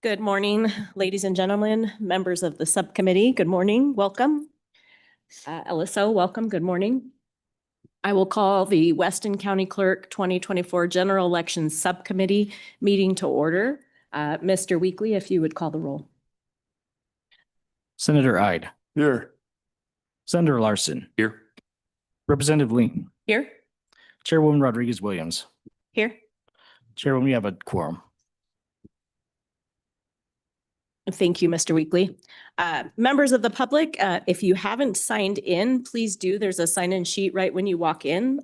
Good morning, ladies and gentlemen, members of the subcommittee. Good morning. Welcome. LSO, welcome. Good morning. I will call the Weston County Clerk 2024 General Elections Subcommittee meeting to order. Mr. Weekly, if you would call the roll. Senator Ide. Here. Senator Larson. Here. Representative Lean. Here. Chairwoman Rodriguez-Williams. Here. Chairwoman, we have a quorum. Thank you, Mr. Weekly. Members of the public, if you haven't signed in, please do. There's a sign-in sheet right when you walk in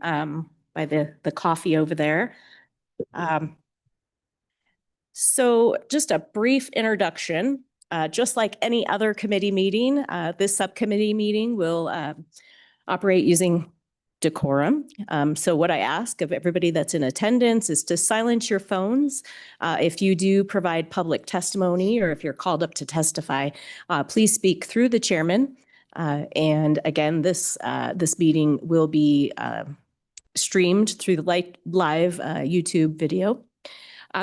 by the coffee over there. So just a brief introduction. Just like any other committee meeting, this subcommittee meeting will operate using decorum. So what I ask of everybody that's in attendance is to silence your phones. If you do provide public testimony or if you're called up to testify, please speak through the chairman. And again, this meeting will be streamed through the live YouTube video.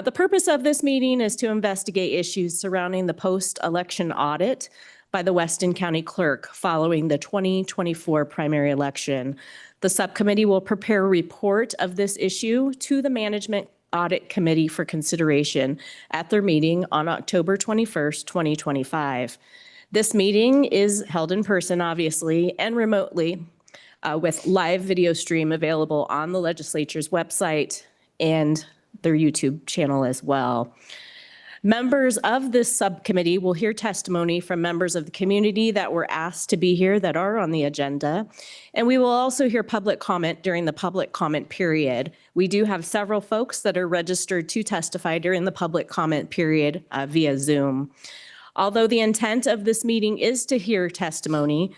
The purpose of this meeting is to investigate issues surrounding the post-election audit by the Weston County Clerk following the 2024 primary election. The subcommittee will prepare a report of this issue to the Management Audit Committee for consideration at their meeting on October 21st, 2025. This meeting is held in person, obviously, and remotely with live video stream available on the legislature's website and their YouTube channel as well. Members of this subcommittee will hear testimony from members of the community that were asked to be here that are on the agenda. And we will also hear public comment during the public comment period. We do have several folks that are registered to testify during the public comment period via Zoom. Although the intent of this meeting is to hear testimony,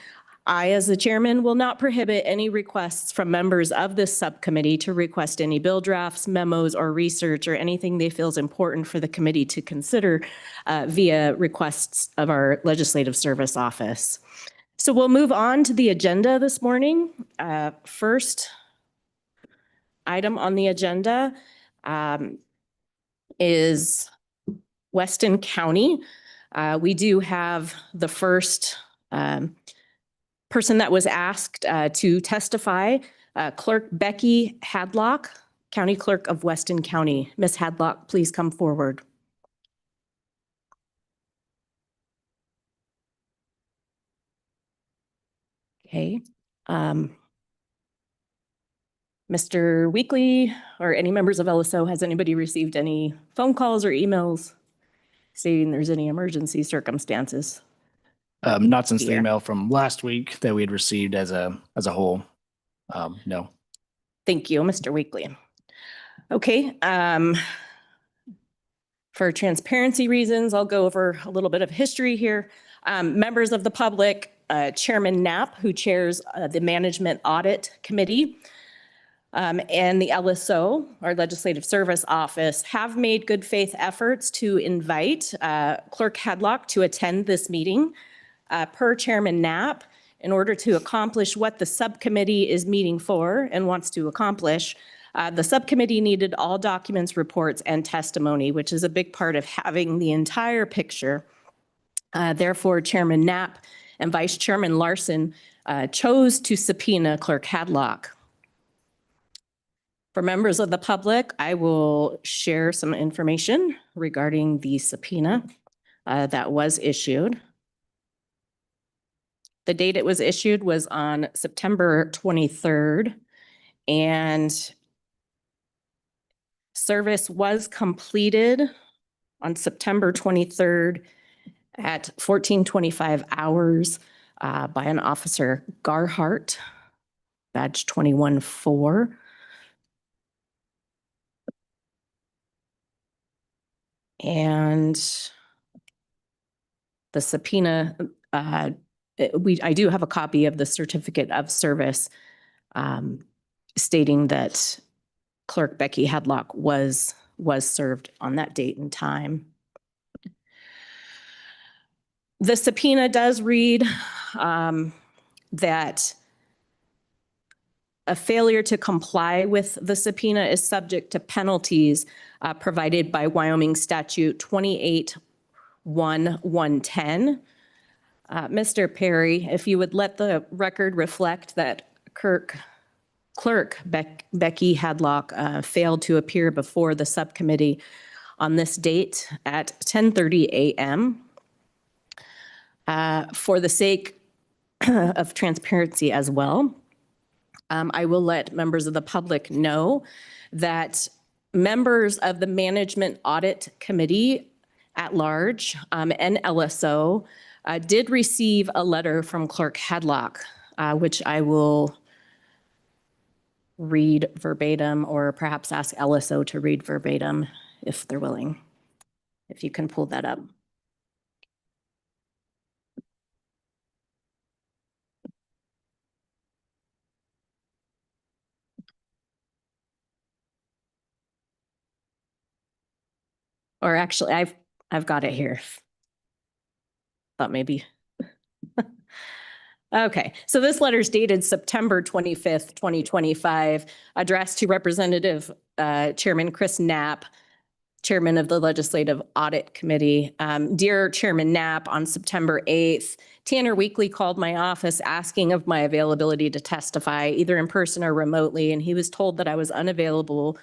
I, as the chairman, will not prohibit any requests from members of this subcommittee to request any bill drafts, memos, or research, or anything they feel is important for the committee to consider via requests of our Legislative Service Office. So we'll move on to the agenda this morning. First item on the agenda is Weston County. We do have the first person that was asked to testify, Clerk Becky Hadlock, County Clerk of Weston County. Ms. Hadlock, please come forward. Okay. Mr. Weekly or any members of LSO, has anybody received any phone calls or emails stating there's any emergency circumstances? Not since the email from last week that we had received as a whole. No. Thank you, Mr. Weekly. Okay. For transparency reasons, I'll go over a little bit of history here. Members of the public, Chairman Knapp, who chairs the Management Audit Committee, and the LSO, our Legislative Service Office, have made good faith efforts to invite Clerk Hadlock to attend this meeting. Per Chairman Knapp, in order to accomplish what the subcommittee is meeting for and wants to accomplish, the subcommittee needed all documents, reports, and testimony, which is a big part of having the entire picture. Therefore, Chairman Knapp and Vice Chairman Larson chose to subpoena Clerk Hadlock. For members of the public, I will share some information regarding the subpoena that was issued. The date it was issued was on September 23rd, and service was completed on September 23rd at 14:25 hours by an Officer Garhart, badge 21-4. And the subpoena, I do have a copy of the certificate of service stating that Clerk Becky Hadlock was served on that date and time. The subpoena does read that a failure to comply with the subpoena is subject to penalties provided by Wyoming Statute 28 1-110. Mr. Perry, if you would let the record reflect that Clerk Becky Hadlock failed to appear before the subcommittee on this date at 10:30 a.m. For the sake of transparency as well, I will let members of the public know that members of the Management Audit Committee at large and LSO did receive a letter from Clerk Hadlock, which I will read verbatim, or perhaps ask LSO to read verbatim if they're willing, if you can pull that up. Or actually, I've got it here. Thought maybe. Okay, so this letter is dated September 25th, 2025, addressed to Representative Chairman Chris Knapp, Chairman of the Legislative Audit Committee. Dear Chairman Knapp, on September 8th, Tanner Weekly called my office asking of my availability to testify either in person or remotely, and he was told that I was unavailable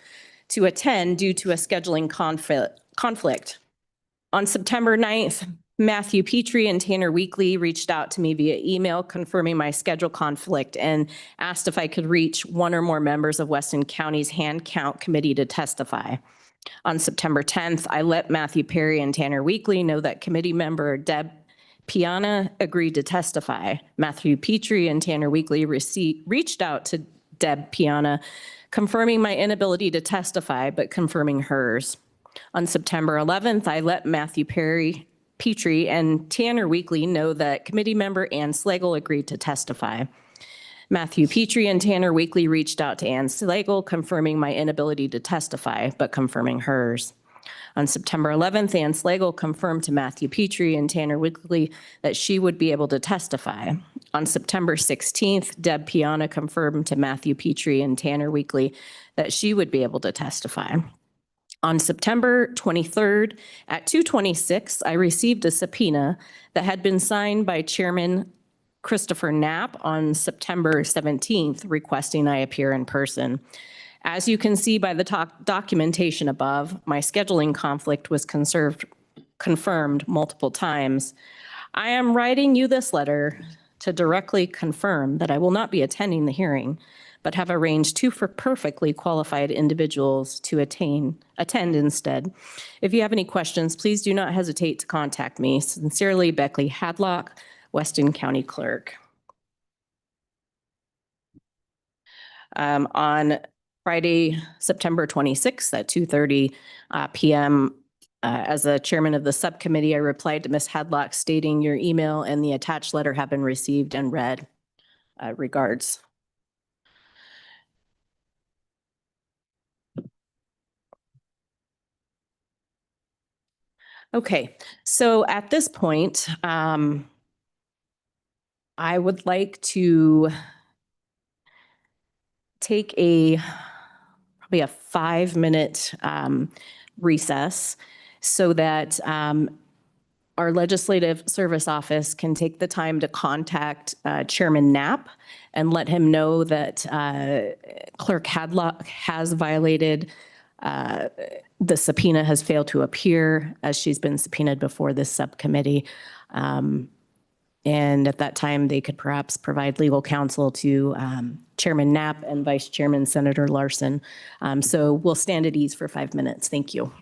to attend due to a scheduling conflict. On September 9th, Matthew Petrie and Tanner Weekly reached out to me via email confirming my schedule conflict and asked if I could reach one or more members of Weston County's hand count committee to testify. On September 10th, I let Matthew Perry and Tanner Weekly know that committee member Deb Piana agreed to testify. Matthew Petrie and Tanner Weekly reached out to Deb Piana, confirming my inability to testify, but confirming hers. On September 11th, I let Matthew Petrie and Tanner Weekly know that committee member Ann Slegel agreed to testify. Matthew Petrie and Tanner Weekly reached out to Ann Slegel, confirming my inability to testify, but confirming hers. On September 11th, Ann Slegel confirmed to Matthew Petrie and Tanner Weekly that she would be able to testify. On September 16th, Deb Piana confirmed to Matthew Petrie and Tanner Weekly that she would be able to testify. On September 23rd at 2:26, I received a subpoena that had been signed by Chairman Christopher Knapp on September 17th, requesting I appear in person. As you can see by the documentation above, my scheduling conflict was confirmed multiple times. I am writing you this letter to directly confirm that I will not be attending the hearing, but have arranged two for perfectly qualified individuals to attend instead. If you have any questions, please do not hesitate to contact me. Sincerely, Becky Hadlock, Weston County Clerk. On Friday, September 26th at 2:30 p.m., as the chairman of the subcommittee, I replied to Ms. Hadlock stating your email and the attached letter have been received and read. Regards. Okay, so at this point, I would like to take probably a 5-minute recess so that our Legislative Service Office can take the time to contact Chairman Knapp and let him know that Clerk Hadlock has violated the subpoena, has failed to appear as she's been subpoenaed before this subcommittee. And at that time, they could perhaps provide legal counsel to Chairman Knapp and Vice Chairman Senator Larson. So we'll stand at ease for 5 minutes. Thank you.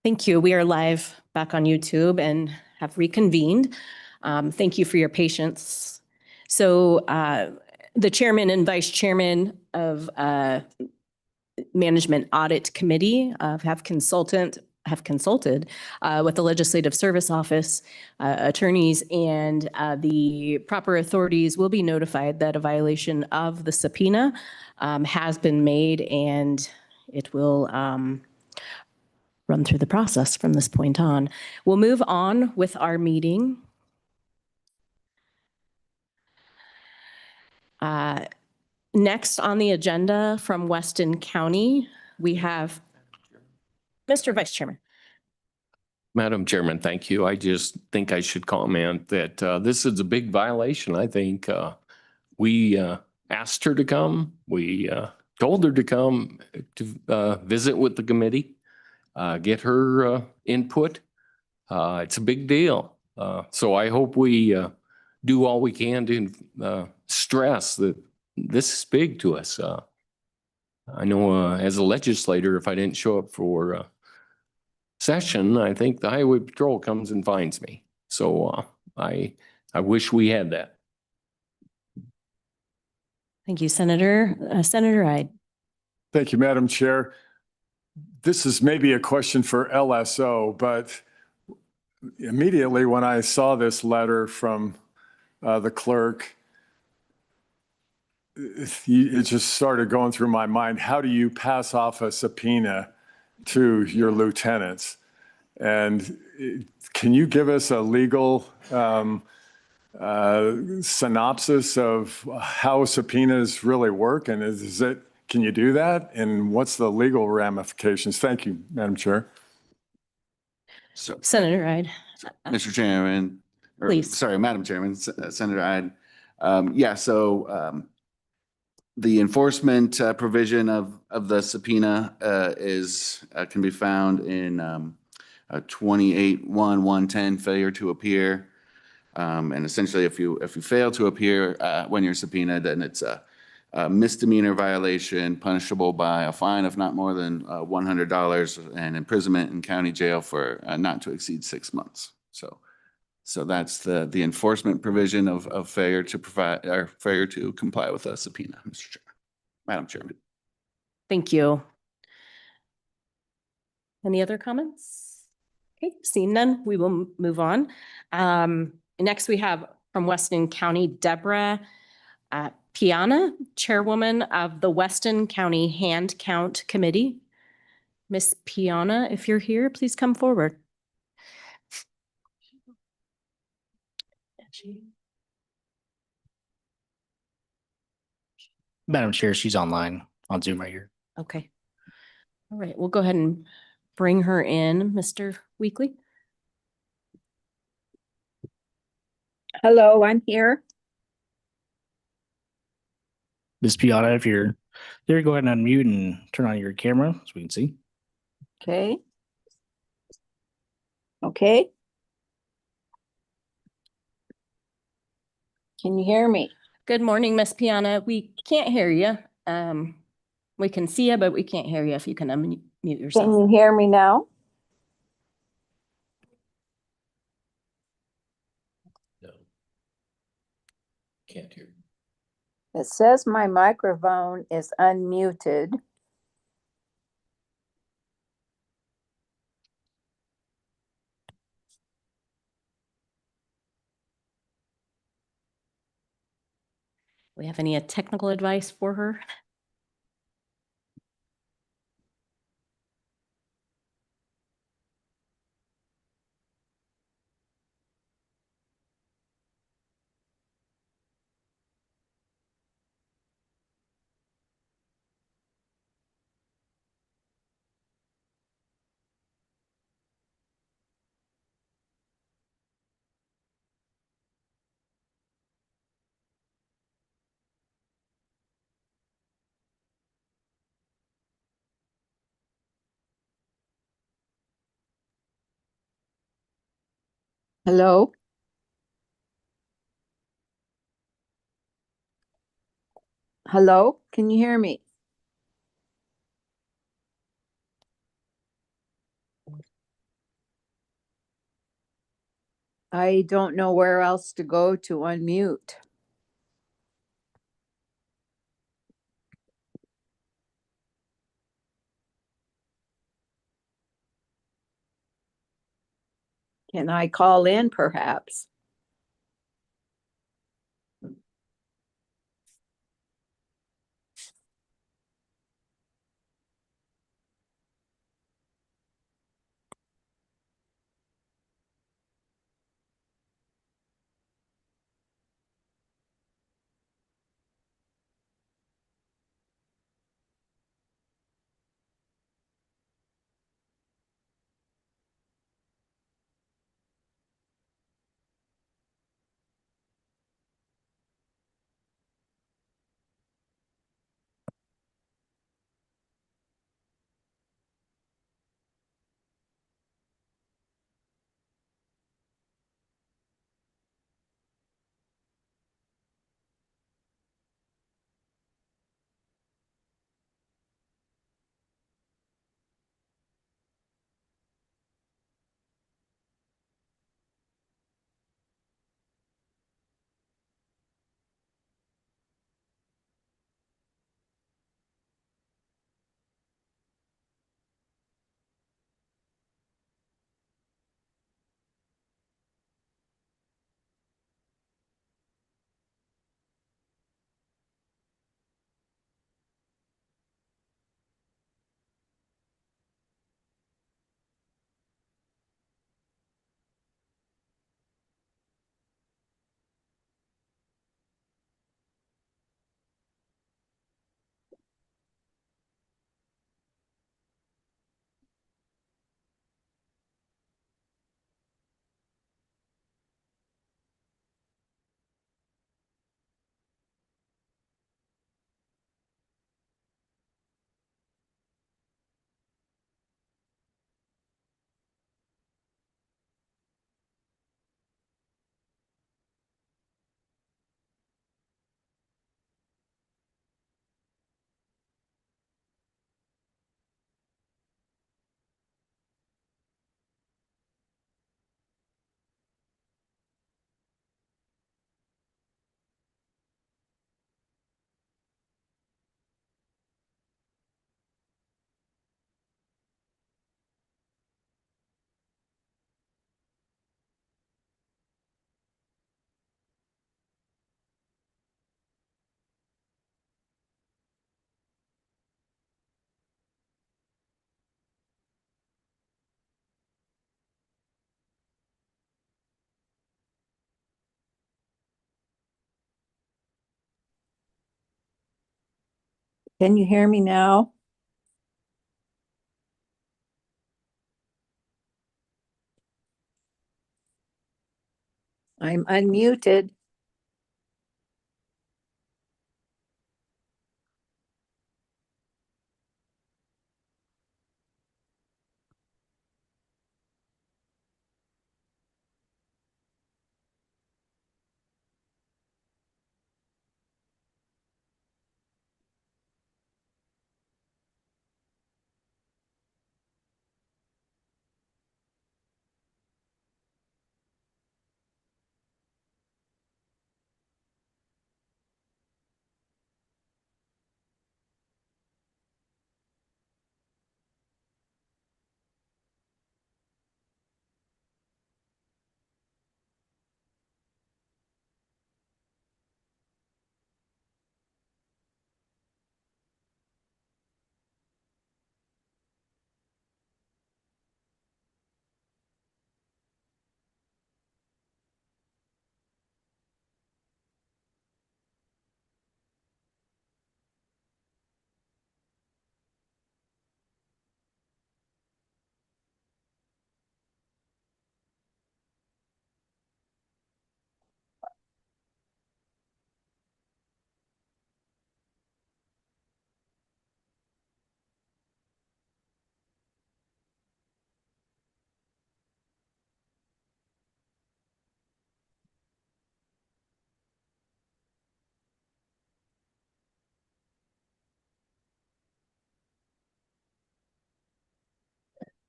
Thank you. We are live back on YouTube and have reconvened. Thank you for your patience. So the chairman and vice chairman of Management Audit Committee have consulted with the Legislative Service Office, attorneys, and the proper authorities will be notified that a violation of the subpoena has been made, and it will run through the process from this point on. We'll move on with our meeting. Next on the agenda from Weston County, we have Mr. Vice Chairman. Madam Chairman, thank you. I just think I should comment that this is a big violation. I think we asked her to come. We told her to come to visit with the committee, get her input. It's a big deal. So I hope we do all we can to stress that this is big to us. I know as a legislator, if I didn't show up for session, I think the Highway Patrol comes and finds me. So I wish we had that. Thank you, Senator. Senator Ide. Thank you, Madam Chair. This is maybe a question for LSO, but immediately when I saw this letter from the clerk, it just started going through my mind. How do you pass off a subpoena to your lieutenants? And can you give us a legal synopsis of how subpoenas really work? And can you do that? And what's the legal ramifications? Thank you, Madam Chair. So, Senator Ide. Mr. Chairman, Please. Sorry, Madam Chairman, Senator Ide. The enforcement provision of the subpoena can be found in 28-1-110, failure to appear. And essentially, if you fail to appear when you're subpoenaed, then it's a misdemeanor violation punishable by a fine of not more than $100 and imprisonment in county jail for not to exceed 6 months. So that's the enforcement provision of failure to provide or failure to comply with a subpoena, Mr. Chair. Madam Chairman. Thank you. Any other comments? Okay, seeing none, we will move on. Next, we have from Weston County, Deborah Piana, chairwoman of the Weston County Hand Count Committee. Miss Piana, if you're here, please come forward. Madam Chair, she's online on Zoom right here. Okay. All right, we'll go ahead and bring her in, Mr. Weekly. Hello, I'm here. Ms. Piana, if you're there, go ahead and unmute and turn on your camera so we can see. Okay. Okay. Can you hear me? Good morning, Miss Piana. We can't hear you. We can see you, but we can't hear you. If you can unmute yourself. Can you hear me now? No. Can't hear. It says my microphone is unmuted. We have any technical advice for her? Hello? Hello? Can you hear me? I don't know where else to go to unmute. Can I call in perhaps? Can you hear me now? I'm unmuted.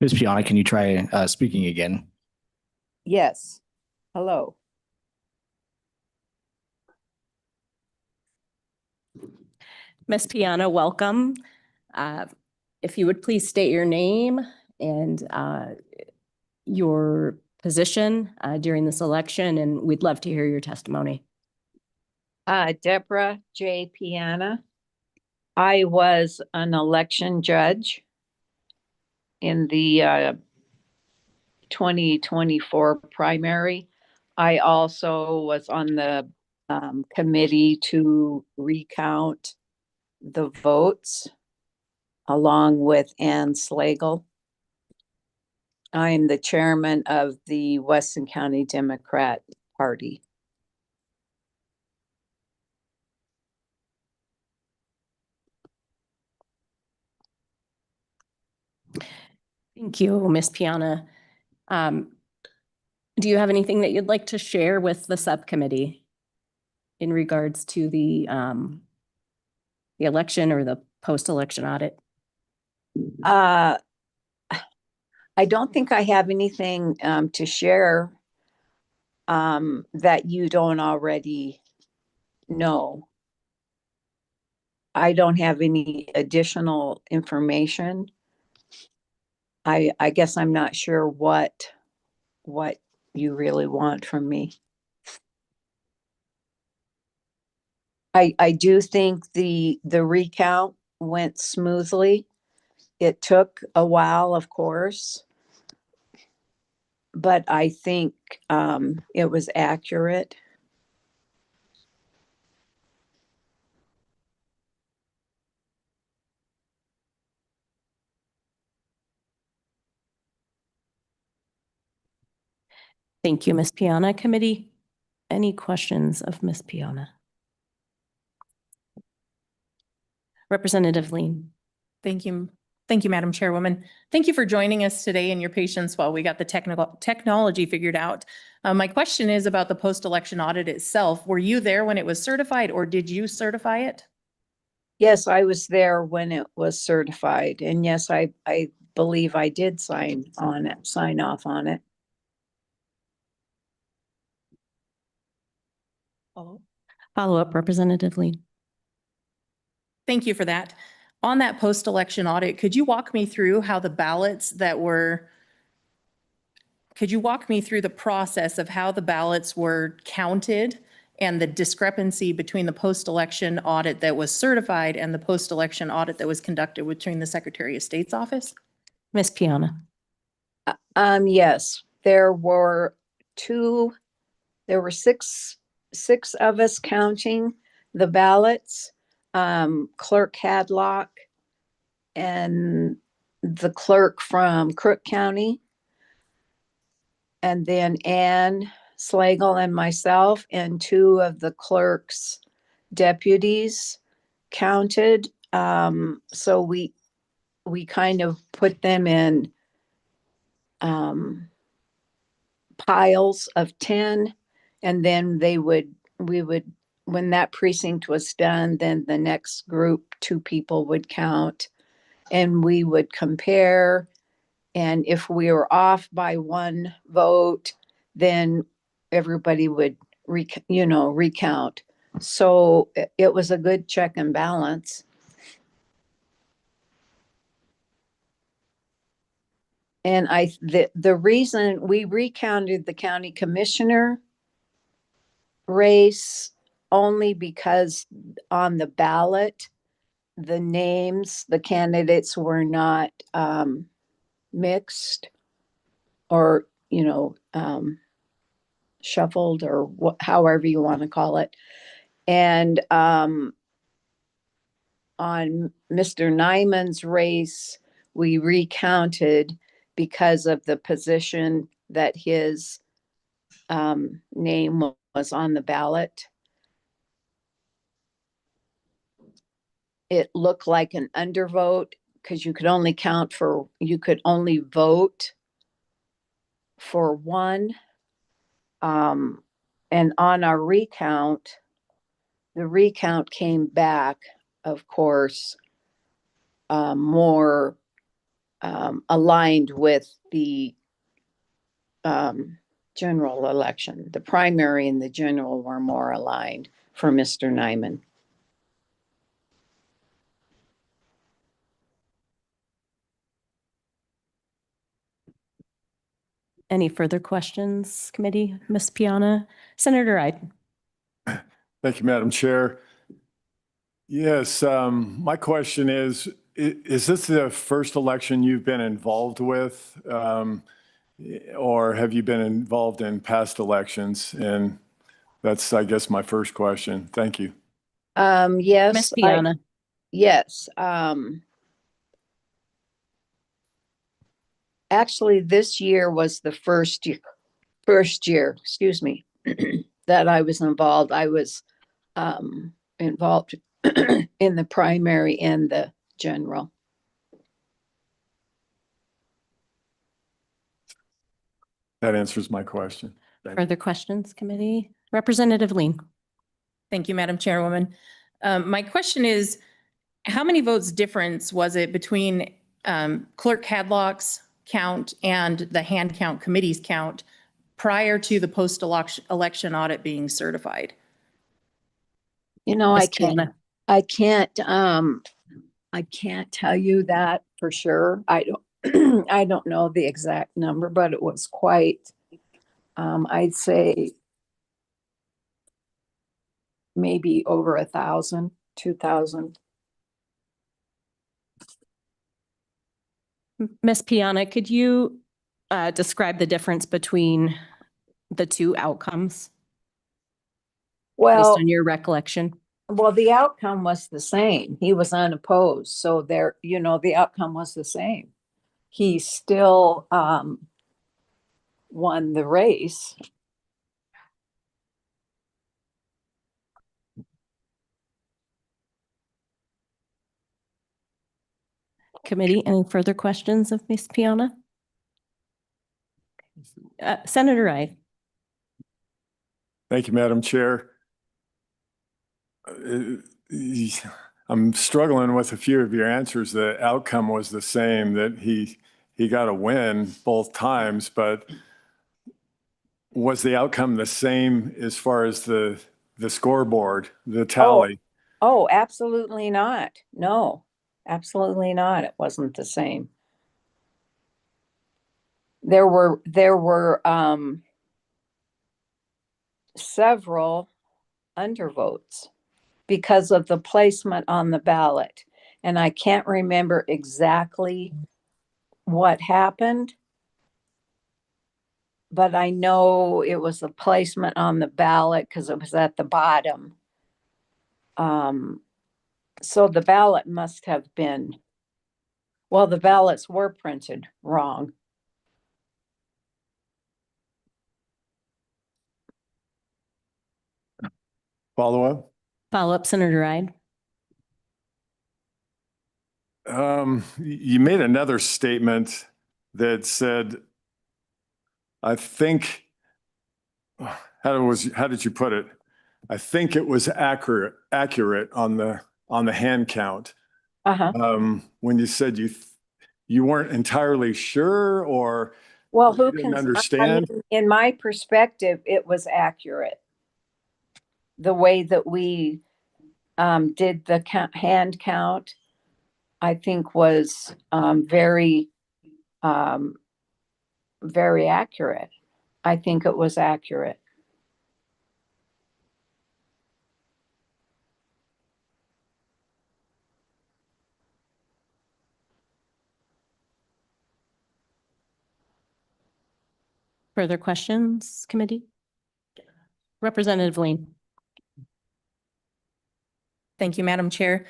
Ms. Piana, can you try speaking again? Yes. Hello. Miss Piana, welcome. If you would please state your name and your position during this election, and we'd love to hear your testimony. Deborah J. Piana. I was an election judge in the 2024 primary. I also was on the committee to recount the votes along with Ann Slegel. I am the chairman of the Weston County Democrat Party. Thank you, Miss Piana. Do you have anything that you'd like to share with the subcommittee in regards to the election or the post-election audit? I don't think I have anything to share that you don't already know. I don't have any additional information. I guess I'm not sure what you really want from me. I do think the recount went smoothly. It took a while, of course, but I think it was accurate. Thank you, Miss Piana. Committee, any questions of Miss Piana? Representative Lean. Thank you. Thank you, Madam Chairwoman. Thank you for joining us today and your patience while we got the technology figured out. My question is about the post-election audit itself. Were you there when it was certified, or did you certify it? Yes, I was there when it was certified, and yes, I believe I did sign off on it. Follow up, Representative Lean. Thank you for that. On that post-election audit, could you walk me through how the ballots that were, could you walk me through the process of how the ballots were counted and the discrepancy between the post-election audit that was certified and the post-election audit that was conducted between the Secretary of State's office? Miss Piana. Yes, there were six of us counting the ballots. Clerk Hadlock and the clerk from Crook County, and then Ann Slegel and myself and two of the clerk's deputies counted. So we kind of put them in piles of 10, and then we would, when that precinct was done, then the next group, two people would count, and we would compare. And if we were off by one vote, then everybody would recount. So it was a good check and balance. And the reason we recounted the county commissioner race only because on the ballot, the names, the candidates were not mixed or, shuffled or however you want to call it. And on Mr. Nyman's race, we recounted because of the position that his name was on the ballot. It looked like an undervote because you could only vote for one. And on our recount, the recount came back, of course, more aligned with the general election. The primary and the general were more aligned for Mr. Nyman. Any further questions, committee? Ms. Piana? Senator Ide? Thank you, Madam Chair. Yes, my question is this the first election you've been involved with? Or have you been involved in past elections? And that's, I guess, my first question. Thank you. Yes. Ms. Piana? Yes. Actually, this year was the first year, excuse me, that I was involved. I was involved in the primary and the general. That answers my question. Further questions, committee? Representative Lean? Thank you, Madam Chairwoman. My question is, how many votes difference was it between Clerk Hadlock's count and the hand count committee's count prior to the post-election audit being certified? You know, Ms. Piana? I can't tell you that for sure. I don't, I don't know the exact number, but it was quite, I'd say maybe over 1,000, 2,000. Ms. Piana, could you describe the difference between the two outcomes based Well, on your recollection? well, the outcome was the same. He was unopposed. So there, you know, the outcome was the same. He still won the race. Committee, any further questions of Ms. Piana? Senator Ide? Thank you, Madam Chair. I'm struggling with a few of your answers. The outcome was the same, that he got a win both times, but was the outcome the same as far as the scoreboard, the tally? Oh, absolutely not. No, absolutely not. It wasn't the same. There were several undervotes because of the placement on the ballot. And I can't remember exactly what happened, but I know it was a placement on the ballot because it was at the bottom. So the ballot must have been, well, the ballots were printed wrong. Follow up? Follow-up, Senator Ide? You made another statement that said, I think, how did you put it? I think it was accurate on the hand count. Uh-huh. When you said you weren't entirely sure, or Well, you who didn't can understand? I mean, in my perspective, it was accurate. The way that we did the hand count, I think was very, very accurate. I think it was accurate. Further questions, committee? Representative Lean? Thank you, Madam Chair.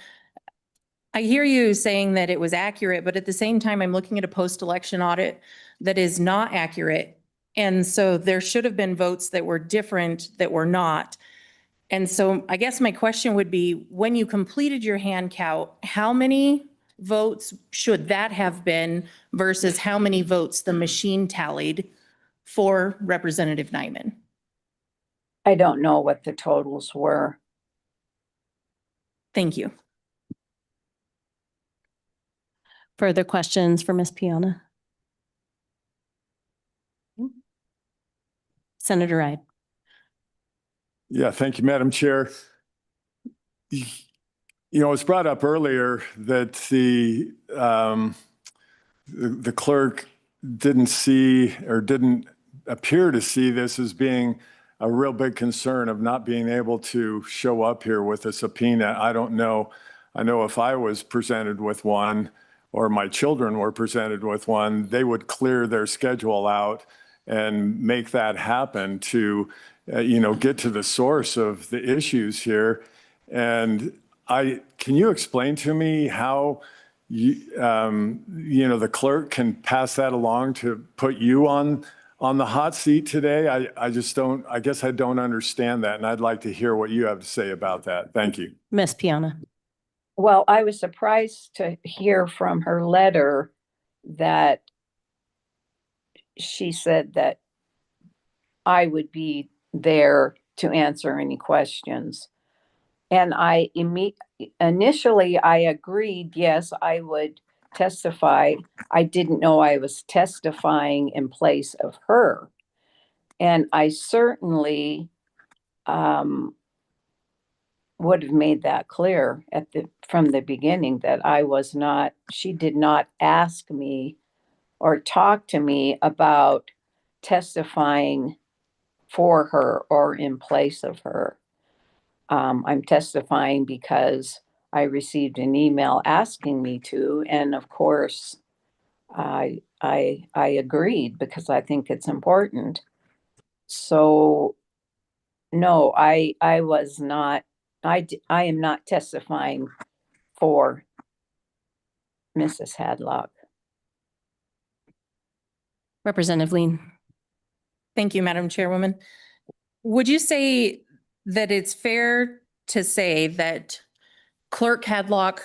I hear you saying that it was accurate, but at the same time, I'm looking at a post-election audit that is not accurate. And so there should have been votes that were different that were not. And so I guess my question would be, when you completed your hand count, how many votes should that have been versus how many votes the machine tallied for Representative Nyman? I don't know what the totals were. Thank you. Further questions for Ms. Piana? Senator Ide. Yeah, thank you, Madam Chair. You know, it was brought up earlier that the clerk didn't see or didn't appear to see this as being a real big concern of not being able to show up here with a subpoena. I don't know. I know if I was presented with one or my children were presented with one, they would clear their schedule out and make that happen to, get to the source of the issues here. And can you explain to me how the clerk can pass that along to put you on the hot seat today? I guess I don't understand that. And I'd like to hear what you have to say about that. Thank you. Ms. Piana. Well, I was surprised to hear from her letter that she said that I would be there to answer any questions. And initially I agreed, yes, I would testify. I didn't know I was testifying in place of her. And I certainly would have made that clear from the beginning that she did not ask me or talk to me about testifying for her or in place of her. I'm testifying because I received an email asking me to, and of course, I agreed because I think it's important. So, no, I was not. I am not testifying for Mrs. Hadlock. Representative Lean. Thank you, Madam Chairwoman. Would you say that it's fair to say that Clerk Hadlock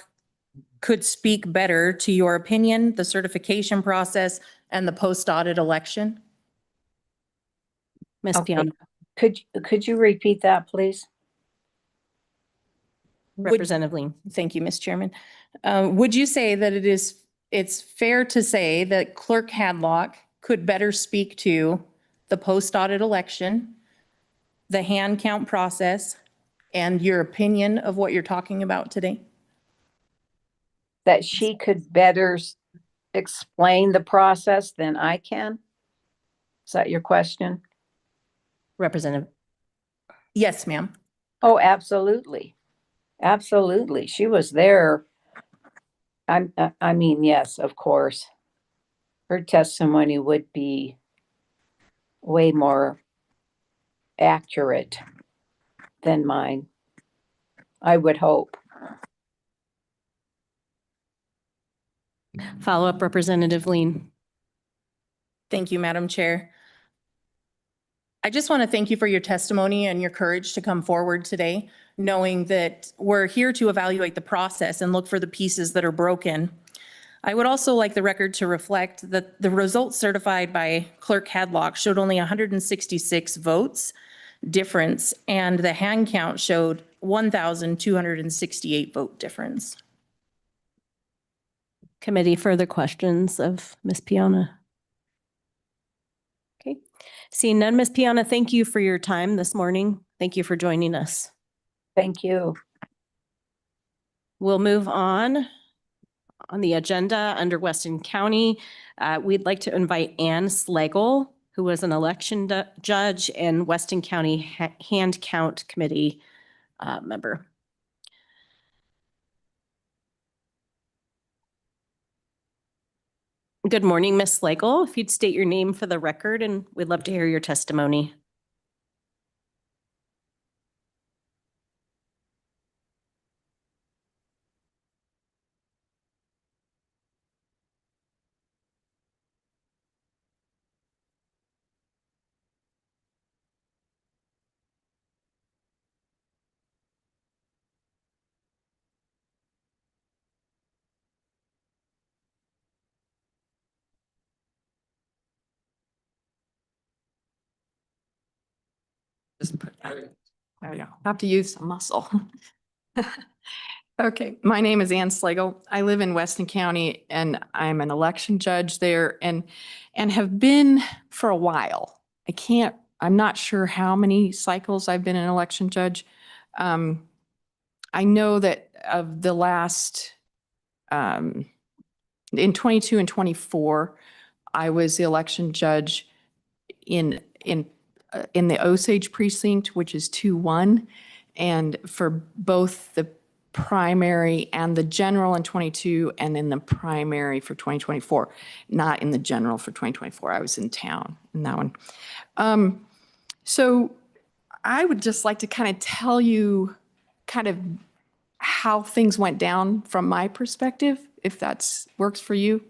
could speak better to your opinion, the certification process, and the post-audit election? Ms. Okay. Piana. Could you repeat that, please? Representative Lean. Thank you, Ms. Chairman. Would you say that it's fair to say that Clerk Hadlock could better speak to the post-audit election, the hand count process, and your opinion of what you're talking about today? That she could better explain the process than I can? Is that your question? Representative. Yes, ma'am. Oh, absolutely. Absolutely. She was there. I mean, yes, of course. Her testimony would be way more accurate than mine. I would hope. Follow-up, Representative Lean. Thank you, Madam Chair. I just want to thank you for your testimony and your courage to come forward today, knowing that we're here to evaluate the process and look for the pieces that are broken. I would also like the record to reflect that the results certified by Clerk Hadlock showed only 166 votes difference, and the hand count showed 1,268 vote difference. Committee, further questions of Ms. Piana? Okay. Seeing none, Ms. Piana, thank you for your time this morning. Thank you for joining us. Thank you. We'll move on the agenda under Weston County. We'd like to invite Ann Slegel, who was an election judge and Weston County Hand Count Committee member. Good morning, Ms. Slegel. If you'd state your name for the record, and we'd love to hear your testimony. Just put that. There we go. Have to use some muscle. Okay, my name is Ann Slegel. I live in Weston County and I'm an election judge there and have been for a while. I can't I'm not sure how many cycles I've been an election judge. I know that of the last, in 22 and 24, I was the election judge in the Osage precinct, which is 2-1. And for both the primary and the general in 22, and then the primary for 2024, not in the general for 2024. I was in town in that one. So I would just like to kind of tell you kind of how things went down from my perspective, if that's works for you.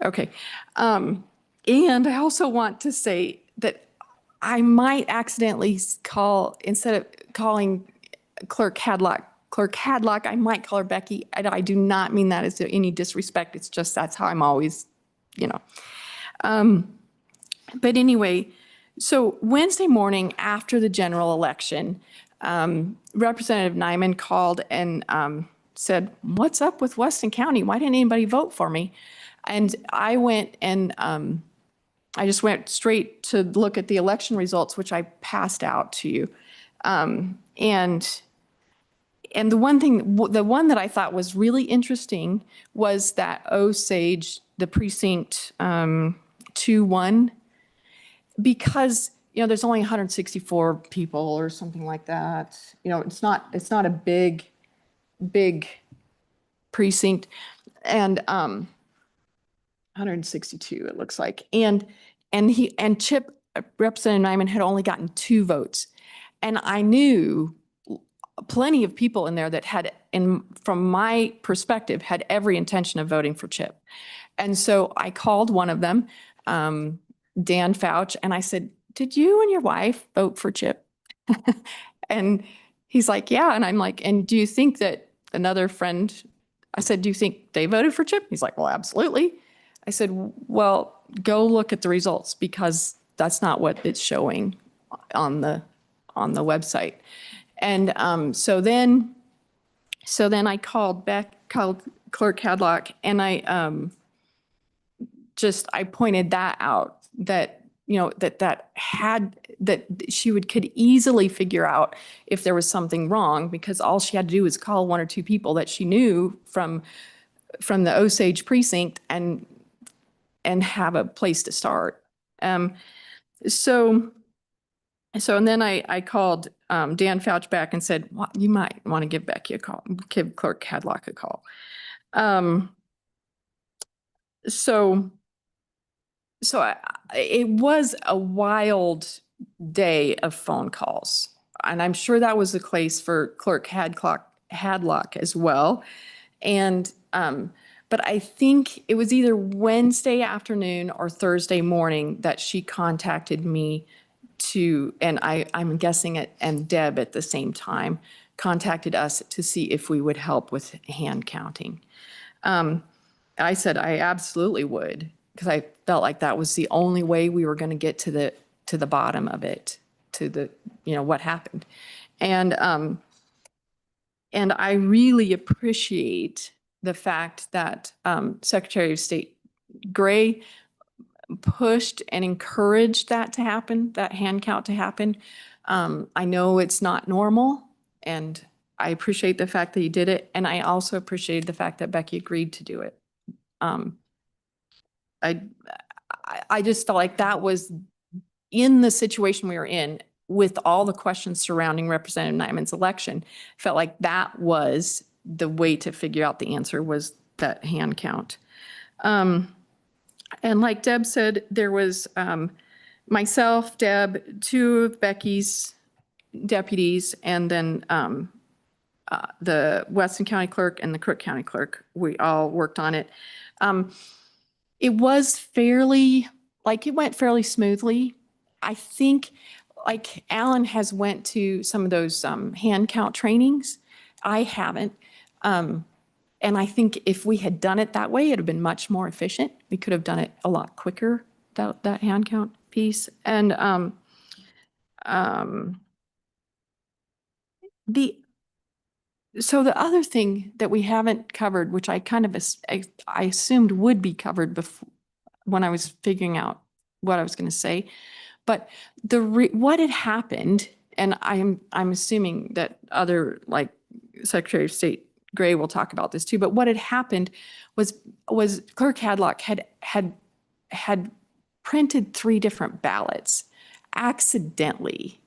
Okay. And I also want to say that I might accidentally call, instead of calling Clerk Hadlock, I might call her Becky. I do not mean that as any disrespect. It's just that's how I'm always, you know. But anyway, so Wednesday morning after the general election, Representative Nyman called and said, "What's up with Weston County? Why didn't anybody vote for me?" And I went and I just went straight to look at the election results, which I passed out to you. And the one that I thought was really interesting was that Osage, the precinct 2-1, because, you know, there's only 164 people or something like that. You know, it's not a big precinct, and 162 it looks like. And Chip, Representative Nyman, had only gotten 2 votes, and I knew plenty of people in there that had, from my perspective, had every intention of voting for Chip. And so I called one of them, Dan Fouch, and I said, "Did you and your wife vote for Chip?" And he's like, "Yeah." And I'm like, "And do you think that another friend," I said, "Do you think they voted for Chip?" He's like, "Well, absolutely." I said, "Well, go look at the results, because that's not what it's showing on the website." And so then I called Clerk Hadlock, and I pointed that out, that, you know, that she could easily figure out if there was something wrong, because all she had to do was call 1 or 2 people that she knew from the Osage precinct and have a place to start. And then I called Dan Fouch back and said, "Well, you might want to give Becky a call, give Clerk Hadlock a call." It was a wild day of phone calls, and I'm sure that was the case for Clerk Hadlock as well. And but I think it was either Wednesday afternoon or Thursday morning that she contacted me and I'm guessing it, and Deb at the same time contacted us to see if we would help with hand counting. I said I absolutely would, because I felt like that was the only way we were going to get to the bottom of it, to the, you know, what happened. And I really appreciate the fact that Secretary of State Gray pushed and encouraged that to happen, that hand count to happen. I know it's not normal, and I appreciate the fact that he did it. And I also appreciated the fact that Becky agreed to do it. I just felt like that was, in the situation we were in, with all the questions surrounding Representative Nyman's election, felt like that was the way to figure out the answer, was that hand count. And like Deb said, there was myself, Deb, 2 of Becky's deputies, and then the Weston County Clerk and the Crook County Clerk. We all worked on it. It was it went fairly smoothly. I think, like, Alan has went to some of those hand count trainings. I haven't. And I think if we had done it that way, it would have been much more efficient. We could have done it a lot quicker, that hand count piece. And so the other thing that we haven't covered, which I kind of assumed would be covered before, when I was figuring out what I was going to say, But what had happened, and I'm assuming that other, like Secretary of State Gray will talk about this too, but what had happened was Clerk Hadlock had printed 3 different ballots accidentally.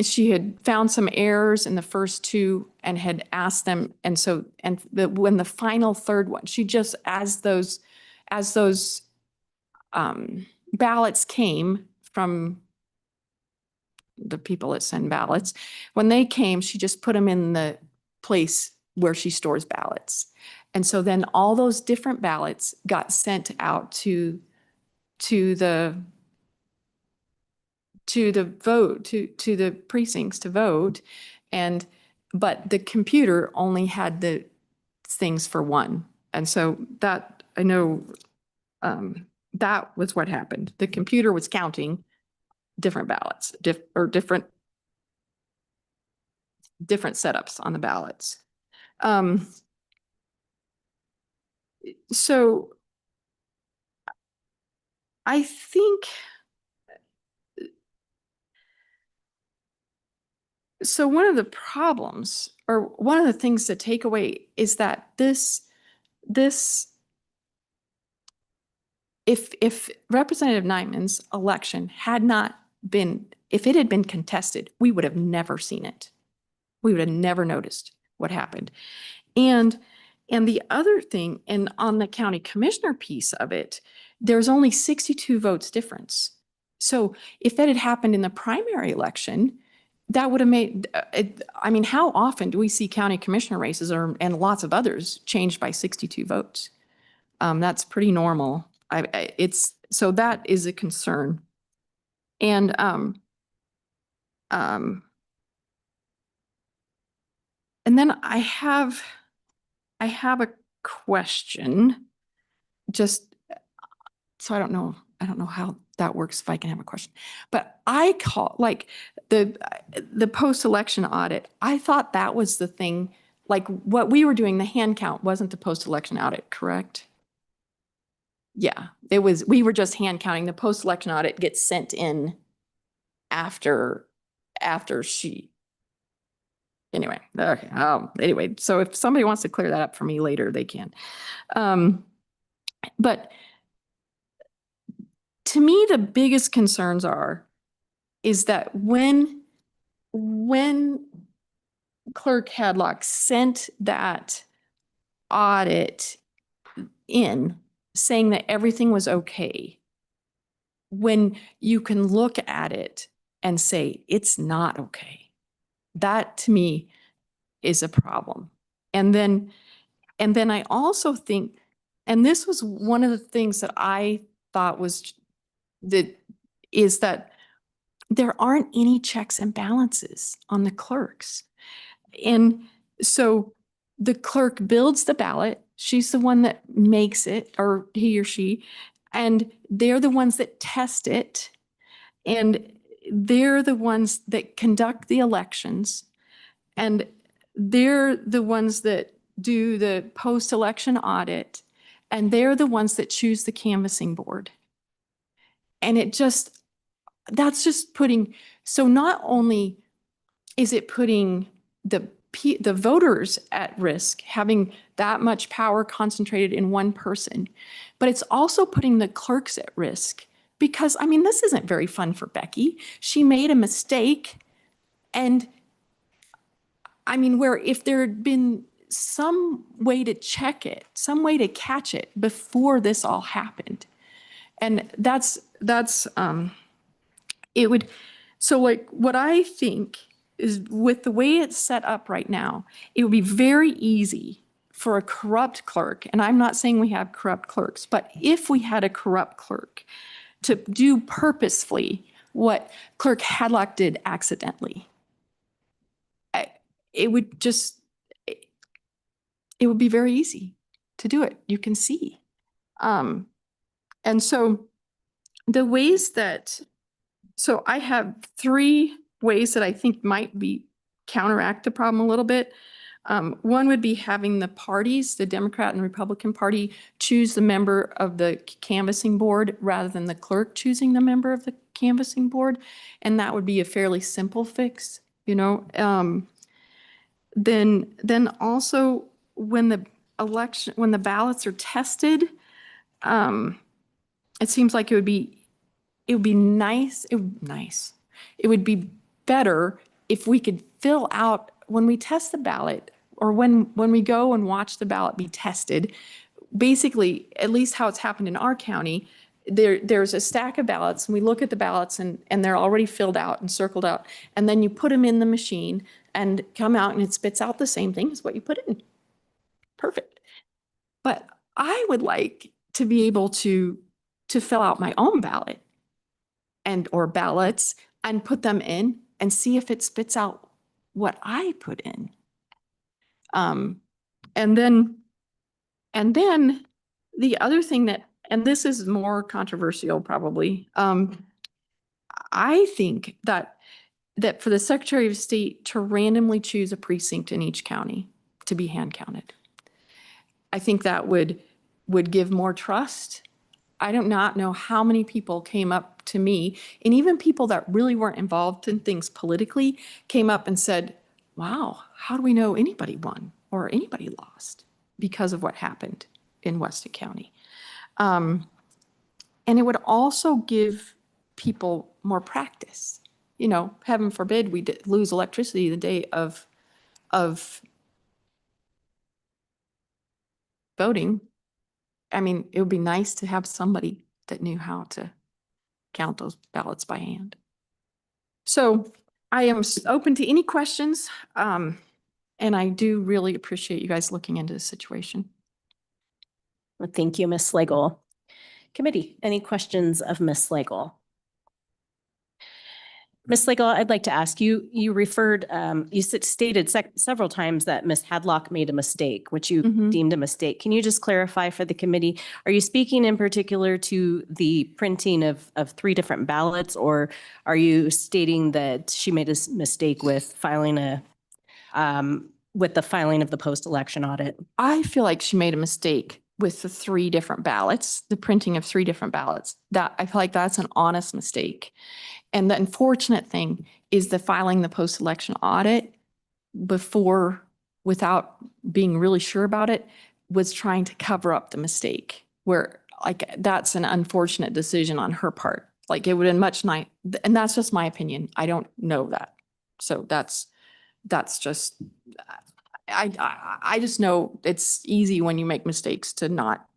She had found some errors in the first 2 and had asked them, when the final 3rd one, she just, as those ballots came from the people that send ballots, when they came, she just put them in the place where she stores ballots. And so then all those different ballots got sent out to the precincts to vote. But the computer only had the things for one. And so that, I know, that was what happened. The computer was counting different ballots, different setups on the ballots. So I think, so one of the problems, or one of the things to take away, is that if Representative Nyman's election had not been, if it had been contested, we would have never seen it. We would have never noticed what happened. And the other thing, and on the county commissioner piece of it, there's only 62 votes difference. So if that had happened in the primary election, that would have made, I mean, how often do we see county commissioner races and lots of others changed by 62 votes? That's pretty normal. So that is a concern. And then I have a question, just so I don't know how that works, if I can have a question. But I call, like, the post-election audit, I thought that was the thing, like what we were doing, the hand count wasn't the post-election audit, correct? Yeah, it was, we were just hand counting. The post-election audit gets sent in after she, anyway, okay. Anyway, so if somebody wants to clear that up for me later, they can. But to me, the biggest concerns is that when Clerk Hadlock sent that audit in saying that everything was okay, when you can look at it and say it's not okay, that to me is a problem. And then I also think, and this was one of the things that I thought is that there aren't any checks and balances on the clerks. And so the clerk builds the ballot. She's the one that makes it, or he or she, and they're the ones that test it. And they're the ones that conduct the elections. And they're the ones that do the post-election audit. And they're the ones that choose the canvassing board. And that's just putting, so not only is it putting the voters at risk, having that much power concentrated in one person, but it's also putting the clerks at risk, because, I mean, this isn't very fun for Becky. She made a mistake, and I mean, where if there had been some way to check it, some way to catch it before this all happened, and it would, so like what I think is, with the way it's set up right now, it would be very easy for a corrupt clerk, and I'm not saying we have corrupt clerks, but if we had a corrupt clerk to do purposefully what Clerk Hadlock did accidentally, it would be very easy to do it. You can see. And so the ways that, so I have 3 ways that I think might be counteract the problem a little bit. One would be having the parties, the Democrat and Republican Party, choose the member of the canvassing board rather than the clerk choosing the member of the canvassing board. And that would be a fairly simple fix, you know. Then also when the ballots are tested, it seems like it would be nice. It would be better if we could fill out when we test the ballot, or when we go and watch the ballot be tested. Basically, at least how it's happened in our county, there's a stack of ballots, and we look at the ballots, and they're already filled out and circled out, and then you put them in the machine and come out, and it spits out the same thing as what you put in. Perfect. But I would like to be able to fill out my own ballot or ballots and put them in and see if it spits out what I put in. And then the other thing that, and this is more controversial probably, I think that for the Secretary of State to randomly choose a precinct in each county to be hand counted, I think that would give more trust. I do not know how many people came up to me, and even people that really weren't involved in things politically came up and said, wow, how do we know anybody won or anybody lost because of what happened in Weston County? And it would also give people more practice. You know, heaven forbid we lose electricity the day of voting. I mean, it would be nice to have somebody that knew how to count those ballots by hand. So I am open to any questions, and I do really appreciate you guys looking into the situation. Well, thank you, Ms. Slegel. Committee, any questions of Ms. Slegel? Ms. Slegel, I'd like to ask you, you referred, you stated several times that Ms. Hadlock made a mistake, which you deemed a mistake. Can you just clarify for the committee? Are you speaking in particular to the printing of 3 different ballots, or are you stating that she made a mistake with filing with the filing of the post-election audit? I feel like she made a mistake with the 3 different ballots, the printing of 3 different ballots. That I feel like that's an honest mistake. And the unfortunate thing is the filing the post-election audit without being really sure about it, was trying to cover up the mistake, where like that's an unfortunate decision on her part. Like it would have been much nice, and that's just my opinion. I don't know that. So that's just, I just know it's easy when you make mistakes to not.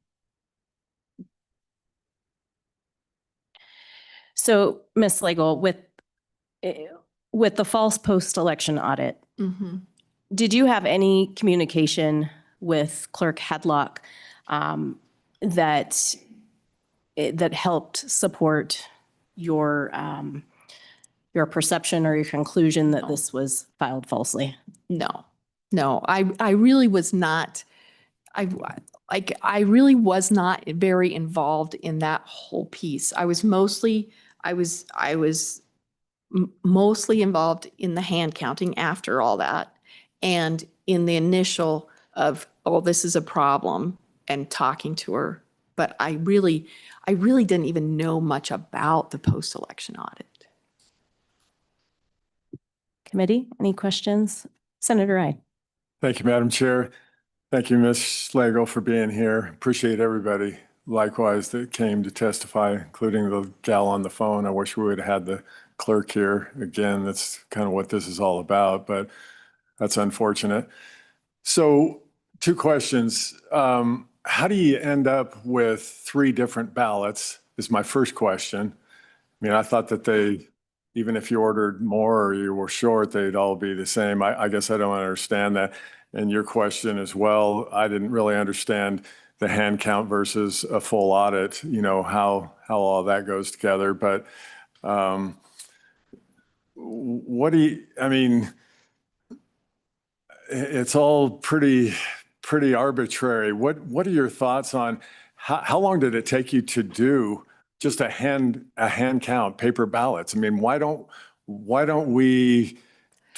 So, Ms. Slegel, with the false post-election audit, did you have any communication with Clerk Hadlock that helped support your perception or your conclusion that this was filed falsely? No, I really was not. I really was not very involved in that whole piece. I was mostly involved in the hand counting after all that, and in the initial of, oh, this is a problem, and talking to her. But I really didn't even know much about the post-election audit. Committee, any questions? Senator Rye. Thank you, Madam Chair. Thank you, Ms. Slegel, for being here. Appreciate everybody likewise that came to testify, including the gal on the phone. I wish we would have had the clerk here. Again, that's kind of what this is all about, but that's unfortunate. So 2 questions. How do you end up with 3 different ballots is my first question. I mean, I thought that even if you ordered more or you were short, they'd all be the same. I guess I don't understand that. And your question as well, I didn't really understand the hand count versus a full audit, you know, how all that goes together. But what do you, I mean, it's all pretty arbitrary. What are your thoughts on how long did it take you to do just a hand count, paper ballots? I mean, why don't we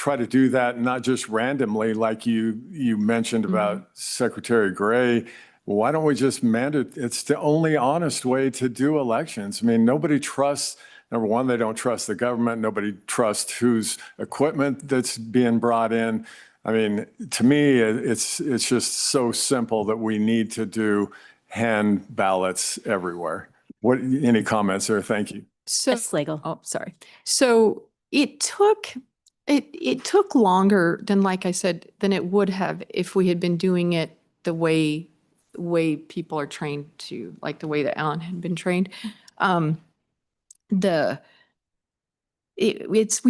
try to do that, not just randomly, like you mentioned about Secretary Gray. Why don't we just mandate? It's the only honest way to do elections. I mean, nobody trusts, number one, they don't trust the government. Nobody trusts whose equipment that's being brought in. I mean, to me, it's just so simple that we need to do hand ballots everywhere. Any comments there? Thank you. So, Ms. Slegel. oh, sorry. So it took longer than, like I said, than it would have if we had been doing it the way people are trained to, like the way that Alan had been trained. We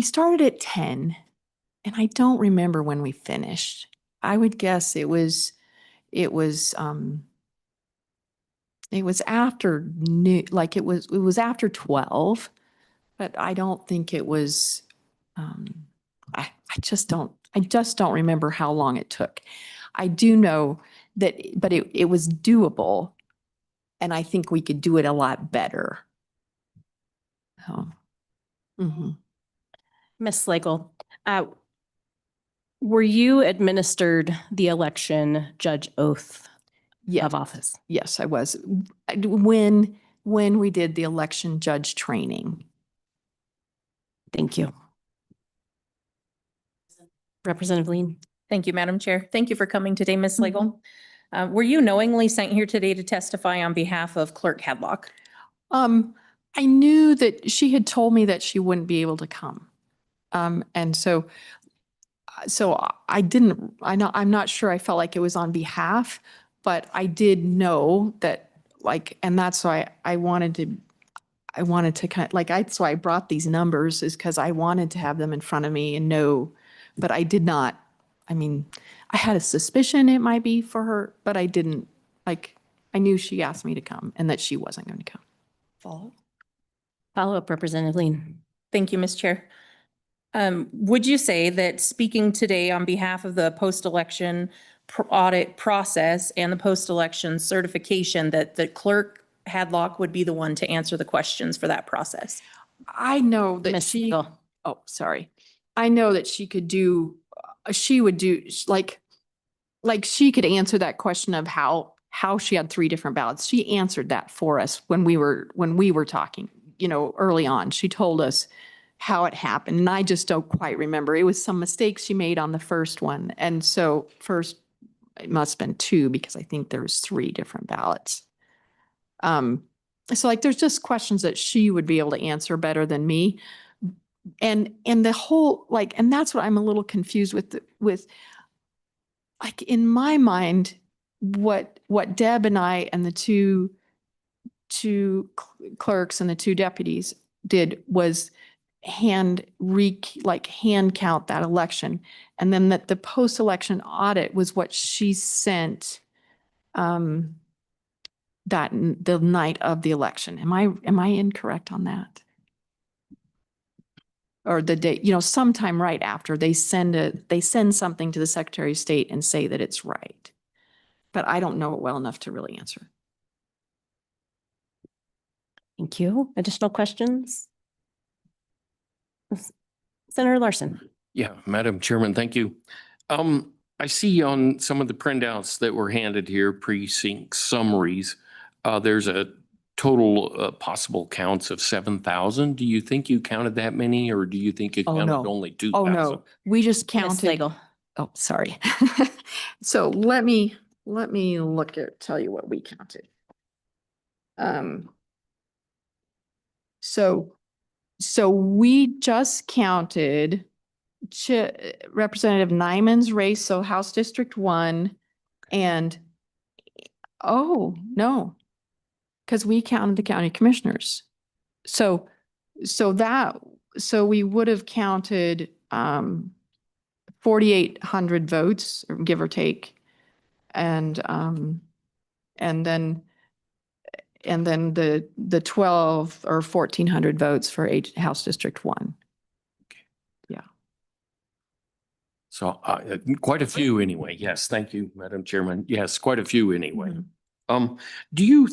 started at 10, and I don't remember when we finished. I would guess it was after like it was after 12, but I don't think it was, I just don't remember how long it took. I do know that, but it was doable, and I think we could do it a lot better. So, Ms. Slegel, were you administered the election judge oath yeah, of office? yes, I was. When we did the election judge training. Thank you. Representative Lean. Thank you, Madam Chair. Thank you for coming today, Ms. Slegel. Were you knowingly sent here today to testify on behalf of Clerk Hadlock? I knew that she had told me that she wouldn't be able to come. And so I'm not sure I felt like it was on behalf, but I did know that, like, and that's why I wanted to kind of, like, that's why I brought these numbers, is because I wanted to have them in front of me and know, but I did not. I mean, I had a suspicion it might be for her, but I didn't, like, I knew she asked me to come and that she wasn't going to come. Follow up, Representative Lean. Thank you, Ms. Chair. Would you say that speaking today on behalf of the post-election audit process and the post-election certification, that the Clerk Hadlock would be the one to answer the questions for that process? I know that Ms. she, Slegel. oh, sorry. I know that she would do, like she could answer that question of how she had 3 different ballots. She answered that for us when we were talking, early on. She told us how it happened, and I just don't quite remember. It was some mistakes she made on the first one. And so first, it must have been 2, because I think there was 3 different ballots. So, like, there's just questions that she would be able to answer better than me. And the whole, like, and that's what I'm a little confused with, like, in my mind, what Deb and I and the two clerks and the 2 deputies did was hand count that election. And then that the post-election audit was what she sent the night of the election. Am I incorrect on that? Or the day, sometime right after they send something to the Secretary of State and say that it's right. But I don't know it well enough to really answer. Thank you. Additional questions? Senator Larson. Yeah, Madam Chairman, thank you. I see on some of the printouts that were handed here, precinct summaries, there's a total possible counts of 7,000. Do you think you counted that many, or do you think you counted only 2,000? Oh, no, we just Ms. counted. Slegel. Oh, sorry. So let me tell you what we counted. So we just counted Representative Nyman's race, so House District 1, and, oh, no, because we counted the county commissioners. So we would have counted 4,800 votes, give or take, and then the 12 or 1,400 votes for House District 1. Yeah. So quite a few anyway. Yes, thank you, Madam Chairman. Yes, quite a few anyway. Do you,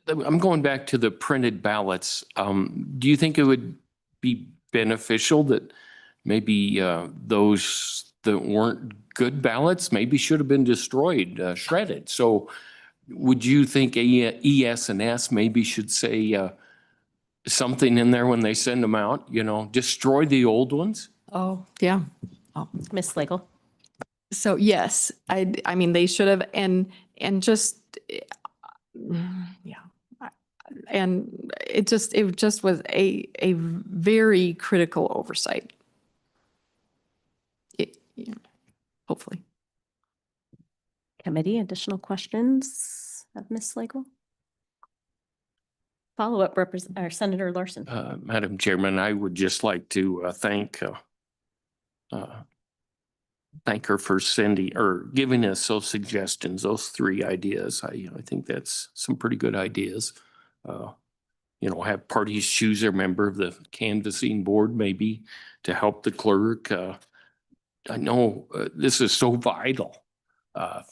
I'm going back to the printed ballots. Do you think it would be beneficial that maybe those that weren't good ballots maybe should have been destroyed, shredded. So would you think ES and S maybe should say something in there when they send them out, you know, destroy the old ones? Oh, yeah. Ms. Slegel? So yes, I mean, they should have, and just, yeah. And it just was a very critical oversight. Yeah, hopefully. Committee, additional questions of Ms. Slegel? Follow-up, Senator Larson. Madam Chairman, I would just like to thank her for sending or giving us those suggestions, those 3 ideas. I think that's some pretty good ideas. You know, have parties choose their member of the canvassing board maybe to help the clerk. I know this is so vital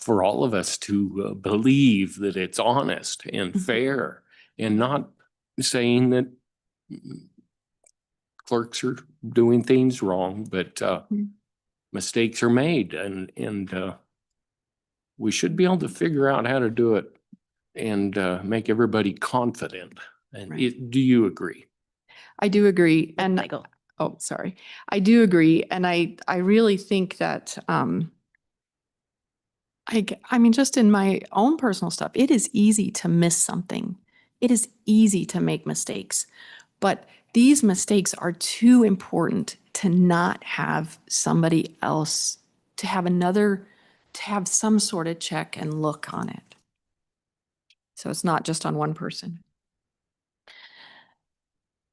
for all of us to believe that it's honest and fair and not saying that clerks are doing things wrong, but mistakes are made and we should be able to figure out how to do it and make everybody confident. And Right. do you agree? I do agree. Ms. And Slegel. oh, sorry. I do agree. And I really think that, I mean, just in my own personal stuff, it is easy to miss something. It is easy to make mistakes, but these mistakes are too important to not have somebody else, to have some sort of check and look on it. So it's not just on one person.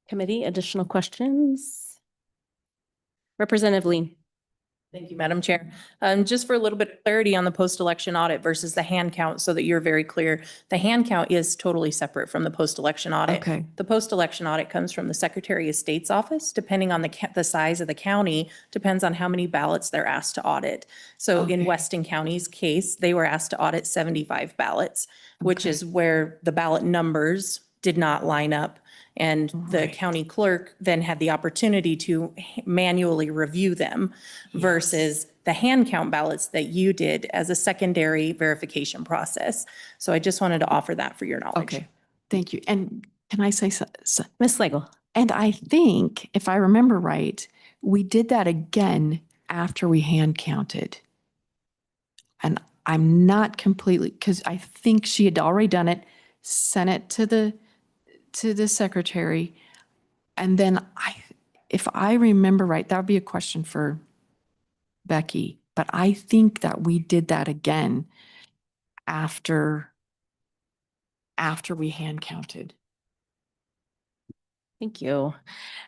Committee, additional questions? Representative Lean. Thank you, Madam Chair. Just for a little bit of clarity on the post-election audit versus the hand count so that you're very clear, the hand count is totally separate from the post-election audit. Okay. The post-election audit comes from the Secretary of State's office, depending on the size of the county, depends on how many ballots they're asked to audit. So in Okay. Weston County's case, they were asked to audit 75 ballots, which Okay. is where the ballot numbers did not line up. And the Right. county clerk then had the opportunity to manually review them versus the hand count ballots that you did as a secondary verification process. So I just wanted to offer that for your knowledge. Okay. Thank you. And can I say Ms. Slegel. and I think, if I remember right, we did that again after we hand counted. And I'm not completely, because I think she had already done it, sent it to the secretary. And then if I remember right, that would be a question for Becky, but I think that we did that again after we hand counted. Thank you.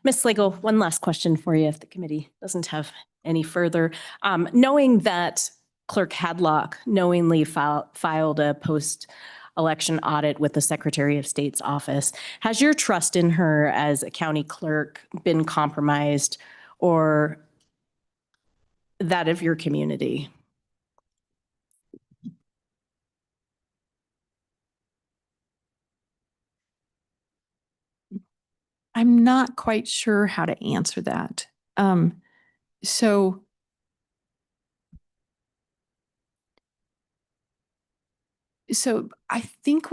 Ms. Slegel, one last question for you if the committee doesn't have any further. Knowing that Clerk Hadlock knowingly filed a post-election audit with the Secretary of State's office, has your trust in her as a county clerk been compromised, or that of your community? I'm not quite sure how to answer that. So I think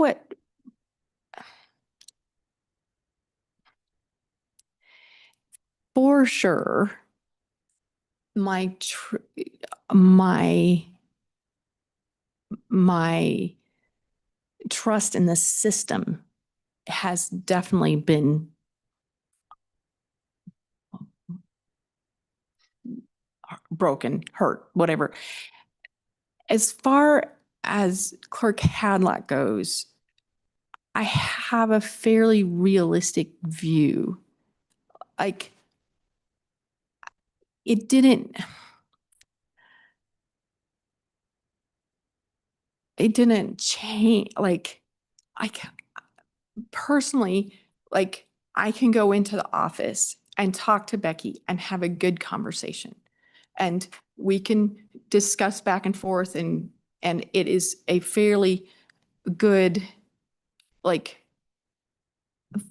for sure, my trust in the system has definitely been broken, hurt, whatever. As far as Clerk Hadlock goes, I have a fairly realistic view. Like, it didn't change. Like, personally, like, I can go into the office and talk to Becky and have a good conversation. And we can discuss back and forth, and it is a fairly good, like,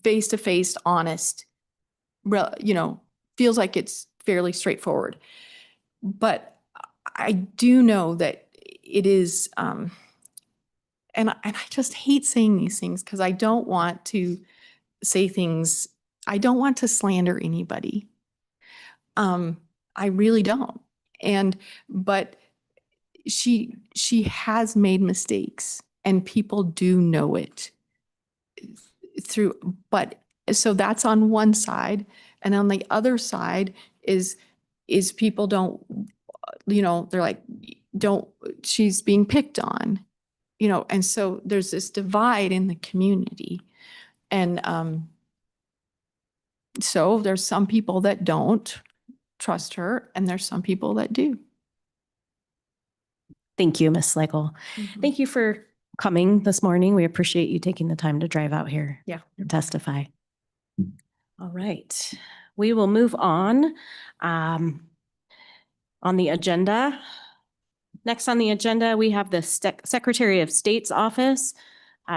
face-to-face, honest, feels like it's fairly straightforward. But I do know that it is, and I just hate saying these things because I don't want to say things, I don't want to slander anybody. I really don't. But she has made mistakes and people do know it but so that's on one side. And on the other side is people don't, they're like, she's being picked on, and so there's this divide in the community. And so there's some people that don't trust her and there's some people that do. Thank you, Ms. Slegel. Thank you for coming this morning. We appreciate you taking the time to drive out here. Yeah. And testify. All right. We will move on. On the agenda. Next on the agenda, we have the Secretary of State's office,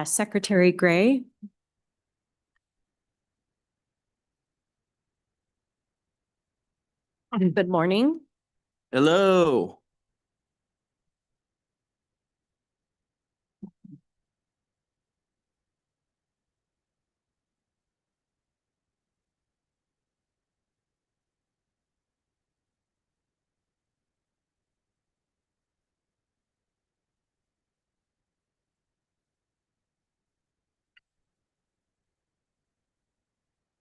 Secretary Gray. Good morning. Hello.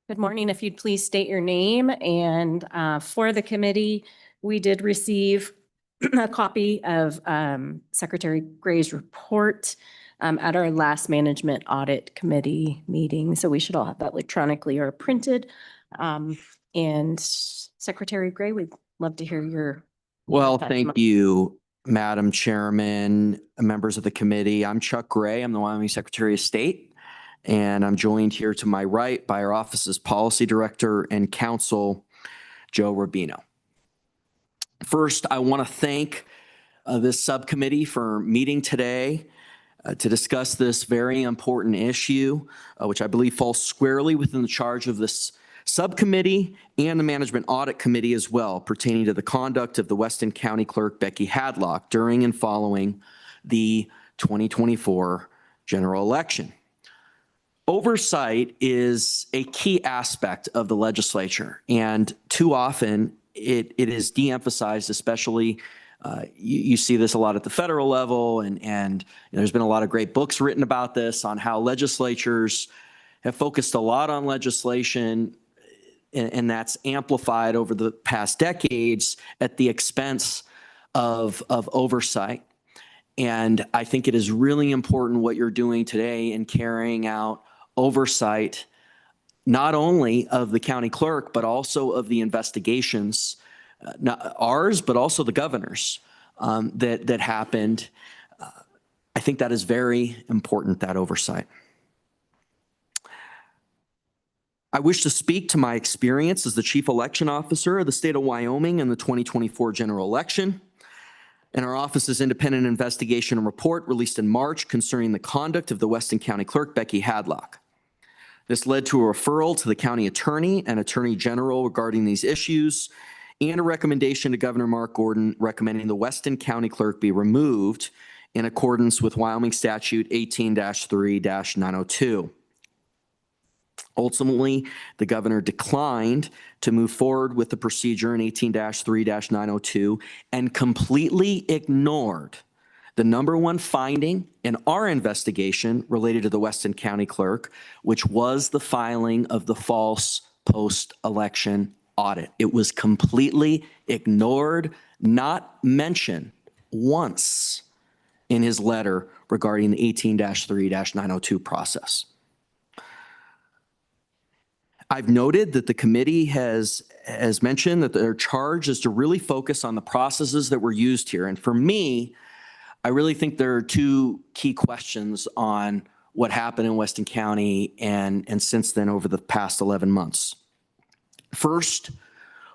Good morning. If you'd please state your name, and for the committee, we did receive a copy of Secretary Gray's report at our last management audit committee meeting. So we should all have that electronically or printed. And Secretary Gray, we'd love to hear your. Well, thank you, Madam Chairman, members of the committee. I'm Chuck Gray. I'm the Wyoming Secretary of State, and I'm joined here to my right by our office's Policy Director and Counsel, Joe Rubino. First, I want to thank this subcommittee for meeting today to discuss this very important issue, which I believe falls squarely within the charge of this subcommittee and the Management Audit Committee as well, pertaining to the conduct of the Weston County Clerk Becky Hadlock during and following the 2024 general election. Oversight is a key aspect of the legislature, and too often it is de-emphasized, especially you see this a lot at the federal level, and there's been a lot of great books written about this on how legislatures have focused a lot on legislation, and that's amplified over the past decades at the expense of oversight. And I think it is really important what you're doing today in carrying out oversight, not only of the county clerk, but also of the investigations, not ours, but also the governor's that happened. I think that is very important, that oversight. I wish to speak to my experience as the Chief Election Officer of the state of Wyoming in the 2024 general election, and our office's independent investigation and report released in March concerning the conduct of the Weston County Clerk Becky Hadlock. This led to a referral to the county attorney and attorney general regarding these issues, and a recommendation to Governor Mark Gordon recommending the Weston County Clerk be removed in accordance with Wyoming Statute 18-3-902. Ultimately, the governor declined to move forward with the procedure in 18-3-902 and completely ignored the number one finding in our investigation related to the Weston County Clerk, which was the filing of the false post-election audit. It was completely ignored, not mentioned once in his letter regarding the 18-3-902 process. I've noted that the committee has mentioned that their charge is to really focus on the processes that were used here. And for me, I really think there are two key questions on what happened in Weston County and since then over the past 11 months. First,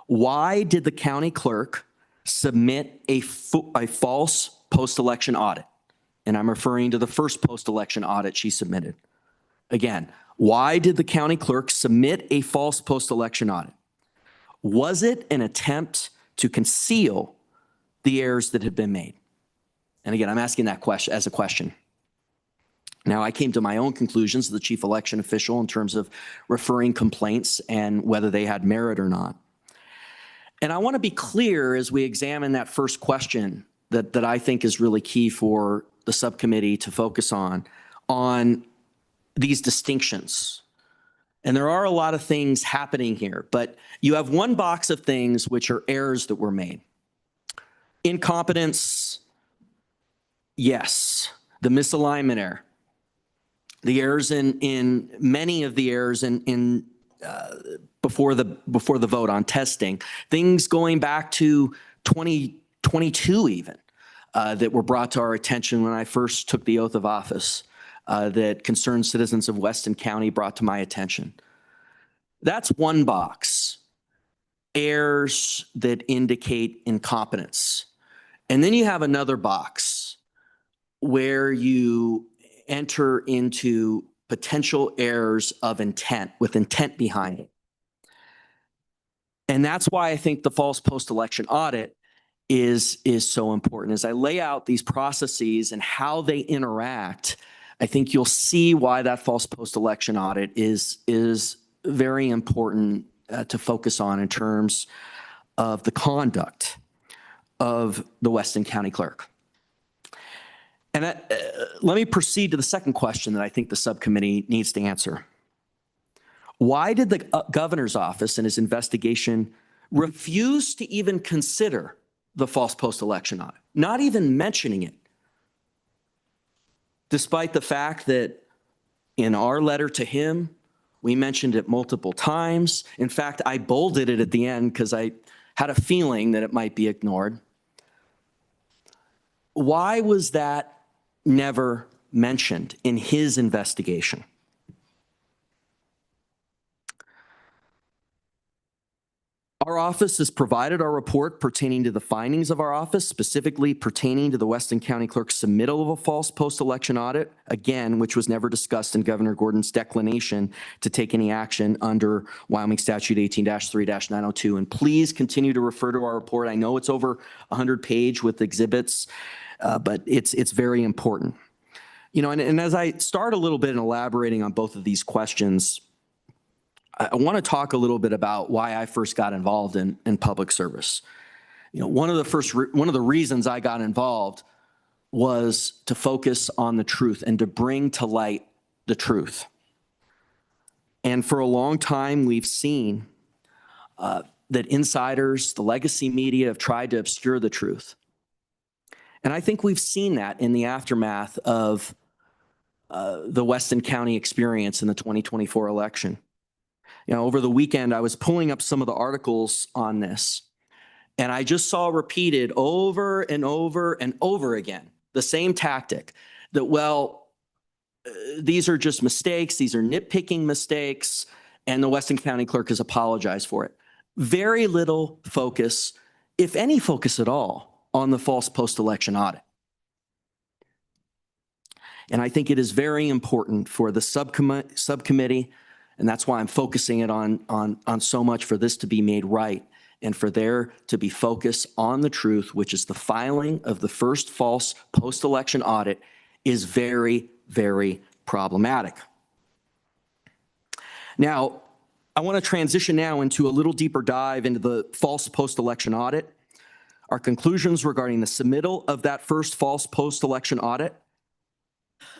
why did the county clerk submit a false post-election audit? And I'm referring to the first post-election audit she submitted. Again, why did the county clerk submit a false post-election audit? Was it an attempt to conceal the errors that had been made? And again, I'm asking that question as a question. Now, I came to my own conclusions as the chief election official in terms of referring complaints and whether they had merit or not. And I want to be clear as we examine that first question that I think is really key for the subcommittee to focus on these distinctions. And there are a lot of things happening here, but you have one box of things which are errors that were made. Incompetence, yes. The misalignment error. The errors in many of the errors before the vote on testing, things going back to 2022 even, that were brought to our attention when I first took the oath of office, that concerned citizens of Weston County brought to my attention. That's one box, errors that indicate incompetence. And then you have another box where you enter into potential errors of intent, with intent behind it. And that's why I think the false post-election audit is so important. As I lay out these processes and how they interact, I think you'll see why that false post-election audit is very important to focus on in terms of the conduct of the Weston County Clerk. And let me proceed to the second question that I think the subcommittee needs to answer. Why did the governor's office in his investigation refuse to even consider the false post-election audit, not even mentioning it, despite the fact that in our letter to him, we mentioned it multiple times. In fact, I bolded it at the end because I had a feeling that it might be ignored. Why was that never mentioned in his investigation? Our office has provided our report pertaining to the findings of our office, specifically pertaining to the Weston County Clerk's submittal of a false post-election audit, again, which was never discussed in Governor Gordon's declination to take any action under Wyoming Statute 18-3-902. And please continue to refer to our report. I know it's over 100-page with exhibits, but it's very important. You know, and as I start a little bit in elaborating on both of these questions, I want to talk a little bit about why I first got involved in public service. You know, one of the reasons I got involved was to focus on the truth and to bring to light the truth. And for a long time, we've seen that insiders, the legacy media, have tried to obscure the truth. And I think we've seen that in the aftermath of the Weston County experience in the 2024 election. You know, over the weekend, I was pulling up some of the articles on this, and I just saw repeated over and over and over again the same tactic that, well, these are just mistakes, these are nitpicking mistakes, and the Weston County Clerk has apologized for it. Very little focus, if any focus at all, on the false post-election audit. And I think it is very important for the subcommittee, and that's why I'm focusing it on so much, for this to be made right and for there to be focus on the truth, which is the filing of the first false post-election audit is very, very problematic. Now, I want to transition now into a little deeper dive into the false post-election audit, our conclusions regarding the submittal of that first false post-election audit,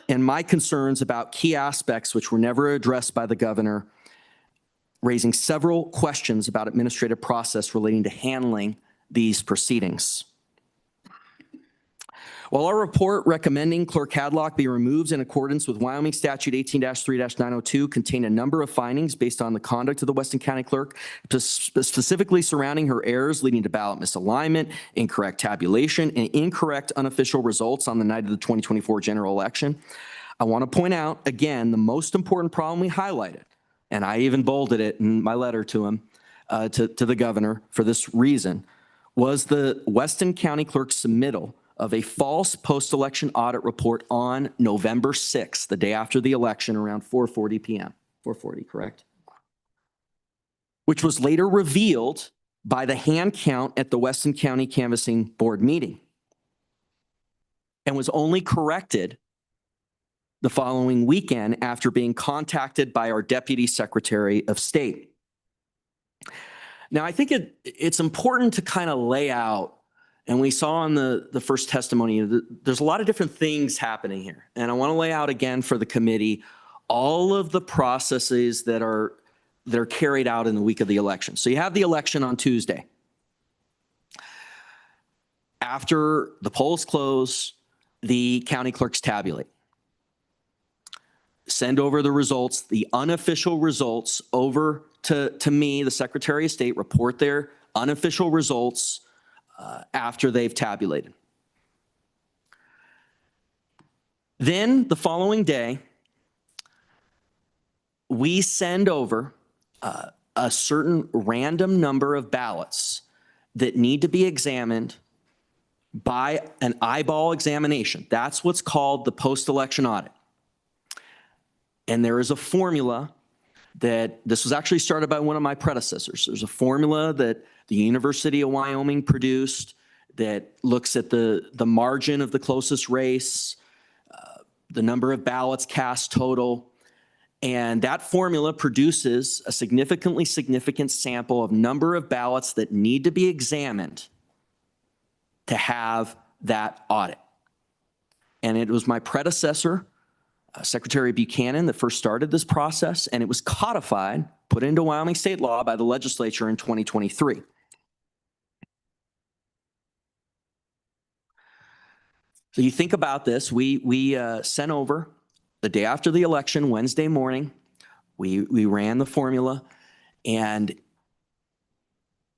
and my concerns about key aspects which were never addressed by the governor, raising several questions about administrative process relating to handling these proceedings. While our report recommending Clerk Hadlock be removed in accordance with Wyoming Statute 18-3-902 contained a number of findings based on the conduct of the Weston County Clerk, specifically surrounding her errors leading to ballot misalignment, incorrect tabulation, and incorrect unofficial results on the night of the 2024 general election. I want to point out, again, the most important problem we highlighted, and I even bolded it in my letter to him, to the governor for this reason, was the Weston County Clerk's submittal of a false post-election audit report on November 6th, the day after the election, around 4:40 p.m. 4:40, correct? Which was later revealed by the hand count at the Weston County Canvassing Board meeting and was only corrected the following weekend after being contacted by our Deputy Secretary of State. Now, I think it's important to kind of lay out, and we saw in the first testimony, there's a lot of different things happening here. And I want to lay out again for the committee all of the processes that are carried out in the week of the election. So you have the election on Tuesday. After the polls close, the county clerks tabulate. Send over the results, the unofficial results, over to me, the Secretary of State, report their unofficial results after they've tabulated. Then the following day, we send over a certain random number of ballots that need to be examined by an eyeball examination. That's what's called the post-election audit. And there is a formula that this was actually started by one of my predecessors. There's a formula that the University of Wyoming produced that looks at the margin of the closest race, the number of ballots cast total, and that formula produces a significant sample of number of ballots that need to be examined to have that audit. And it was my predecessor, Secretary Buchanan, that first started this process, and it was codified, put into Wyoming state law by the legislature in 2023. So you think about this, we sent over the day after the election, Wednesday morning, we ran the formula, and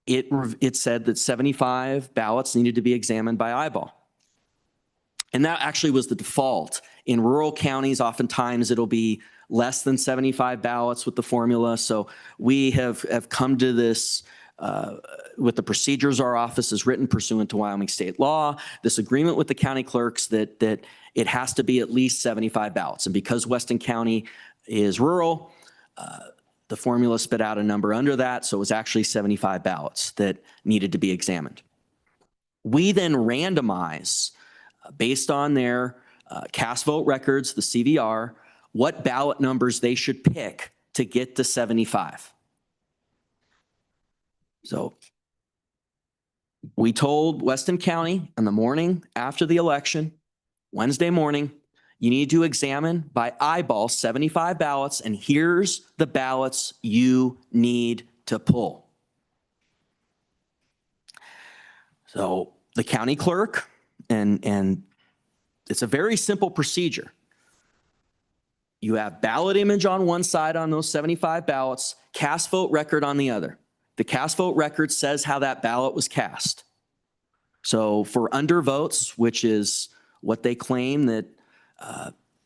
it said that 75 ballots needed to be examined by eyeball. And that actually was the default. In rural counties, oftentimes it'll be less than 75 ballots with the formula. So we have come to this with the procedures our office has written pursuant to Wyoming state law, this agreement with the county clerks that it has to be at least 75 ballots. And because Weston County is rural, the formula spit out a number under that. So it was actually 75 ballots that needed to be examined. We then randomize, based on their cast vote records, the CVR, what ballot numbers they should pick to get to 75. So we told Weston County in the morning after the election, Wednesday morning, you need to examine by eyeball 75 ballots, and here's the ballots you need to pull. So the county clerk, and it's a very simple procedure. You have ballot image on one side on those 75 ballots, cast vote record on the other. The cast vote record says how that ballot was cast. So for undervotes, which is what they claim that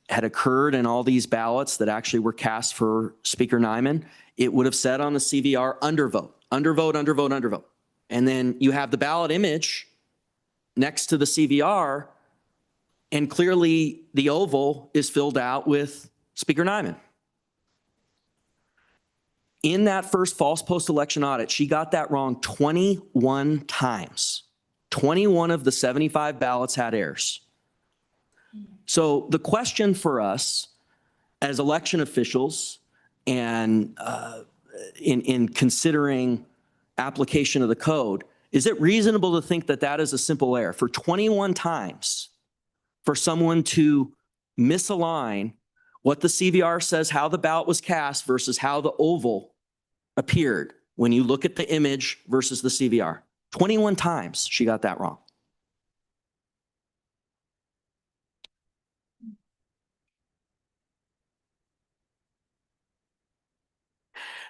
had occurred in all these ballots that actually were cast for Speaker Nyman, it would have said on the CVR undervote, undervote, undervote, undervote. And then you have the ballot image next to the CVR, and clearly the oval is filled out with Speaker Nyman. In that first false post-election audit, she got that wrong 21 times. 21 of the 75 ballots had errors. So the question for us as election officials and in considering application of the code, is it reasonable to think that that is a simple error? For 21 times, for someone to misalign what the CVR says, how the ballot was cast versus how the oval appeared when you look at the image versus the CVR. 21 times she got that wrong.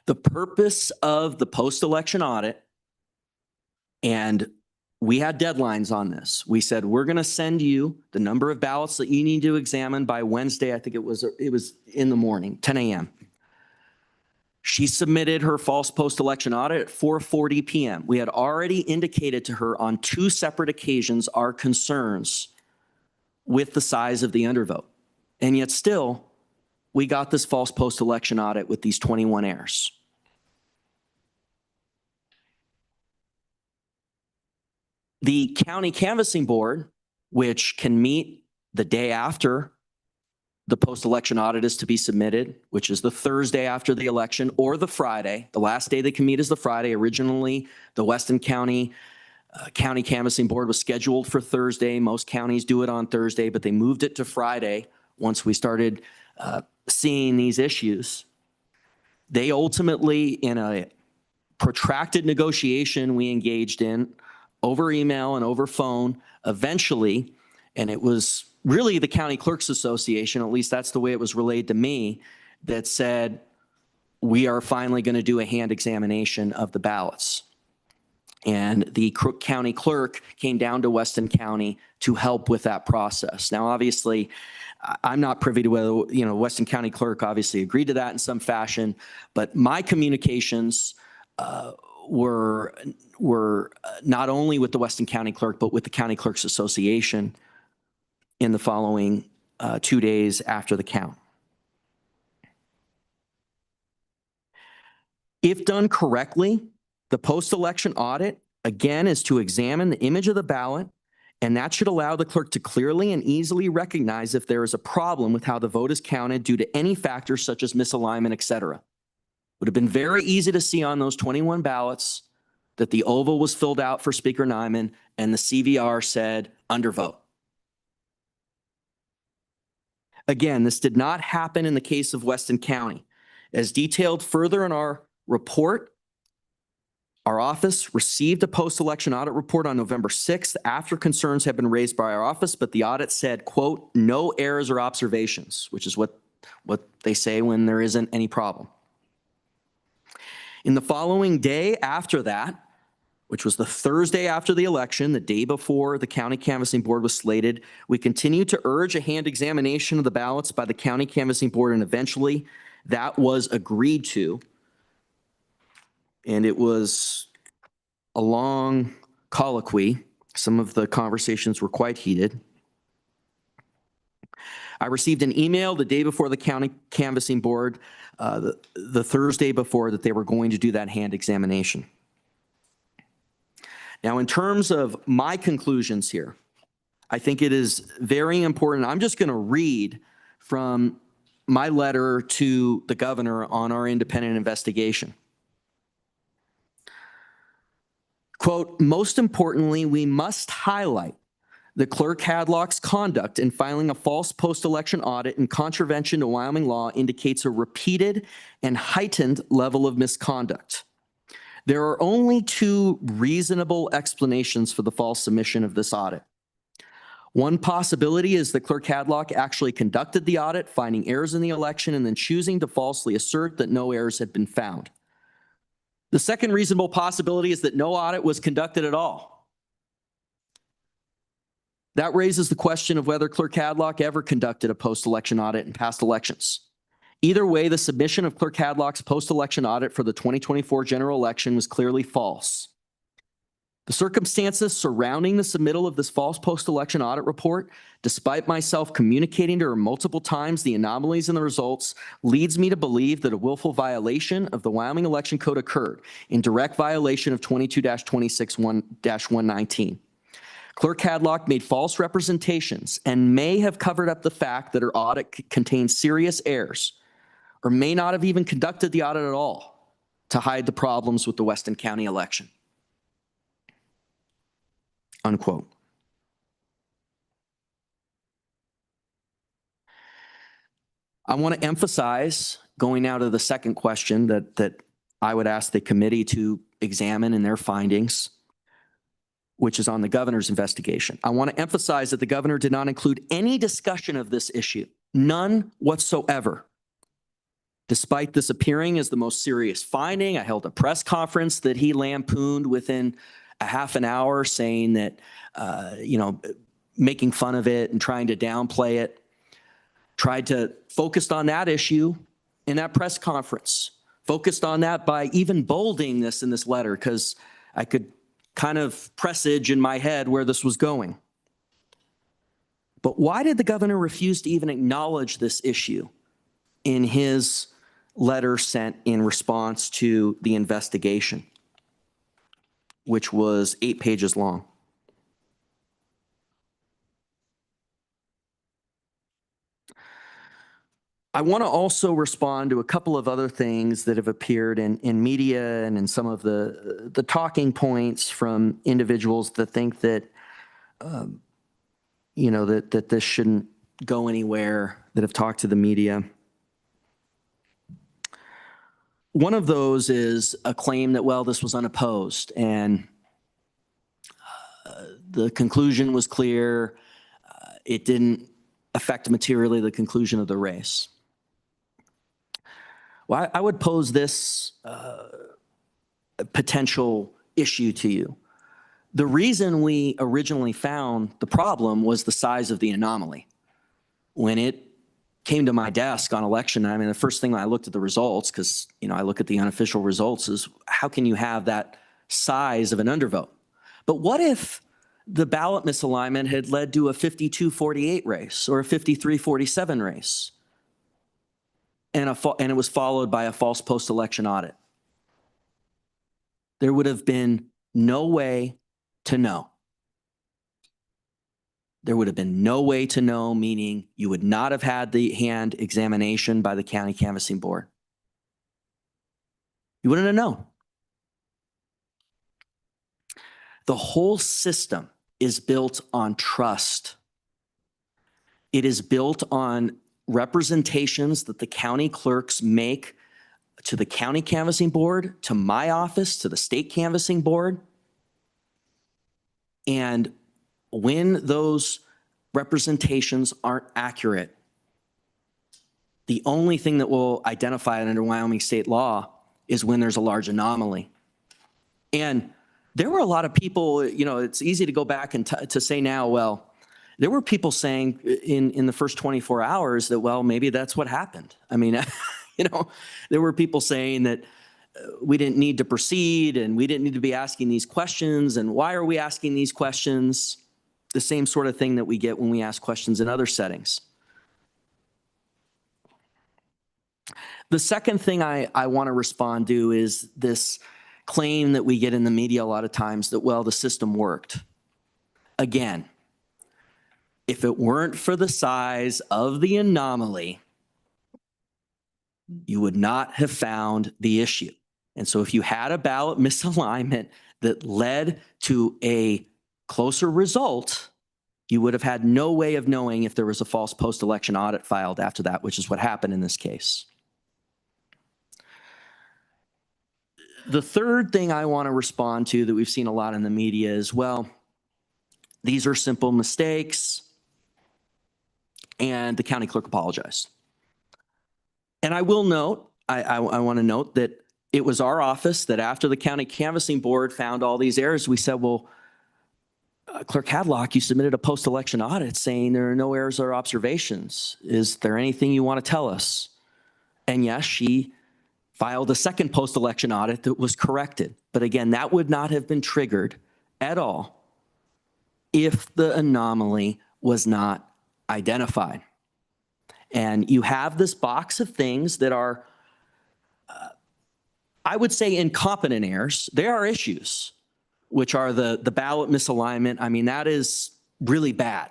The purpose of the post-election audit, and we had deadlines on this. We said, we're going to send you the number of ballots that you need to examine by Wednesday. I think it was in the morning, 10 a.m. She submitted her false post-election audit at 4:40 p.m. We had already indicated to her on 2 separate occasions our concerns with the size of the undervote. And yet still, we got this false post-election audit with these 21 errors. The county canvassing board, which can meet the day after the post-election audit is to be submitted, which is the Thursday after the election or the Friday. The last day they can meet is the Friday. Originally, the Weston County County Canvassing Board was scheduled for Thursday. Most counties do it on Thursday, but they moved it to Friday once we started seeing these issues. They ultimately, in a protracted negotiation we engaged in over email and over phone, eventually, and it was really the County Clerks Association, at least that's the way it was relayed to me, that said, we are finally going to do a hand examination of the ballots. And the county clerk came down to Weston County to help with that process. Now, obviously, I'm not privy to whether, Weston County clerk obviously agreed to that in some fashion, but my communications were not only with the Weston County clerk, but with the County Clerks Association in the following 2 days after the count. If done correctly, the post-election audit, again, is to examine the image of the ballot, and that should allow the clerk to clearly and easily recognize if there is a problem with how the vote is counted due to any factors such as misalignment, et cetera. Would have been very easy to see on those 21 ballots that the oval was filled out for Speaker Nyman and the CVR said undervote. Again, this did not happen in the case of Weston County. As detailed further in our report, our office received a post-election audit report on November 6th after concerns had been raised by our office, but the audit said, quote, no errors or observations, which is what they say when there isn't any problem. In the following day after that, which was the Thursday after the election, the day before the county canvassing board was slated, we continued to urge a hand examination of the ballots by the county canvassing board, and eventually that was agreed to. And it was a long colloquy. Some of the conversations were quite heated. I received an email the day before the county canvassing board, the Thursday before, that they were going to do that hand examination. Now, in terms of my conclusions here, I think it is very important. I'm just going to read from my letter to the governor on our independent investigation. Quote, most importantly, we must highlight the Clerk Hadlock's conduct in filing a false post-election audit in contravention to Wyoming law indicates a repeated and heightened level of misconduct. There are only two reasonable explanations for the false submission of this audit. One possibility is that Clerk Hadlock actually conducted the audit, finding errors in the election, and then choosing to falsely assert that no errors had been found. The second reasonable possibility is that no audit was conducted at all. That raises the question of whether Clerk Hadlock ever conducted a post-election audit in past elections. Either way, the submission of Clerk Hadlock's post-election audit for the 2024 general election was clearly false. The circumstances surrounding the submittal of this false post-election audit report, despite myself communicating to her multiple times the anomalies in the results, leads me to believe that a willful violation of the Wyoming Election Code occurred in direct violation of 22-26-1-119. Clerk Hadlock made false representations and may have covered up the fact that her audit contained serious errors, or may not have even conducted the audit at all to hide the problems with the Weston County election. Unquote. I want to emphasize, going now to the second question that I would ask the committee to examine in their findings, which is on the governor's investigation. I want to emphasize that the governor did not include any discussion of this issue, none whatsoever. Despite this appearing as the most serious finding, I held a press conference that he lampooned within a half an hour, saying that, making fun of it and trying to downplay it. Tried to focus on that issue in that press conference. Focused on that by even bolding this in this letter, because I could kind of presage in my head where this was going. But why did the governor refuse to even acknowledge this issue in his letter sent in response to the investigation, which was 8 pages long? I want to also respond to a couple of other things that have appeared in media and in some of the talking points from individuals that think that, that this shouldn't go anywhere, that have talked to the media. One of those is a claim that, well, this was unopposed and the conclusion was clear. It didn't affect materially the conclusion of the race. Well, I would pose this potential issue to you. The reason we originally found the problem was the size of the anomaly. When it came to my desk on election night, I mean, the first thing I looked at the results, because, I look at the unofficial results, is how can you have that size of an undervote? But what if the ballot misalignment had led to a 52-48 race or a 53-47 race? And it was followed by a false post-election audit. There would have been no way to know. There would have been no way to know, meaning you would not have had the hand examination by the county canvassing board. You wouldn't have known. The whole system is built on trust. It is built on representations that the county clerks make to the county canvassing board, to my office, to the state canvassing board. And when those representations aren't accurate, the only thing that will identify it under Wyoming state law is when there's a large anomaly. And there were a lot of people, it's easy to go back and to say now, well, there were people saying in the first 24 hours that, well, maybe that's what happened. I mean, there were people saying that we didn't need to proceed and we didn't need to be asking these questions. And why are we asking these questions? The same sort of thing that we get when we ask questions in other settings. The second thing I want to respond to is this claim that we get in the media a lot of times that, well, the system worked. Again, if it weren't for the size of the anomaly, you would not have found the issue. And so if you had a ballot misalignment that led to a closer result, you would have had no way of knowing if there was a false post-election audit filed after that, which is what happened in this case. The third thing I want to respond to that we've seen a lot in the media is, well, these are simple mistakes, and the county clerk apologized. And I will note, I want to note that it was our office that after the county canvassing board found all these errors, we said, well, Clerk Hadlock, you submitted a post-election audit saying there are no errors or observations. Is there anything you want to tell us? And yes, she filed a second post-election audit that was corrected. But again, that would not have been triggered at all if the anomaly was not identified. And you have this box of things that are, I would say, incompetent errors. There are issues, which are the ballot misalignment. I mean, that is really bad.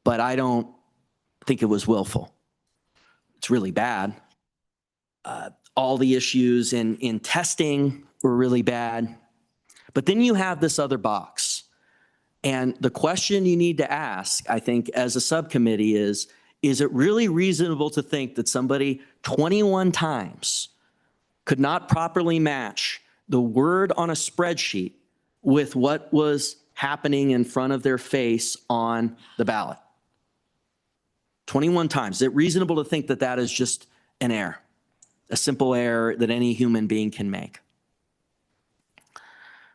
But I don't think it was willful. It's really bad. All the issues in testing were really bad. But then you have this other box. And the question you need to ask, I think, as a subcommittee is it really reasonable to think that somebody 21 times could not properly match the word on a spreadsheet with what was happening in front of their face on the ballot? 21 times. Is it reasonable to think that that is just an error, a simple error that any human being can make?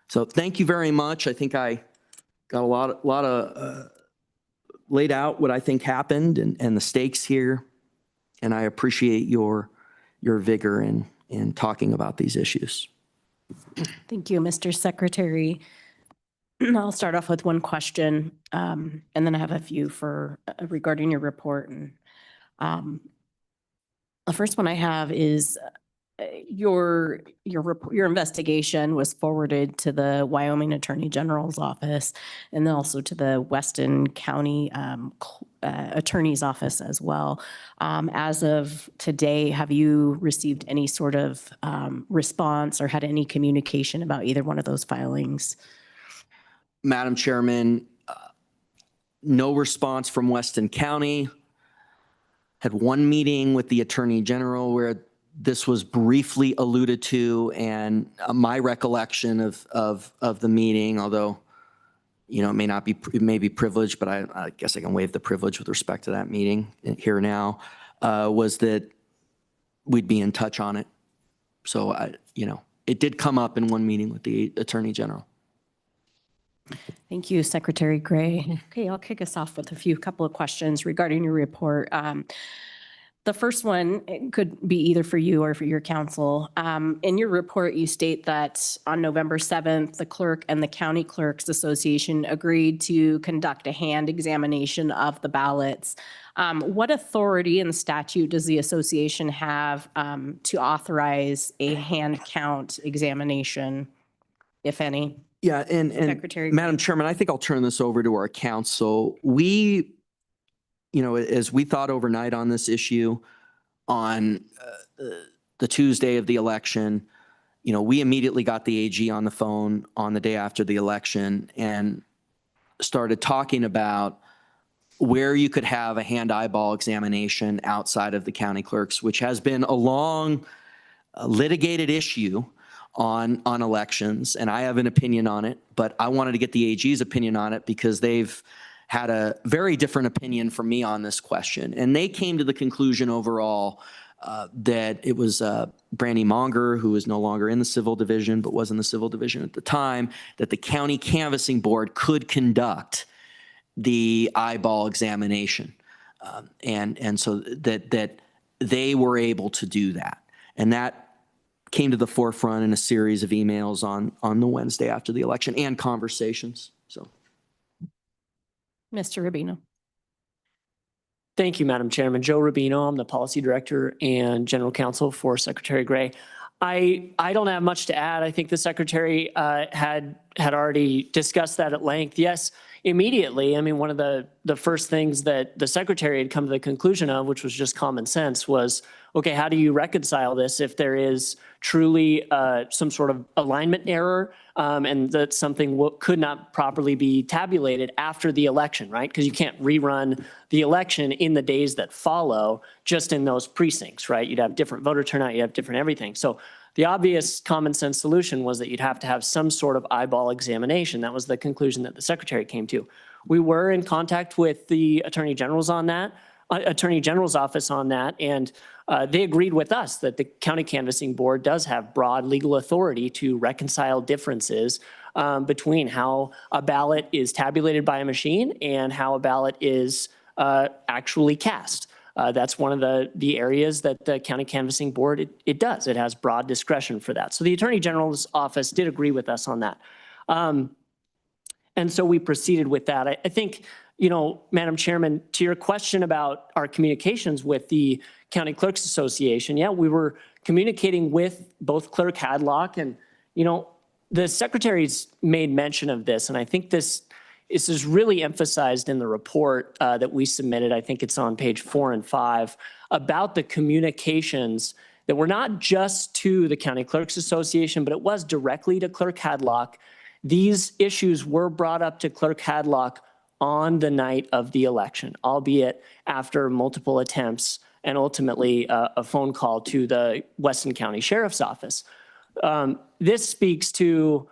So thank you very much. I think I got a lot of laid out what I think happened and the stakes here. And I appreciate your vigor in talking about these issues. Thank you, Mr. Secretary. I'll start off with one question, and then I have a few for regarding your report. And the first one I have is, your investigation was forwarded to the Wyoming Attorney General's office and then also to the Weston County Attorney's office as well. As of today, have you received any sort of response or had any communication about either one of those filings? Madam Chairman, no response from Weston County. Had one meeting with the Attorney General where this was briefly alluded to, and my recollection of the meeting, although, you know, it may be privileged, but I guess I can waive the privilege with respect to that meeting here now, was that we'd be in touch on it. So it did come up in one meeting with the Attorney General. Thank you, Secretary Gray. Okay, I'll kick us off with a couple of questions regarding your report. The first one could be either for you or for your counsel. In your report, you state that on November 7th, the clerk and the County Clerks Association agreed to conduct a hand examination of the ballots. What authority in the statute does the association have to authorize a hand count examination, if any? Yeah, and Secretary Madam Chairman, I think I'll turn this over to our counsel. We, as we thought overnight on this issue on the Tuesday of the election, we immediately got the AG on the phone on the day after the election and started talking about where you could have a hand eyeball examination outside of the county clerks, which has been a long litigated issue on elections. And I have an opinion on it, but I wanted to get the AG's opinion on it because they've had a very different opinion from me on this question. And they came to the conclusion overall that it was Brandy Monger, who is no longer in the civil division, but was in the civil division at the time, that the county canvassing board could conduct the eyeball examination. And so that they were able to do that. And that came to the forefront in a series of emails on the Wednesday after the election and conversations. So, Mr. Rubino. Thank you, Madam Chairman. Joe Rubino, I'm the Policy Director and General Counsel for Secretary Gray. I don't have much to add. I think the Secretary had already discussed that at length. Yes, immediately. I mean, one of the first things that the Secretary had come to the conclusion of, which was just common sense, was, okay, how do you reconcile this if there is truly some sort of alignment error and that something could not properly be tabulated after the election, right? Because you can't rerun the election in the days that follow just in those precincts, right? You'd have different voter turnout, you have different everything. So the obvious common sense solution was that you'd have to have some sort of eyeball examination. That was the conclusion that the Secretary came to. We were in contact with the Attorney General's on that, Attorney General's office on that, and they agreed with us that the County Canvassing Board does have broad legal authority to reconcile differences between how a ballot is tabulated by a machine and how a ballot is actually cast. That's one of the areas that the County Canvassing Board, it does. It has broad discretion for that. So the Attorney General's office did agree with us on that. And so we proceeded with that. I think, Madam Chairman, to your question about our communications with the County Clerks Association, yeah, we were communicating with both Clerk Hadlock and, the Secretary's made mention of this, and I think this is really emphasized in the report that we submitted. I think it's on page 4 and 5 about the communications that were not just to the County Clerks Association, but it was directly to Clerk Hadlock. These issues were brought up to Clerk Hadlock on the night of the election, albeit after multiple attempts and ultimately a phone call to the Weston County Sheriff's Office. This speaks to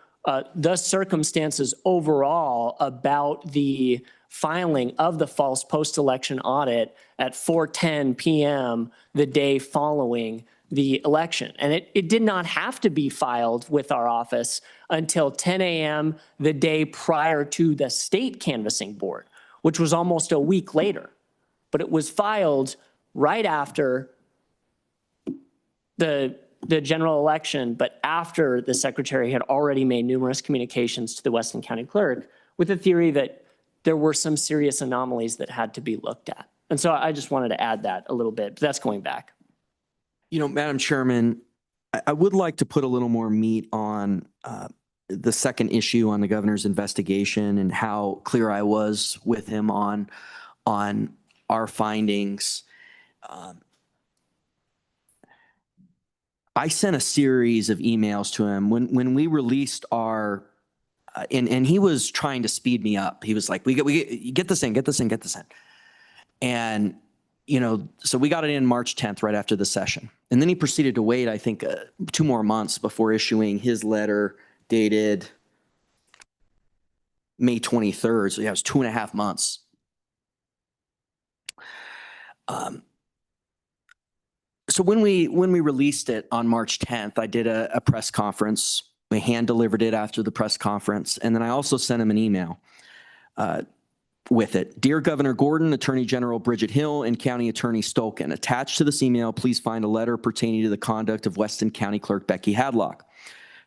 the circumstances overall about the filing of the false post-election audit at 4:10 p.m. the day following the election. And it did not have to be filed with our office until 10 a.m. the day prior to the state canvassing board, which was almost a week later. But it was filed right after the general election, but after the Secretary had already made numerous communications to the Weston County Clerk with the theory that there were some serious anomalies that had to be looked at. And so I just wanted to add that a little bit, but that's going back. Madam Chairman, I would like to put a little more meat on the second issue on the governor's investigation and how clear I was with him on our findings. I sent a series of emails to him when we released our, and he was trying to speed me up. He was like, get this in. And, you know, so we got it in March 10th, right after the session. And then he proceeded to wait, I think, 2 more months before issuing his letter dated May 23rd. So yeah, it was 2.5 months. So when we released it on March 10th, I did a press conference. We hand delivered it after the press conference. And then I also sent him an email with it. Dear Governor Gordon, Attorney General Bridget Hill, and County Attorney Stolken, attached to this email, please find a letter pertaining to the conduct of Weston County Clerk Becky Hadlock.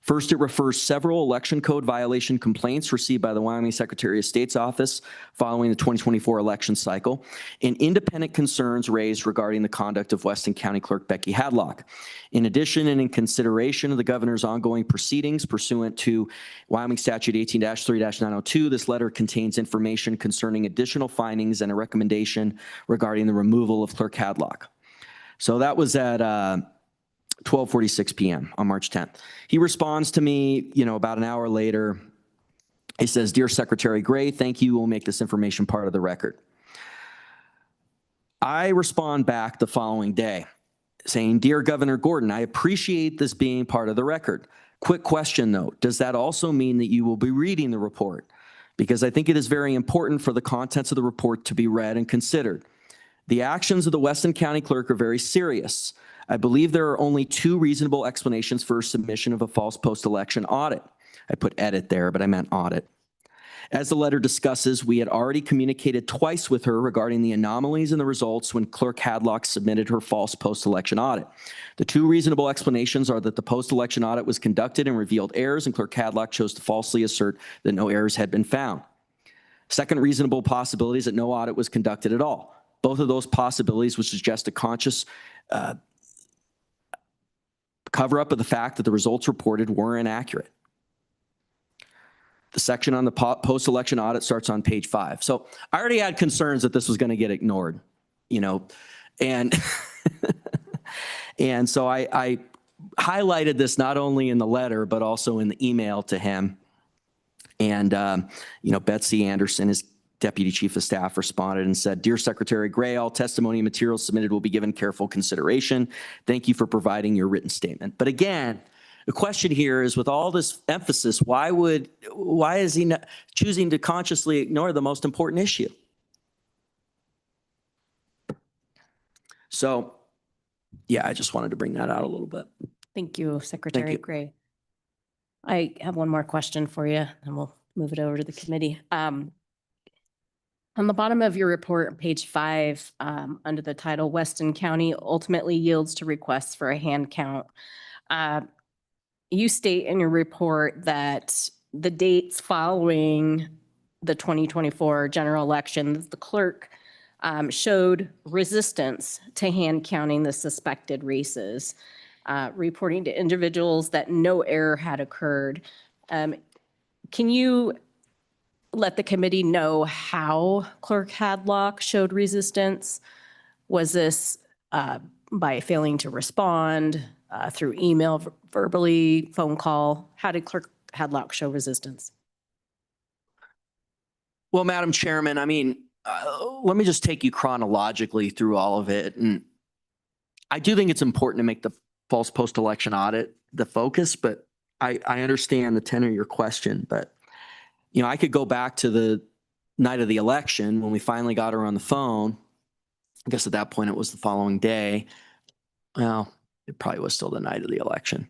First, it refers several election code violation complaints received by the Wyoming Secretary of State's office following the 2024 election cycle and independent concerns raised regarding the conduct of Weston County Clerk Becky Hadlock. In addition, and in consideration of the governor's ongoing proceedings pursuant to Wyoming Statute 18-3-902, this letter contains information concerning additional findings and a recommendation regarding the removal of Clerk Hadlock. So that was at 12:46 p.m. on March 10th. He responds to me, you know, about an hour later. He says, Dear Secretary Gray, thank you. We'll make this information part of the record. I respond back the following day saying, Dear Governor Gordon, I appreciate this being part of the record. Quick question though, does that also mean that you will be reading the report? Because I think it is very important for the contents of the report to be read and considered. The actions of the Weston County Clerk are very serious. I believe there are only 2 reasonable explanations for submission of a false post-election audit. I put edit there, but I meant audit. As the letter discusses, we had already communicated twice with her regarding the anomalies in the results when Clerk Hadlock submitted her false post-election audit. The 2 reasonable explanations are that the post-election audit was conducted and revealed errors, and Clerk Hadlock chose to falsely assert that no errors had been found. Second reasonable possibility is that no audit was conducted at all. Both of those possibilities would suggest a conscious cover-up of the fact that the results reported were inaccurate. The section on the post-election audit starts on page 5. So I already had concerns that this was going to get ignored, you know, and and so I highlighted this not only in the letter, but also in the email to him. And, you know, Betsy Anderson, his Deputy Chief of Staff, responded and said, Dear Secretary Gray, all testimony and materials submitted will be given careful consideration. Thank you for providing your written statement. But again, the question here is, with all this emphasis, why is he not choosing to consciously ignore the most important issue? So, yeah, I just wanted to bring that out a little bit. Thank you, Secretary you. Gray. I have one more question for you, and we'll move it over to the committee. On the bottom of your report, on page 5, under the title, Weston County ultimately yields to requests for a hand count. You state in your report that the dates following the 2024 general election, the clerk showed resistance to hand counting the suspected races, reporting to individuals that no error had occurred. Can you let the committee know how Clerk Hadlock showed resistance? Was this by failing to respond, through email, verbally, phone call? How did Clerk Hadlock show resistance? Well, Madam Chairman, I mean, let me just take you chronologically through all of it. And I do think it's important to make the false post-election audit the focus, but I understand the tenor of your question. But, you know, I could go back to the night of the election when we finally got her on the phone. I guess at that point it was the following day. Well, it probably was still the night of the election.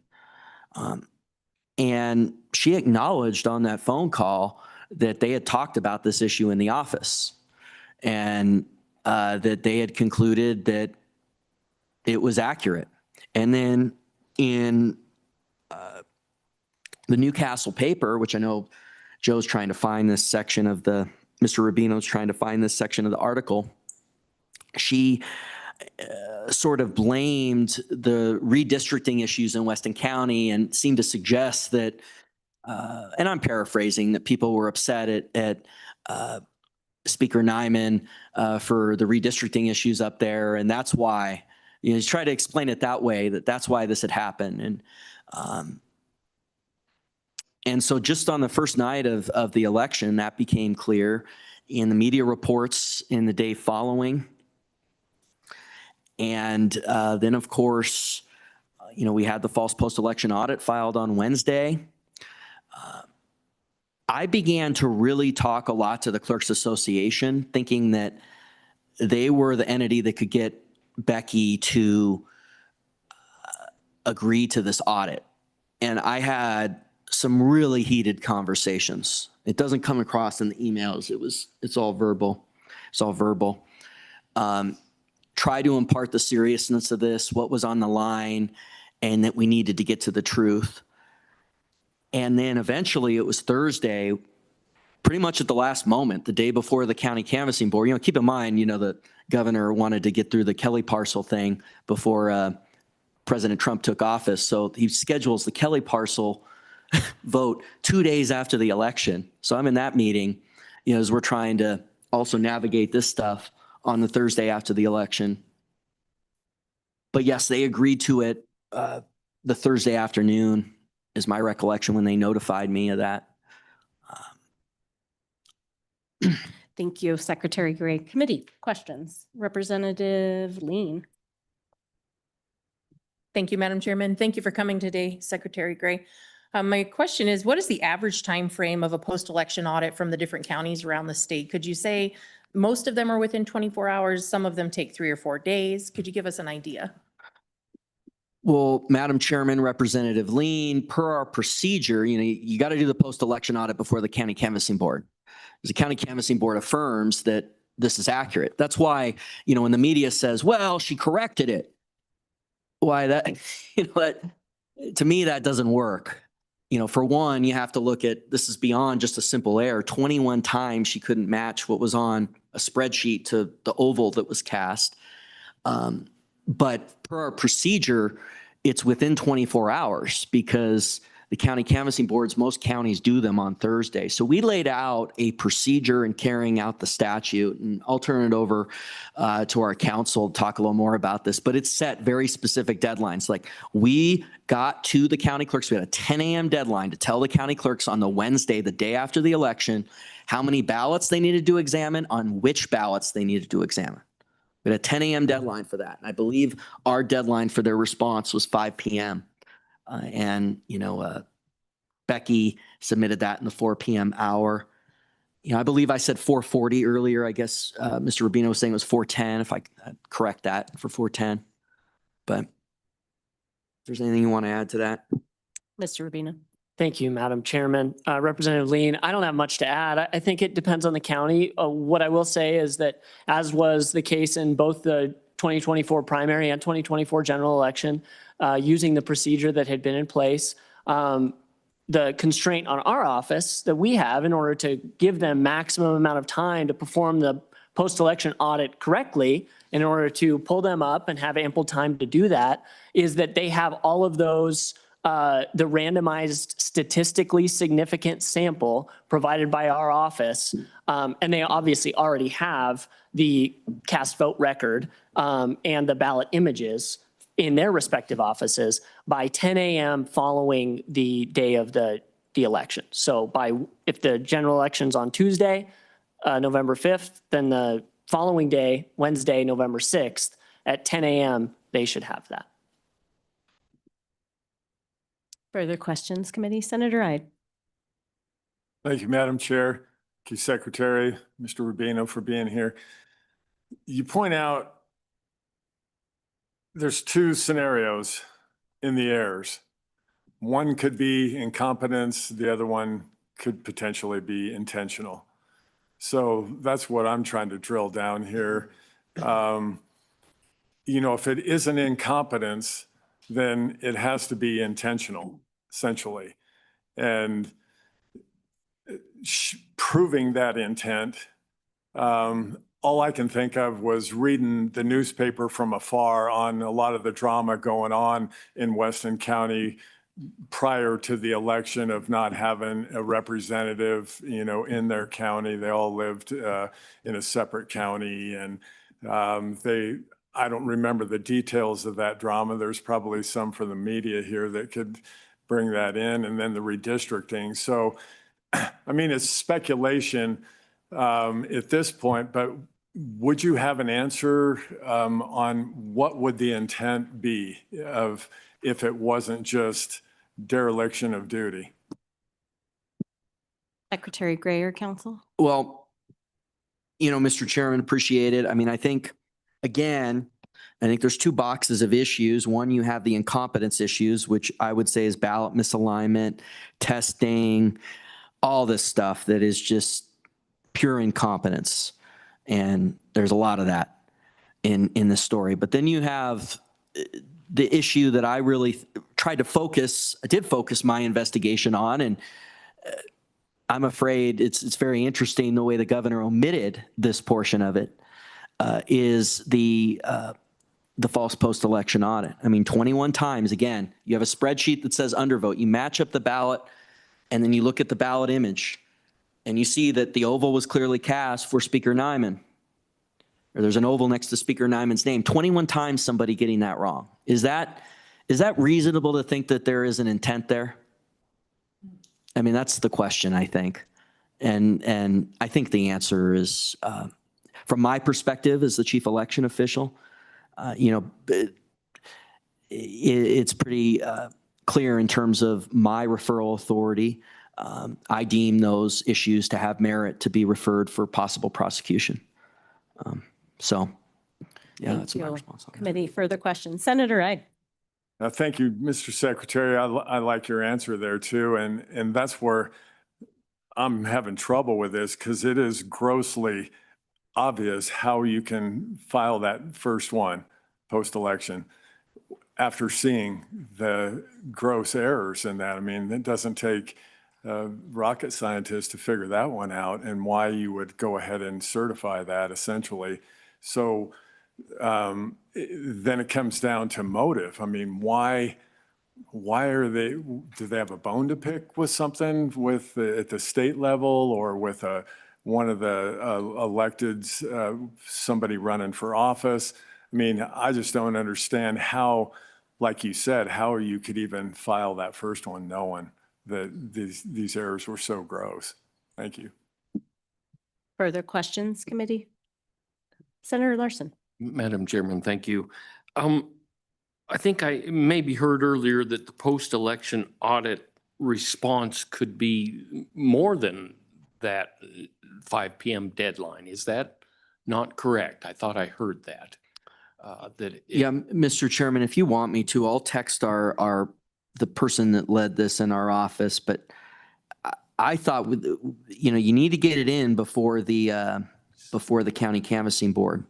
And she acknowledged on that phone call that they had talked about this issue in the office and that they had concluded that it was accurate. And then in the Newcastle paper, which I know Joe's trying to find this section of Mr. Rubino's trying to find this section of the article, she sort of blamed the redistricting issues in Weston County and seemed to suggest that, and I'm paraphrasing, that people were upset at Speaker Nyman for the redistricting issues up there. And that's why, he's tried to explain it that way, that's why this had happened. And so just on the first night of the election, that became clear in the media reports in the day following. And then, of course, we had the false post-election audit filed on Wednesday. I began to really talk a lot to the Clerks Association, thinking that they were the entity that could get Becky to agree to this audit. And I had some really heated conversations. It doesn't come across in the emails. It's all verbal. It's all verbal. Try to impart the seriousness of this, what was on the line, and that we needed to get to the truth. And then eventually it was Thursday, pretty much at the last moment, the day before the county canvassing board. Keep in mind, the governor wanted to get through the Kelly parcel thing before President Trump took office. So he schedules the Kelly parcel vote 2 days after the election. So I'm in that meeting, as we're trying to also navigate this stuff on the Thursday after the election. But yes, they agreed to it the Thursday afternoon, is my recollection, when they notified me of that. Thank you, Secretary Gray. Committee questions. Representative Lean. Thank you, Madam Chairman. Thank you for coming today, Secretary Gray. My question is, what is the average time frame of a post-election audit from the different counties around the state? Could you say most of them are within 24 hours, some of them take 3 or 4 days? Could you give us an idea? Well, Madam Chairman, Representative Lean, per our procedure, you got to do the post-election audit before the county canvassing board. The county canvassing board affirms that this is accurate. That's why, when the media says, well, she corrected it. Why that, to me, that doesn't work. For one, you have to look at, this is beyond just a simple error. 21 times she couldn't match what was on a spreadsheet to the oval that was cast. But per our procedure, it's within 24 hours because the county canvassing boards, most counties do them on Thursday. So we laid out a procedure in carrying out the statute, and I'll turn it over to our counsel to talk a little more about this, but it's set very specific deadlines. Like, we got to the county clerks, we had a 10 a.m. deadline to tell the county clerks on the Wednesday, the day after the election, how many ballots they needed to examine, on which ballots they needed to examine. We had a 10 a.m. deadline for that. And I believe our deadline for their response was 5 p.m. Becky submitted that in the 4 p.m. hour. I believe I said 4:40 earlier. I guess Mr. Rubino was saying it was 4:10, if I correct that for 4:10. But if there's anything you want to add to that? Mr. Rubino. Thank you, Madam Chairman. Representative Lean, I don't have much to add. I think it depends on the county. What I will say is that, as was the case in both the 2024 primary and 2024 general election, using the procedure that had been in place, the constraint on our office that we have in order to give them maximum amount of time to perform the post-election audit correctly, in order to pull them up and have ample time to do that, is that they have all of those, the randomized statistically significant sample provided by our office. And they obviously already have the cast vote record and the ballot images in their respective offices by 10 a.m. following the day of the election. So if the general election's on Tuesday, November 5th, then the following day, Wednesday, November 6th at 10 a.m., they should have that. Further questions, committee? Senator Ide. Thank you, Madam Chair. Thank you, Secretary, Mr. Rubino, for being here. You point out there's 2 scenarios in the errors. One could be incompetence. The other one could potentially be intentional. So that's what I'm trying to drill down here. If it isn't incompetence, then it has to be intentional, essentially. And proving that intent, all I can think of was reading the newspaper from afar on a lot of the drama going on in Weston County prior to the election of not having a representative, in their county. They all lived in a separate county, and I don't remember the details of that drama. There's probably some for the media here that could bring that in, and then the redistricting. So, I mean, it's speculation at this point, but would you have an answer on what would the intent be of if it wasn't just dereliction of duty? Secretary Gray or counsel? Well, Mr. Chairman, appreciate it. I mean, I think there's two boxes of issues. One, you have the incompetence issues, which I would say is ballot misalignment, testing, all this stuff that is just pure incompetence. And there's a lot of that in this story. But then you have the issue that I really I did focus my investigation on, and I'm afraid it's very interesting the way the governor omitted this portion of it, is the false post-election audit. I mean, 21 times, again, you have a spreadsheet that says undervote. You match up the ballot, and then you look at the ballot image, and you see that the oval was clearly cast for Speaker Nyman, or there's an oval next to Speaker Nyman's name. 21 times somebody getting that wrong. Is that reasonable to think that there is an intent there? I mean, that's the question, I think. And I think the answer is, from my perspective as the chief election official, it's pretty clear in terms of my referral authority. I deem those issues to have merit to be referred for possible prosecution. That's my response. Committee, further questions? Senator Ag. Thank you, Mr. Secretary. I like your answer there too. And that's where I'm having trouble with this, because it is grossly obvious how you can file that first one post-election after seeing the gross errors in that. I mean, it doesn't take rocket scientists to figure that one out, and why you would go ahead and certify that essentially. So then it comes down to motive. I mean, why do they have a bone to pick with something at the state level, or with one of the electeds, somebody running for office? I mean, I just don't understand how, like you said, how you could even file that first one knowing that these errors were so gross. Thank you. Further questions, committee? Senator Larson. Madam Chairman, thank you. I think I maybe heard earlier that the post-election audit response could be more than that 5 p.m. deadline. Is that not correct? I thought I heard that. Mr. Chairman, if you want me to, I'll text the person that led this in our office, but I thought, you need to get it in before the county canvassing board.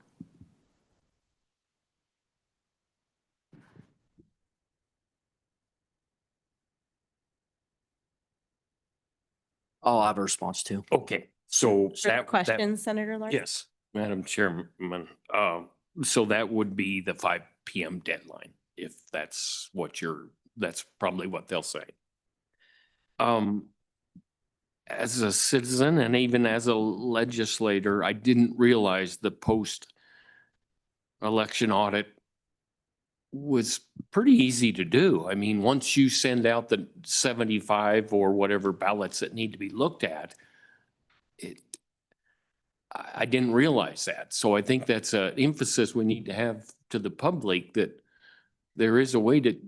I'll have a response too. Okay, so Further questions, Senator Larson? yes, Madam Chairman. So that would be the 5 p.m. deadline, if that's that's probably what they'll say. As a citizen and even as a legislator, I didn't realize the post-election audit was pretty easy to do. I mean, once you send out the 75 or whatever ballots that need to be looked at, I didn't realize that. So I think that's an emphasis we need to have to the public, that there is a way to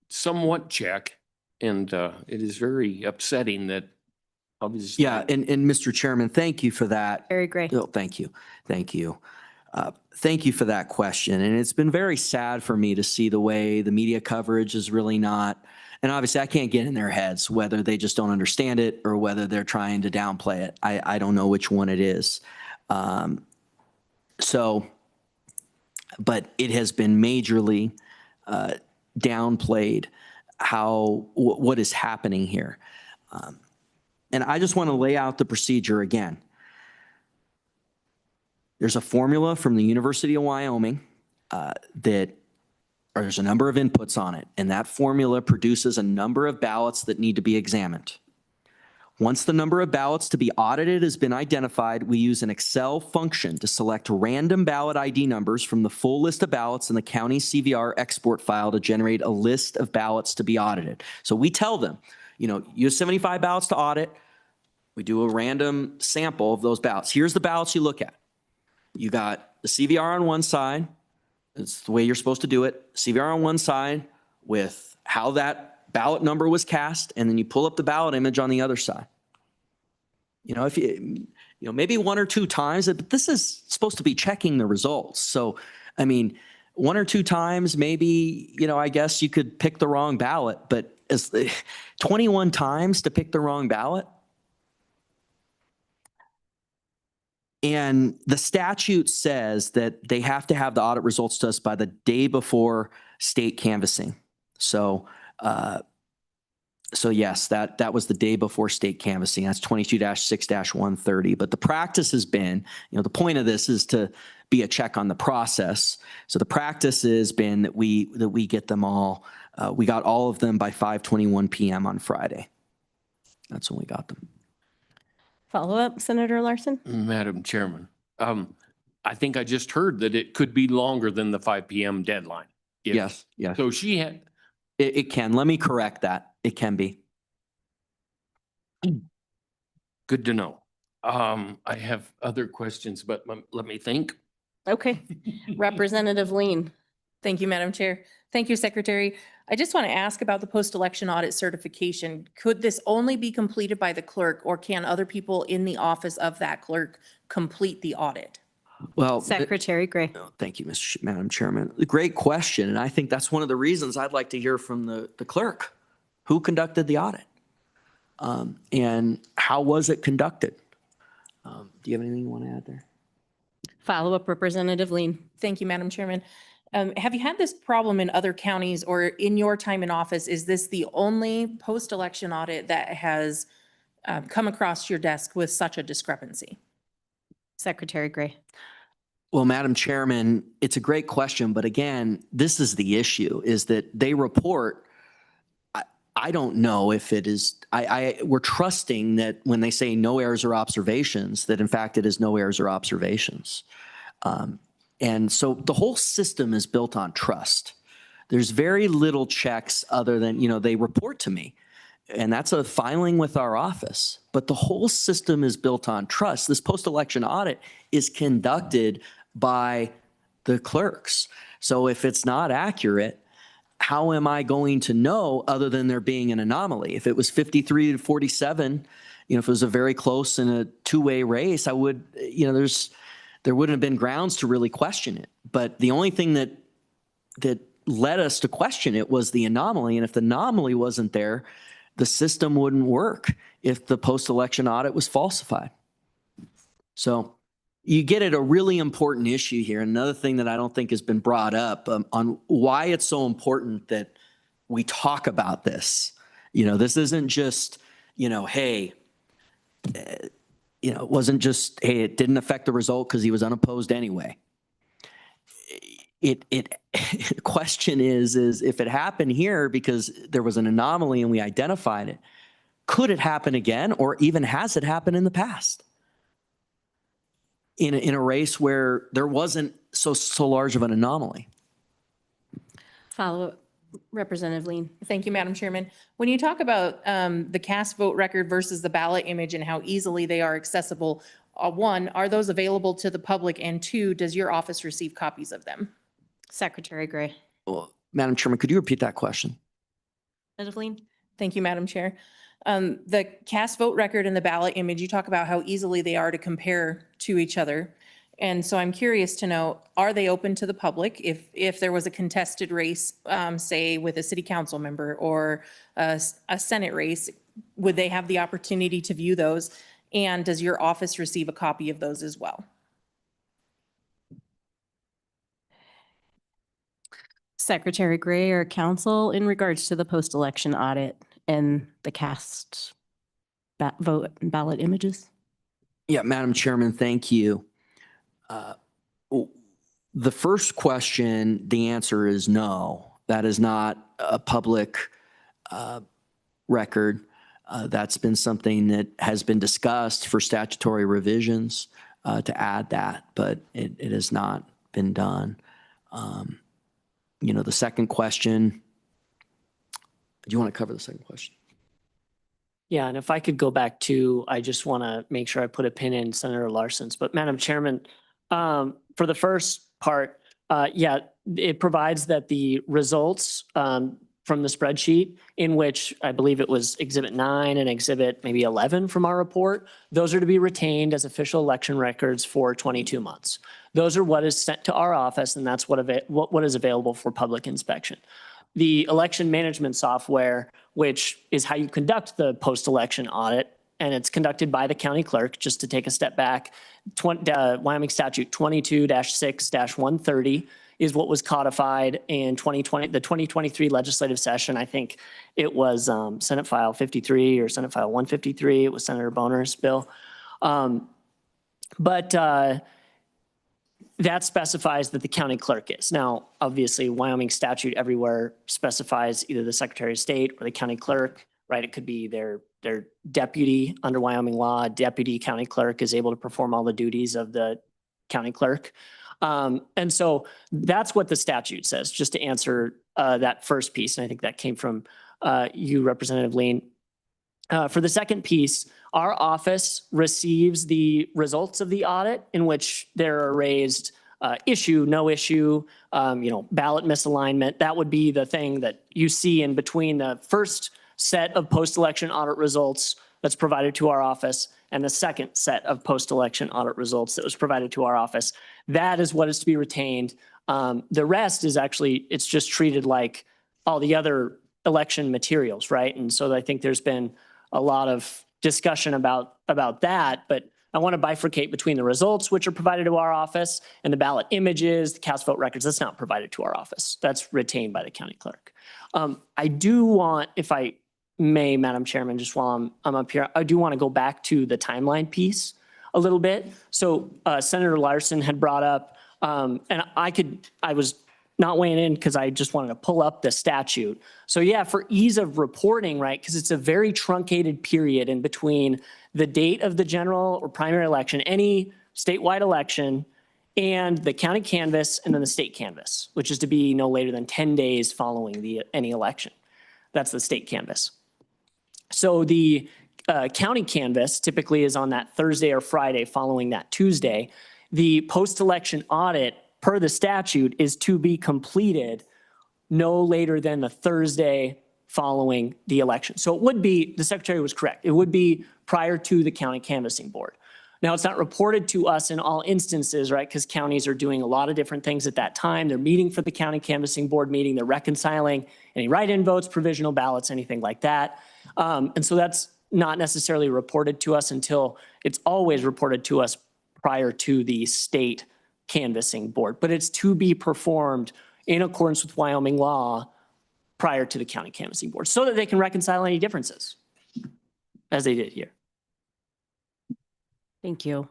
somewhat check. And it is very upsetting that obviously. Yeah, and Mr. Chairman, thank you for that. Very great. Oh, thank you. Thank you. Thank you for that question. And it's been very sad for me to see the way the media coverage is really not, and obviously I can't get in their heads whether they just don't understand it or whether they're trying to downplay it. I don't know which one it is. But it has been majorly downplayed what is happening here. And I just want to lay out the procedure again. There's a formula from the University of Wyoming there's a number of inputs on it, and that formula produces a number of ballots that need to be examined. Once the number of ballots to be audited has been identified, we use an Excel function to select random ballot ID numbers from the full list of ballots in the county CVR export file to generate a list of ballots to be audited. So we tell them, you have 75 ballots to audit. We do a random sample of those ballots. Here's the ballots you look at. You got the CVR on one side. It's the way you're supposed to do it. CVR on one side with how that ballot number was cast, and then you pull up the ballot image on the other side. If maybe one or two times, but this is supposed to be checking the results. So, one or two times, maybe, I guess you could pick the wrong ballot, but 21 times to pick the wrong ballot. And the statute says that they have to have the audit results to us by the day before state canvassing. So yes, that was the day before state canvassing. That's 22-6-130. But the practice has been, the point of this is to be a check on the process. So the practice has been that we get them all. We got all of them by 5:21 p.m. on Friday. That's when we got them. Follow up, Senator Larson? Madam Chairman, I think I just heard that it could be longer than the 5 p.m. deadline. Yes. So she had. It can. Let me correct that. It can be. Good to know. I have other questions, but let me think. Okay. Representative Lean. Thank you, Madam Chair. Thank you, Secretary. I just want to ask about the post-election audit certification. Could this only be completed by the clerk, or can other people in the office of that clerk complete the audit? Well, Secretary Gray. thank you, Madam Chairman. Great question. And I think that's one of the reasons I'd like to hear from the clerk. Who conducted the audit? And how was it conducted? Do you have anything you want to add there? Follow up, Representative Lean. Thank you, Madam Chairman. Have you had this problem in other counties or in your time in office? Is this the only post-election audit that has come across your desk with such a discrepancy? Secretary Gray. Well, Madam Chairman, it's a great question. But again, this is the issue, is that they report. I don't know if it is, we're trusting that when they say no errors or observations, that in fact it is no errors or observations. And so the whole system is built on trust. There's very little checks other than, they report to me, and that's a filing with our office. But the whole system is built on trust. This post-election audit is conducted by the clerks. So if it's not accurate, how am I going to know other than there being an anomaly? If it was 53-47, if it was a very close and a two-way race, I would, there wouldn't have been grounds to really question it. But the only thing that led us to question it was the anomaly. And if the anomaly wasn't there, the system wouldn't work if the post-election audit was falsified. So you get at a really important issue here. Another thing that I don't think has been brought up on why it's so important that we talk about this. This isn't just, hey, it wasn't just, hey, it didn't affect the result because he was unopposed anyway. The question is if it happened here because there was an anomaly and we identified it, could it happen again, or even has it happened in the past? In a race where there wasn't so large of an anomaly. Follow up, Representative Lean. Thank you, Madam Chairman. When you talk about the cast vote record versus the ballot image and how easily they are accessible, one, are those available to the public? And two, does your office receive copies of them? Secretary Gray. Well, Madam Chairman, could you repeat that question? Representative Lean. Thank you, Madam Chair. The cast vote record and the ballot image, you talk about how easily they are to compare to each other. And so I'm curious to know, are they open to the public? If there was a contested race, say with a city council member or a Senate race, would they have the opportunity to view those? And does your office receive a copy of those as well? Secretary Gray or Council, in regards to the post-election audit and the cast vote and ballot images? Yeah, Madam Chairman, thank you. The first question, the answer is no. That is not a public record. That's been something that has been discussed for statutory revisions to add that, but it has not been done. The second question, do you want to cover the second question? Yeah, and if I could go back to, I just want to make sure I put a pin in Senator Larson's, but Madam Chairman, for the first part, it provides that the results from the spreadsheet, in which I believe it was Exhibit 9 and Exhibit maybe 11 from our report, those are to be retained as official election records for 22 months. Those are what is sent to our office, and that's what is available for public inspection. The election management software, which is how you conduct the post-election audit, and it's conducted by the county clerk, just to take a step back, Wyoming statute 22-6-130 is what was codified in the 2023 legislative session. I think it was Senate File 53 or Senate File 153. It was Senator Boner's bill. That specifies that the county clerk is. Now, obviously, Wyoming statute everywhere specifies either the Secretary of State or the county clerk, right? It could be their deputy under Wyoming law. Deputy county clerk is able to perform all the duties of the county clerk. And so that's what the statute says, just to answer that first piece. And I think that came from you, Representative Lean. For the second piece, our office receives the results of the audit, in which there are raised issue, no issue, ballot misalignment. That would be the thing that you see in between the first set of post-election audit results that's provided to our office and the second set of post-election audit results that was provided to our office. That is what is to be retained. The rest is actually, it's just treated like all the other election materials, right? And so I think there's been a lot of discussion about that, but I want to bifurcate between the results, which are provided to our office, and the ballot images, the cast vote records. That's not provided to our office. That's retained by the county clerk. I do want, if I may, Madam Chairman, just while I'm up here, I do want to go back to the timeline piece a little bit. So Senator Larson had brought up, and I was not weighing in because I just wanted to pull up the statute. So yeah, for ease of reporting, right, because it's a very truncated period in between the date of the general or primary election, any statewide election, and the county canvass, and then the state canvass, which is to be no later than 10 days following any election. That's the state canvass. So the county canvass typically is on that Thursday or Friday following that Tuesday. The post-election audit per the statute is to be completed no later than the Thursday following the election. So it would be, the secretary was correct, it would be prior to the county canvassing board. Now, it's not reported to us in all instances, right? Because counties are doing a lot of different things at that time. They're meeting for the county canvassing board meeting. They're reconciling any write-in votes, provisional ballots, anything like that. And so that's not necessarily reported to us until, it's always reported to us prior to the state canvassing board, but it's to be performed in accordance with Wyoming law prior to the county canvassing board so that they can reconcile any differences, as they did here. Thank you.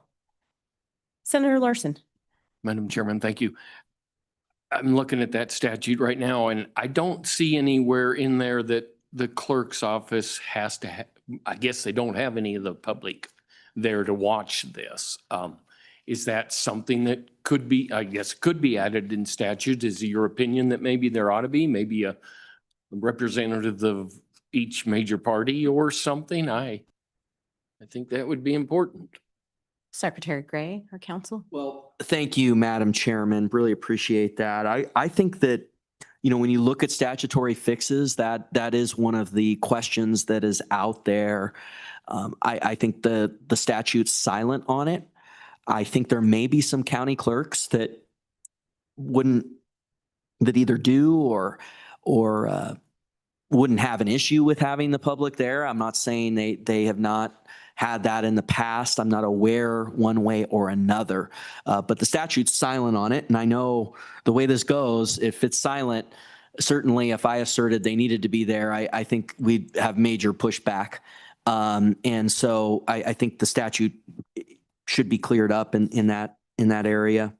Senator Larson. Madam Chairman, thank you. I'm looking at that statute right now, and I don't see anywhere in there that the clerk's office has to have, I guess they don't have any of the public there to watch this. Is that something that could be, I guess, could be added in statute? Is it your opinion that maybe there ought to be maybe a representative of each major party or something? I think that would be important. Secretary Gray or counsel? Well, thank you, Madam Chairman. Really appreciate that. I think that, when you look at statutory fixes, that is one of the questions that is out there. I think the statute's silent on it. I think there may be some county clerks that either do or wouldn't have an issue with having the public there. I'm not saying they have not had that in the past. I'm not aware one way or another, but the statute's silent on it. And I know the way this goes, if it's silent, certainly if I asserted they needed to be there, I think we'd have major pushback. And so I think the statute should be cleared up in in that area.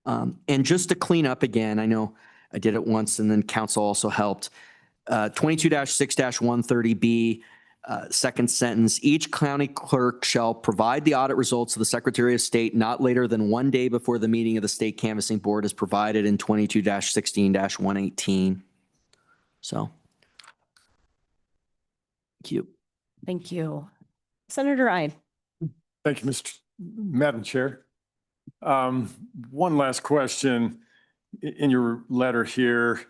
And just to clean up again, I know I did it once and then council also helped. 22-6-130B, second sentence, each county clerk shall provide the audit results to the Secretary of State not later than 1 day before the meeting of the state canvassing board as provided in 22-16-118. So. Thank you. Thank you. Senator Ide. Thank you, Madam Chair. One last question in your letter here,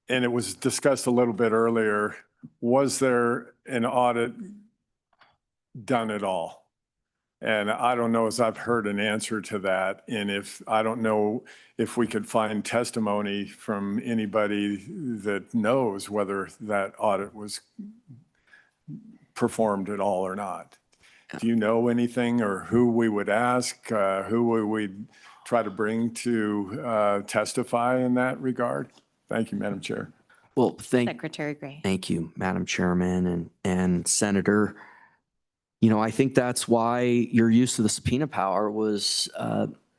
and it was discussed a little bit earlier. Was there an audit done at all? And I don't know as I've heard an answer to that. And I don't know if we could find testimony from anybody that knows whether that audit was performed at all or not. Do you know anything, or who we would ask, who we would try to bring to testify in that regard? Thank you, Madam Chair. Well, Secretary Gray. thank you, Madam Chairman and Senator. You know, I think that's why your use of the subpoena power was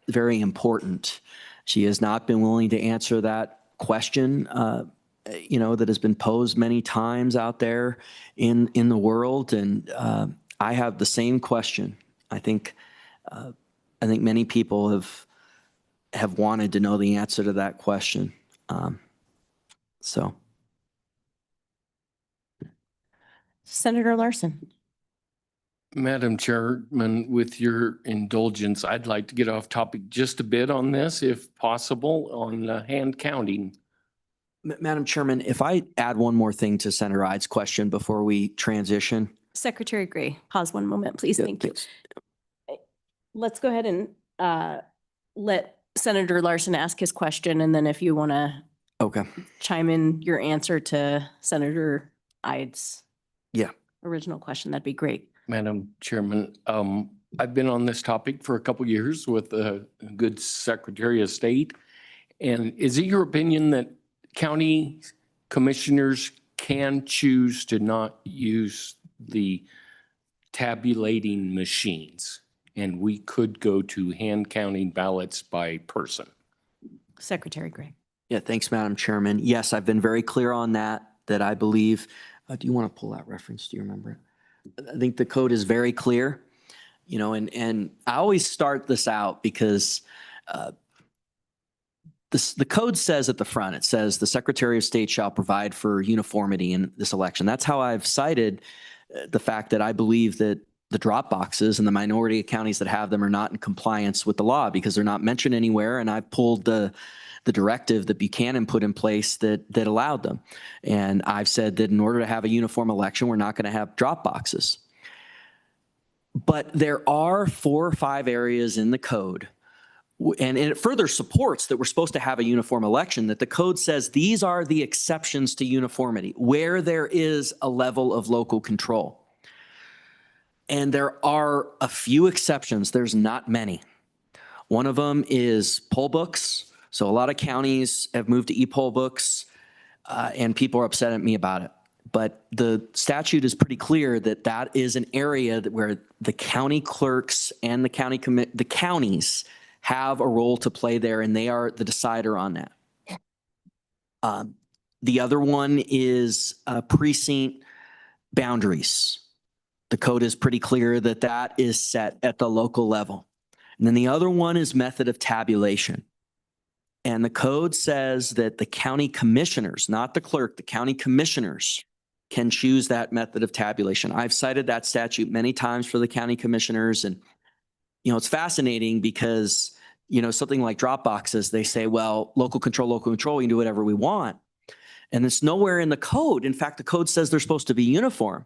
very important. She has not been willing to answer that question, you know, that has been posed many times out there in the world. And I have the same question. I think many people have wanted to know the answer to that question. So. Senator Larson. Madam Chairman, with your indulgence, I'd like to get off topic just a bit on this, if possible, on hand counting. Madam Chairman, if I add one more thing to Senator Ide's question before we transition. Secretary Gray, pause one moment, please. Yeah, Thank you. thanks. Let's go ahead and let Senator Larson ask his question, and then if you want to Okay. chime in your answer to Senator Ide's Yeah. original question, that'd be great. Madam Chairman, I've been on this topic for a couple years with a good Secretary of State. And is it your opinion that county commissioners can choose to not use the tabulating machines, and we could go to hand counting ballots by person? Secretary Gray. Yeah, thanks, Madam Chairman. Yes, I've been very clear on that I believe, do you want to pull that reference? Do you remember it? I think the code is very clear, you know, and I always start this out because the code says at the front, it says the Secretary of State shall provide for uniformity in this election. That's how I've cited the fact that I believe that the drop boxes and the minority of counties that have them are not in compliance with the law because they're not mentioned anywhere. And I've pulled the directive that Buchanan put in place that allowed them. And I've said that in order to have a uniform election, we're not going to have drop boxes. But there are 4 or 5 areas in the code, and it further supports that we're supposed to have a uniform election, that the code says these are the exceptions to uniformity, where there is a level of local control. And there are a few exceptions. There's not many. One of them is poll books. So a lot of counties have moved to e-poll books, and people are upset at me about it. But the statute is pretty clear that that is an area where the county clerks and the counties have a role to play there, and they are the decider on that. The other one is precinct boundaries. The code is pretty clear that that is set at the local level. And then the other one is method of tabulation. And the code says that the county commissioners, not the clerk, the county commissioners can choose that method of tabulation. I've cited that statute many times for the county commissioners. And, you know, it's fascinating because, you know, something like drop boxes, they say, well, local control, we can do whatever we want. And it's nowhere in the code. In fact, the code says they're supposed to be uniform.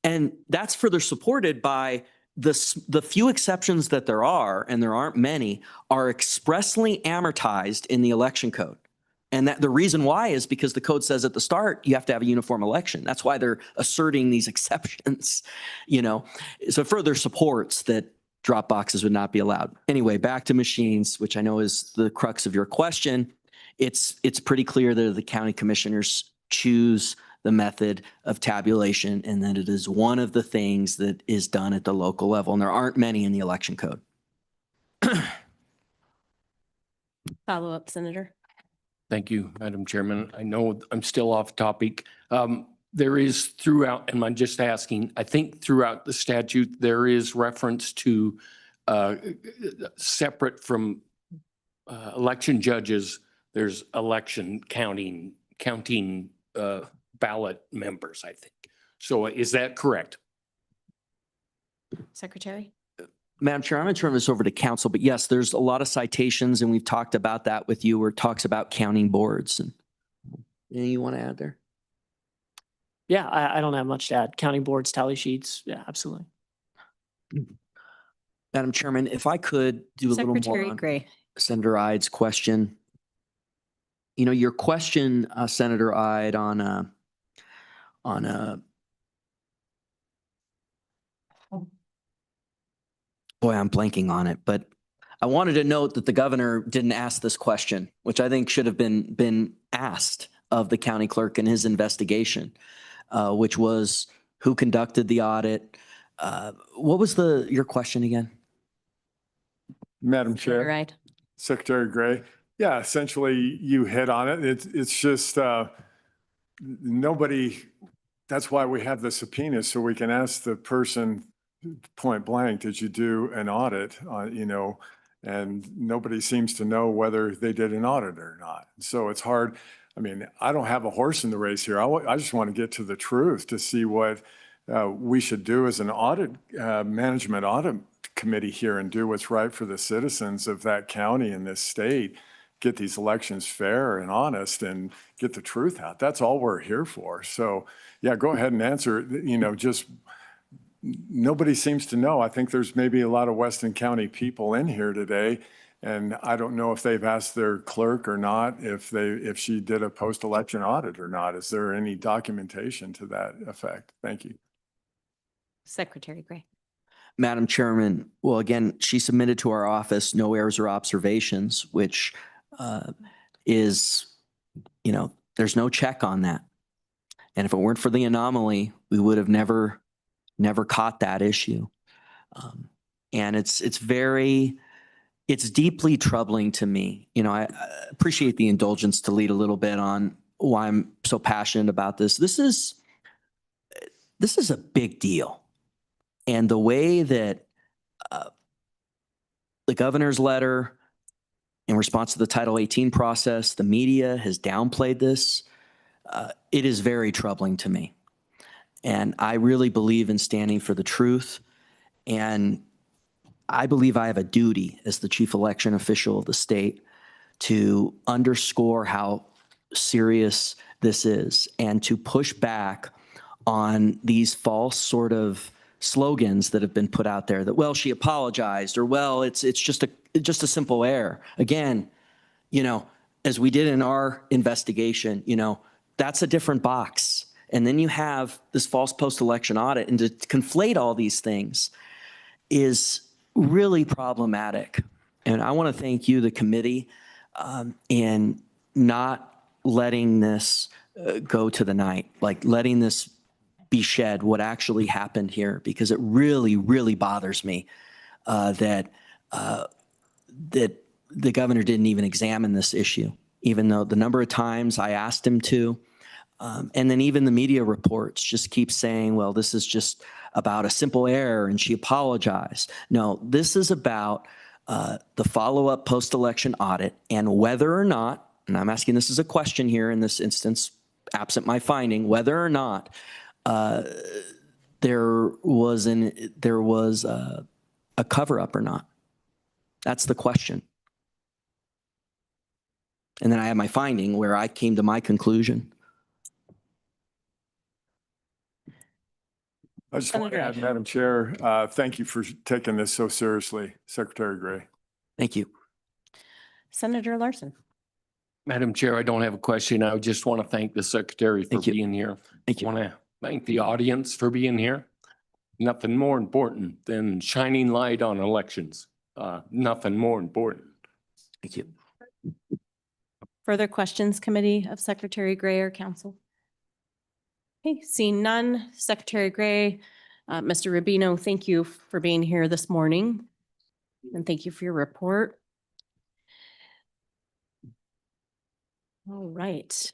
And that's further supported by the few exceptions that there are, and there aren't many, are expressly amortized in the election code. And that the reason why is because the code says at the start, you have to have a uniform election. That's why they're asserting these exceptions, you know. So it further supports that drop boxes would not be allowed. Anyway, back to machines, which I know is the crux of your question. It's pretty clear that the county commissioners choose the method of tabulation, and that it is one of the things that is done at the local level. And there aren't many in the election code. Follow up, Senator. Thank you, Madam Chairman. I know I'm still off topic. There is throughout, and I'm just asking, I think throughout the statute, there is reference to separate from election judges, there's election counting ballot members, I think. So is that correct? Secretary? Madam Chair, I'm going to turn this over to council, but yes, there's a lot of citations and we've talked about that with you where it talks about counting boards. And anything you want to add there? Yeah, I don't have much to add. Counting boards, tally sheets. Yeah, absolutely. Madam Chairman, if I could do a little more Secretary on Gray. Senator Ide's question. You know, your question, Senator Ide, on boy, I'm blanking on it, but I wanted to note that the governor didn't ask this question, which I think should have been asked of the county clerk in his investigation, which was who conducted the audit. What was your question again? Madam Chair, Right. Secretary Gray. Yeah, essentially you hit on it. It's just nobody, that's why we have the subpoena, so we can ask the person point blank, did you do an audit? And nobody seems to know whether they did an audit or not. So it's hard. I mean, I don't have a horse in the race here. I just want to get to the truth to see what we should do as an audit, management audit committee here and do what's right for the citizens of that county and this state, get these elections fair and honest and get the truth out. That's all we're here for. So yeah, go ahead and answer, just nobody seems to know. I think there's maybe a lot of Weston County people in here today, and I don't know if they've asked their clerk or not, if she did a post-election audit or not. Is there any documentation to that effect? Thank you. Secretary Gray. Madam Chairman, well, again, she submitted to our office no errors or observations, which is, there's no check on that. And if it weren't for the anomaly, we would have never caught that issue. And it's deeply troubling to me. I appreciate the indulgence to lead a little bit on why I'm so passionate about this. This is a big deal. And the way that the governor's letter in response to the Title 18 process, the media has downplayed this, it is very troubling to me. And I really believe in standing for the truth. And I believe I have a duty as the chief election official of the state to underscore how serious this is and to push back on these false sort of slogans that have been put out there that, well, she apologized, or, well, it's just a simple error. Again, as we did in our investigation, that's a different box. And then you have this false post-election audit, and to conflate all these things is really problematic. And I want to thank you, the committee, in not letting this go to the night, like letting this be shed, what actually happened here, because it really, really bothers me that the governor didn't even examine this issue, even though the number of times I asked him to. And then even the media reports just keep saying, well, this is just about a simple error and she apologized. No, this is about the follow-up post-election audit and whether or not, and I'm asking this as a question here in this instance, absent my finding, whether or not there was a cover-up or not. That's the question. And then I have my finding where I came to my conclusion. I just want to add, Madam Chair, thank you for taking this so seriously, Secretary Gray. Thank you. Senator Larson. Madam Chair, I don't have a question. I just want to thank the secretary for being here. Thank you. I want to thank the audience for being here. Nothing more important than shining light on elections. Nothing more important. Thank you. Further questions, Committee of Secretary Gray or Council? Okay, seeing none, Secretary Gray, Mr. Rubino, thank you for being here this morning. And thank you for your report. All right.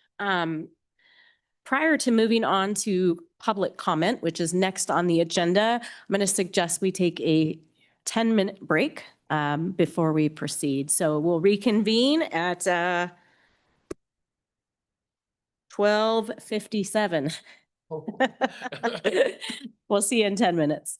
Prior to moving on to public comment, which is next on the agenda, I'm going to suggest we take a 10-minute break before we proceed. So we'll reconvene at 12:57. We'll see you in 10 minutes.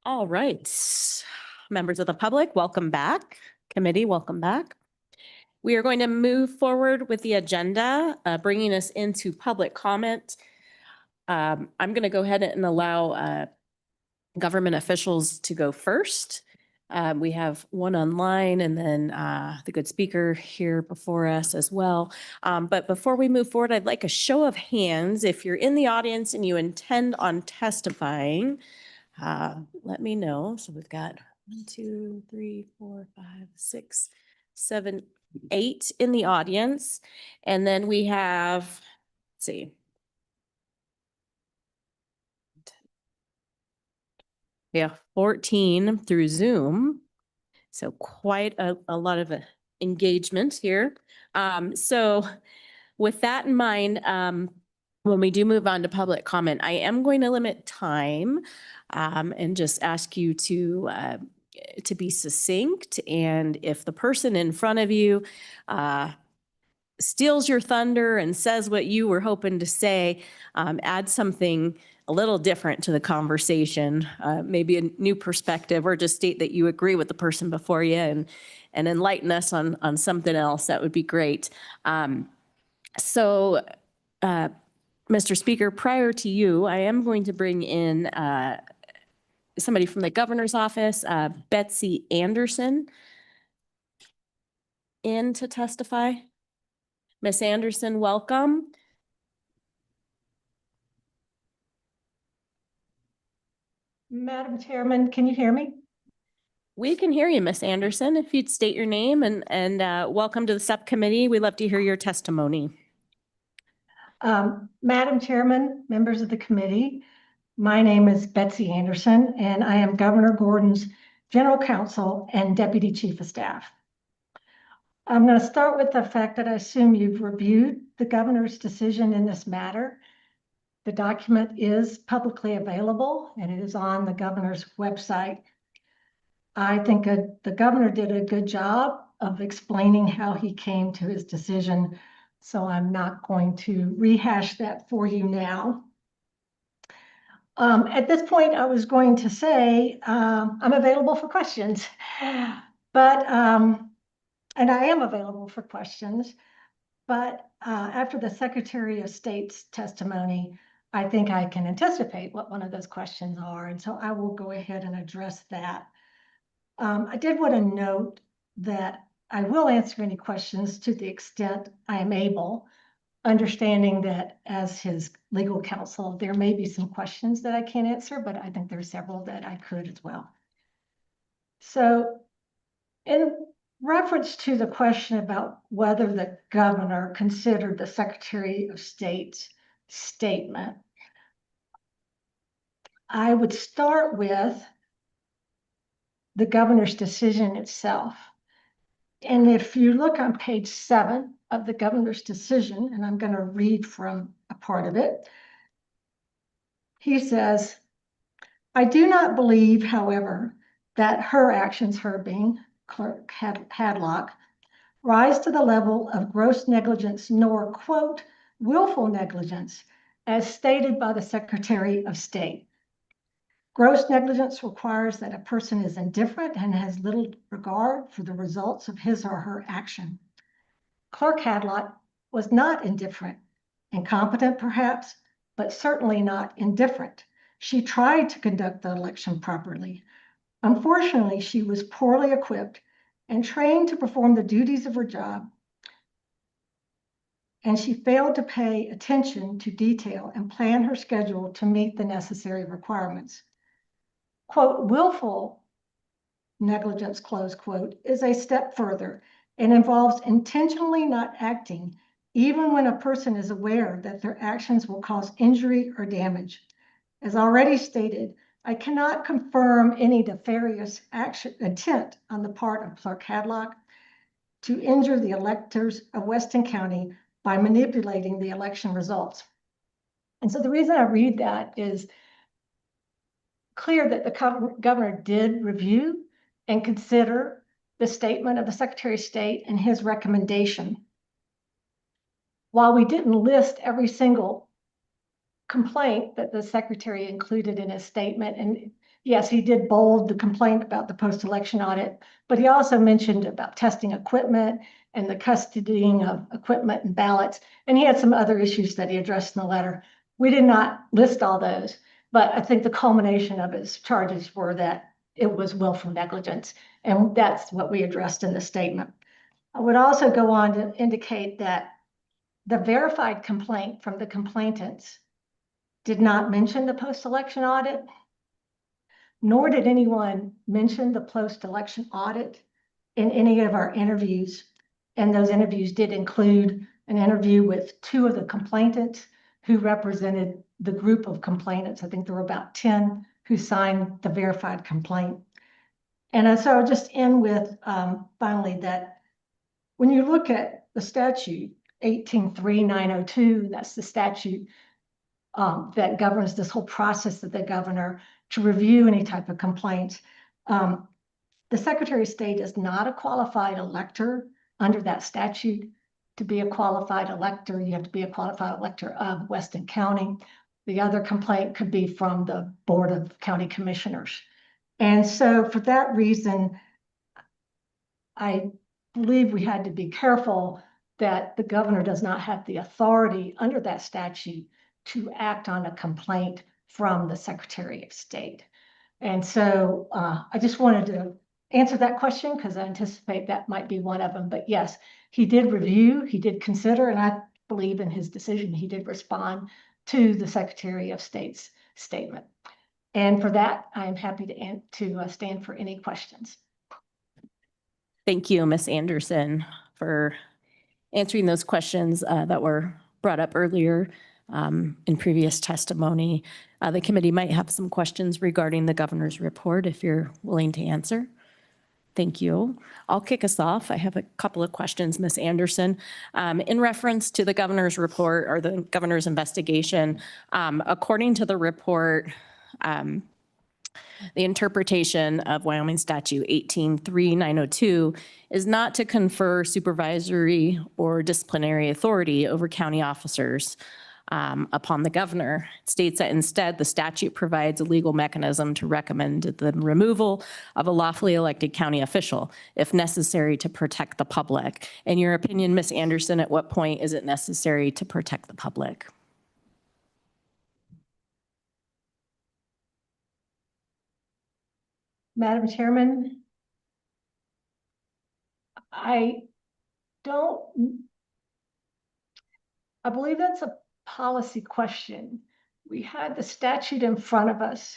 All right, members of the public, welcome back. Committee, welcome back. We are going to move forward with the agenda, bringing us into public comment. I'm going to go ahead and allow government officials to go first. We have one online and then the good speaker here before us as well. But before we move forward, I'd like a show of hands. If you're in the audience and you intend on testifying, let me know. So we've got 1, 2, 3, 4, 5, 6, 7, 8 in the audience. And then we have, let's see. Yeah, 14 through Zoom. So quite a lot of engagement here. So with that in mind, when we do move on to public comment, I am going to limit time and just ask you to be succinct. And if the person in front of you steals your thunder and says what you were hoping to say, add something a little different to the conversation, maybe a new perspective, or just state that you agree with the person before you and enlighten us on something else. That would be great. So, Mr. Speaker, prior to you, I am going to bring in somebody from the governor's office, Betsy Anderson, in to testify. Miss Anderson, welcome. Madam Chairman, can you hear me? We can hear you, Miss Anderson. If you'd state your name and welcome to the subcommittee. We'd love to hear your testimony. Madam Chairman, members of the committee, my name is Betsy Anderson, and I am Governor Gordon's General Counsel and Deputy Chief of Staff. I'm going to start with the fact that I assume you've reviewed the governor's decision in this matter. The document is publicly available, and it is on the governor's website. I think the governor did a good job of explaining how he came to his decision, so I'm not going to rehash that for you now. At this point, I was going to say I'm available for questions, but and I am available for questions, but after the Secretary of State's testimony, I think I can anticipate what one of those questions are, and so I will go ahead and address that. I did want to note that I will answer any questions to the extent I am able, understanding that as his legal counsel, there may be some questions that I can't answer, but I think there are several that I could as well. So in reference to the question about whether the governor considered the Secretary of State's statement, I would start with the governor's decision itself. And if you look on page 7 of the governor's decision, and I'm going to read from a part of it, he says, I do not believe, however, that her actions, her being Clerk Hadlock, rise to the level of gross negligence nor, quote, willful negligence, as stated by the Secretary of State. Gross negligence requires that a person is indifferent and has little regard for the results of his or her action. Clerk Hadlock was not indifferent, incompetent perhaps, but certainly not indifferent. She tried to conduct the election properly. Unfortunately, she was poorly equipped and trained to perform the duties of her job, and she failed to pay attention to detail and plan her schedule to meet the necessary requirements. Quote, willful negligence, close quote, is a step further and involves intentionally not acting even when a person is aware that their actions will cause injury or damage. As already stated, I cannot confirm any nefarious intent on the part of Clerk Hadlock to injure the electors of Weston County by manipulating the election results. And so the reason I read that is clear that the governor did review and consider the statement of the Secretary of State and his recommendation. While we didn't list every single complaint that the Secretary included in his statement, and yes, he did bold the complaint about the post-election audit, but he also mentioned about testing equipment and the custodying of equipment and ballots. And he had some other issues that he addressed in the letter. We did not list all those, but I think the culmination of his charges were that it was willful negligence. And that's what we addressed in the statement. I would also go on to indicate that the verified complaint from the complainants did not mention the post-election audit, nor did anyone mention the post-election audit in any of our interviews. And those interviews did include an interview with 2 of the complainants who represented the group of complainants. I think there were about 10 who signed the verified complaint. And so I'll just end with finally that when you look at the statute 183902, that's the statute that governs this whole process of the governor to review any type of complaints. The Secretary of State is not a qualified elector under that statute. To be a qualified elector, you have to be a qualified elector of Weston County. The other complaint could be from the Board of County Commissioners. And so for that reason, I believe we had to be careful that the governor does not have the authority under that statute to act on a complaint from the Secretary of State. And so I just wanted to answer that question because I anticipate that might be one of them. But yes, he did review, he did consider, and I believe in his decision, he did respond to the Secretary of State's statement. And for that, I'm happy to stand for any questions. Thank you, Ms. Anderson, for answering those questions that were brought up earlier in previous testimony. The committee might have some questions regarding the governor's report if you're willing to answer. Thank you. I'll kick us off. I have a couple of questions, Ms. Anderson. In reference to the governor's report or the governor's investigation, according to the report, the interpretation of Wyoming Statute 183902 is not to confer supervisory or disciplinary authority over county officers upon the governor. It states that instead the statute provides a legal mechanism to recommend the removal of a lawfully elected county official if necessary to protect the public. In your opinion, Ms. Anderson, at what point is it necessary to protect the public? Madam Chairman, I believe that's a policy question. We had the statute in front of us.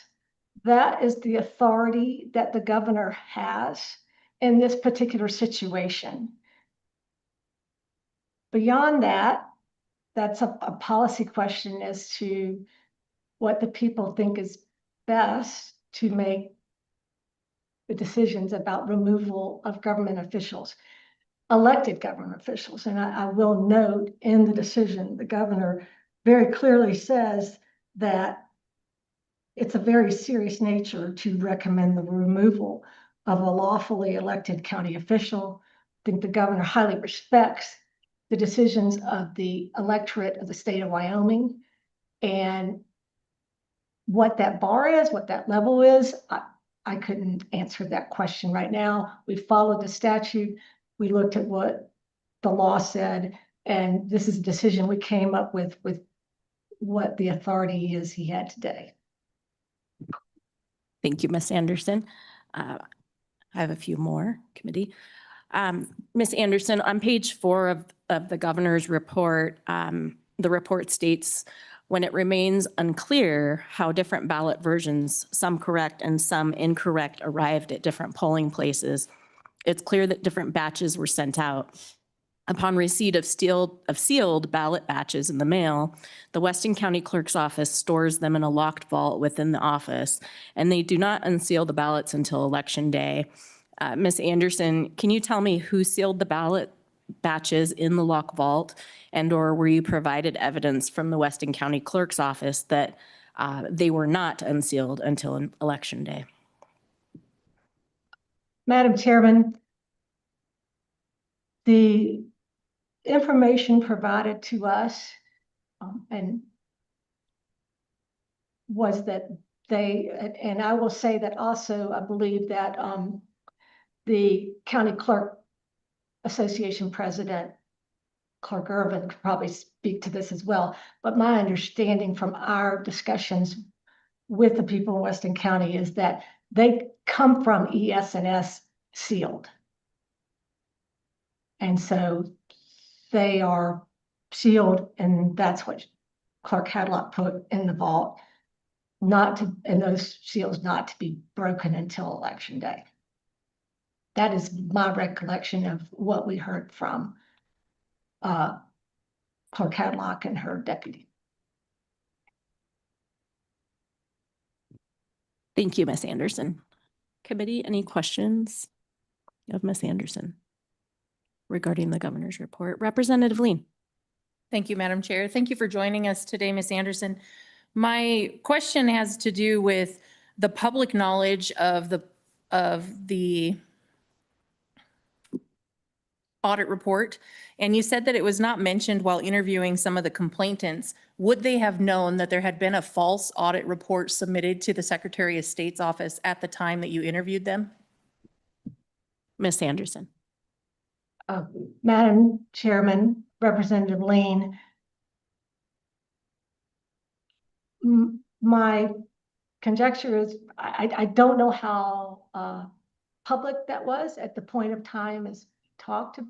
That is the authority that the governor has in this particular situation. Beyond that, that's a policy question as to what the people think is best to make the decisions about removal of government officials, elected government officials. And I will note in the decision, the governor very clearly says that it's a very serious nature to recommend the removal of a lawfully elected county official. I think the governor highly respects the decisions of the electorate of the state of Wyoming, and what that bar is, what that level is, I couldn't answer that question right now. We followed the statute. We looked at what the law said, and this is a decision we came up with what the authority is he had today. Thank you, Ms. Anderson. I have a few more, committee. Ms. Anderson, on page 4 of the governor's report, the report states, when it remains unclear how different ballot versions, some correct and some incorrect, arrived at different polling places, it's clear that different batches were sent out. Upon receipt of sealed ballot batches in the mail, the Weston County Clerk's office stores them in a locked vault within the office, and they do not unseal the ballots until Election Day. Ms. Anderson, can you tell me who sealed the ballot batches in the locked vault, and or were you provided evidence from the Weston County Clerk's office that they were not unsealed until Election Day? Madam Chairman, the information provided to us and was that and I will say that also, I believe that the County Clerk Association President, Clerk Irvin, could probably speak to this as well. But my understanding from our discussions with the people in Weston County is that they come from ES&S sealed. And so they are sealed, and that's what Clerk Hadlock put in the vault, and those seals not to be broken until Election Day. That is my recollection of what we heard from Clerk Hadlock and her deputy. Thank you, Ms. Anderson. Committee, any questions of Ms. Anderson regarding the governor's report? Representative Lean. Thank you, Madam Chair. Thank you for joining us today, Ms. Anderson. My question has to do with the public knowledge of the audit report. And you said that it was not mentioned while interviewing some of the complainants. Would they have known that there had been a false audit report submitted to the Secretary of State's office at the time that you interviewed them? Ms. Anderson. Madam Chairman, Representative Lean, my conjecture is I don't know how public that was at the point of time as talked to.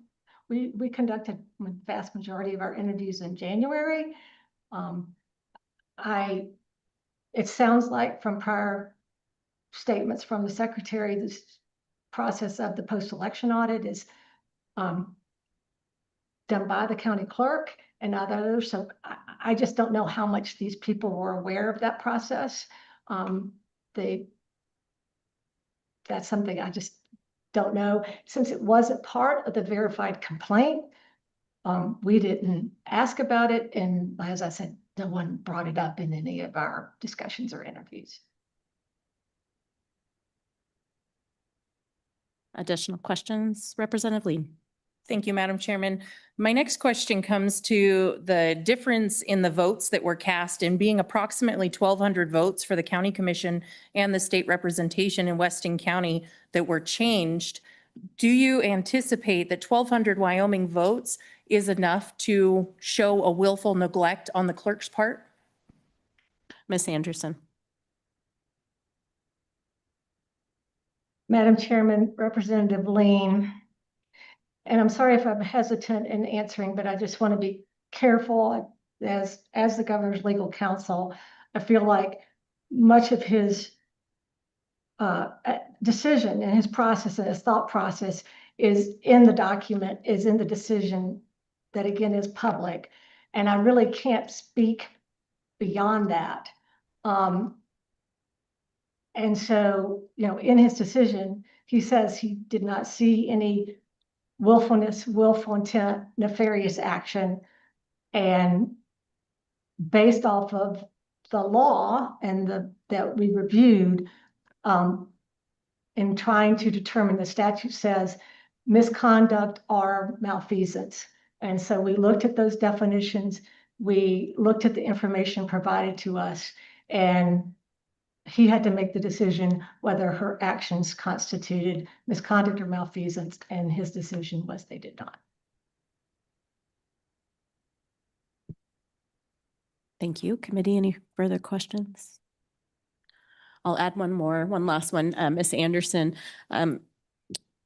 We conducted the vast majority of our interviews in January. It sounds like from prior statements from the Secretary, this process of the post-election audit is done by the county clerk and not others. So I just don't know how much these people were aware of that process. That's something I just don't know. Since it wasn't part of the verified complaint, we didn't ask about it. And as I said, no one brought it up in any of our discussions or interviews. Additional questions, Representative Lean. Thank you, Madam Chairman. My next question comes to the difference in the votes that were cast in being approximately 1,200 votes for the county commission and the state representation in Weston County that were changed. Do you anticipate that 1,200 Wyoming votes is enough to show a willful neglect on the clerk's part? Ms. Anderson. Madam Chairman, Representative Lean, and I'm sorry if I'm hesitant in answering, but I just want to be careful as the governor's legal counsel. I feel like much of his decision and his process and his thought process is in the document, is in the decision that again is public. And I really can't speak beyond that. And so, in his decision, he says he did not see any willfulness, willful intent, nefarious action. And based off of the law and that we reviewed, in trying to determine, the statute says misconduct or malfeasance. And so we looked at those definitions, we looked at the information provided to us, and he had to make the decision whether her actions constituted misconduct or malfeasance, and his decision was they did not. Thank you. Committee, any further questions? I'll add one last one. Ms. Anderson,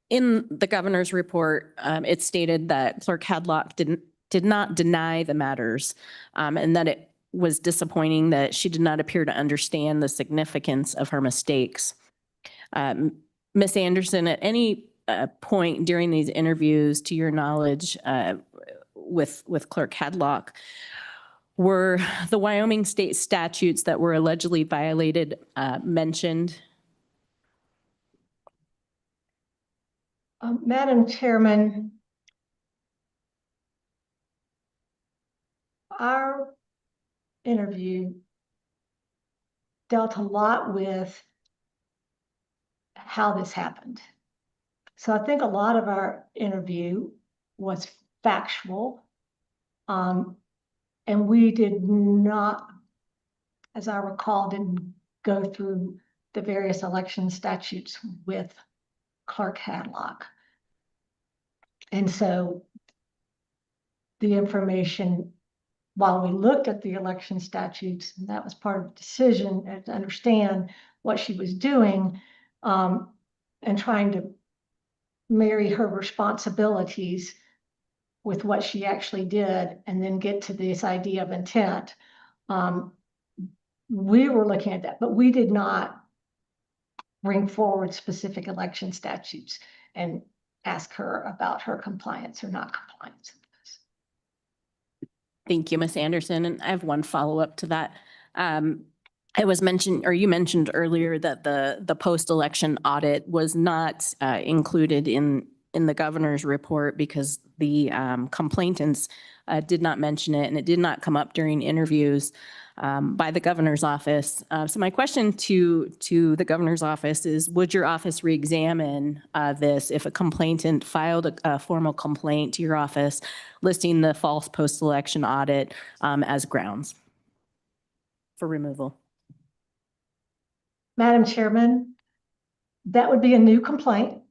in the governor's report, it stated that Clerk Hadlock did not deny the matters, and that it was disappointing that she did not appear to understand the significance of her mistakes. Ms. Anderson, at any point during these interviews, to your knowledge, with Clerk Hadlock, were the Wyoming state statutes that were allegedly violated mentioned? Madam Chairman, our interview dealt a lot with how this happened. So I think a lot of our interview was factual. And we did not, as I recall, didn't go through the various election statutes with Clerk Hadlock. And so the information, while we looked at the election statutes, and that was part of the decision, and to understand what she was doing, and trying to marry her responsibilities with what she actually did, and then get to this idea of intent. We were looking at that, but we did not bring forward specific election statutes and ask her about her compliance or not compliance. Thank you, Ms. Anderson. And I have one follow-up to that. It was mentioned, or you mentioned earlier, that the post-election audit was not included in the governor's report because the complainants did not mention it, and it did not come up during interviews by the governor's office. So my question to the governor's office is, would your office reexamine this if a complainant filed a formal complaint to your office listing the false post-election audit as grounds for removal? Madam Chairman, that would be a new complaint.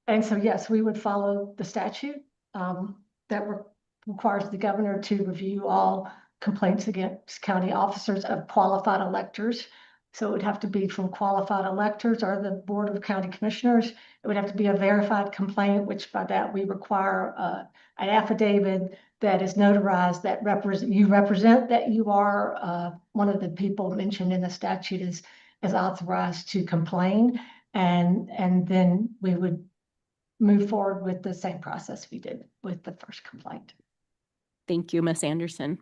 And so, yes, we would follow the statute that requires the governor to review all complaints against county officers of qualified electors. So it would have to be from qualified electors or the Board of County Commissioners. It would have to be a verified complaint, which by that we require an affidavit that is notarized that represent that you are one of the people mentioned in the statute is authorized to complain. And then we would move forward with the same process we did with the first complaint. Thank you, Ms. Anderson.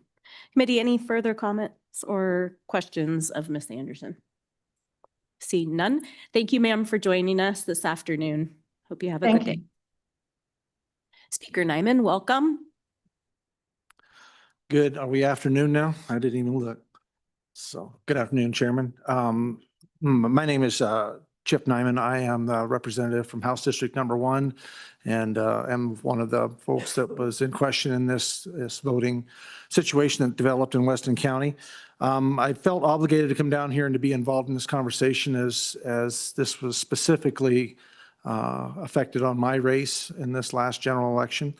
Committee, any further comments or questions of Ms. Anderson? Seeing none. Thank you, ma'am, for joining us this afternoon. Hope you have a good day. Speaker Nyman, welcome. Good. Are we afternoon now? I didn't even look. So good afternoon, Chairman. My name is Chip Nyman. I am the representative from House District Number 1, and am one of the folks that was in question in this voting situation that developed in Weston County. I felt obligated to come down here and to be involved in this conversation as this was specifically affected on my race in this last general election.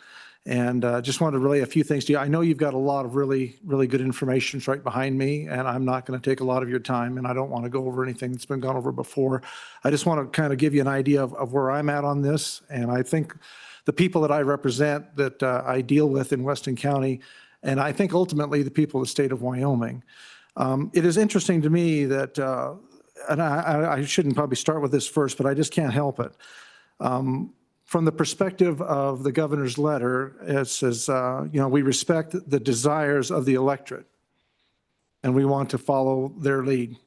And just wanted to relay a few things to you. I know you've got a lot of really good information right behind me, and I'm not going to take a lot of your time, and I don't want to go over anything that's been gone over before. I just want to kind of give you an idea of where I'm at on this. And I think the people that I represent, that I deal with in Weston County, and I think ultimately the people of the state of Wyoming. It is interesting to me that, and I shouldn't probably start with this first, but I just can't help it. From the perspective of the governor's letter, it says, we respect the desires of the electorate and we want to follow their lead.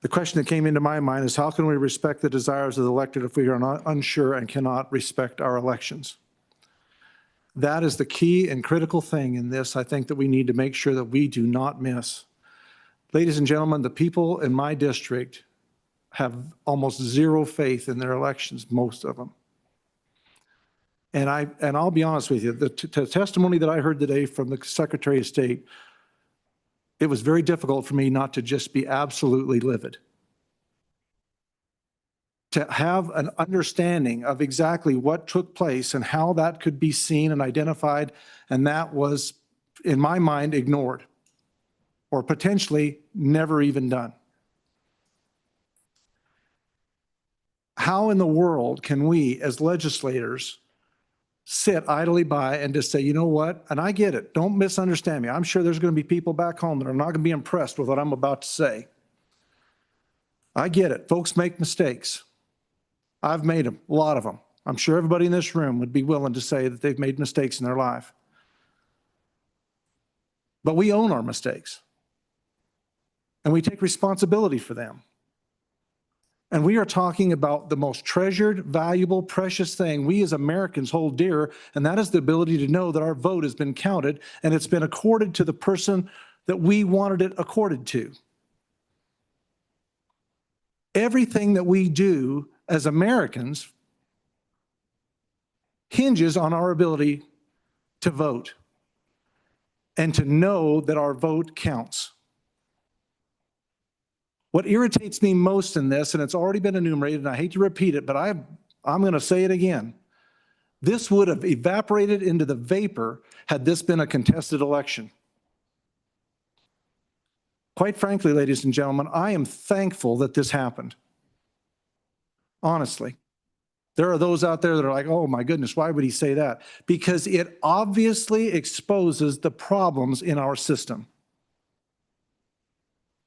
The question that came into my mind is, how can we respect the desires of the electorate if we are not unsure and cannot respect our elections? That is the key and critical thing in this, I think, that we need to make sure that we do not miss. Ladies and gentlemen, the people in my district have almost zero faith in their elections, most of them. And I'll be honest with you, the testimony that I heard today from the Secretary of State, it was very difficult for me not to just be absolutely livid. To have an understanding of exactly what took place and how that could be seen and identified, and that was, in my mind, ignored or potentially never even done. How in the world can we as legislators sit idly by and just say, you know what, and I get it, don't misunderstand me. I'm sure there's going to be people back home that are not going to be impressed with what I'm about to say. I get it. Folks make mistakes. I've made them, a lot of them. I'm sure everybody in this room would be willing to say that they've made mistakes in their life. But we own our mistakes. And we take responsibility for them. And we are talking about the most treasured, valuable, precious thing we as Americans hold dear, and that is the ability to know that our vote has been counted and it's been accorded to the person that we wanted it accorded to. Everything that we do as Americans hinges on our ability to vote and to know that our vote counts. What irritates me most in this, and it's already been enumerated, and I hate to repeat it, but I'm going to say it again. This would have evaporated into the vapor had this been a contested election. Quite frankly, ladies and gentlemen, I am thankful that this happened. Honestly. There are those out there that are like, oh my goodness, why would he say that? Because it obviously exposes the problems in our system.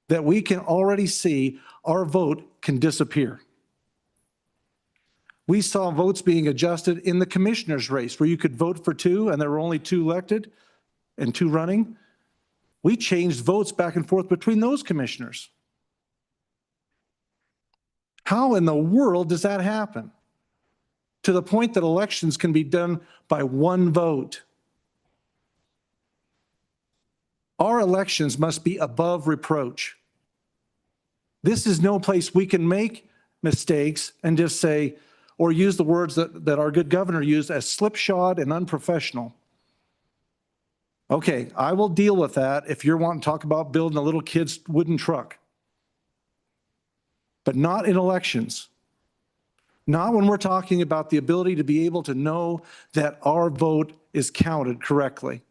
That we can already see our vote can disappear. We saw votes being adjusted in the commissioner's race where you could vote for two and there were only two elected and two running. We changed votes back and forth between those commissioners. How in the world does that happen? To the point that elections can be done by one vote. Our elections must be above reproach. This is no place we can make mistakes and just say, or use the words that our good governor used as slipshod and unprofessional. Okay, I will deal with that if you're wanting to talk about building a little kid's wooden truck. But not in elections. Not when we're talking about the ability to be able to know that our vote is counted correctly.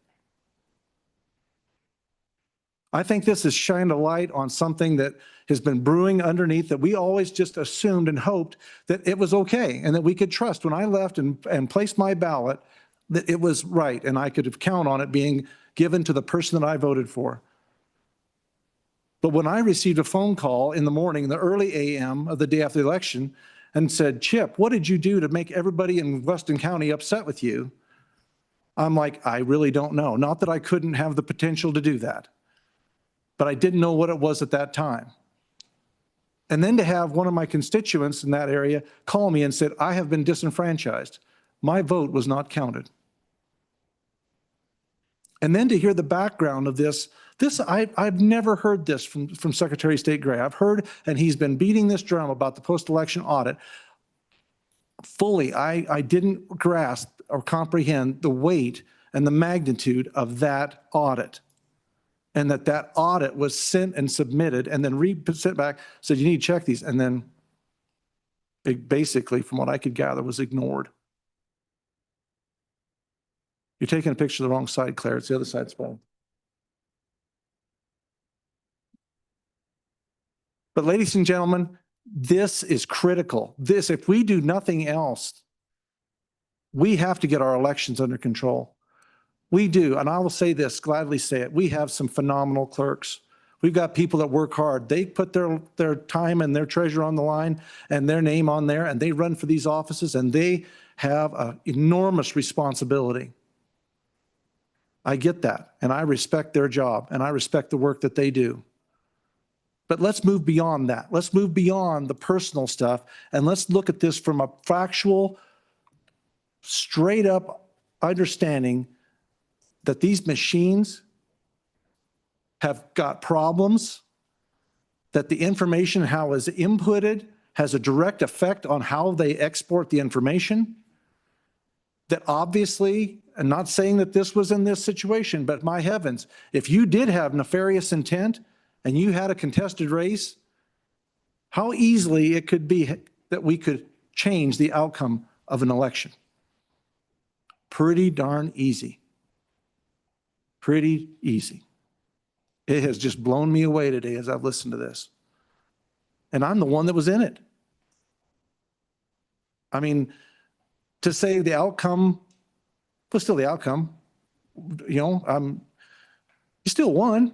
I think this has shined a light on something that has been brewing underneath that we always just assumed and hoped that it was okay and that we could trust when I left and placed my ballot that it was right and I could count on it being given to the person that I voted for. But when I received a phone call in the morning, the early AM of the day after the election, and said, Chip, what did you do to make everybody in Weston County upset with you? I'm like, I really don't know. Not that I couldn't have the potential to do that, but I didn't know what it was at that time. And then to have one of my constituents in that area call me and said, I have been disenfranchised. My vote was not counted. And then to hear the background of this, I've never heard this from Secretary of State Gray. I've heard, and he's been beating this drum about the post-election audit. Fully, I didn't grasp or comprehend the weight and the magnitude of that audit. And that audit was sent and submitted and then sent back, said you need to check these. And then it basically, from what I could gather, was ignored. You're taking a picture of the wrong side, Claire. It's the other side's phone. But ladies and gentlemen, this is critical. This, if we do nothing else, we have to get our elections under control. We do, and I will say this, gladly say it, we have some phenomenal clerks. We've got people that work hard. They put their time and their treasure on the line and their name on there, and they run for these offices, and they have an enormous responsibility. I get that, and I respect their job, and I respect the work that they do. But let's move beyond that. Let's move beyond the personal stuff, and let's look at this from a factual, straight up understanding that these machines have got problems, that the information, how it's inputted, has a direct effect on how they export the information, that obviously, and not saying that this was in this situation, but my heavens, if you did have nefarious intent and you had a contested race, how easily it could be that we could change the outcome of an election. Pretty darn easy. Pretty easy. It has just blown me away today as I've listened to this. And I'm the one that was in it. I mean, to say the outcome was still the outcome, you still won.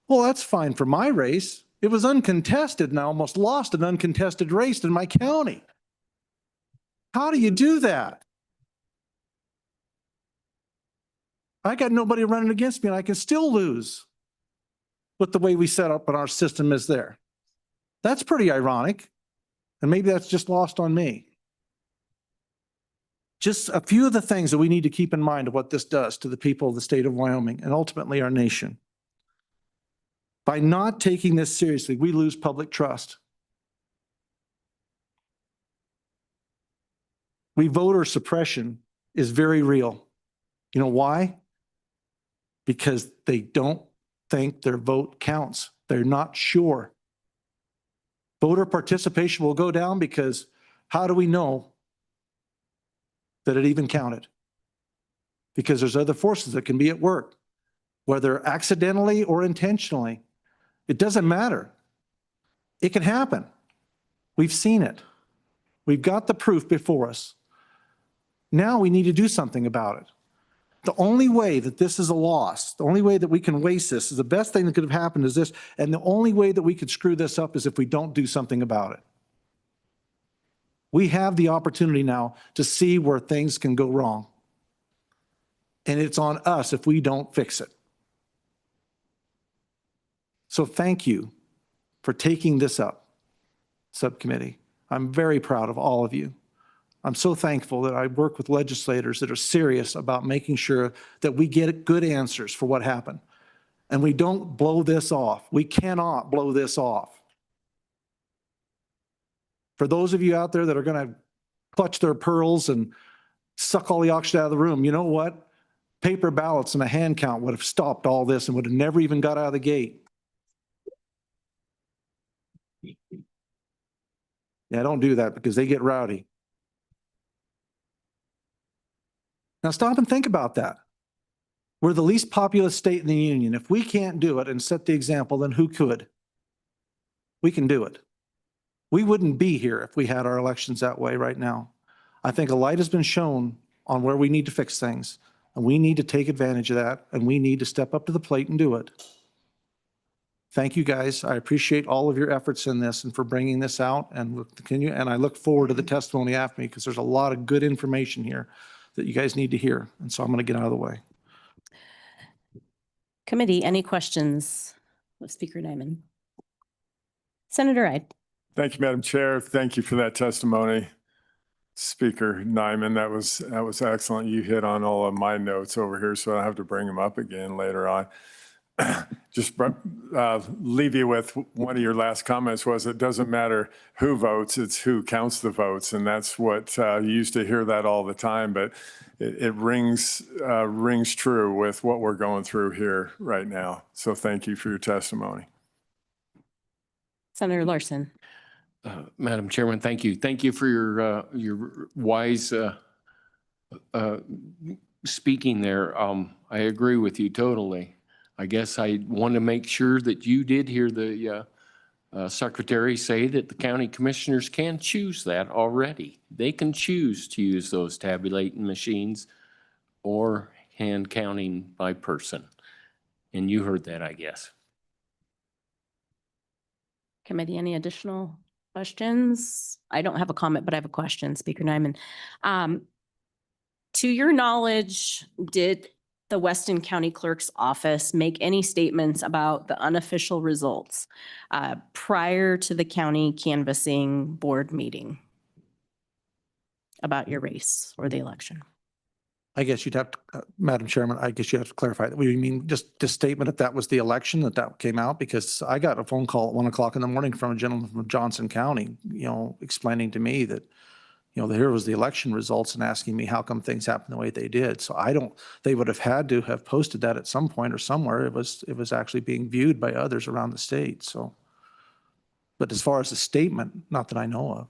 Well, that's fine for my race. It was uncontested and I almost lost an uncontested race in my county. How do you do that? I got nobody running against me and I can still lose with the way we set up and our system is there. That's pretty ironic. And maybe that's just lost on me. Just a few of the things that we need to keep in mind of what this does to the people of the state of Wyoming and ultimately our nation. By not taking this seriously, we lose public trust. Voter suppression is very real. You know why? Because they don't think their vote counts. They're not sure. Voter participation will go down because how do we know that it even counted? Because there's other forces that can be at work, whether accidentally or intentionally. It doesn't matter. It can happen. We've seen it. We've got the proof before us. Now we need to do something about it. The only way that this is a loss, the only way that we can waste this, is the best thing that could have happened is this, and the only way that we could screw this up is if we don't do something about it. We have the opportunity now to see where things can go wrong. And it's on us if we don't fix it. So thank you for taking this up, subcommittee. I'm very proud of all of you. I'm so thankful that I work with legislators that are serious about making sure that we get good answers for what happened. And we don't blow this off. We cannot blow this off. For those of you out there that are going to clutch their pearls and suck all the oxygen out of the room, you know what? Paper ballots and a hand count would have stopped all this and would have never even got out of the gate. Yeah, don't do that because they get rowdy. Now stop and think about that. We're the least populous state in the union. If we can't do it and set the example, then who could? We can do it. We wouldn't be here if we had our elections that way right now. I think a light has been shown on where we need to fix things, and we need to take advantage of that, and we need to step up to the plate and do it. Thank you, guys. I appreciate all of your efforts in this and for bringing this out, and I look forward to the testimony after me because there's a lot of good information here that you guys need to hear. And so I'm going to get out of the way. Committee, any questions of Speaker Nyman? Senator Ide. Thank you, Madam Chair. Thank you for that testimony, Speaker Nyman. That was excellent. You hit on all of my notes over here, so I have to bring them up again later on. Just leave you with one of your last comments was it doesn't matter who votes, it's who counts the votes. And that's what you used to hear that all the time, but it rings true with what we're going through here right now. So thank you for your testimony. Senator Larson. Madam Chairman, thank you. Thank you for your wise speaking there. I agree with you totally. I guess I want to make sure that you did hear the secretary say that the county commissioners can choose that already. They can choose to use those tabulating machines or hand counting by person. And you heard that, I guess. Committee, any additional questions? I don't have a comment, but I have a question, Speaker Nyman. To your knowledge, did the Weston County Clerk's office make any statements about the unofficial results prior to the county canvassing board meeting about your race or the election? I guess you'd have to, Madam Chairman, I guess you have to clarify that. We mean just the statement if that was the election that came out, because I got a phone call at 1 o'clock in the morning from a gentleman from Johnson County, explaining to me that, here was the election results and asking me how come things happened the way they did. So they would have had to have posted that at some point or somewhere. It was actually being viewed by others around the state. So, but as far as the statement, not that I know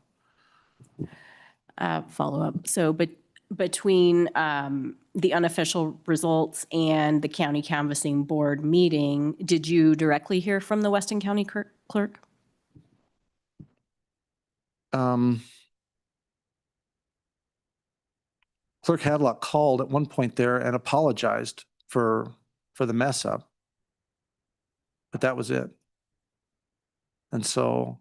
of. Follow up. So, but between the unofficial results and the county canvassing board meeting, did you directly hear from the Weston County Clerk? Clerk Hadlock called at one point there and apologized for the mess up, but that was it. And so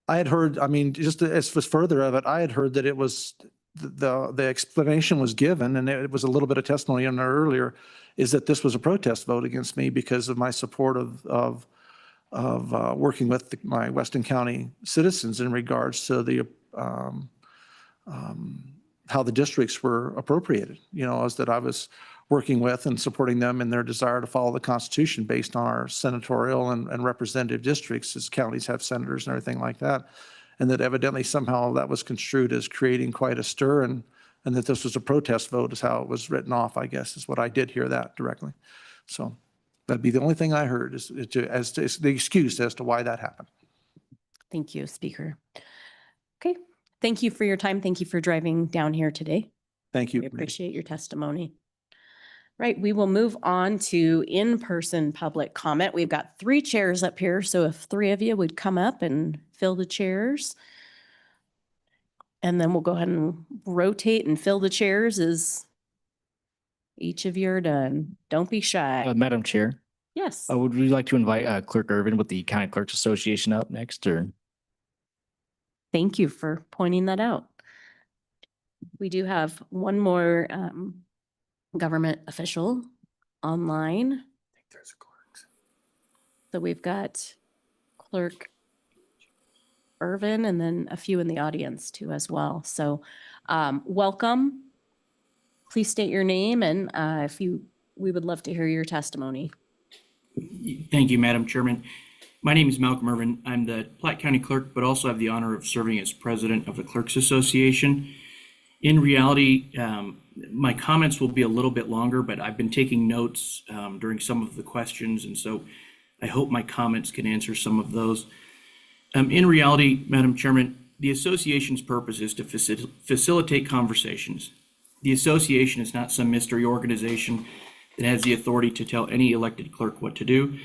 I had heard, just as was further of it, I had heard that it was the explanation was given, and it was a little bit of testimony on there earlier, is that this was a protest vote against me because of my support of working with my Weston County citizens in regards to the how the districts were appropriated, as that I was working with and supporting them in their desire to follow the Constitution based on our senatorial and representative districts, as counties have senators and everything like that. And that evidently somehow that was construed as creating quite a stir, and that this was a protest vote is how it was written off, I guess, is what I did hear that directly. So That'd be the only thing I heard is is the excuse as to why that happened. Thank you, Speaker. Okay, thank you for your time. Thank you for driving down here today. Thank you. We appreciate your testimony. Right, we will move on to in-person public comment. We've got 3 chairs up here, so if 3 of you would come up and fill the chairs. And then we'll go ahead and rotate and fill the chairs as each of you are done. Don't be shy. Madam Chair, Yes. would we like to invite Clerk Irvin with the County Clerks Association up next, or? Thank you for pointing that out. We do have one more government official online. So we've got Clerk Irvin and then a few in the audience too as well. So welcome. Please state your name and we would love to hear your testimony. Thank you, Madam Chairman. My name is Malcolm Irvin. I'm the Platte County Clerk, but also have the honor of serving as president of the Clerks Association. In reality, my comments will be a little bit longer, but I've been taking notes during some of the questions, and so I hope my comments can answer some of those. In reality, Madam Chairman, the association's purpose is to facilitate conversations. The association is not some mystery organization that has the authority to tell any elected clerk what to do.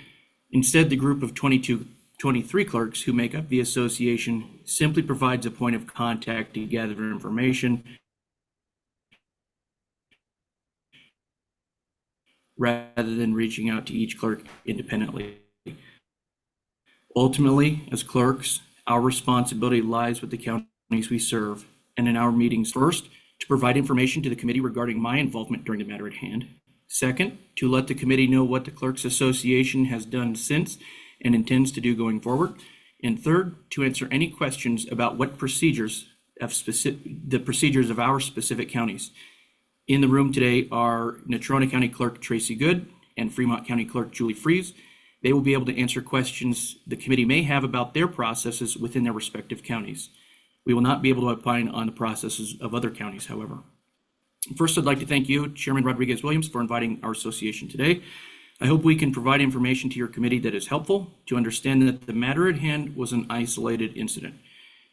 Instead, the group of 23 clerks who make up the association simply provides a point of contact to gather information rather than reaching out to each clerk independently. Ultimately, as clerks, our responsibility lies with the counties we serve, and in our meetings, first, to provide information to the committee regarding my involvement during the matter at hand. Second, to let the committee know what the Clerks Association has done since and intends to do going forward. And third, to answer any questions about what procedures of the procedures of our specific counties. In the room today are Natrona County Clerk Tracy Good and Fremont County Clerk Julie Fries. They will be able to answer questions the committee may have about their processes within their respective counties. We will not be able to opine on the processes of other counties, however. First, I'd like to thank you, Chairman Rodriguez-Williams, for inviting our association today. I hope we can provide information to your committee that is helpful to understand that the matter at hand was an isolated incident.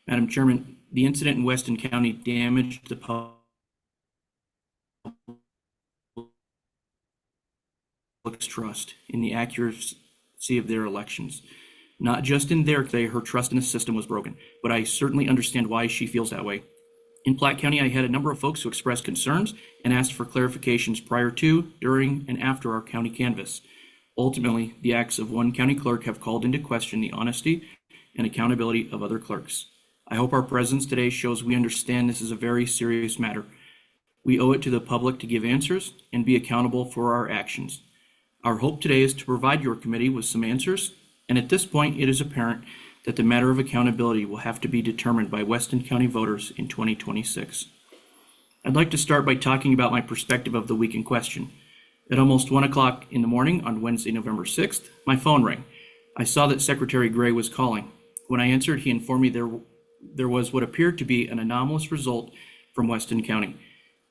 Madam Chairman, the incident in Weston County damaged the public's trust in the accuracy of their elections. Not just in her trust in the system was broken, but I certainly understand why she feels that way. In Platte County, I had a number of folks who expressed concerns and asked for clarifications prior to, during, and after our county canvass. Ultimately, the acts of one county clerk have called into question the honesty and accountability of other clerks. I hope our presence today shows we understand this is a very serious matter. We owe it to the public to give answers and be accountable for our actions. Our hope today is to provide your committee with some answers, and at this point, it is apparent that the matter of accountability will have to be determined by Weston County voters in 2026. I'd like to start by talking about my perspective of the week in question. At almost 1 o'clock in the morning on Wednesday, November 6th, my phone rang. I saw that Secretary Gray was calling. When I answered, he informed me there was what appeared to be an anomalous result from Weston County.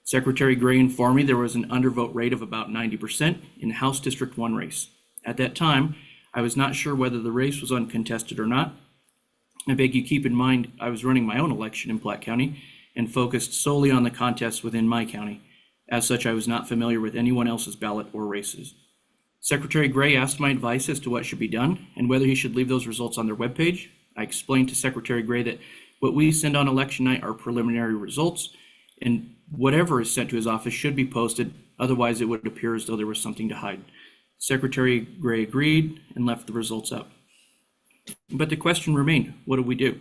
Secretary Gray informed me there was an undervote rate of about 90% in the House District 1 race. At that time, I was not sure whether the race was uncontested or not. I beg you keep in mind, I was running my own election in Platte County and focused solely on the contests within my county. As such, I was not familiar with anyone else's ballot or races. Secretary Gray asked my advice as to what should be done and whether he should leave those results on their webpage. I explained to Secretary Gray that what we send on election night are preliminary results, and whatever is sent to his office should be posted, otherwise it would appear as though there was something to hide. Secretary Gray agreed and left the results up. But the question remained, what do we do?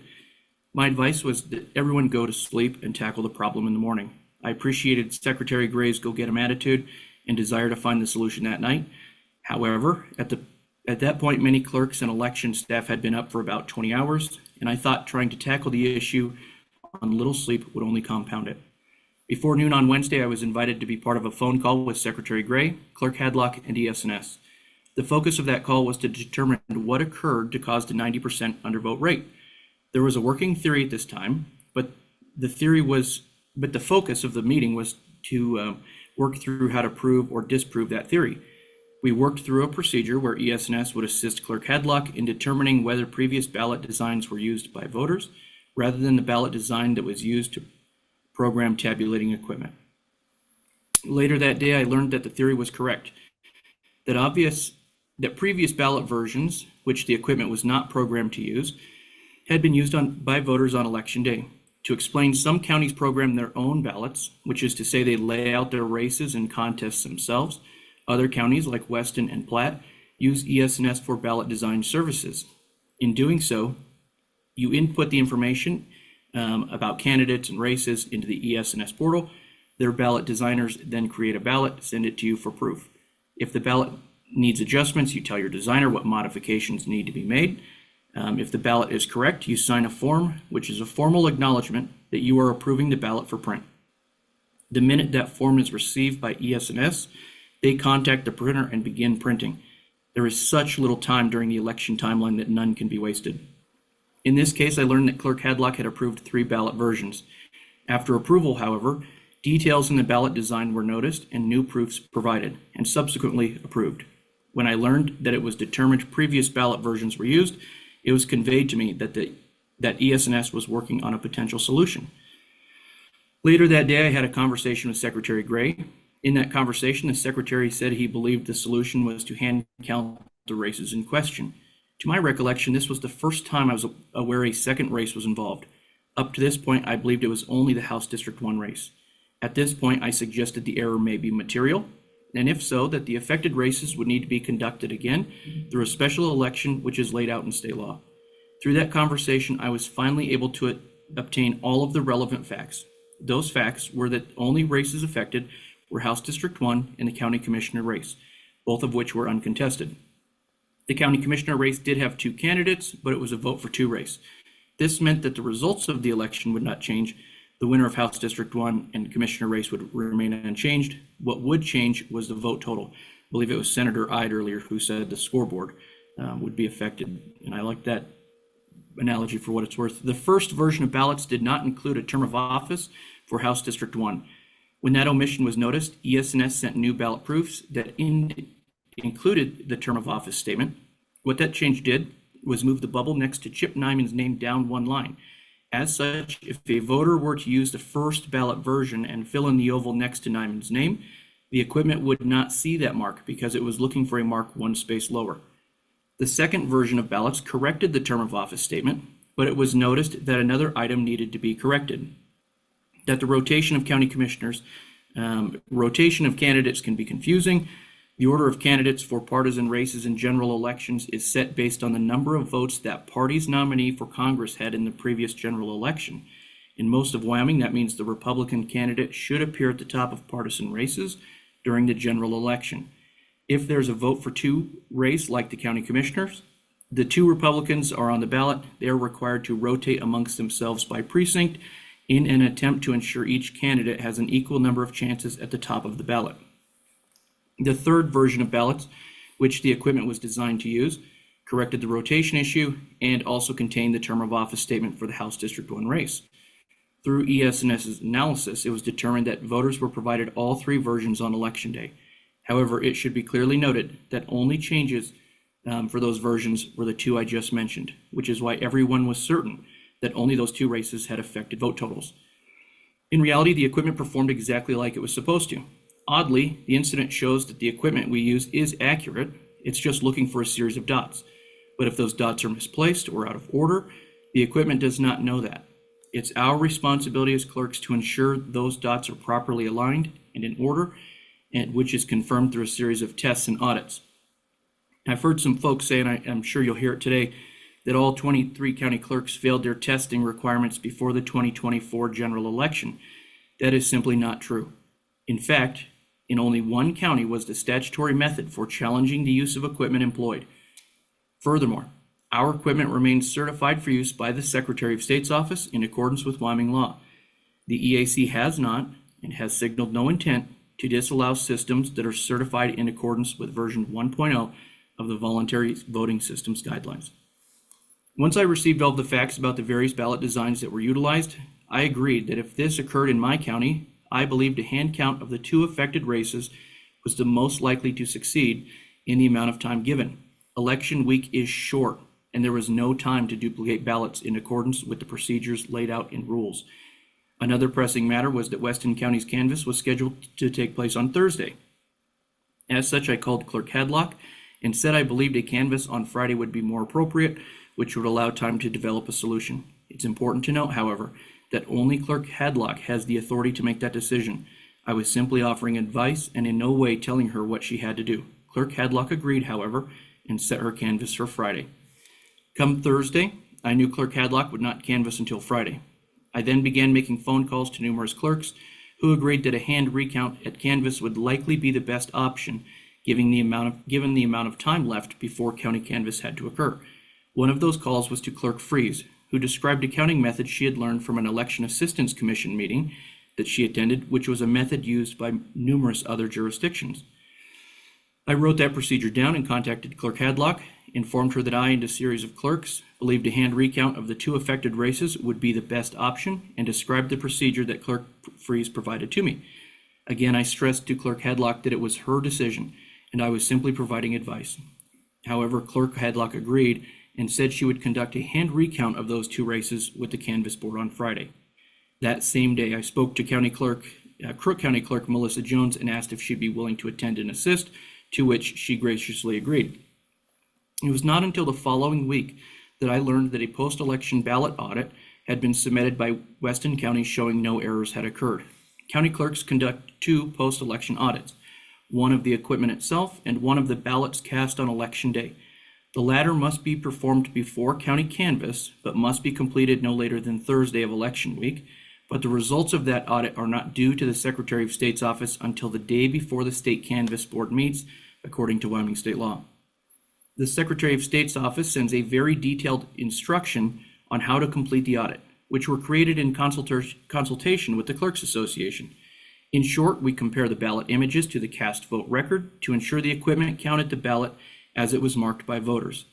My advice was that everyone go to sleep and tackle the problem in the morning. I appreciated Secretary Gray's go-get-em attitude and desire to find the solution that night. However, at that point, many clerks and election staff had been up for about 20 hours, and I thought trying to tackle the issue on little sleep would only compound it. Before noon on Wednesday, I was invited to be part of a phone call with Secretary Gray, Clerk Hadlock, and ES&S. The focus of that call was to determine what occurred to cause the 90% undervote rate. There was a working theory at this time, but the focus of the meeting was to work through how to prove or disprove that theory. We worked through a procedure where ES&S would assist Clerk Hadlock in determining whether previous ballot designs were used by voters rather than the ballot design that was used to program tabulating equipment. Later that day, I learned that the theory was correct, that previous ballot versions, which the equipment was not programmed to use, had been used by voters on election day. To explain, some counties program their own ballots, which is to say they lay out their races and contests themselves. Other counties, like Weston and Platte, use ES&S for ballot design services. In doing so, you input the information about candidates and races into the ES&S portal. Their ballot designers then create a ballot, send it to you for proof. If the ballot needs adjustments, you tell your designer what modifications need to be made. If the ballot is correct, you sign a form, which is a formal acknowledgement that you are approving the ballot for print. The minute that form is received by ES&S, they contact the printer and begin printing. There is such little time during the election timeline that none can be wasted. In this case, I learned that Clerk Hadlock had approved 3 ballot versions. After approval, however, details in the ballot design were noticed and new proofs provided, and subsequently approved. When I learned that it was determined previous ballot versions were used, it was conveyed to me that ES&S was working on a potential solution. Later that day, I had a conversation with Secretary Gray. In that conversation, the Secretary said he believed the solution was to hand count the races in question. To my recollection, this was the first time I was aware a second race was involved. Up to this point, I believed it was only the House District 1 race. At this point, I suggested the error may be material, and if so, that the affected races would need to be conducted again through a special election which is laid out in state law. Through that conversation, I was finally able to obtain all of the relevant facts. Those facts were that only races affected were House District 1 and the County Commissioner race, both of which were uncontested. The County Commissioner race did have 2 candidates, but it was a vote for 2 race. This meant that the results of the election would not change. The winner of House District 1 and Commissioner race would remain unchanged. What would change was the vote total. I believe it was Senator Ide earlier who said the scoreboard would be affected, and I like that analogy for what it's worth. The first version of ballots did not include a term of office for House District 1. When that omission was noticed, ES&S sent new ballot proofs that included the term of office statement. What that change did was move the bubble next to Chip Nyman's name down 1 line. As such, if a voter were to use the first ballot version and fill in the oval next to Nyman's name, the equipment would not see that mark because it was looking for a mark 1 space lower. The second version of ballots corrected the term of office statement, but it was noticed that another item needed to be corrected. That the rotation of county commissioners, rotation of candidates can be confusing. The order of candidates for partisan races in general elections is set based on the number of votes that party's nominee for Congress had in the previous general election. In most of Wyoming, that means the Republican candidate should appear at the top of partisan races during the general election. If there's a vote for 2 race, like the county commissioners, the 2 Republicans are on the ballot. They are required to rotate amongst themselves by precinct in an attempt to ensure each candidate has an equal number of chances at the top of the ballot. The third version of ballots, which the equipment was designed to use, corrected the rotation issue and also contained the term of office statement for the House District 1 race. Through ES&S's analysis, it was determined that voters were provided all 3 versions on election day. However, it should be clearly noted that only changes for those versions were the 2 I just mentioned, which is why everyone was certain that only those 2 races had affected vote totals. In reality, the equipment performed exactly like it was supposed to. Oddly, the incident shows that the equipment we use is accurate. It's just looking for a series of dots. But if those dots are misplaced or out of order, the equipment does not know that. It's our responsibility as clerks to ensure those dots are properly aligned and in order, and which is confirmed through a series of tests and audits. I've heard some folks say, and I'm sure you'll hear it today, that all 23 county clerks failed their testing requirements before the 2024 general election. That is simply not true. In fact, in only 1 county was the statutory method for challenging the use of equipment employed. Furthermore, our equipment remains certified for use by the Secretary of State's office in accordance with Wyoming law. The EAC has not and has signaled no intent to disallow systems that are certified in accordance with version 1.0 of the Voluntary Voting Systems Guidelines. Once I received all the facts about the various ballot designs that were utilized, I agreed that if this occurred in my county, I believed a hand count of the 2 affected races was the most likely to succeed, in the amount of time given. Election week is short, and there was no time to duplicate ballots in accordance with the procedures laid out in rules. Another pressing matter was that Weston County's canvass was scheduled to take place on Thursday. As such, I called Clerk Hadlock and said I believed a canvass on Friday would be more appropriate, which would allow time to develop a solution. It's important to note, however, that only Clerk Hadlock has the authority to make that decision. I was simply offering advice and in no way telling her what she had to do. Clerk Hadlock agreed, however, and set her canvass for Friday. Come Thursday, I knew Clerk Hadlock would not canvass until Friday. I then began making phone calls to numerous clerks who agreed that a hand recount at canvass would likely be the best option, given the amount of time left before county canvass had to occur. One of those calls was to Clerk Freeze, who described a counting method she had learned from an Election Assistance Commission meeting that she attended, which was a method used by numerous other jurisdictions. I wrote that procedure down and contacted Clerk Hadlock, informed her that I and a series of clerks believed a hand recount of the two affected races would be the best option, and described the procedure that Clerk Freeze provided to me. Again, I stressed to Clerk Hadlock that it was her decision, and I was simply providing advice. However, Clerk Hadlock agreed and said she would conduct a hand recount of those two races with the canvass board on Friday. That same day, I spoke to Crook County Clerk Melissa Jones and asked if she'd be willing to attend and assist, to which she graciously agreed. It was not until the following week that I learned that a post-election ballot audit had been submitted by Weston County showing no errors had occurred. County clerks conduct two post-election audits, one of the equipment itself and one of the ballots cast on election day. The latter must be performed before county canvass, but must be completed no later than Thursday of election week. But the results of that audit are not due to the Secretary of State's office until the day before the state canvass board meets, according to Wyoming state law. The Secretary of State's office sends a very detailed instruction on how to complete the audit, which were created in consultation with the Clerks Association. In short, we compare the ballot images to the cast vote record to ensure the equipment counted the ballot as it was marked by voters.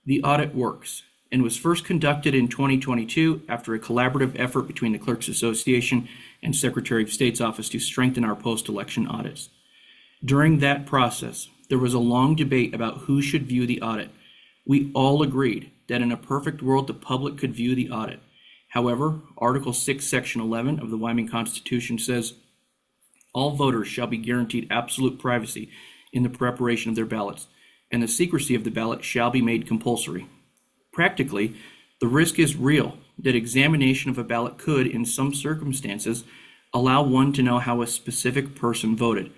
The audit works and was first conducted in 2022 after a collaborative effort between the Clerks Association and Secretary of State's office to strengthen our post-election audits. During that process, there was a long debate about who should view the audit. We all agreed that in a perfect world, the public could view the audit. However, Article 6, Section 11 of the Wyoming Constitution says, all voters shall be guaranteed absolute privacy in the preparation of their ballots, and the secrecy of the ballot shall be made compulsory. Practically, the risk is real that examination of a ballot could, in some circumstances, allow one to know how a specific person voted,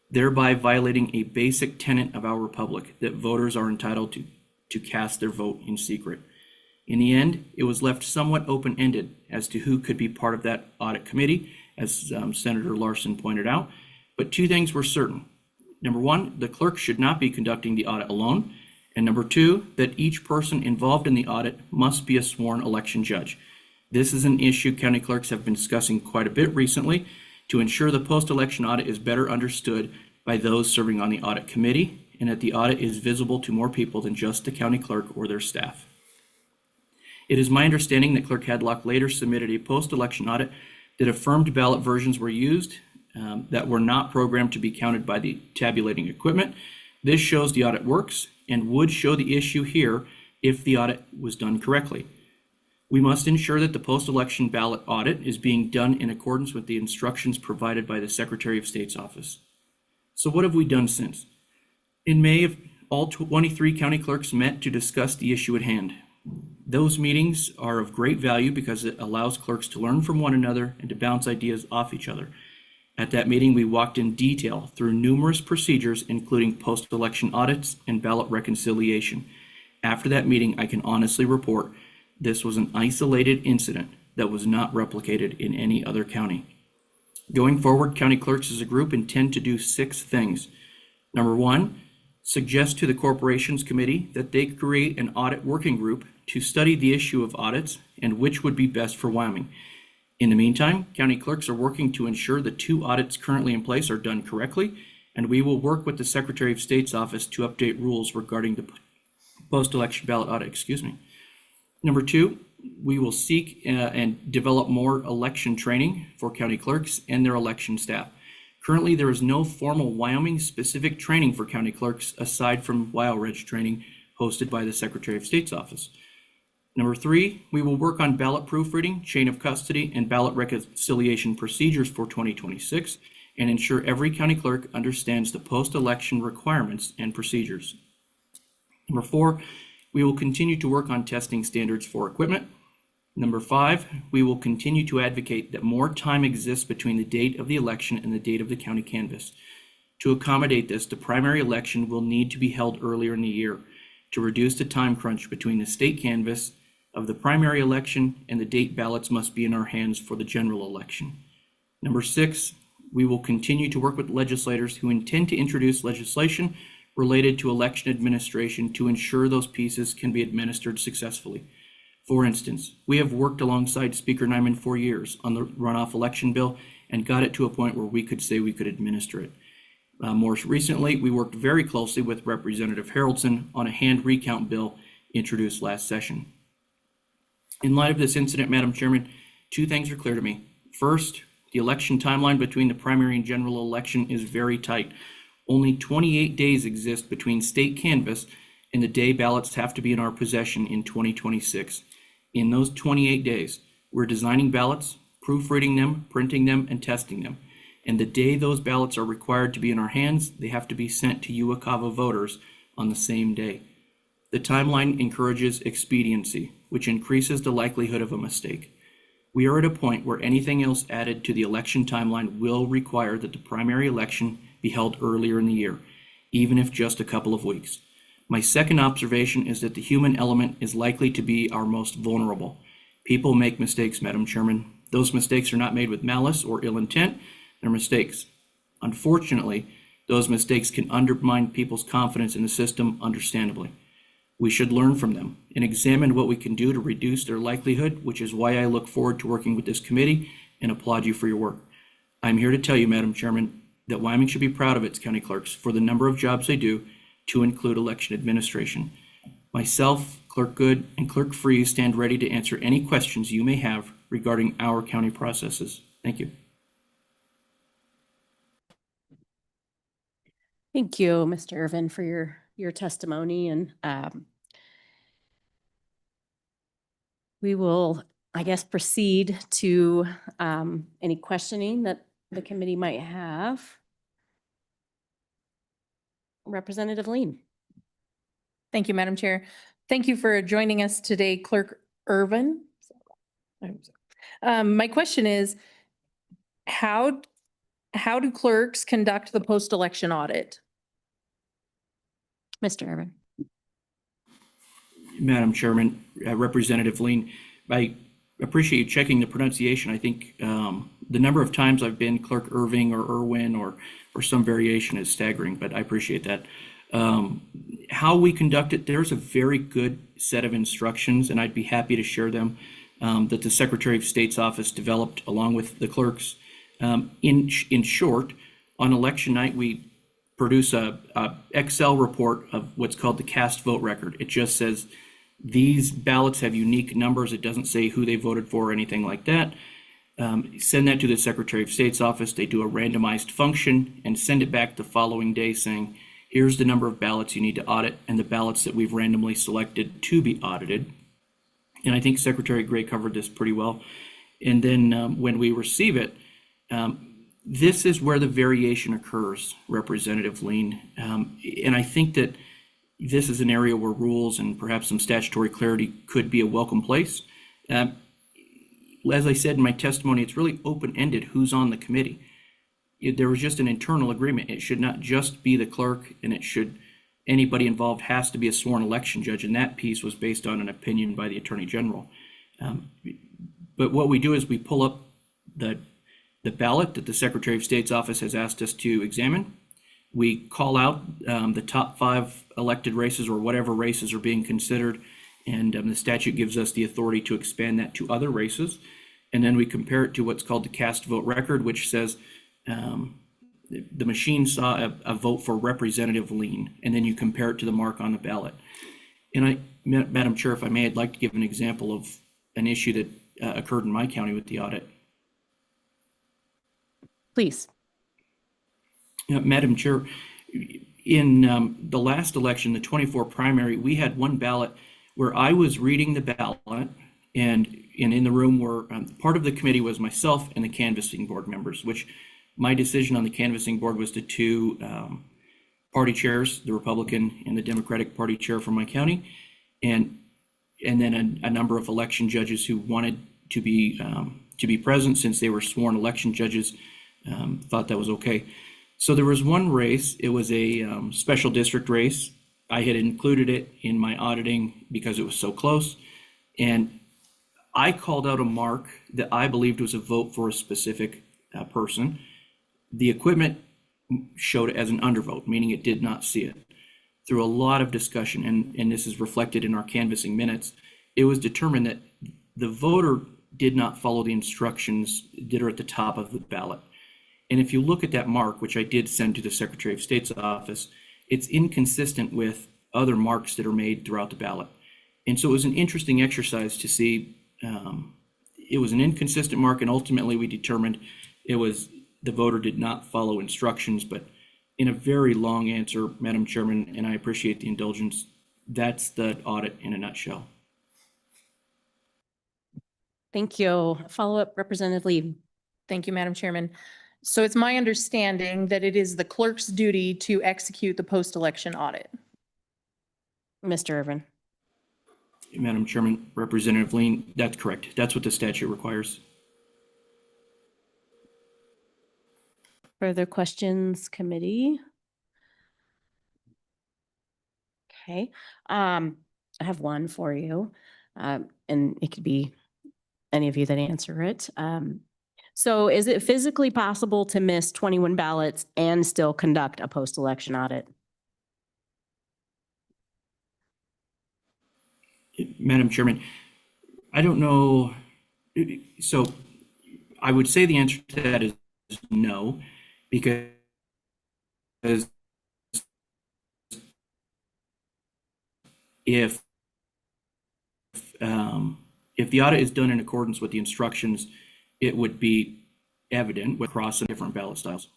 thereby violating a basic tenet of our republic that voters are entitled to cast their vote in secret. In the end, it was left somewhat open-ended as to who could be part of that audit committee, as Senator Larson pointed out, but two things were certain. Number one, the clerk should not be conducting the audit alone. And number two, that each person involved in the audit must be a sworn election judge. This is an issue county clerks have been discussing quite a bit recently to ensure the post-election audit is better understood by those serving on the audit committee and that the audit is visible to more people than just the county clerk or their staff. It is my understanding that Clerk Hadlock later submitted a post-election audit that affirmed ballot versions were used that were not programmed to be counted by the tabulating equipment. This shows the audit works and would show the issue here if the audit was done correctly. We must ensure that the post-election ballot audit is being done in accordance with the instructions provided by the Secretary of State's office. So what have we done since? In May, all 23 county clerks met to discuss the issue at hand. Those meetings are of great value because it allows clerks to learn from one another and to bounce ideas off each other. At that meeting, we walked in detail through numerous procedures, including post-election audits and ballot reconciliation. After that meeting, I can honestly report this was an isolated incident that was not replicated in any other county. Going forward, county clerks as a group intend to do 6 things. Number 1, suggest to the Corporations Committee that they create an audit working group to study the issue of audits and which would be best for Wyoming. In the meantime, county clerks are working to ensure the 2 audits currently in place are done correctly, and we will work with the Secretary of State's office to update rules regarding the post-election ballot audit, Number 2, we will seek and develop more election training for county clerks and their election staff. Currently, there is no formal Wyoming-specific training for county clerks aside from Wyel Ridge training hosted by the Secretary of State's office. Number 3, we will work on ballot proofreading, chain of custody, and ballot reconciliation procedures for 2026 and ensure every county clerk understands the post-election requirements and procedures. Number 4, we will continue to work on testing standards for equipment. Number 5, we will continue to advocate that more time exists between the date of the election and the date of the county canvass. To accommodate this, the primary election will need to be held earlier in the year to reduce the time crunch between the state canvass of the primary election and the date ballots must be in our hands for the general election. Number 6, we will continue to work with legislators who intend to introduce legislation related to election administration to ensure those pieces can be administered successfully. For instance, we have worked alongside Speaker Nyman for years on the runoff election bill and got it to a point where we could say we could administer it. More recently, we worked very closely with Representative Haraldson on a hand recount bill introduced last session. In light of this incident, Madam Chairman, 2 things are clear to me. First, the election timeline between the primary and general election is very tight. Only 28 days exist between state canvass and the day ballots have to be in our possession in 2026. In those 28 days, we're designing ballots, proofreading them, printing them, and testing them. And the day those ballots are required to be in our hands, they have to be sent to Uwakava voters on the same day. The timeline encourages expediency, which increases the likelihood of a mistake. We are at a point where anything else added to the election timeline will require that the primary election be held earlier in the year, even if just a couple of weeks. My second observation is that the human element is likely to be our most vulnerable. People make mistakes, Madam Chairman. Those mistakes are not made with malice or ill intent. They're mistakes. Unfortunately, those mistakes can undermine people's confidence in the system understandably. We should learn from them and examine what we can do to reduce their likelihood, which is why I look forward to working with this committee and applaud you for your work. I'm here to tell you, Madam Chairman, that Wyoming should be proud of its county clerks for the number of jobs they do, to include election administration. Myself, Clerk Good, and Clerk Free stand ready to answer any questions you may have regarding our county processes. Thank you. Thank you, Mr. Irvin, for your testimony. And we will, I guess, proceed to any questioning that the committee might have. Representative Lean. Thank you, Madam Chair. Thank you for joining us today, Clerk Irvin. My question is, how do clerks conduct the post-election audit? Mr. Irvin. Madam Chairman, Representative Lean, I appreciate you checking the pronunciation. I think the number of times I've been Clerk Irving or Irwin or some variation is staggering, but I appreciate that. How we conduct it, there's a very good set of instructions, and I'd be happy to share them, that the Secretary of State's office developed along with the clerks. In short, on election night, we produce a Excel report of what's called the cast vote record. It just says these ballots have unique numbers. It doesn't say who they voted for or anything like that. Send that to the Secretary of State's office. They do a randomized function and send it back the following day saying, here's the number of ballots you need to audit and the ballots that we've randomly selected to be audited. And I think Secretary Gray covered this pretty well. And then when we receive it, this is where the variation occurs, Representative Lean. And I think that this is an area where rules and perhaps some statutory clarity could be a welcome place. As I said in my testimony, it's really open-ended who's on the committee. There was just an internal agreement. It should not just be the clerk, and anybody involved has to be a sworn election judge, and that piece was based on an opinion by the Attorney General. But what we do is we pull up the ballot that the Secretary of State's office has asked us to examine. We call out the top 5 elected races or whatever races are being considered, and the statute gives us the authority to expand that to other races. And then we compare it to what's called the cast vote record, which says the machine saw a vote for Representative Lean, and then you compare it to the mark on the ballot. And Madam Chair, if I may, I'd like to give an example of an issue that occurred in my county with the audit. Please. Madam Chair, in the last election, the 24 primary, we had one ballot where I was reading the ballot, and in the room were part of the committee was myself and the canvassing board members, which my decision on the canvassing board was to two party chairs, the Republican and the Democratic Party chair from my county, and then a number of election judges who wanted to be present since they were sworn election judges, thought that was okay. So there was one race, it was a special district race. I had included it in my auditing because it was so close. And I called out a mark that I believed was a vote for a specific person. The equipment showed it as an undervote, meaning it did not see it. Through a lot of discussion, and this is reflected in our canvassing minutes, it was determined that the voter did not follow the instructions that are at the top of the ballot. And if you look at that mark, which I did send to the Secretary of State's office, it's inconsistent with other marks that are made throughout the ballot. And so it was an interesting exercise to see. It was an inconsistent mark, and ultimately we determined it was the voter did not follow instructions. But in a very long answer, Madam Chairman, and I appreciate the indulgence, that's the audit in a nutshell. Thank you. Follow-up, Representative Lee. Thank you, Madam Chairman. So it's my understanding that it is the clerk's duty to execute the post-election audit. Mr. Irvin. Madam Chairman, Representative Lean, that's correct. That's what the statute requires. Further questions, committee? Okay, I have one for you, and it could be any of you that answer it. So is it physically possible to miss 21 ballots and still conduct a post-election audit? Madam Chairman, I don't know. So I would say the answer to that is no, because if the audit is done in accordance with the instructions, it would be evident across the different ballot styles.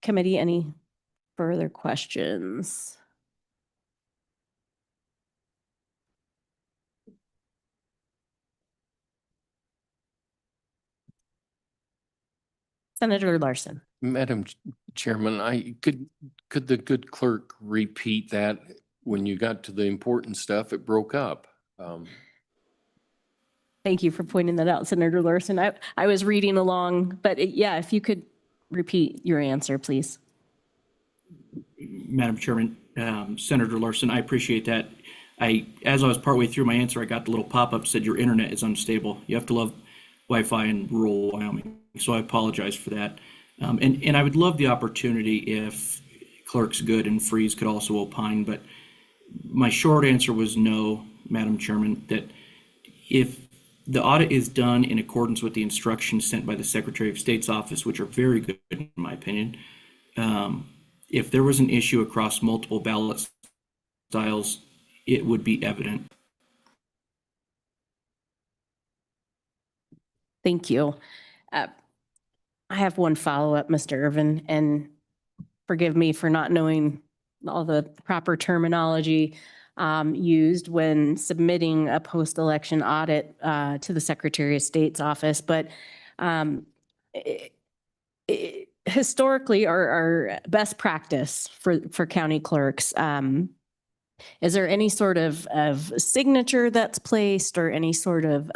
Committee, any further questions? Senator Larson. Madam Chairman, could the good clerk repeat that? When you got to the important stuff, it broke up. Thank you for pointing that out, Senator Larson. I was reading along, but yeah, if you could repeat your answer, please. Madam Chairman, Senator Larson, I appreciate that. As I was partway through my answer, I got the little pop-up said your internet is unstable. You have to love Wi-Fi in rural Wyoming. So I apologize for that. And I would love the opportunity if Clerk's Good and Freeze could also opine, but my short answer was no, Madam Chairman, that if the audit is done in accordance with the instructions sent by the Secretary of State's office, which are very good in my opinion, if there was an issue across multiple ballot styles, it would be evident. Thank you. I have one follow-up, Mr. Irvin, and forgive me for not knowing all the proper terminology used when submitting a post-election audit to the Secretary of State's office. But historically, our best practice for county clerks, is there any sort of signature that's placed or any sort of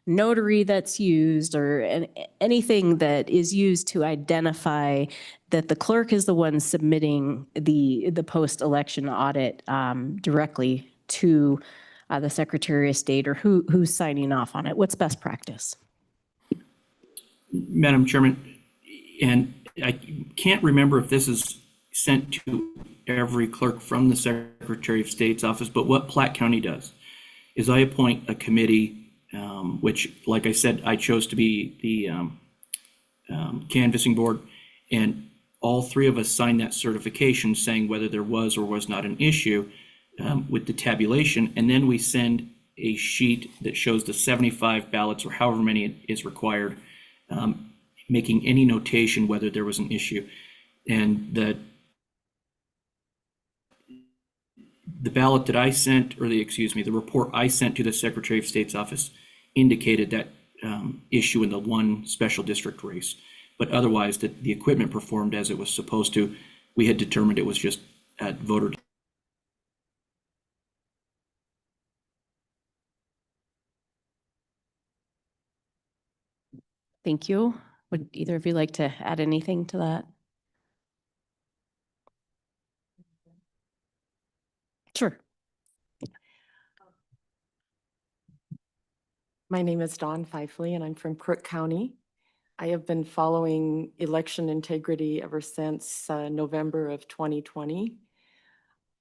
notary that's used or anything that is used to identify that the clerk is the one submitting the post-election audit directly to the Secretary of State, or who's signing off on it? What's best practice? Madam Chairman, and I can't remember if this is sent to every clerk from the Secretary of State's office, but what Platte County does is I appoint a committee which, like I said, I chose to be the canvassing board, and all three of us signed that certification saying whether there was or was not an issue with the tabulation. And then we send a sheet that shows the 75 ballots or however many is required, making any notation whether there was an issue. And the ballot that I sent, or the report I sent to the Secretary of State's office indicated that issue in the one special district race. But otherwise, that the equipment performed as it was supposed to. We had determined it was just at voter. Thank you. Would either of you like to add anything to that? Sure. My name is Don Fifley, and I'm from Crook County. I have been following election integrity ever since November of 2020.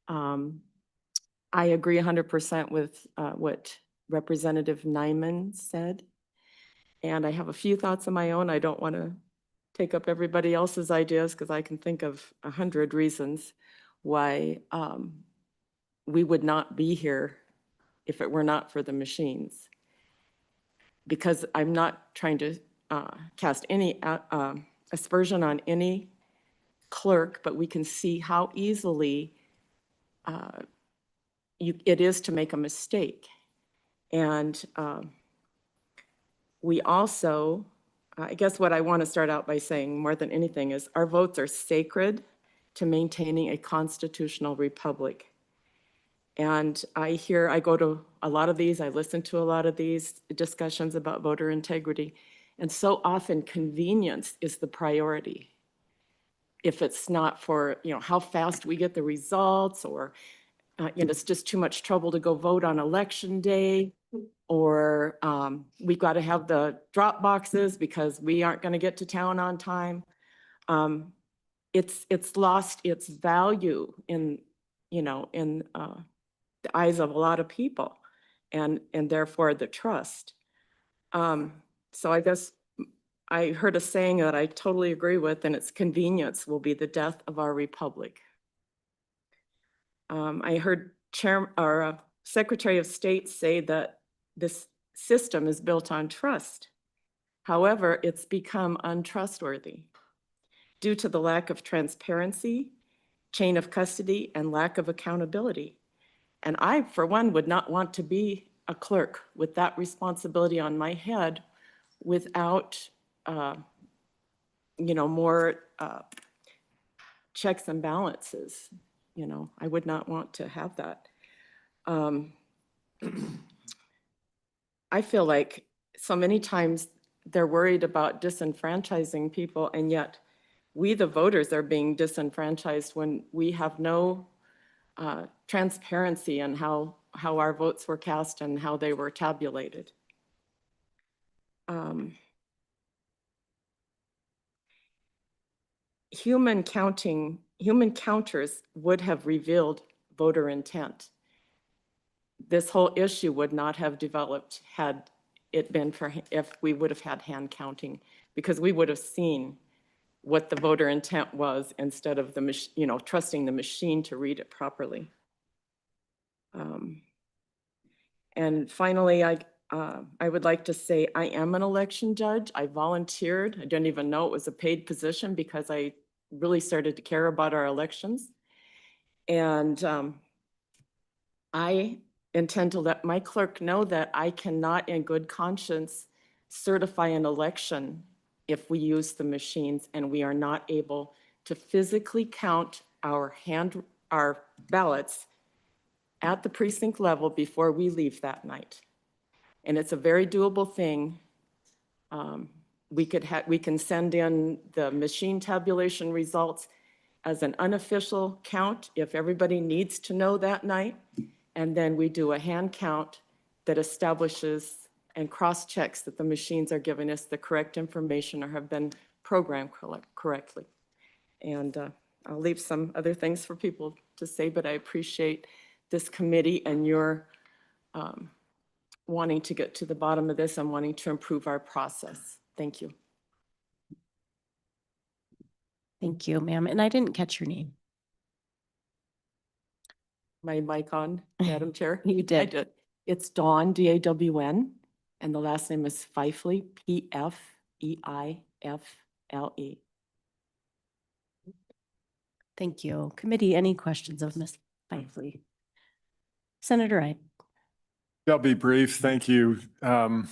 I agree 100% with what Representative Nyman said. And I have a few thoughts of my own. I don't want to take up everybody else's ideas because I can think of 100 reasons why we would not be here if it were not for the machines. Because I'm not trying to cast any aspersion on any clerk, but we can see how easily it is to make a mistake. And we also, I guess what I want to start out by saying more than anything is our votes are sacred to maintaining a constitutional republic. And I go to a lot of these, I listen to a lot of these discussions about voter integrity. And so often convenience is the priority. If it's not for, how fast we get the results, or, it's just too much trouble to go vote on election day, or we've got to have the drop boxes because we aren't going to get to town on time. It's lost its value in the eyes of a lot of people, and therefore the trust. So I guess I heard a saying that I totally agree with, and it's convenience will be the death of our republic. I heard Secretary of State say that this system is built on trust. However, it's become untrustworthy due to the lack of transparency, chain of custody, and lack of accountability. And I, for one, would not want to be a clerk with that responsibility on my head without, more checks and balances. I would not want to have that. I feel like so many times they're worried about disenfranchising people, and yet we, the voters, are being disenfranchised when we have no transparency in how our votes were cast and how they were tabulated. Human counters would have revealed voter intent. This whole issue would not have developed had it been if we would have had hand counting, because we would have seen what the voter intent was instead of trusting the machine to read it properly. And finally, I would like to say I am an election judge. I volunteered. I didn't even know it was a paid position because I really started to care about our elections. And I intend to let my clerk know that I cannot in good conscience certify an election if we use the machines and we are not able to physically count our ballots at the precinct level before we leave that night. And it's a very doable thing. We can send in the machine tabulation results as an unofficial count if everybody needs to know that night. And then we do a hand count that establishes and cross-checks that the machines are giving us the correct information or have been programmed correctly. And I'll leave some other things for people to say, but I appreciate this committee and your wanting to get to the bottom of this and wanting to improve our process. Thank you. Thank you, ma'am. And I didn't catch your name. My mic on, Madam Chair? You I did. did. It's Dawn, D-A-W-N, and the last name is Fifley, P-F-E-I-F-L-E. Thank you. Committee, any questions of Ms. Fifley? Senator Wright. I'll be brief. Thank you. I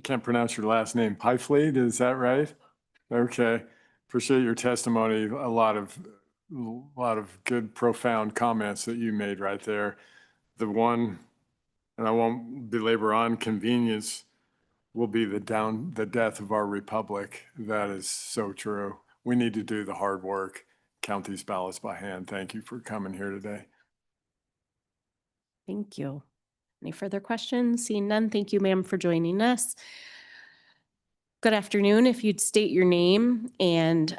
can't pronounce your last name. Fifley, is that right? Okay. Appreciate your testimony. A lot of good, profound comments that you made right there. The one, and I won't belabor on, convenience will be the death of our republic. That is so true. We need to do the hard work, count these ballots by hand. Thank you for coming here today. Thank you. Any further questions? Seeing none, thank you, ma'am, for joining us. Good afternoon. If you'd state your name, and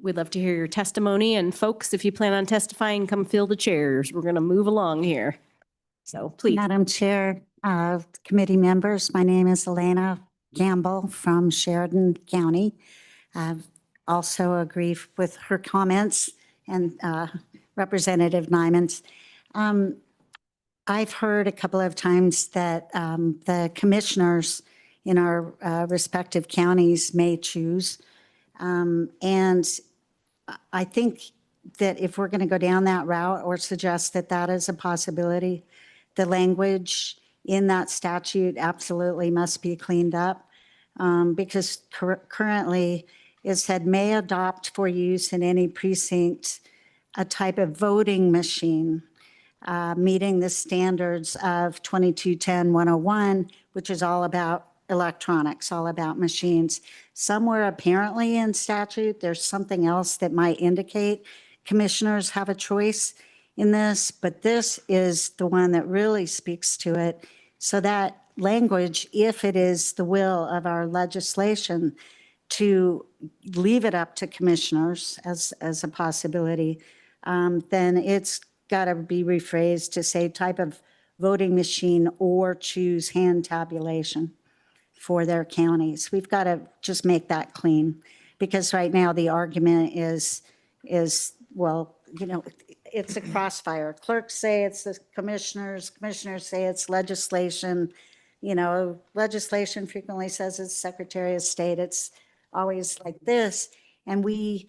we'd love to hear your testimony. And folks, if you plan on testifying, come fill the chairs. We're going to move along here. So please. Madam Chair, committee members, my name is Elena Gamble from Sheridan County. I also agree with her comments and Representative Nyman's. I've heard a couple of times that the commissioners in our respective counties may choose. And I think that if we're going to go down that route or suggest that that is a possibility, the language in that statute absolutely must be cleaned up because currently it said may adopt for use in any precinct a type of voting machine meeting the standards of 2210-101, which is all about electronics, all about machines. Somewhere apparently in statute, there's something else that might indicate commissioners have a choice in this, but this is the one that really speaks to it. So that language, if it is the will of our legislation to leave it up to commissioners as a possibility, then it's got to be rephrased to say type of voting machine or choose hand tabulation for their counties. We've got to just make that clean because right now the argument is, well, you know, it's a crossfire. Clerks say it's the commissioners say it's legislation. You know, legislation frequently says it's Secretary of State. It's always like this. And we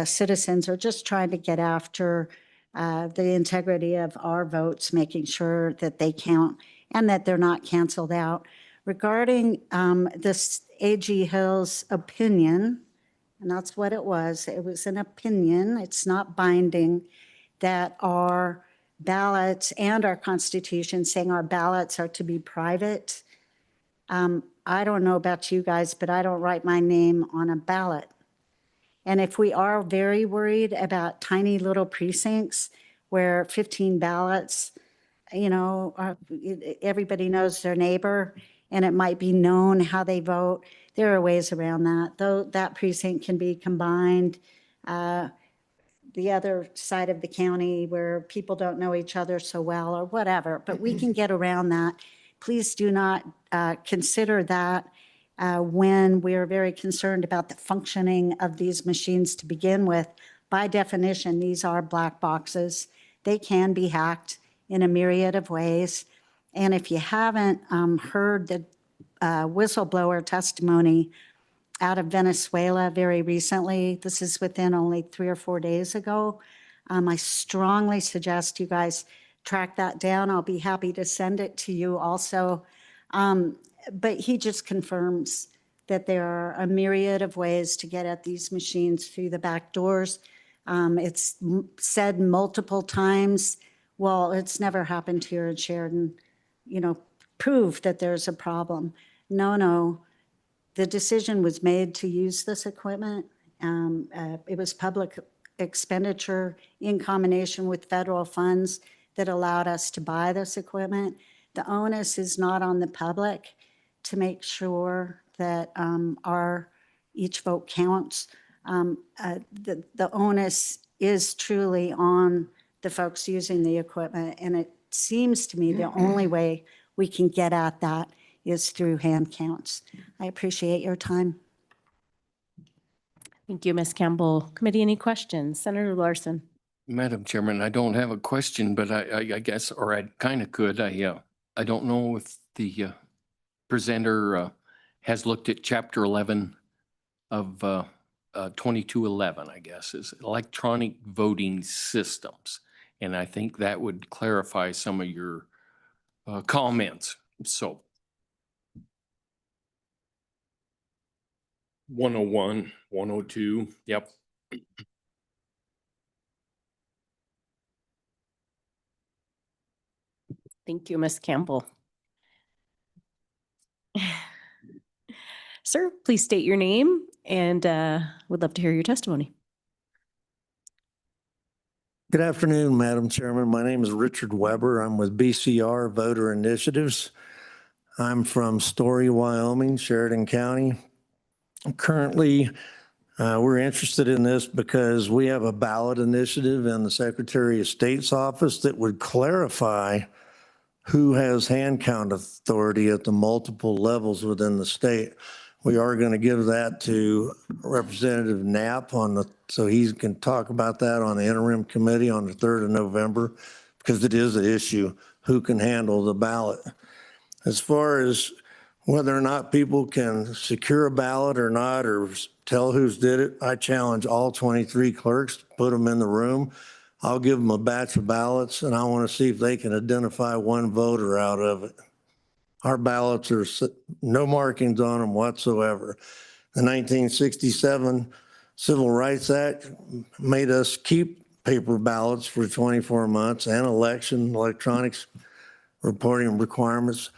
citizens are just trying to get after the integrity of our votes, making sure that they count and that they're not canceled out. Regarding this A.G. Hill's opinion, and that's what it was an opinion, it's not binding, that our ballots and our Constitution saying our ballots are to be private. I don't know about you guys, but I don't write my name on a ballot. And if we are very worried about tiny little precincts where 15 ballots, you know, everybody knows their neighbor and it might be known how they vote, there are ways around that. Though that precinct can be combined. The other side of the county where people don't know each other so well or whatever, but we can get around that. Please do not consider that when we're very concerned about the functioning of these machines to begin with. By definition, these are black boxes. They can be hacked in a myriad of ways. And if you haven't heard the whistleblower testimony out of Venezuela very recently, this is within only 3 or 4 days ago, I strongly suggest you guys track that down. I'll be happy to send it to you also. But he just confirms that there are a myriad of ways to get at these machines through the back doors. It's said multiple times, well, it's never happened here in Sheridan, you know, prove that there's a problem. No, the decision was made to use this equipment. It was public expenditure in combination with federal funds that allowed us to buy this equipment. The onus is not on the public to make sure that each vote counts. The onus is truly on the folks using the equipment. And it seems to me the only way we can get at that is through hand counts. I appreciate your time. Thank you, Ms. Campbell. Committee, any questions? Senator Larson. Madam Chairman, I don't have a question, but I guess, or I kind of could. I don't know if the presenter has looked at Chapter 11 of 2211, I guess, is electronic voting systems. And I think that would clarify some of your comments. So 101, 102, yep. Thank you, Ms. Campbell. Sir, please state your name and would love to hear your testimony. Good afternoon, Madam Chairman. My name is Richard Weber. I'm with BCR Voter Initiatives. I'm from Story, Wyoming, Sheridan County. Currently, we're interested in this because we have a ballot initiative in the Secretary of State's office that would clarify who has hand count authority at the multiple levels within the state. We are going to give that to Representative Knapp so he can talk about that on the interim committee on the 3rd of November, because it is an issue, who can handle the ballot. As far as whether or not people can secure a ballot or not, or tell who's did it, I challenge all 23 clerks to put them in the room. I'll give them a batch of ballots and I want to see if they can identify one voter out of it. Our ballots are no markings on them whatsoever. The 1967 Civil Rights Act made us keep paper ballots for 24 months and electronics reporting requirements,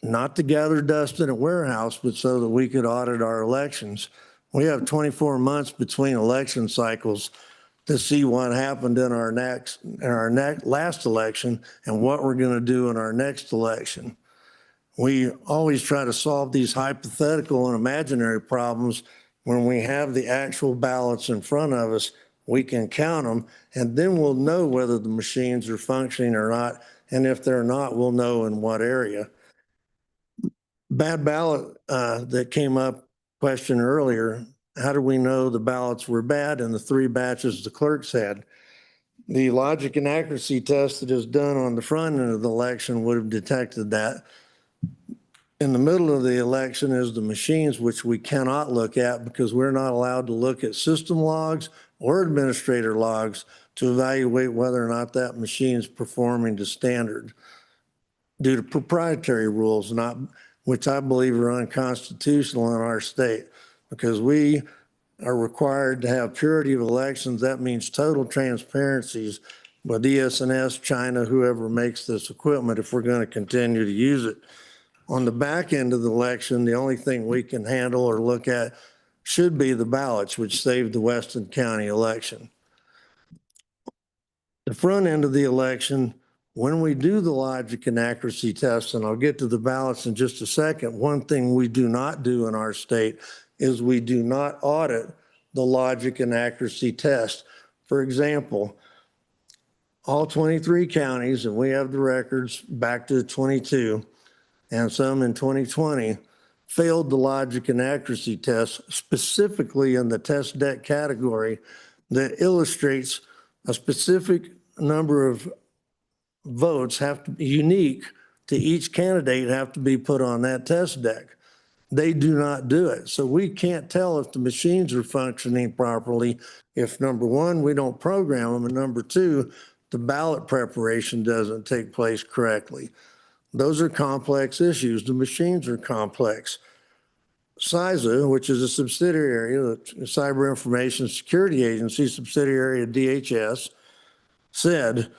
not to gather dust in a warehouse, but so that we could audit our elections. We have 24 months between election cycles to see what happened in our last election and what we're going to do in our next election. We always try to solve these hypothetical and imaginary problems when we have the actual ballots in front of us. We can count them, and then we'll know whether the machines are functioning or not. And if they're not, we'll know in what area. Bad ballot that came up question earlier. How do we know the ballots were bad in the 3 batches the clerks had? The logic and accuracy test that is done on the front end of the election would have detected that. In the middle of the election is the machines, which we cannot look at because we're not allowed to look at system logs or administrator logs to evaluate whether or not that machine is performing to standard due to proprietary rules, which I believe are unconstitutional in our state, because we are required to have purity of elections. That means total transparencies with ES&S, China, whoever makes this equipment, if we're going to continue to use it. On the back end of the election, the only thing we can handle or look at should be the ballots, which saved the Weston County election. The front end of the election, when we do the logic and accuracy tests, and I'll get to the ballots in just a second, one thing we do not do in our state is we do not audit the logic and accuracy test. For example, all 23 counties, and we have the records back to 22, and some in 2020, failed the logic and accuracy test, specifically in the test deck category that illustrates a specific number of votes have to be unique to each candidate, have to be put on that test deck. They do not do it. So we can't tell if the machines are functioning properly if, number one, we don't program them, and number two, the ballot preparation doesn't take place correctly. Those are complex issues. The machines are complex. CISA, which is a subsidiary of the Cyber Information Security Agency, subsidiary of DHS, said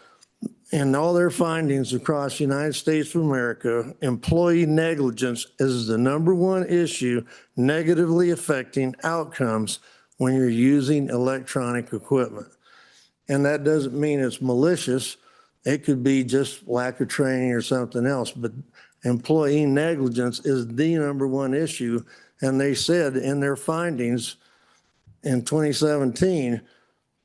in all their findings across the United States of America, employee negligence is the #1 issue negatively affecting outcomes when you're using electronic equipment. And that doesn't mean it's malicious. It could be just lack of training or something else, but employee negligence is the #1 issue. And they said in their findings in 2017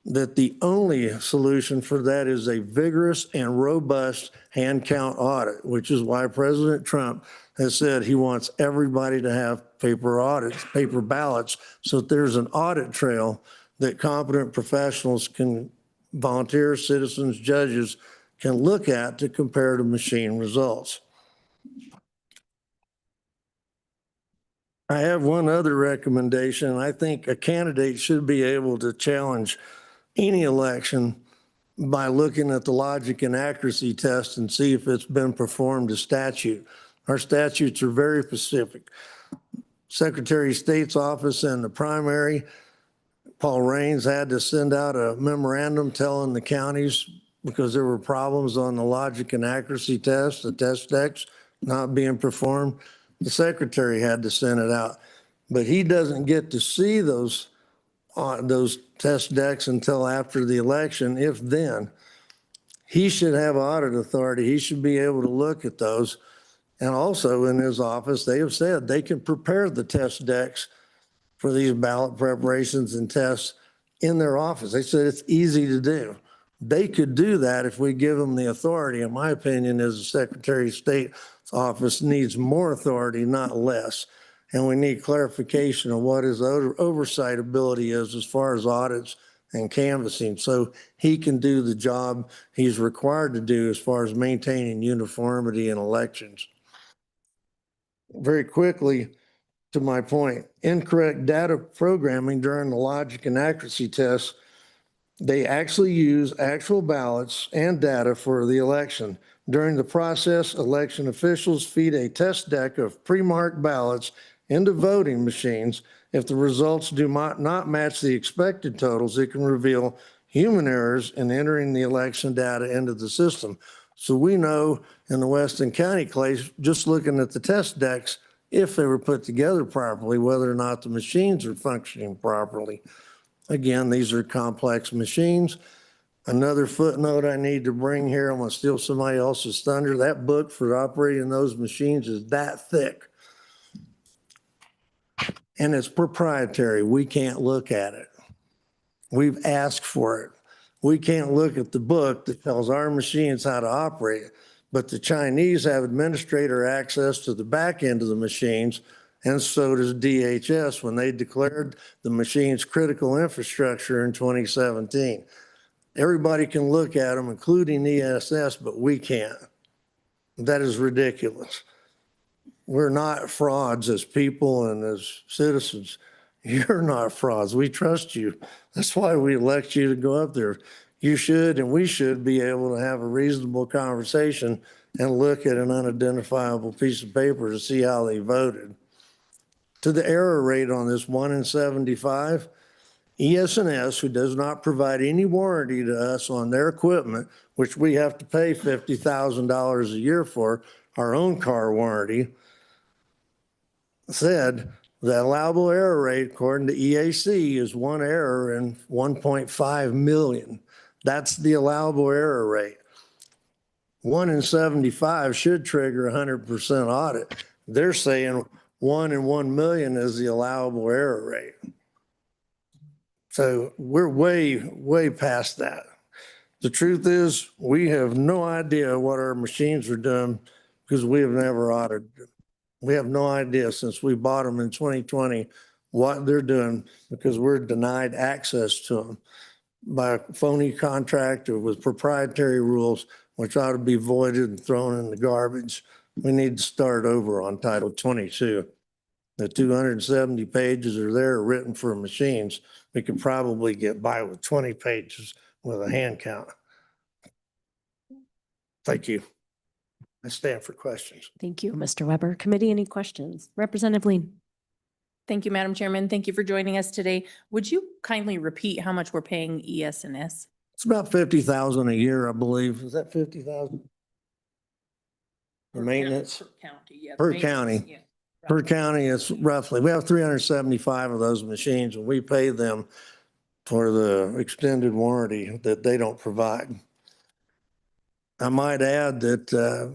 that the only solution for that is a vigorous and robust hand count audit, which is why President Trump has said he wants everybody to have paper audits, paper ballots, so that there's an audit trail that competent professionals can, volunteers, citizens, judges can look at to compare to machine results. I have one other recommendation. I think a candidate should be able to challenge any election by looking at the logic and accuracy test and see if it's been performed to statute. Our statutes are very specific. Secretary of State's office and the primary, Paul Raines had to send out a memorandum telling the counties because there were problems on the logic and accuracy test, the test decks not being performed. The secretary had to send it out, but he doesn't get to see those test decks until after the election, if then. He should have audit authority. He should be able to look at those. And also in his office, they have said they can prepare the test decks for these ballot preparations and tests in their office. They said it's easy to do. They could do that if we give them the authority. In my opinion, as the Secretary of State's office needs more authority, not less. And we need clarification of what his oversight ability is as far as audits and canvassing, so he can do the job he's required to do as far as maintaining uniformity in elections. Very quickly, to my point, incorrect data programming during the logic and accuracy tests, they actually use actual ballots and data for the election. During the process, election officials feed a test deck of pre-marked ballots into voting machines. If the results do not match the expected totals, it can reveal human errors in entering the election data into the system. So we know in the Weston County case, just looking at the test decks, if they were put together properly, whether or not the machines are functioning properly. Again, these are complex machines. Another footnote I need to bring here, I'm gonna steal somebody else's thunder. That book for operating those machines is that thick. And it's proprietary. We can't look at it. We've asked for it. We can't look at the book that tells our machines how to operate it. But the Chinese have administrator access to the back end of the machines, and so does DHS when they declared the machine's critical infrastructure in 2017. Everybody can look at them, including ESS, but we can't. That is ridiculous. We're not frauds as people and as citizens. You're not frauds. We trust you. That's why we elect you to go up there. You should and we should be able to have a reasonable conversation and look at an unidentifiable piece of paper to see how they voted. To the error rate on this 1 in 75, ES&S, who does not provide any warranty to us on their equipment, which we have to pay $50,000 a year for, our own car warranty, said the allowable error rate, according to EAC, is 1 error in 1.5 million. That's the allowable error rate. 1 in 75 should trigger 100% audit. They're saying 1 in 1 million is the allowable error rate. So we're way past that. The truth is, we have no idea what our machines are doing because we have never audited them. We have no idea since we bought them in 2020 what they're doing because we're denied access to them by a phony contract or with proprietary rules, which ought to be voided and thrown in the garbage. We need to start over on Title 22. The 270 pages are there written for machines. We could probably get by with 20 pages with a hand count. Thank you. I stand for questions. Thank you, Mr. Weber. Committee, any questions? Representative Lean. Thank you, Madam Chairman. Thank you for joining us today. Would you kindly repeat how much we're paying ES&S? It's about 50,000 a year, I believe. Is that 50,000? For maintenance? Per county, yeah. Per maintenance, county. yeah. Per county, it's roughly, we have 375 of those machines and we pay them for the extended warranty that they don't provide. I might add that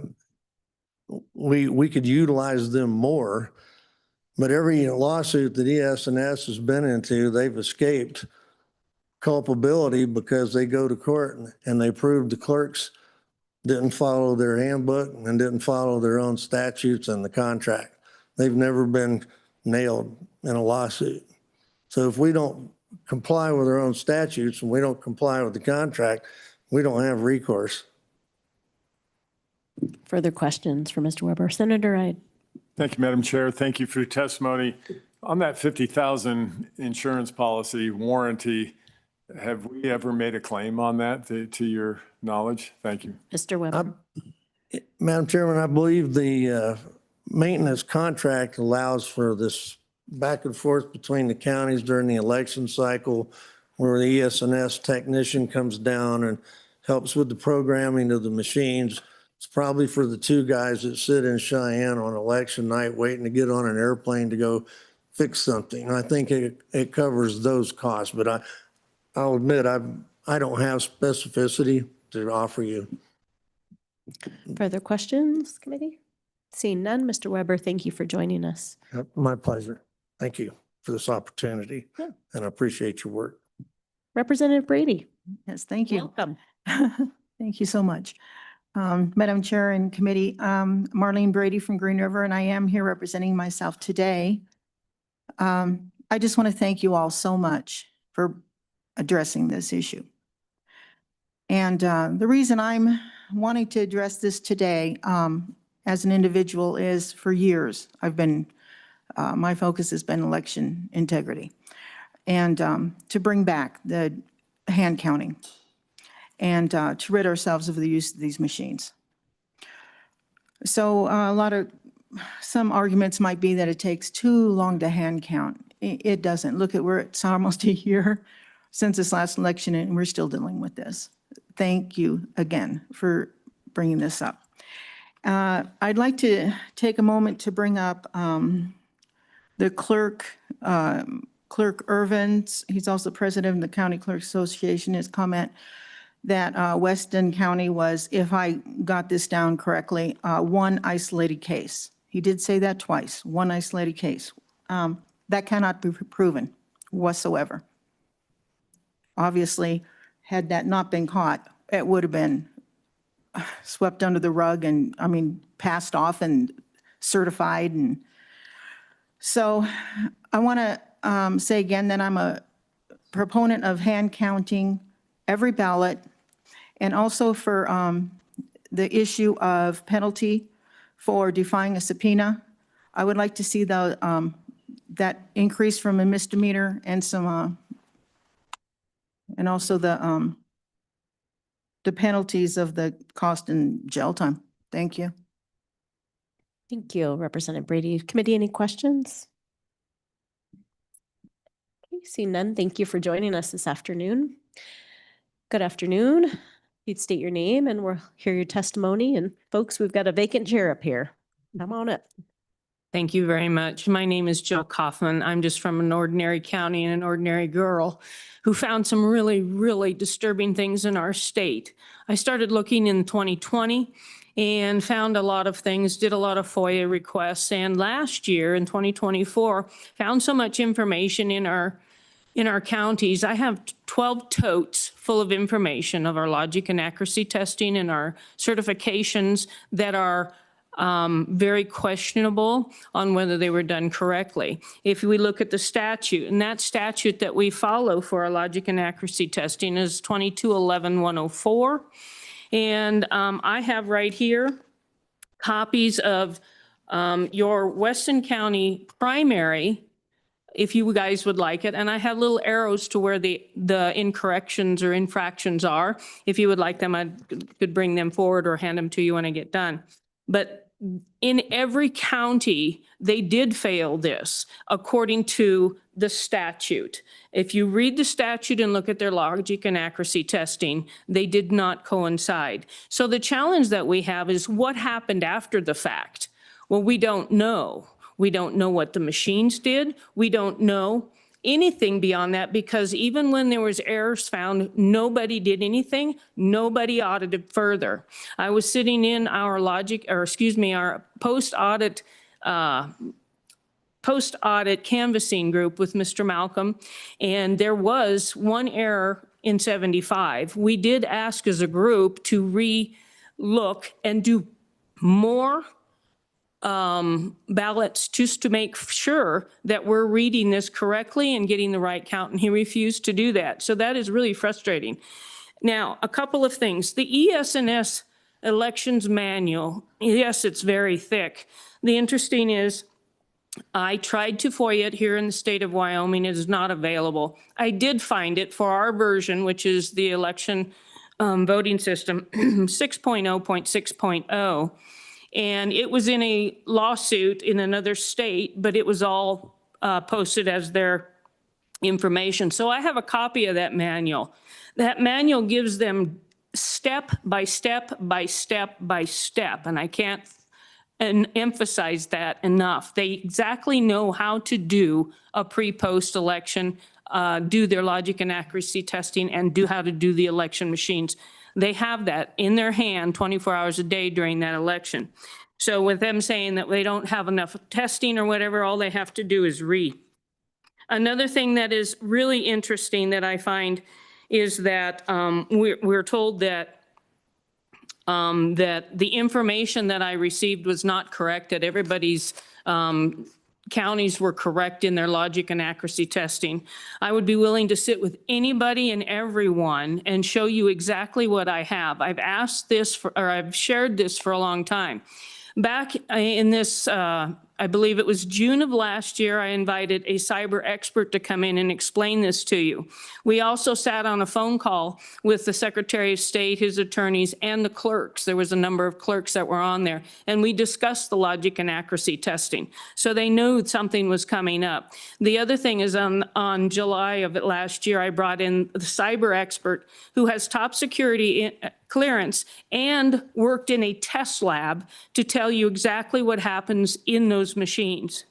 we could utilize them more, but every lawsuit that ES&S has been into, they've escaped culpability because they go to court and they prove the clerks didn't follow their handbook and didn't follow their own statutes and the contract. They've never been nailed in a lawsuit. So if we don't comply with our own statutes and we don't comply with the contract, we don't have recourse. Further questions for Mr. Weber? Senator Ide. Thank you, Madam Chair. Thank you for your testimony. On that 50,000 insurance policy warranty, have we ever made a claim on that to your knowledge? Thank you. Mr. Weber. Madam Chairman, I believe the maintenance contract allows for this back and forth between the counties during the election cycle where the ES&S technician comes down and helps with the programming of the machines. It's probably for the two guys that sit in Cheyenne on election night waiting to get on an airplane to go fix something. I think it covers those costs, but I'll admit I don't have specificity to offer you. Further questions, committee? Seeing none, Mr. Weber, thank you for joining us. My pleasure. Thank you for this opportunity. Yeah. And I appreciate your work. Representative Brady. Yes, thank you. Welcome. Thank you so much. Madam Chair and committee, Marlene Brady from Green River, and I am here representing myself today. I just want to thank you all so much for addressing this issue. And the reason I'm wanting to address this today as an individual is for years, my focus has been election integrity and to bring back the hand counting and to rid ourselves of the use of these machines. So some arguments might be that it takes too long to hand count. It doesn't. Look at where it's almost a year since this last election and we're still dealing with this. Thank you again for bringing this up. I'd like to take a moment to bring up the clerk, Clerk Irvin. He's also president of the County Clerks Association. His comment that Weston County was, if I got this down correctly, one isolated case. He did say that twice, one isolated case. That cannot be proven whatsoever. Obviously, had that not been caught, it would have been swept under the rug and, passed off and certified. And so I want to say again that I'm a proponent of hand counting every ballot and also for the issue of penalty for defying a subpoena. I would like to see the that increase from a misdemeanor and some and also the penalties of the cost and jail time. Thank you. Thank you, Representative Brady. Committee, any questions? Okay, see none. Thank you for joining us this afternoon. Good afternoon. You'd state your name and we'll hear your testimony. And folks, we've got a vacant chair up here. Come on up. Thank you very much. My name is Jill Kaufman. I'm just from an ordinary county and an ordinary girl who found some really, really disturbing things in our state. I started looking in 2020 and found a lot of things, did a lot of FOIA requests, and last year in 2024, found so much information in our counties. I have 12 totes full of information of our logic and accuracy testing and our certifications that are very questionable on whether they were done correctly. If we look at the statute, and that statute that we follow for our logic and accuracy testing is 2211-104. And I have right here copies of your Weston County primary, if you guys would like it. And I have little arrows to where the incorrections or infractions are. If you would like them, I could bring them forward or hand them to you when I get done. But in every county, they did fail this according to the statute. If you read the statute and look at their logic and accuracy testing, they did not coincide. So the challenge that we have is what happened after the fact? Well, we don't know. We don't know what the machines did. We don't know anything beyond that because even when there was errors found, nobody did anything. Nobody audited further. I was sitting in our our post-audit post-audit canvassing group with Mr. Malcolm, and there was one error in 75. We did ask as a group to re-look and do more ballots just to make sure that we're reading this correctly and getting the right count, and he refused to do that. So that is really frustrating. Now, a couple of things. The ES&S elections manual, yes, it's very thick. The interesting is, I tried to FOIA it here in the state of Wyoming. It is not available. I did find it for our version, which is the election voting system 6.0.6.0. And it was in a lawsuit in another state, but it was all posted as their information. So I have a copy of that manual. That manual gives them step by step by step by step, and I can't emphasize that enough. They exactly know how to do a pre-post election, do their logic and accuracy testing, and do how to do the election machines. They have that in their hand 24 hours a day during that election. So with them saying that they don't have enough testing or whatever, all they have to do is read. Another thing that is really interesting that I find is that we're told that that the information that I received was not correct, that everybody's counties were correct in their logic and accuracy testing. I would be willing to sit with anybody and everyone and show you exactly what I have. I've asked this for, or I've shared this for a long time. Back in this, I believe it was June of last year, I invited a cyber expert to come in and explain this to you. We also sat on a phone call with the Secretary of State, his attorneys, and the clerks. There was a number of clerks that were on there, and we discussed the logic and accuracy testing. So they knew something was coming up. The other thing is on July of last year, I brought in the cyber expert who has top security clearance and worked in a test lab to tell you exactly what happens in those machines.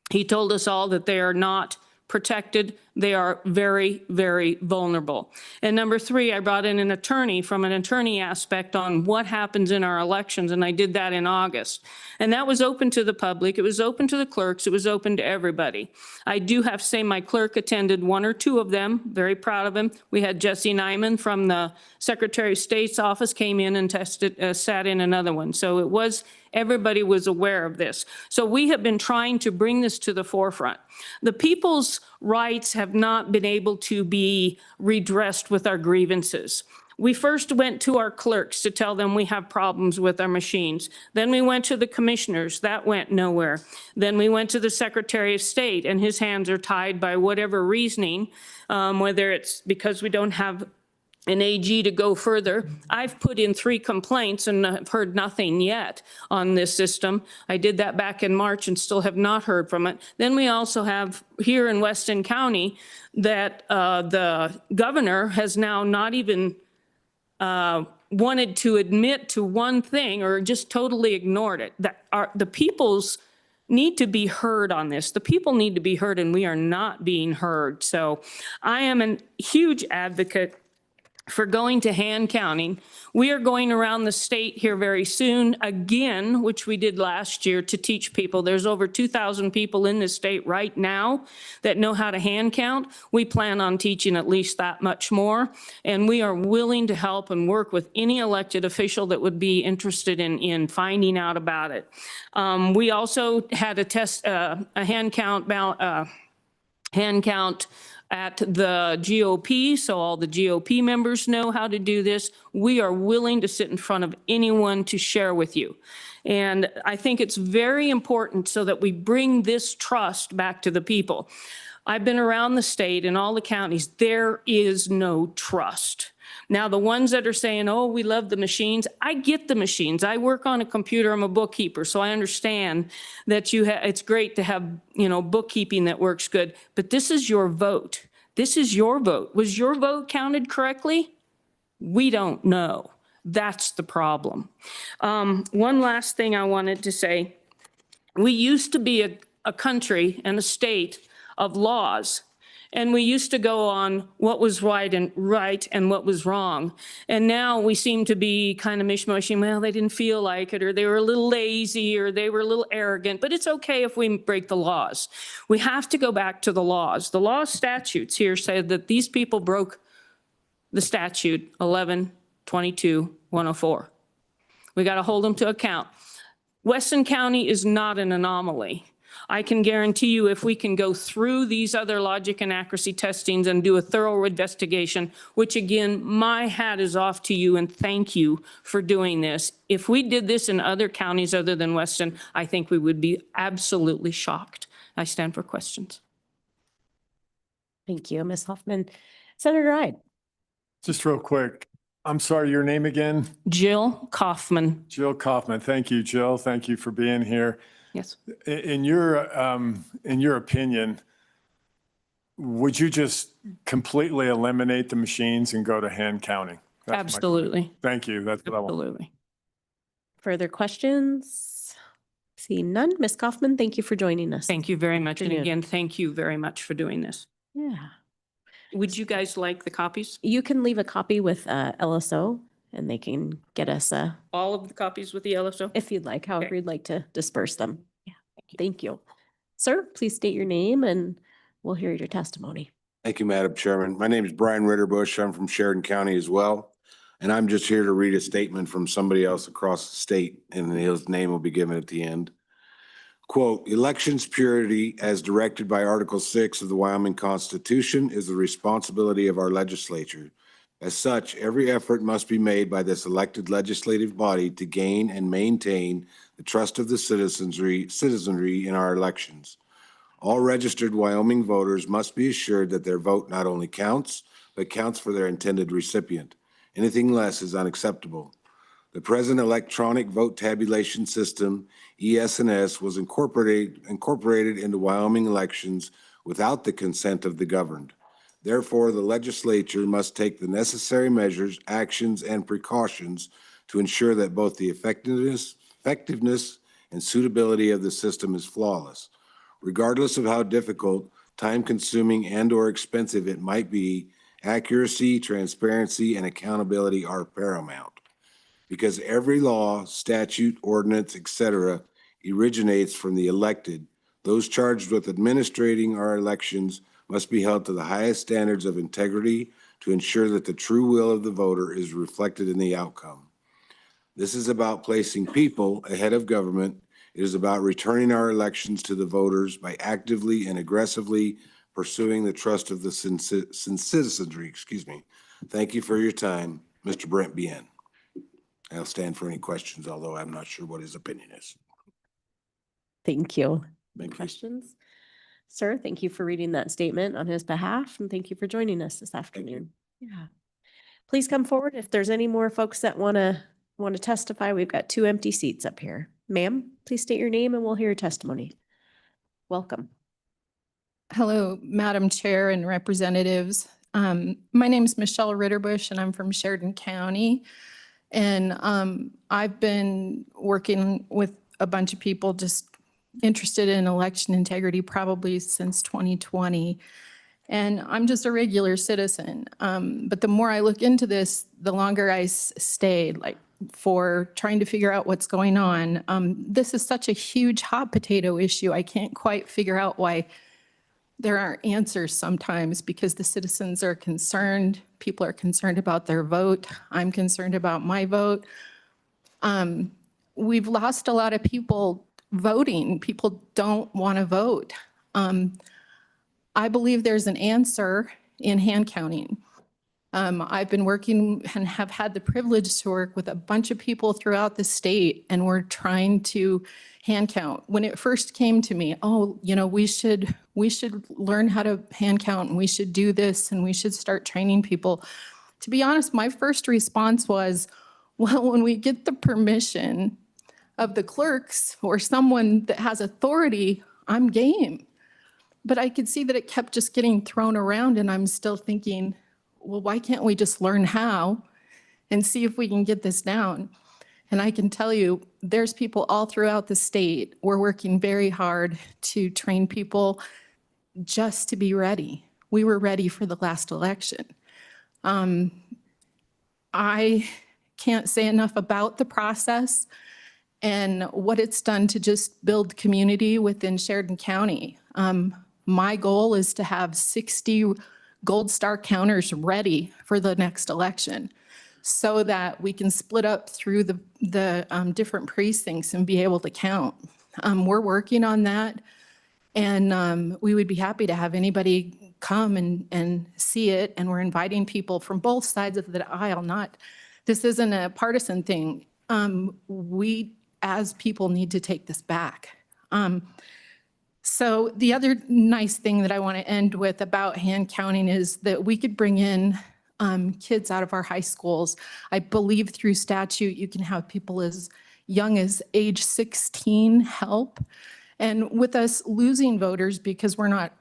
He told us all that they are not protected. They are very, very vulnerable. And number three, I brought in an attorney from an attorney aspect on what happens in our elections, and I did that in August. And that was open to the public. It was open to the clerks. It was open to everybody. I do have to say my clerk attended one or two of them. Very proud of him. We had Jesse Nyman from the Secretary of State's office came in and tested, sat in another one. So it was, everybody was aware of this. So we have been trying to bring this to the forefront. The people's rights have not been able to be redressed with our grievances. We first went to our clerks to tell them we have problems with our machines. Then we went to the commissioners. That went nowhere. Then we went to the Secretary of State, and his hands are tied by whatever reasoning, whether it's because we don't have an AG to go further. I've put in 3 complaints and I've heard nothing yet on this system. I did that back in March and still have not heard from it. Then we also have here in Weston County that the governor has now not even wanted to admit to one thing or just totally ignored it. That the people's need to be heard on this. The people need to be heard, and we are not being heard. So I am a huge advocate for going to hand counting. We are going around the state here very soon again, which we did last year, to teach people. There's over 2,000 people in the state right now that know how to hand count. We plan on teaching at least that much more, and we are willing to help and work with any elected official that would be interested in finding out about it. We also had a test, a hand count at the GOP, so all the GOP members know how to do this. We are willing to sit in front of anyone to share with you. And I think it's very important so that we bring this trust back to the people. I've been around the state and all the counties. There is no trust. Now, the ones that are saying, oh, we love the machines, I get the machines. I work on a computer. I'm a bookkeeper, so I understand that it's great to have, bookkeeping that works good. But this is your vote. This is your vote. Was your vote counted correctly? We don't know. That's the problem. One last thing I wanted to say. We used to be a country and a state of laws. And we used to go on what was right and what was wrong. And now we seem to be kind of mishmashing, well, they didn't feel like it, or they were a little lazy, or they were a little arrogant, but it's okay if we break the laws. We have to go back to the laws. The law statutes here said that these people broke the statute 11-22-104. We got to hold them to account. Weston County is not an anomaly. I can guarantee you if we can go through these other logic and accuracy testings and do a thorough investigation, which again, my hat is off to you and thank you for doing this. If we did this in other counties other than Weston, I think we would be absolutely shocked. I stand for questions. Thank you, Ms. Hoffman. Senator Ide. Just real quick, I'm sorry, your name again? Jill Kaufman. Jill Kaufman. Thank you, Jill. Thank you for being here. Yes. In your opinion, would you just completely eliminate the machines and go to hand counting? That's my- Absolutely. Thank you. That's what I want. Absolutely. Further questions? Seeing none. Ms. Kaufman, thank you for joining us. Thank you very much. And Afternoon. again, thank you very much for doing this. Yeah. Would you guys like the copies? You can leave a copy with LSO and they can get us All of the copies with the LSO? if you'd like, however Okay. you'd like to disperse them. Yeah. Thank you. Sir, please state your name and we'll hear your testimony. Thank you, Madam Chairman. My name is Brian Ritterbush. I'm from Sheridan County as well. And I'm just here to read a statement from somebody else across the state, and his name will be given at the end. Quote, elections purity as directed by Article 6 of the Wyoming Constitution is the responsibility of our legislature. As such, every effort must be made by this elected legislative body to gain and maintain the trust of the citizenry in our elections. All registered Wyoming voters must be assured that their vote not only counts, but counts for their intended recipient. Anything less is unacceptable. The present electronic vote tabulation system, ES&S, was incorporated into Wyoming elections without the consent of the governed. Therefore, the legislature must take the necessary measures, actions, and precautions to ensure that both the effectiveness and suitability of the system is flawless. Regardless of how difficult, time-consuming, and/or expensive it might be, accuracy, transparency, and accountability are paramount. Because every law, statute, ordinance, etc., originates from the elected, those charged with administrating our elections must be held to the highest standards of integrity to ensure that the true will of the voter is reflected in the outcome. This is about placing people ahead of government. It is about returning our elections to the voters by actively and aggressively pursuing the trust of the citizenry. Thank you for your time, Mr. Brent Bien. I'll stand for any questions, although I'm not sure what his opinion is. Thank you. Thank you. Questions? Sir, thank you for reading that statement on his behalf and thank you for joining us this afternoon. Yeah. Please come forward if there's any more folks that want to testify. We've got 2 empty seats up here. Ma'am, please state your name and we'll hear your testimony. Welcome. Hello, Madam Chair and representatives. My name is Michelle Ritterbush and I'm from Sheridan County. And I've been working with a bunch of people just interested in election integrity probably since 2020. And I'm just a regular citizen. But the more I look into this, the longer I stayed, like for trying to figure out what's going on. This is such a huge hot potato issue. I can't quite figure out why there aren't answers sometimes because the citizens are concerned. People are concerned about their vote. I'm concerned about my vote. We've lost a lot of people voting. People don't want to vote. I believe there's an answer in hand counting. I've been working and have had the privilege to work with a bunch of people throughout the state, and we're trying to hand count. When it first came to me, oh, you know, we should learn how to hand count and we should do this and we should start training people. To be honest, my first response was, well, when we get the permission of the clerks or someone that has authority, I'm game. But I could see that it kept just getting thrown around and I'm still thinking, well, why can't we just learn how and see if we can get this down? And I can tell you, there's people all throughout the state. We're working very hard to train people just to be ready. we were ready for the last election. I can't say enough about the process and what it's done to just build community within Sheridan County. My goal is to have 60 Gold Star counters ready for the next election so that we can split up through the different precincts and be able to count. We're working on that, and we would be happy to have anybody come and see it, and we're inviting people from both sides of the aisle. This isn't a partisan thing. We as people need to take this back. So the other nice thing that I want to end with about hand counting is that we could bring in kids out of our high schools. I believe through statute, you can have people as young as age 16 help. And with us losing voters because we're not,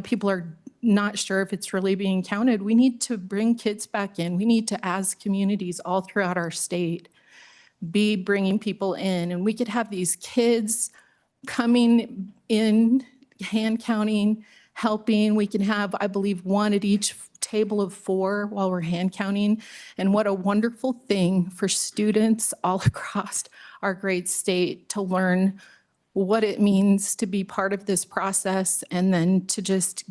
people are not sure if it's really being counted, we need to bring kids back in. We need to, as communities all throughout our state, be bringing people in. And we could have these kids coming in, hand counting, helping. We can have, I believe, one at each table of 4 while we're hand counting. And what a wonderful thing for students all across our great state to learn what it means to be part of this process, and then to just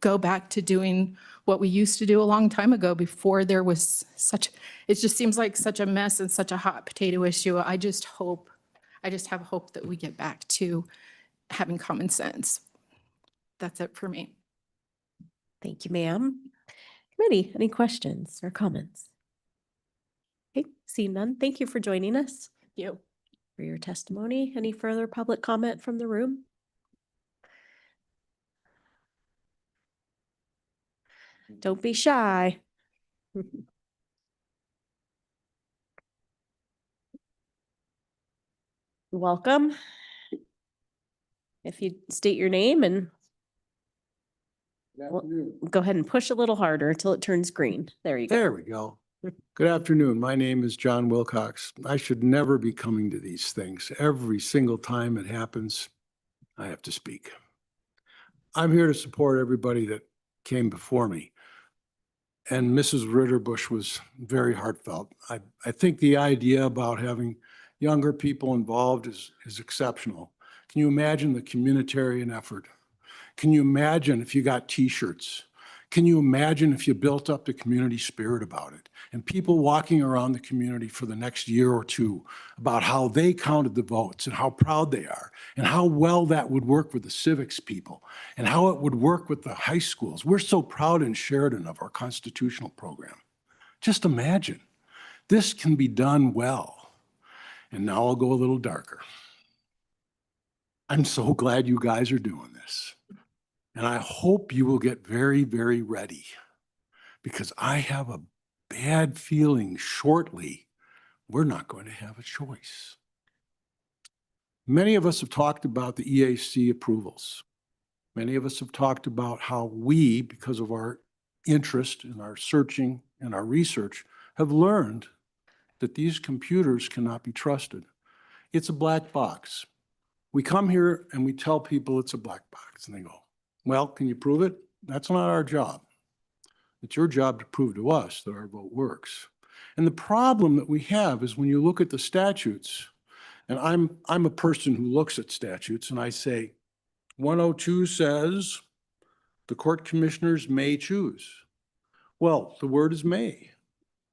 go back to doing what we used to do a long time ago before there was it just seems like such a mess and such a hot potato issue. I just have hope that we get back to having common sense. That's it for me. Thank you, ma'am. Committee, any questions or comments? Okay, see none. Thank you for joining us. Thank you. For your testimony. Any further public comment from the room? Don't be shy. Welcome. If you state your name and go ahead and push a little harder until it turns green. There you go. There we go. Good afternoon. My name is John Wilcox. I should never be coming to these things. Every single time it happens, I have to speak. I'm here to support everybody that came before me. And Mrs. Ritterbush was very heartfelt. I think the idea about having younger people involved is exceptional. Can you imagine the communitarian effort? Can you imagine if you got T-shirts? Can you imagine if you built up the community spirit about it and people walking around the community for the next year or two about how they counted the votes and how proud they are and how well that would work with the civics people and how it would work with the high schools. We're so proud in Sheridan of our constitutional program. Just imagine, this can be done well. And now I'll go a little darker. I'm so glad you guys are doing this. And I hope you will get very, very ready, because I have a bad feeling shortly we're not going to have a choice. Many of us have talked about the EAC approvals. Many of us have talked about how we, because of our interest in our searching and our research, have learned that these computers cannot be trusted. It's a black box. We come here and we tell people it's a black box, and they go, well, can you prove it? That's not our job. It's your job to prove to us that our vote works. And the problem that we have is when you look at the statutes, and I'm a person who looks at statutes, and I say, 102 says the court commissioners may choose. Well, the word is may,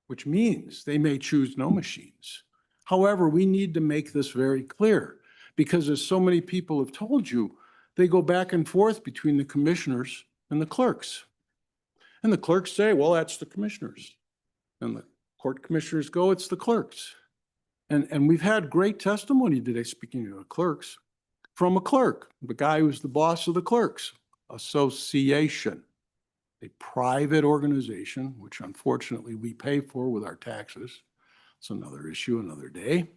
which means they may choose no machines. However, we need to make this very clear, because as so many people have told you, they go back and forth between the commissioners and the clerks. And the clerks say, well, that's the commissioners. And the court commissioners go, it's the clerks. And we've had great testimony today, speaking of the clerks, from a clerk, the guy who's the boss of the Clerks Association, a private organization, which unfortunately we pay for with our taxes. It's another issue, another day.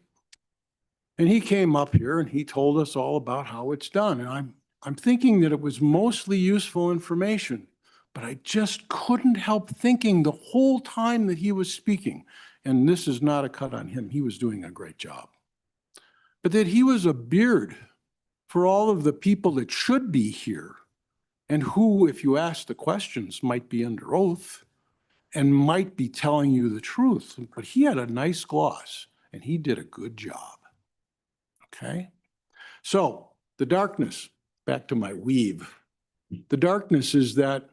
And he came up here and he told us all about how it's done. And I'm thinking that it was mostly useful information, but I just couldn't help thinking the whole time that he was speaking, and this is not a cut on him, he was doing a great job, but that he was a beard for all of the people that should be here and who, if you ask the questions, might be under oath and might be telling you the truth. But he had a nice gloss and he did a good job. Okay? So the darkness, back to my weave. The darkness is that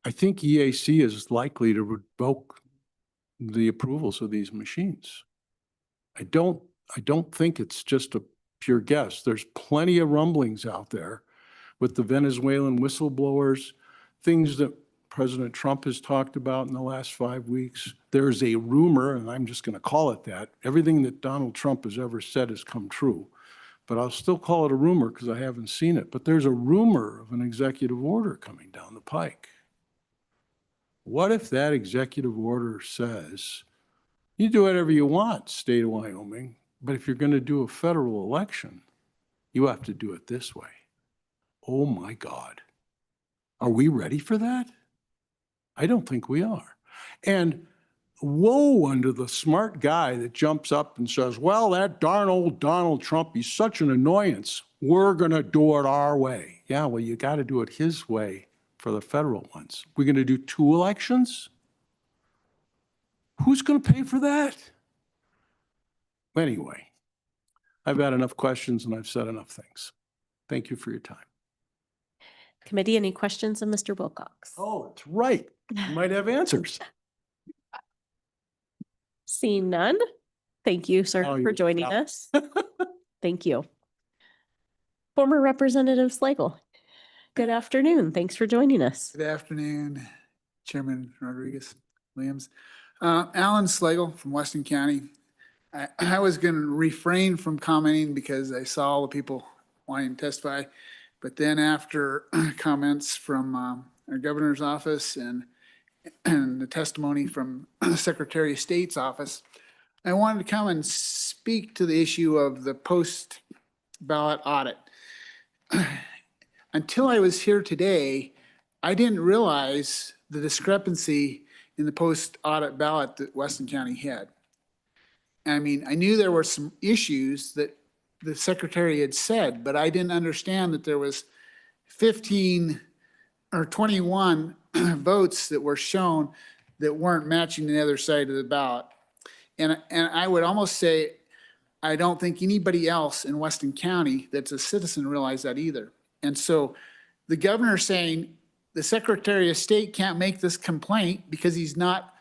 I think EAC is likely to revoke the approvals of these machines. I don't think it's just a pure guess. There's plenty of rumblings out there with the Venezuelan whistleblowers, things that President Trump has talked about in the last 5 weeks. There's a rumor, and I'm just going to call it that. Everything that Donald Trump has ever said has come true. But I'll still call it a rumor because I haven't seen it. But there's a rumor of an executive order coming down the pike. What if that executive order says, you do whatever you want, state of Wyoming, but if you're going to do a federal election, you have to do it this way? Oh my God. Are we ready for that? I don't think we are. And woe unto the smart guy that jumps up and says, well, that darn old Donald Trump, he's such an annoyance. We're going to do it our way. Yeah, well, you got to do it his way for the federal ones. We're going to do 2 elections? Who's going to pay for that? Anyway, I've had enough questions and I've said enough things. Thank you for your time. Committee, any questions of Mr. Wilcox? Oh, that's right. You might have answers. Seeing none. Thank you, sir, Oh, for you're joining welcome. us. Thank you. Former Representative Slegel. Good afternoon. Thanks for joining us. Good afternoon, Chairman Rodriguez Williams. Alan Slegel from Weston County. I was going to refrain from commenting because I saw all the people wanting to testify. But then after comments from our governor's office and the testimony from the Secretary of State's office, I wanted to come and speak to the issue of the post-ballot audit. Until I was here today, I didn't realize the discrepancy in the post-audit ballot that Weston County had. I mean, I knew there were some issues that the secretary had said, but I didn't understand that there was 15 or 21 votes that were shown that weren't matching the other side of the ballot. And I would almost say, I don't think anybody else in Weston County that's a citizen realized that either. And so the governor saying the Secretary of State can't make this complaint because he's not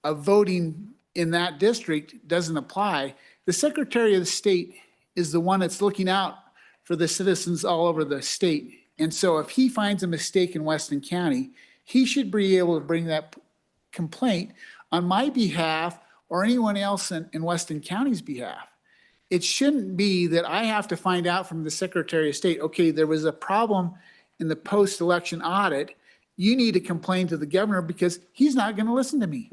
a voting in that district doesn't apply. The Secretary of State is the one that's looking out for the citizens all over the state. And so if he finds a mistake in Weston County, he should be able to bring that complaint on my behalf or anyone else in Weston County's behalf. It shouldn't be that I have to find out from the Secretary of State, okay, there was a problem in the post-election audit. You need to complain to the governor because he's not going to listen to me.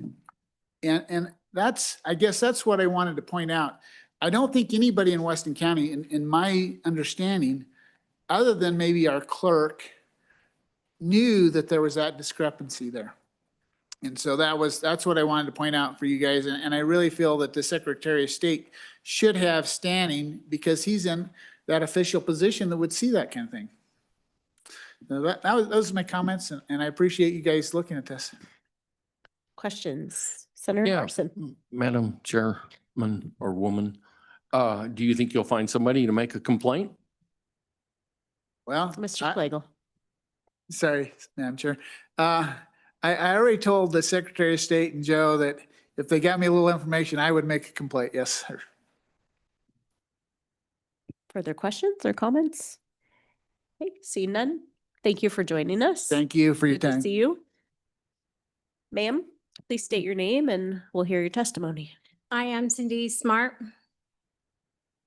And that's, I guess that's what I wanted to point out. I don't think anybody in Weston County, in my understanding, other than maybe our clerk, knew that there was that discrepancy there. And so that's what I wanted to point out for you guys. And I really feel that the Secretary of State should have standing because he's in that official position that would see that kind of thing. So those are my comments, and I appreciate you guys looking at this. Questions? Senator Carson. Madam Chairman or woman, do you think you'll find somebody to make a complaint? Well, Mr. Schlegel. Sorry, Madam Chair. I already told the Secretary of State and Joe that if they got me a little information, I would make a complaint. Yes, sir. Further questions or comments? Okay, see none. Thank you for joining us. Thank you for your Good to time. see you. Ma'am, please state your name and we'll hear your testimony. I am Cindy Smart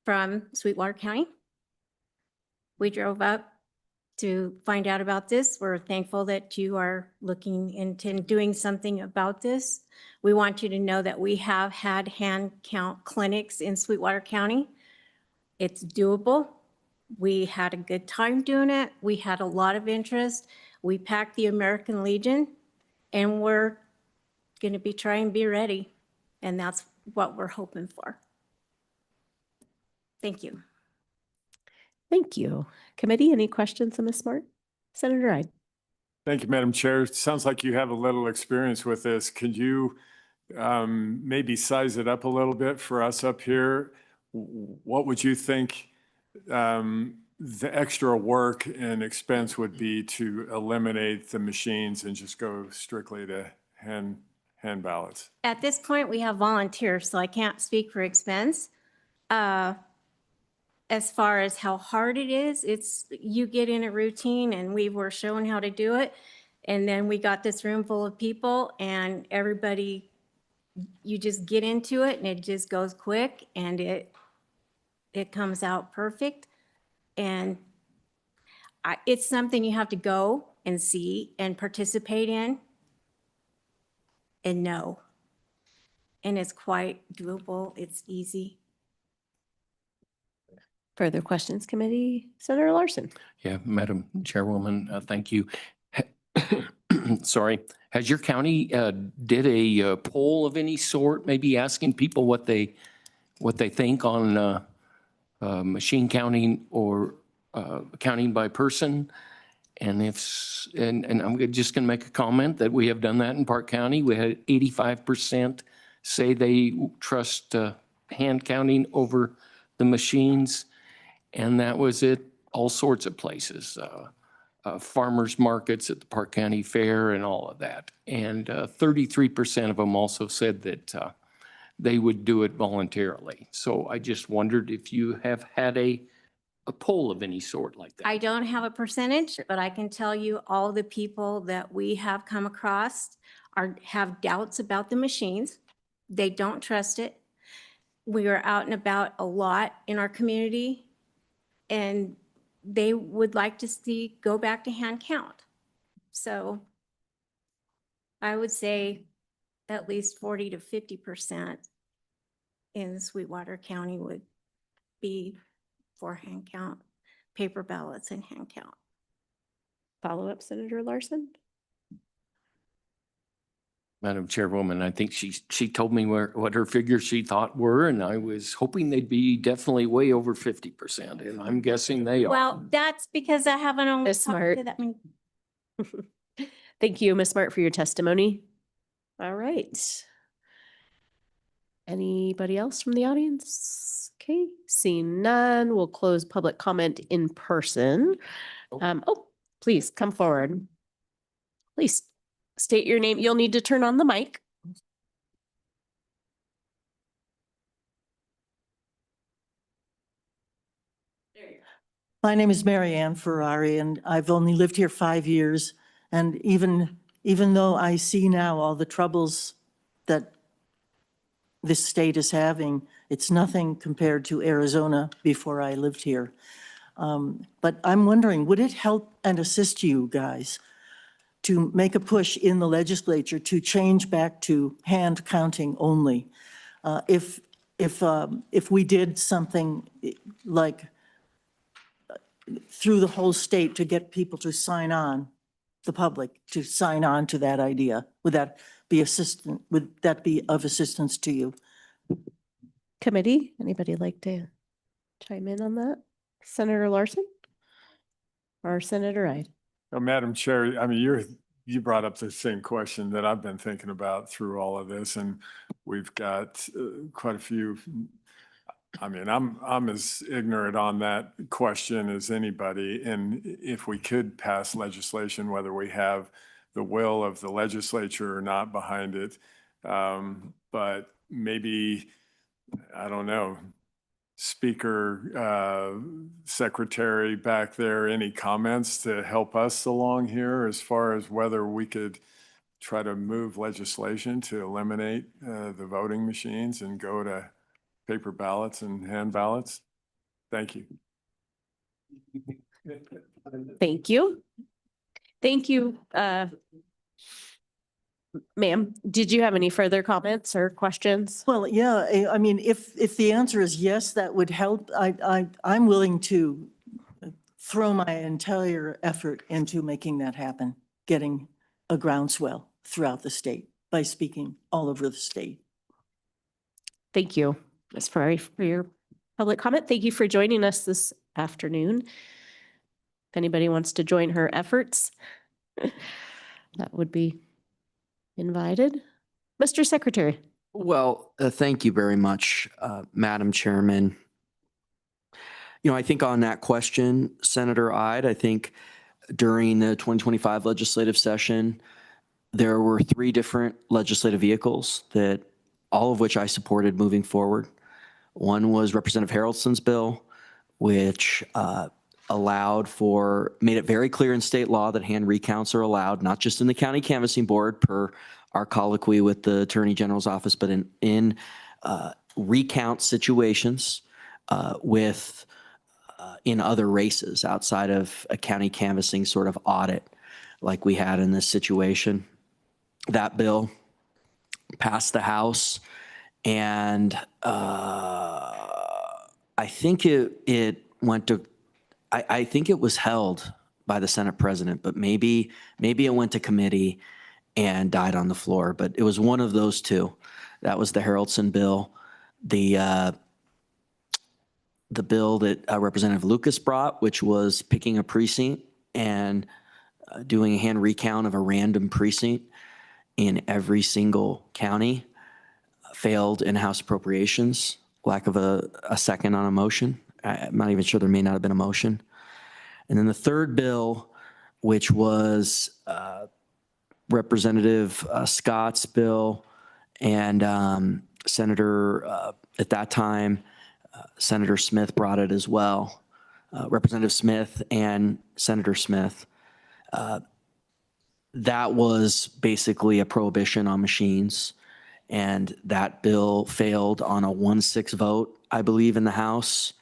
from Sweetwater County. We drove up to find out about this. We're thankful that you are looking into doing something about this. We want you to know that we have had hand count clinics in Sweetwater County. It's doable. We had a good time doing it. We had a lot of interest. We packed the American Legion and we're going to be trying to be ready. And that's what we're hoping for. Thank you. Thank you. Committee, any questions of Ms. Smart? Senator Ide. Thank you, Madam Chair. It sounds like you have a little experience with this. Could you maybe size it up a little bit for us up here? What would you think the extra work and expense would be to eliminate the machines and just go strictly to hand ballots? At this point, we have volunteers, so I can't speak for expense. As far as how hard it is, you get in a routine and we were shown how to do it. And then we got this room full of people and everybody, you just get into it and it just goes quick and it comes out perfect. And it's something you have to go and see and participate in and know. And it's quite doable. It's easy. Further questions, committee? Senator Larson. Yeah, Madam Chairwoman, thank you. Sorry, has your county did a poll of any sort, maybe asking people what they think on machine counting or counting by person? And and I'm just going to make a comment that we have done that in Park County. We had 85% say they trust hand counting over the machines. And that was at all sorts of places, farmers markets at the Park County Fair and all of that. And 33% of them also said that they would do it voluntarily. So I just wondered if you have had a poll of any sort like that. I don't have a percentage, but I can tell you all the people that we have come across have doubts about the machines. They don't trust it. We are out and about a lot in our community and they would like to go back to hand count. So I would say at least 40 to 50% in Sweetwater County would be for hand count, paper ballots and hand count. Follow up, Senator Larson. Madam Chairwoman, I think she told me what her figures she thought were, and I was hoping they'd be definitely way over 50%, and I'm guessing they are. Well, that's because I haven't only Ms. talked Smart. to that many. Thank you, Ms. Smart, for your testimony. All right. Anybody else from the audience? Okay, seeing none, we'll close public comment in person. Please come forward. Please state your name. You'll need to turn on the mic. My name is Mary Ann Ferrari, and I've only lived here 5 years. And even though I see now all the troubles that this state is having, it's nothing compared to Arizona before I lived here. But I'm wondering, would it help and assist you guys to make a push in the legislature to change back to hand counting only? If we did something like through the whole state to get people to sign on, the public to sign on to that idea, would that be of assistance to you? Committee, anybody like to chime in on that? Senator Larson or Senator Ide? Oh, Madam Chair, I mean, you brought up the same question that I've been thinking about through all of this, and we've got quite a few. I mean, I'm as ignorant on that question as anybody, and if we could pass legislation, whether we have the will of the legislature or not behind it, but maybe, I don't know, Speaker, Secretary back there, any comments to help us along here as far as whether we could try to move legislation to eliminate the voting machines and go to paper ballots and hand ballots? Thank you. Thank you. Thank you. Ma'am, did you have any further comments or questions? Well, yeah, I mean, if the answer is yes, that would help. I'm willing to throw my entire effort into making that happen, getting a groundswell throughout the state by speaking all over the state. Thank you, Ms. Ferrari, for your public comment. Thank you for joining us this afternoon. If anybody wants to join her efforts, that would be invited. Mr. Secretary. Well, thank you very much, Madam Chairman. You know, I think on that question, Senator Ide, I think during the 2025 legislative session, there were 3 different legislative vehicles that all of which I supported moving forward. One was Representative Harrelson's bill, which made it very clear in state law that hand recounts are allowed, not just in the county canvassing board per our colloquy with the Attorney General's office, but in recount situations in other races outside of a county canvassing sort of audit like we had in this situation. That bill passed the House, and I think it went to, I think it was held by the Senate President, but maybe it went to committee and died on the floor. But it was one of those 2. That was the Harrelson bill. The bill that Representative Lucas brought, which was picking a precinct and doing a hand recount of a random precinct in every single county, failed in House Appropriations. Lack of a second on a motion. I'm not even sure, there may not have been a motion. And then the third bill, which was Representative Scott's bill and Senator, at that time, Senator Smith brought it as well. Representative Smith and Senator Smith. That was basically a prohibition on machines. And that bill failed on a 1-6 vote, I believe, in the House.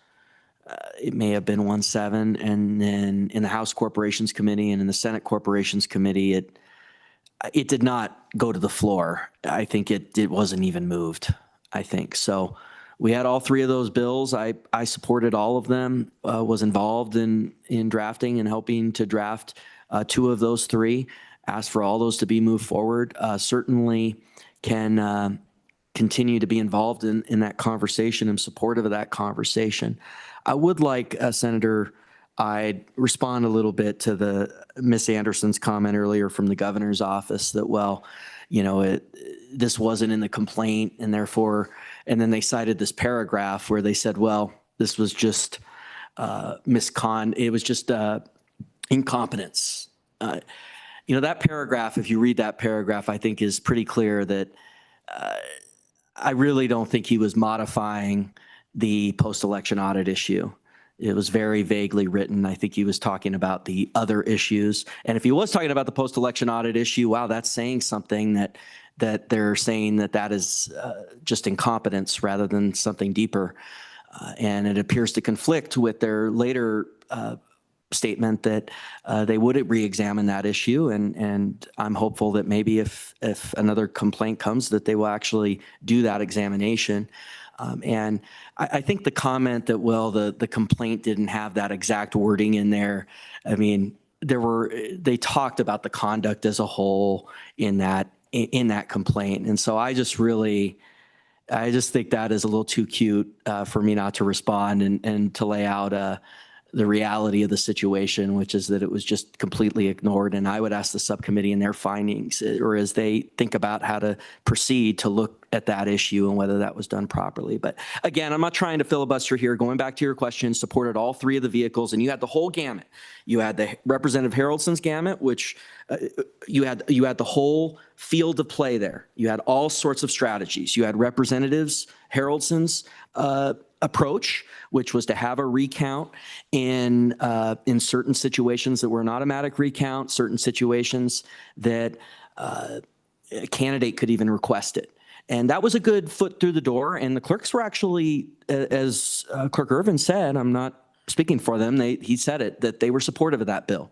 It may have been 1-7. And then in the House Corporations Committee and in the Senate Corporations Committee, it did not go to the floor. I think it wasn't even moved, I think. So we had all 3 of those bills. I supported all of them, was involved in drafting and helping to draft 2 of those 3, asked for all those to be moved forward. Certainly can continue to be involved in that conversation and supportive of that conversation. I would like, Senator, I'd respond a little bit to the Miss Anderson's comment earlier from the governor's office that, well, you know, this wasn't in the complaint and therefore, and then they cited this paragraph where they said, well, this was just it was just incompetence. You know, that paragraph, if you read that paragraph, I think is pretty clear that I really don't think he was modifying the post-election audit issue. It was very vaguely written. I think he was talking about the other issues. And if he was talking about the post-election audit issue, wow, that's saying something that they're saying that is just incompetence rather than something deeper. And it appears to conflict with their later statement that they would re-examine that issue. And I'm hopeful that maybe if another complaint comes, that they will actually do that examination. And I think the comment that, well, the complaint didn't have that exact wording in there. I mean, they talked about the conduct as a whole in that complaint. And so I just think that is a little too cute for me not to respond and to lay out the reality of the situation, which is that it was just completely ignored. And I would ask the subcommittee in their findings, or as they think about how to proceed, to look at that issue and whether that was done properly. But again, I'm not trying to filibuster here. Going back to your question, supported all 3 of the vehicles, and you had the whole gamut. You had the Representative Harrelson's gamut, which you had the whole field of play there. You had all sorts of strategies. You had Representatives Harrelson's approach, which was to have a recount in certain situations that were an automatic recount, certain situations that a candidate could even request it. And that was a good foot through the door. And the clerks were actually, as Clerk Irvin said, I'm not speaking for them, he said it, that they were supportive of that bill.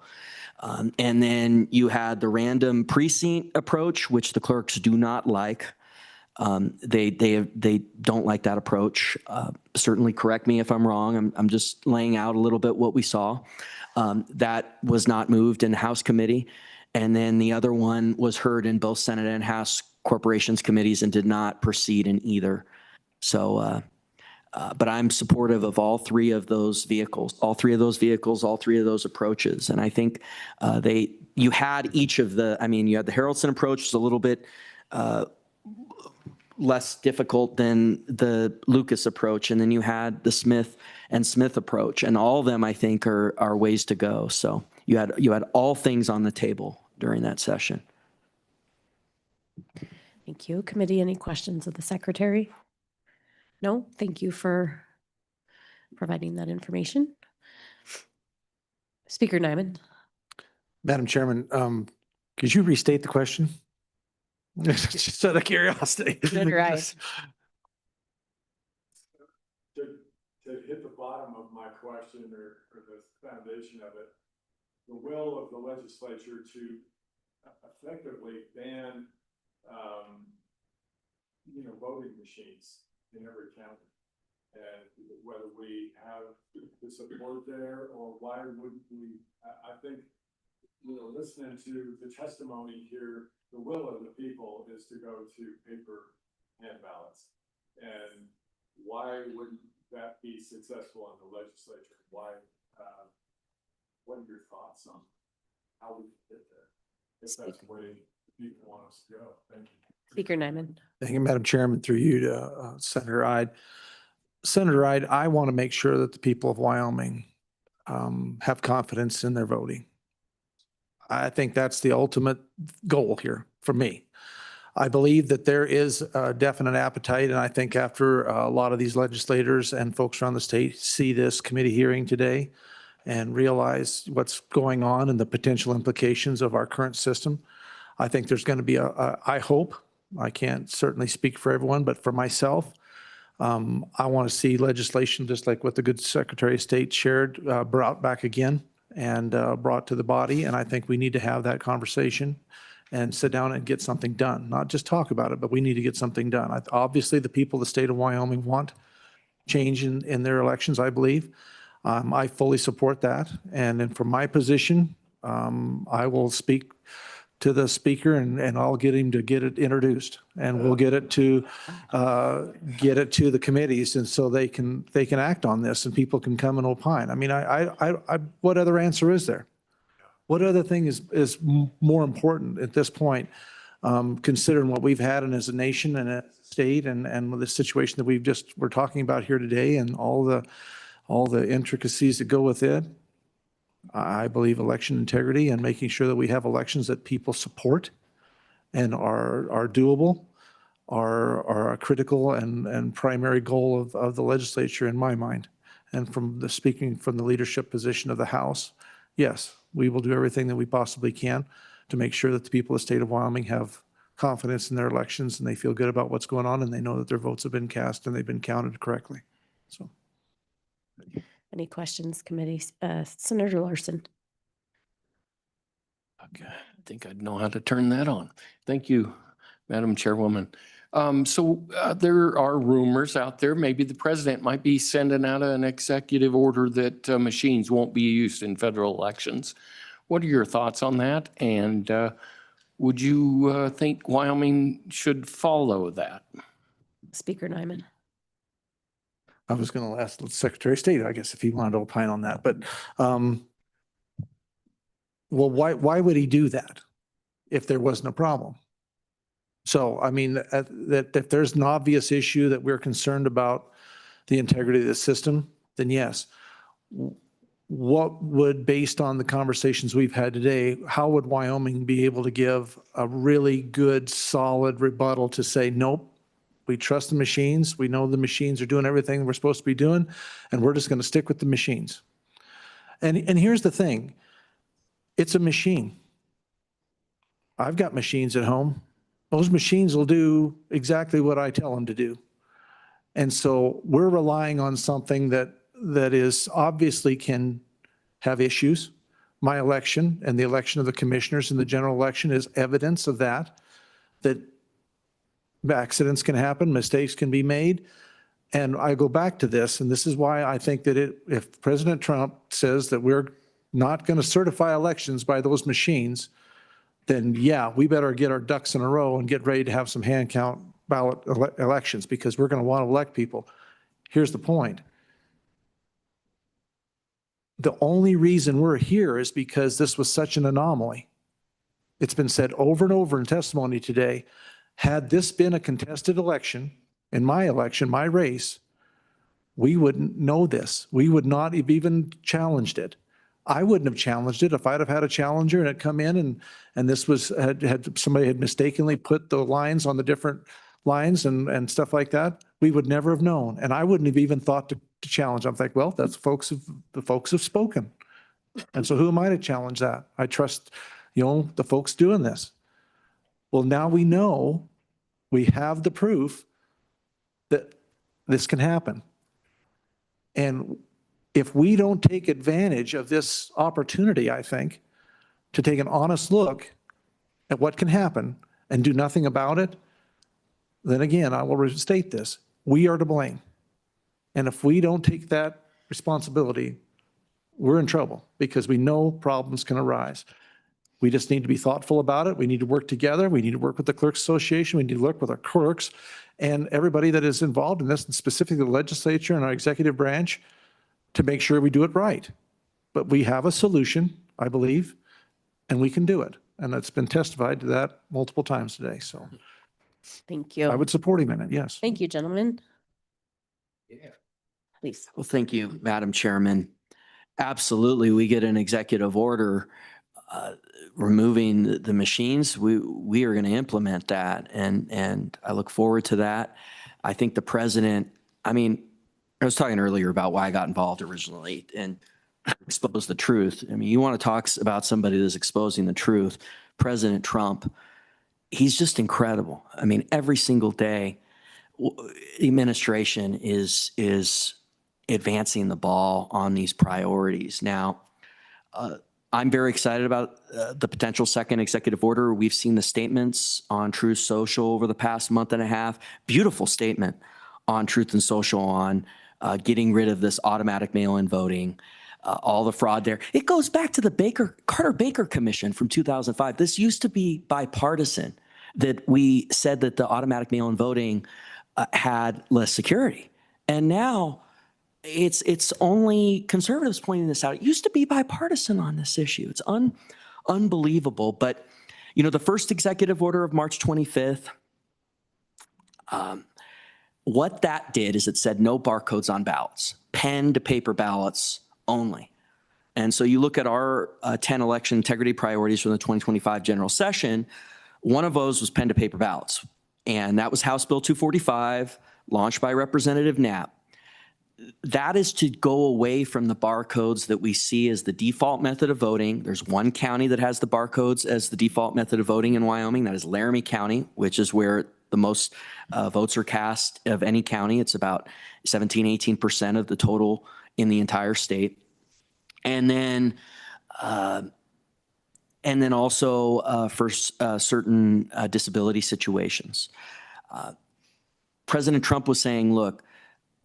And then you had the random precinct approach, which the clerks do not like. They don't like that approach. Certainly correct me if I'm wrong. I'm just laying out a little bit what we saw. That was not moved in the House committee. And then the other one was heard in both Senate and House Corporations committees and did not proceed in either. So But I'm supportive of all three of those vehicles, all three of those approaches. And I think you had each of the, you had the Haraldson approach, was a little bit less difficult than the Lucas approach. And then you had the Smith and Smith approach, and all of them, I think, are ways to go. So you had all things on the table during that session. Thank you. Committee, any questions of the secretary? No, thank you for providing that information. Speaker Nyman. Madam Chairman, could you restate the question? Just out of curiosity. Good, right. To hit the bottom of my question or the foundation of it, the will of the legislature to effectively ban, voting machines in every county. And whether we have the support there or why wouldn't we, I think, listening to the testimony here, the will of the people is to go to paper hand ballots. And why wouldn't that be successful in the legislature? Why, what are your thoughts on how we can get there? If that's the way the people want us to go. Thank you. Speaker Nyman. Thank you, Madam Chairman, through you to Senator Ide. Senator Ide, I want to make sure that the people of Wyoming have confidence in their voting. I think that's the ultimate goal here for me. I believe that there is a definite appetite, and I think after a lot of these legislators and folks around the state see this committee hearing today and realize what's going on and the potential implications of our current system, I think there's going to be I hope, I can't certainly speak for everyone, but for myself, I want to see legislation just like what the good Secretary of State shared, brought back again and brought to the body. And I think we need to have that conversation and sit down and get something done, not just talk about it, but we need to get something done. Obviously, the people of the state of Wyoming want change in their elections, I believe. I fully support that. And then from my position, I will speak to the speaker and I'll get him to get it introduced, and we'll get it to the committees, and so they can act on this and people can come and opine. I mean, what other answer is there? What other thing is more important at this point, considering what we've had as a nation and a state and the situation that we're talking about here today and all the intricacies that go with it? I believe election integrity and making sure that we have elections that people support and are doable are a critical and primary goal of the legislature in my mind. And speaking from the leadership position of the House, yes, we will do everything that we possibly can to make sure that the people of the state of Wyoming have confidence in their elections and they feel good about what's going on and they know that their votes have been cast and they've been counted correctly. So. Any questions, committee? Senator Larson. Okay, I think I'd know how to turn that on. Thank you, Madam Chairwoman. So there are rumors out there, maybe the president might be sending out an executive order that machines won't be used in federal elections. What are your thoughts on that? And would you think Wyoming should follow that? Speaker Nyman. I was going to ask the Secretary of State, I guess, if he wanted to opine on that, but well, why would he do that if there wasn't a problem? So, I mean, that if there's an obvious issue that we're concerned about the integrity of the system, then yes. What would, based on the conversations we've had today, how would Wyoming be able to give a really good, solid rebuttal to say, nope, we trust the machines. We know the machines are doing everything we're supposed to be doing, and we're just going to stick with the machines. And here's the thing. It's a machine. I've got machines at home. Those machines will do exactly what I tell them to do. And so we're relying on something that is obviously can have issues. My election and the election of the commissioners in the general election is evidence of that accidents can happen, mistakes can be made. And I go back to this, and this is why I think that if President Trump says that we're not going to certify elections by those machines, then yeah, we better get our ducks in a row and get ready to have some hand count ballot elections, because we're going to want to elect people. Here's the point. The only reason we're here is because this was such an anomaly. It's been said over and over in testimony today. Had this been a contested election, in my election, my race, we wouldn't know this. We would not have even challenged it. I wouldn't have challenged it if I'd have had a challenger and it come in and this was, had somebody had mistakenly put the lines on the different lines and stuff like that. We would never have known. And I wouldn't have even thought to challenge. I'm like, well, that's the folks have spoken. And so who am I to challenge that? I trust, the folks doing this. Well, now we know, we have the proof that this can happen. And if we don't take advantage of this opportunity, I think, to take an honest look at what can happen and do nothing about it, then again, I will restate this. We are to blame. And if we don't take that responsibility, we're in trouble because we know problems can arise. We just need to be thoughtful about it. We need to work together. We need to work with the Clerks Association. We need to work with our clerks and everybody that is involved in this, and specifically the legislature and our executive branch, to make sure we do it right. But we have a solution, I believe, and we can do it. And it's been testified to that multiple times today. So Thank you. I would support him in it, yes. Thank you, gentlemen. Yeah. Please. Well, thank you, Madam Chairman. Absolutely, we get an executive order removing the machines. We are going to implement that, and I look forward to that. I think the president, I was talking earlier about why I got involved originally and expose the truth. You want to talk about somebody that's exposing the truth. President Trump, he's just incredible. Every single day, the administration is advancing the ball on these priorities. Now, I'm very excited about the potential second executive order. We've seen the statements on Truth Social over the past month and a half. Beautiful statement on Truth and Social on getting rid of this automatic mail-in voting, all the fraud there. It goes back to the Carter-Baker Commission from 2005. This used to be bipartisan, that we said that the automatic mail-in voting had less security. And now it's only conservatives pointing this out. It used to be bipartisan on this issue. It's unbelievable. But, the first executive order of March 25th, what that did is it said no barcodes on ballots, pen to paper ballots only. And so you look at our 10 election integrity priorities from the 2025 general session, one of those was pen to paper ballots. And that was House Bill 245, launched by Representative Knapp. That is to go away from the barcodes that we see as the default method of voting. There's one county that has the barcodes as the default method of voting in Wyoming. That is Laramie County, which is where the most votes are cast of any county. It's about 17–18% of the total in the entire state. And then also for certain disability situations. President Trump was saying, look,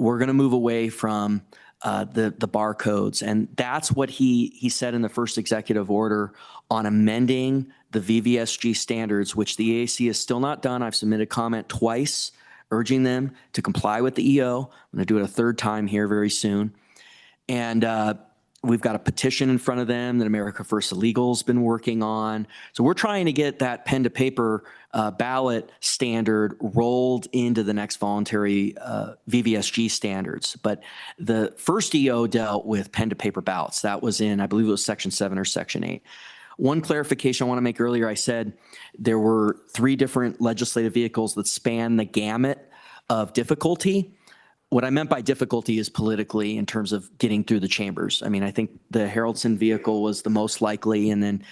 we're going to move away from the barcodes. And that's what he said in the first executive order on amending the VVSG standards, which the AAC is still not done. I've submitted comment twice, urging them to comply with the EO. I'm going to do it a third time here very soon. And we've got a petition in front of them that America First Illegal's been working on. So we're trying to get that pen to paper ballot standard rolled into the next voluntary VVSG standards. But the first EO dealt with pen to paper ballots. That was in, I believe it was Section 7 or Section 8. One clarification I want to make earlier, I said there were 3 different legislative vehicles that span the gamut of difficulty. What I meant by difficulty is politically in terms of getting through the chambers. I think the Haraldson vehicle was the most likely, and then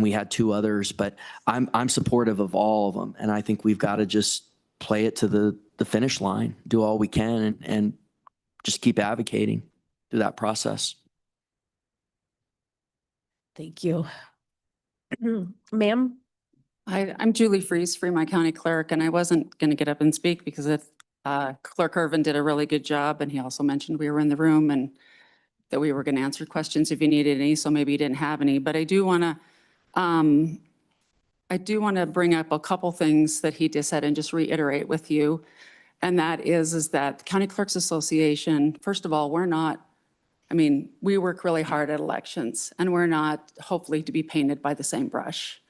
we had 2 others. But I'm supportive of all of them, and I think we've got to just play it to the finish line, do all we can, and just keep advocating through that process. Thank you. Ma'am? I'm Julie Freese, Fremont County Clerk, and I wasn't going to get up and speak because Clerk Irvin did a really good job, and he also mentioned we were in the room and that we were going to answer questions if you needed any, so maybe you didn't have any. But I do want to bring up a couple things that he just said and just reiterate with you. And that is that the County Clerks Association, first of all, we work really hard at elections, and we're not hopefully to be painted by the same brush.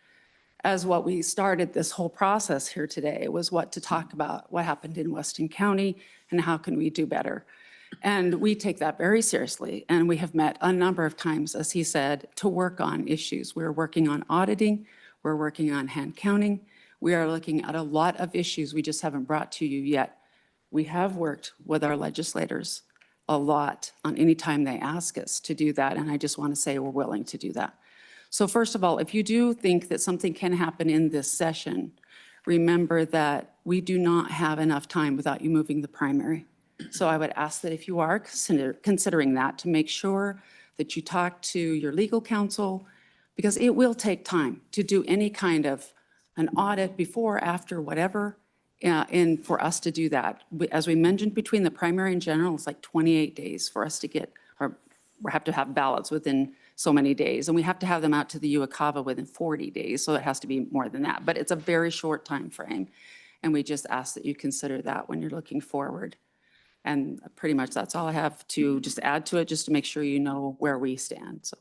As what we started this whole process here today was to talk about what happened in Weston County and how can we do better. And we take that very seriously, and we have met a number of times, as he said, to work on issues. We're working on auditing, we're working on hand counting. We are looking at a lot of issues we just haven't brought to you yet. We have worked with our legislators a lot on any time they ask us to do that, and I just want to say we're willing to do that. So first of all, if you do think that something can happen in this session, remember that we do not have enough time without you moving the primary. So I would ask that if you are considering that, to make sure that you talk to your legal counsel, because it will take time to do any kind of an audit before, after, whatever, and for us to do that. As we mentioned, between the primary and general, it's like 28 days for us to get, or we have to have ballots within so many days, and we have to have them out to the UACAVA within 40 days, so it has to be more than that. But it's a very short time frame, and we just ask that you consider that when you're looking forward. And pretty much that's all I have to just add to it, just to make sure you know where we stand. So,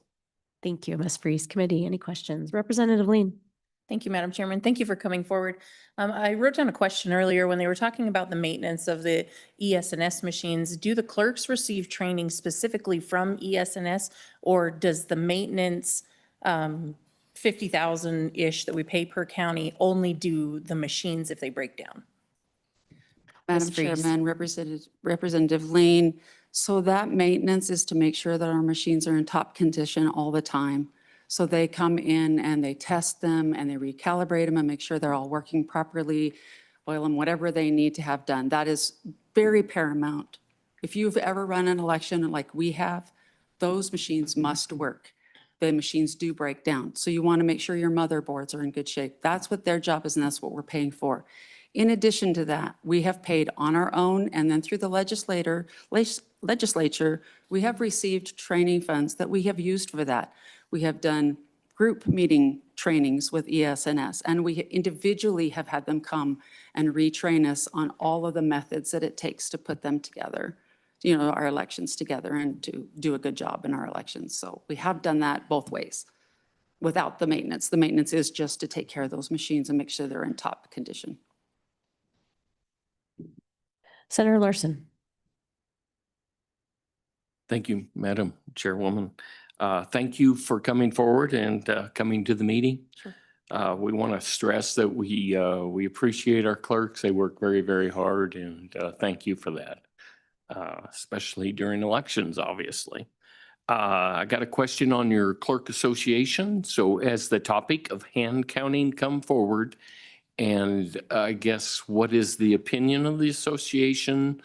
Thank you, Ms. Freeze. Committee, any questions? Representative Lean. Thank you, Madam Chairman. Thank you for coming forward. I wrote down a question earlier when they were talking about the maintenance of the ES&S machines. Do the clerks receive training specifically from ES&S, or does the maintenance 50,000-ish that we pay per county only do the machines if they break down? Madam Chairman, Representative Lane, so that maintenance is to make sure that our machines are in top condition all the time. So they come in and they test them and they recalibrate them and make sure they're all working properly, oil them, whatever they need to have done. That is very paramount. If you've ever run an election like we have, those machines must work. The machines do break down. So you want to make sure your motherboards are in good shape. That's what their job is, and that's what we're paying for. In addition to that, we have paid on our own, and then through the legislature, we have received training funds that we have used for that. We have done group meeting trainings with ES&S, and we individually have had them come and retrain us on all of the methods that it takes to put them together, our elections together, and to do a good job in our elections. So we have done that both ways without the maintenance. The maintenance is just to take care of those machines and make sure they're in top condition. Senator Larson. Thank you, Madam Chairwoman. Thank you for coming forward and coming to the meeting. Sure. We want to stress that we appreciate our clerks. They work very, very hard, and thank you for that, especially during elections, obviously. I got a question on your clerk association. So as the topic of hand counting come forward, and I guess what is the opinion of the association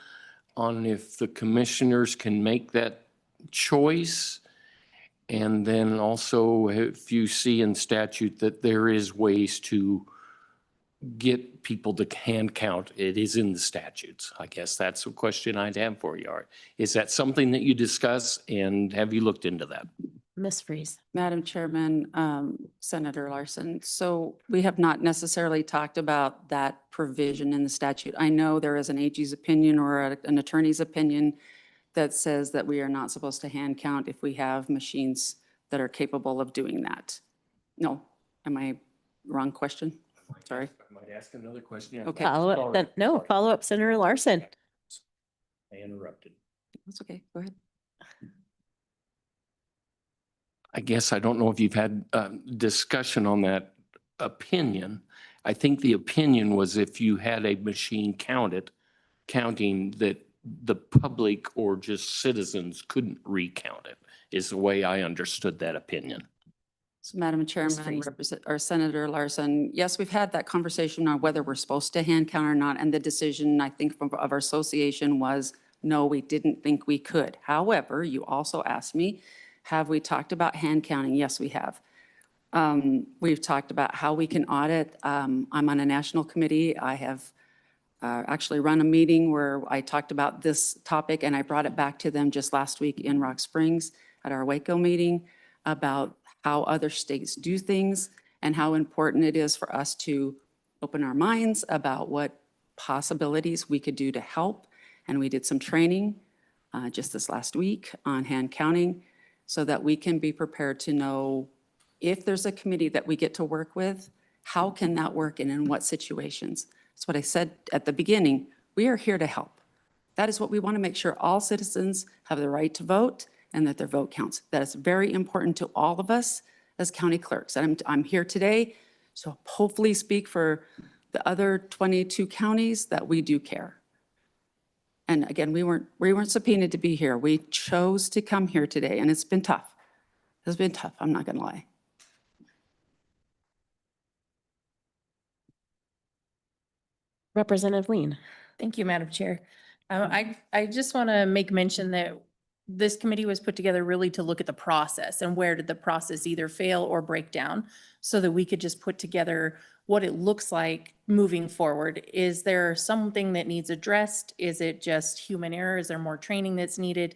on if the commissioners can make that choice? And then also if you see in statute that there is ways to get people to hand count, it is in the statutes. I guess that's a question I'd have for you. Is that something that you discuss, and have you looked into that? Ms. Freeze. Madam Chairman, Senator Larson, so we have not necessarily talked about that provision in the statute. I know there is an AG's opinion or an attorney's opinion that says that we are not supposed to hand count if we have machines that are capable of doing that. No, am I wrong question? Sorry. I might ask another question. Okay. Follow up. No, follow up, Senator Larson. I interrupted. That's okay. Go ahead. I guess I don't know if you've had discussion on that opinion. I think the opinion was if you had a machine counting that the public or just citizens couldn't recount it, is the way I understood that opinion. So Madam Chairman, or Senator Larson, yes, we've had that conversation on whether we're supposed to hand count or not. And the decision, I think, of our association was, no, we didn't think we could. However, you also asked me, have we talked about hand counting? Yes, we have. We've talked about how we can audit. I'm on a national committee. I have actually run a meeting where I talked about this topic, and I brought it back to them just last week in Rock Springs at our Waco meeting about how other states do things and how important it is for us to open our minds about what possibilities we could do to help. And we did some training just this last week on hand counting so that we can be prepared to know if there's a committee that we get to work with, how can that work and in what situations? That's what I said at the beginning. We are here to help. That is what we want to make sure all citizens have the right to vote and that their vote counts. That is very important to all of us as county clerks. And I'm here today, so hopefully speak for the other 22 counties that we do care. And again, we weren't subpoenaed to be here. We chose to come here today, and it's been tough. It's been tough, I'm not gonna lie. Representative Lean. Thank you, Madam Chair. I just want to make mention that this committee was put together really to look at the process and where did the process either fail or break down so that we could just put together what it looks like moving forward. Is there something that needs addressed? Is it just human error? Is there more training that's needed?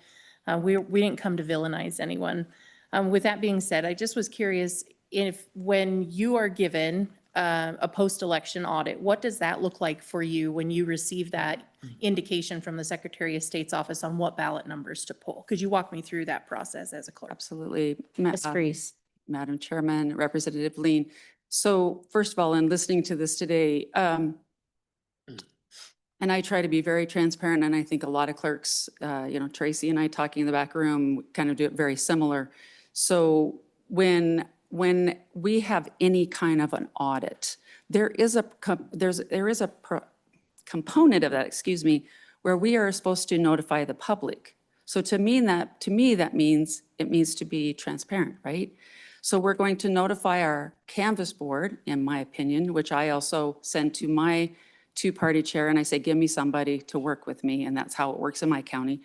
We didn't come to villainize anyone. With that being said, I just was curious if when you are given a post-election audit, what does that look like for you when you receive that indication from the Secretary of State's office on what ballot numbers to pull? Could you walk me through that process as a clerk? Absolutely. Ms. Freeze. Madam Chairman, Representative Lean. So first of all, in listening to this today, and I try to be very transparent, and I think a lot of clerks, Tracy and I talking in the back room kind of do it very similar. So when we have any kind of an audit, there is a component of that, where we are supposed to notify the public. So to me, that means it needs to be transparent, right? So we're going to notify our canvas board, in my opinion, which I also send to my two-party chair, and I say, give me somebody to work with me, and that's how it works in my county.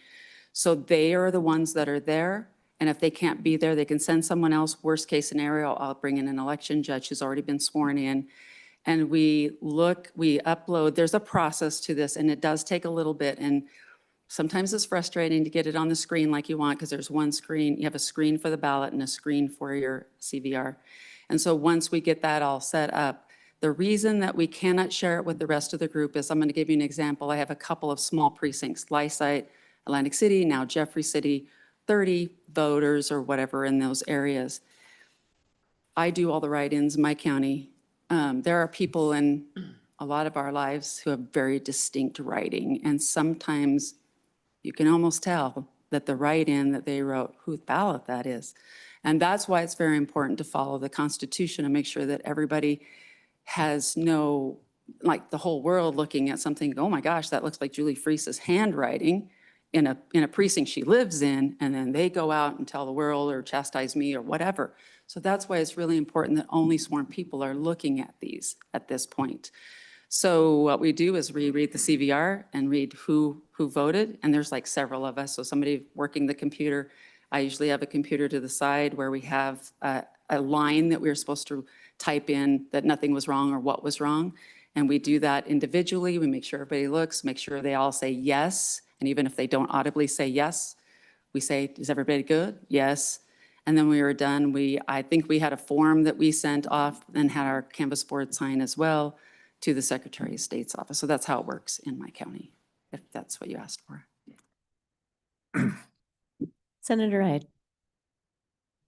So they are the ones that are there, and if they can't be there, they can send someone else. Worst case scenario, I'll bring in an election judge who's already been sworn in. And we upload, there's a process to this, and it does take a little bit, and sometimes it's frustrating to get it on the screen like you want, because there's one screen, you have a screen for the ballot and a screen for your CVR. And so once we get that all set up, the reason that we cannot share it with the rest of the group is, I'm going to give you an example. I have a couple of small precincts, Lysite, Atlantic City, now Jeffrey City, 30 voters or whatever in those areas. I do all the write-ins in my county. There are people in a lot of our lives who have very distinct writing, and sometimes you can almost tell that the write-in that they wrote, whose ballot that is. And that's why it's very important to follow the Constitution and make sure that everybody has like the whole world looking at something, oh my gosh, that looks like Julie Freese's handwriting in a precinct she lives in, and then they go out and tell the world or chastise me or whatever. So that's why it's really important that only sworn people are looking at these at this point. So what we do is we read the CVR and read who voted, and there's like several of us. So somebody working the computer, I usually have a computer to the side where we have a line that we're supposed to type in that nothing was wrong or what was wrong. And we do that individually. We make sure everybody looks, make sure they all say yes. And even if they don't audibly say yes, we say, is everybody good? Yes. And then we were done. I think we had a form that we sent off and had our canvas board sign as well to the Secretary of State's office. So that's how it works in my county, if that's what you asked for. Senator Hyde.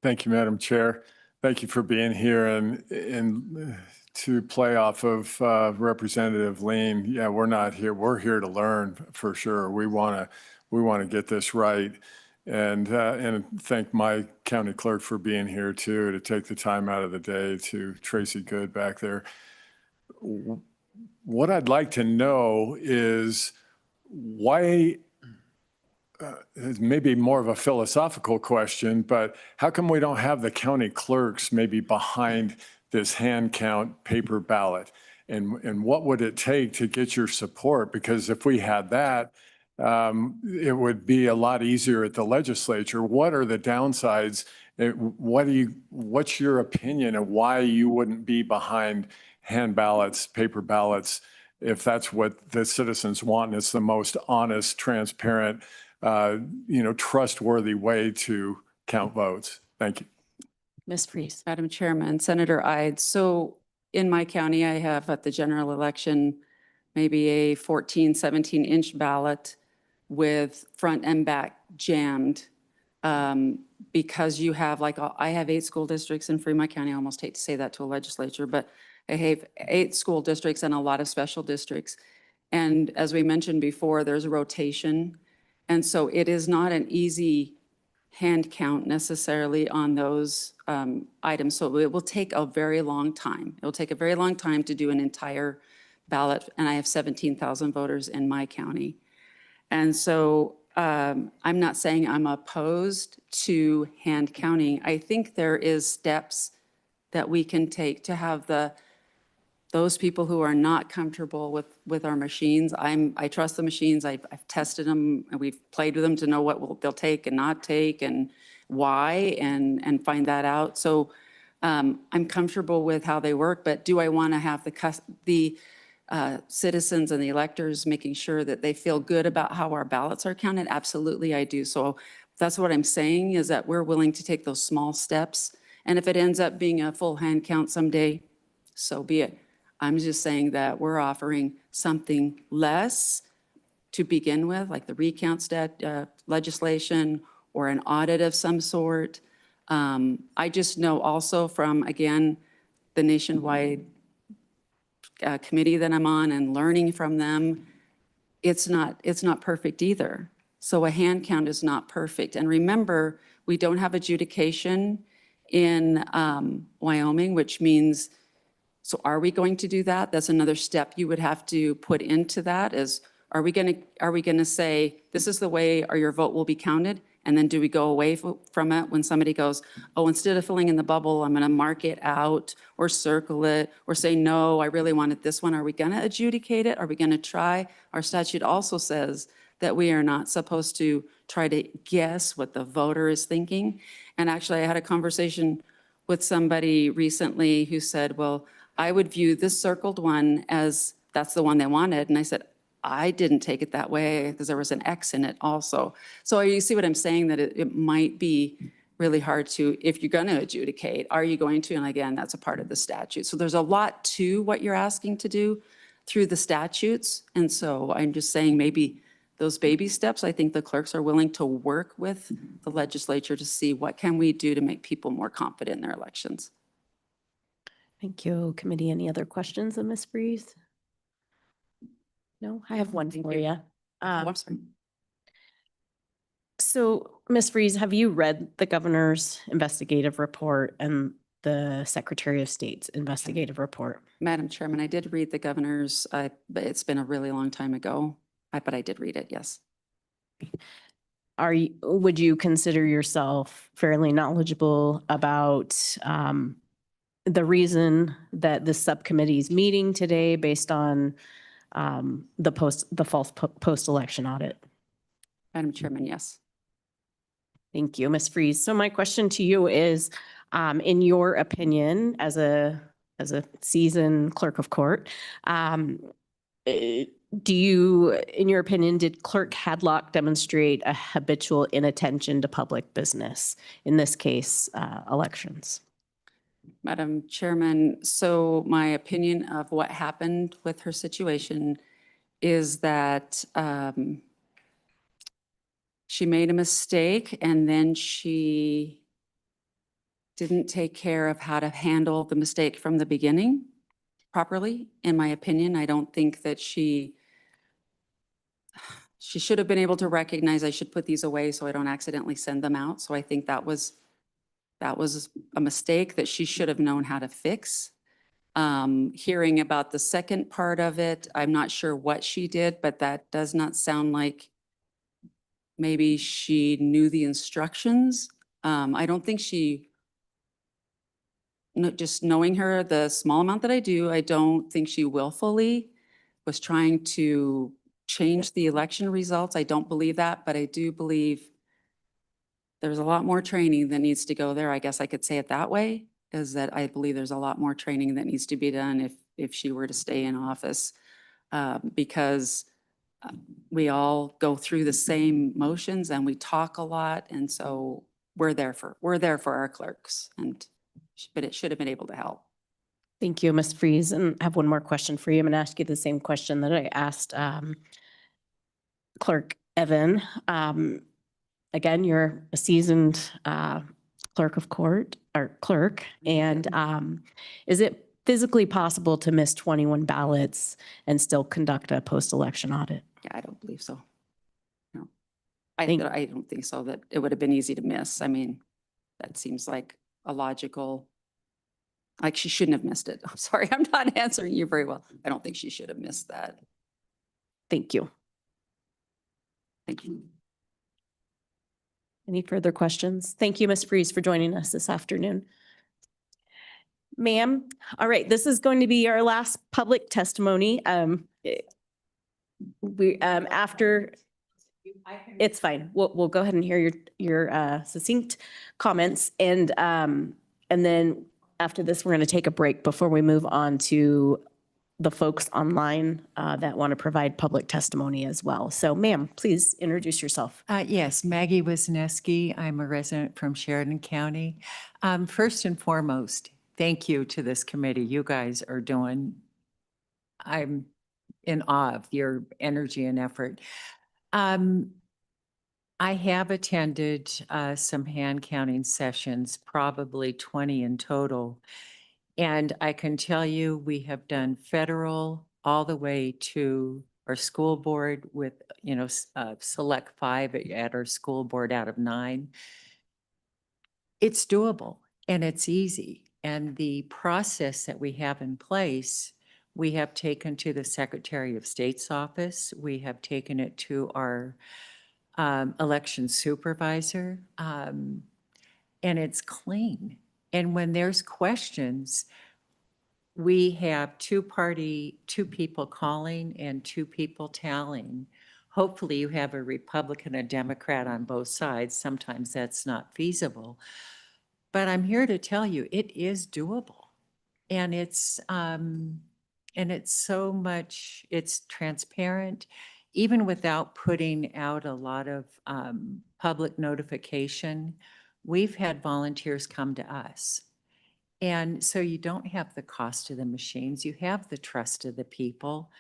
Thank you, Madam Chair. Thank you for being here, and to play off of Representative Lean. Yeah, we're not here. We're here to learn for sure. We want to get this right, and thank my county clerk for being here too, to take the time out of the day, to Tracy Good back there. What I'd like to know is why, it's maybe more of a philosophical question, but how come we don't have the county clerks maybe behind this hand count paper ballot? And what would it take to get your support? Because if we had that, it would be a lot easier at the legislature. What are the downsides? What's your opinion of why you wouldn't be behind hand ballots, paper ballots, if that's what the citizens want, and it's the most honest, transparent, trustworthy way to count votes? Thank you. Ms. Freese. Madam Chairman, Senator Ide. So in my county, I have at the general election maybe a 14, 17-inch ballot with front and back jammed. Because you have, like, I have 8 school districts in Fremont County. I almost hate to say that to a legislature, but I have 8 school districts and a lot of special districts. And as we mentioned before, there's a rotation. And so it is not an easy hand count necessarily on those items. So it will take a very long time. It will take a very long time to do an entire ballot. And I have 17,000 voters in my county. And so I'm not saying I'm opposed to hand counting. I think there is steps that we can take to have those people who are not comfortable with our machines. I trust the machines. I've tested them and we've played with them to know what they'll take and not take and why and find that out. So I'm comfortable with how they work, but do I want to have the citizens and the electors making sure that they feel good about how our ballots are counted? Absolutely, I do. So that's what I'm saying, is that we're willing to take those small steps. And if it ends up being a full hand count someday, so be it. I'm just saying that we're offering something less to begin with, like the recount legislation or an audit of some sort. I just know also from, again, the nationwide committee that I'm on and learning from them, it's not perfect either. So a hand count is not perfect. And remember, we don't have adjudication in Wyoming, which means, so are we going to do that? That's another step you would have to put into that, is are we going to say, this is the way your vote will be counted? And then do we go away from it when somebody goes, oh, instead of filling in the bubble, I'm going to mark it out or circle it or say, no, I really wanted this one. Are we going to adjudicate it? Are we going to try? Our statute also says that we are not supposed to try to guess what the voter is thinking. And actually, I had a conversation with somebody recently who said, well, I would view this circled one as that's the one they wanted. And I said, I didn't take it that way because there was an X in it also. So you see what I'm saying, that it might be really hard to, if you're going to adjudicate, are you going to? And again, that's a part of the statute. So there's a lot to what you're asking to do through the statutes. And so I'm just saying maybe those baby steps, I think the clerks are willing to work with the legislature to see what can we do to make people more confident in their elections. Thank you, committee. Any other questions of Ms. Freeze? No, I have one for you. I'm sorry. So, Ms. Freeze, have you read the governor's investigative report and the Secretary of State's investigative report? Madam Chairman, I did read the governor's, but it's been a really long time ago, but I did read it, yes. Would you consider yourself fairly knowledgeable about the reason that this subcommittee is meeting today based on the false post-election audit? Madam Chairman, yes. Thank you, Ms. Freeze. So my question to you is, in your opinion, as a seasoned clerk of court, do you, in your opinion, did Clerk Hadlock demonstrate a habitual inattention to public business, in this case, elections? Madam Chairman, so my opinion of what happened with her situation is that she made a mistake and then she didn't take care of how to handle the mistake from the beginning properly. In my opinion, I don't think that she should have been able to recognize I should put these away so I don't accidentally send them out. So I think that was a mistake that she should have known how to fix. Hearing about the second part of it, I'm not sure what she did, but that does not sound like maybe she knew the instructions. I don't think just knowing her the small amount that I do, I don't think she willfully was trying to change the election results. I don't believe that, but I do believe there's a lot more training that needs to go there. I guess I could say it that way, is that I believe there's a lot more training that needs to be done if she were to stay in office, because we all go through the same motions and we talk a lot. And so we're there for our clerks, but it should have been able to help. Thank you, Ms. Freeze. And I have one more question for you. I'm going to ask you the same question that I asked Clerk Evan. Again, you're a seasoned clerk of court or clerk. And is it physically possible to miss 21 ballots and still conduct a post-election audit? Yeah, I don't believe so. No. I don't think so, that it would have been easy to miss. I mean, that seems like a logical, like she shouldn't have missed it. I'm sorry, I'm not answering you very well. I don't think she should have missed that. Thank you. Thank you. Any further questions? Thank you, Ms. Freeze, for joining us this afternoon. Ma'am, all right, this is going to be our last public testimony. After, it's fine. We'll go ahead and hear your succinct comments, and then after this, we're going to take a break before we move on to the folks online that want to provide public testimony as well. So ma'am, please introduce yourself. Yes, Maggie Wineski. I'm a resident from Sheridan County. First and foremost, thank you to this committee. You guys are doing, I'm in awe of your energy and effort. I have attended some hand counting sessions, probably 20 in total. And I can tell you, we have done federal all the way to our school board with, select 5 at our school board out of 9. It's doable and it's easy. And the process that we have in place, we have taken to the Secretary of State's office. We have taken it to our election supervisor, and it's clean. And when there's questions, we have two people calling and 2 people tallying. Hopefully you have a Republican and Democrat on both sides. Sometimes that's not feasible. But I'm here to tell you, it is doable. And it's so much, it's transparent, even without putting out a lot of public notification. We've had volunteers come to us. And so you don't have the cost of the machines, you have the trust of the people.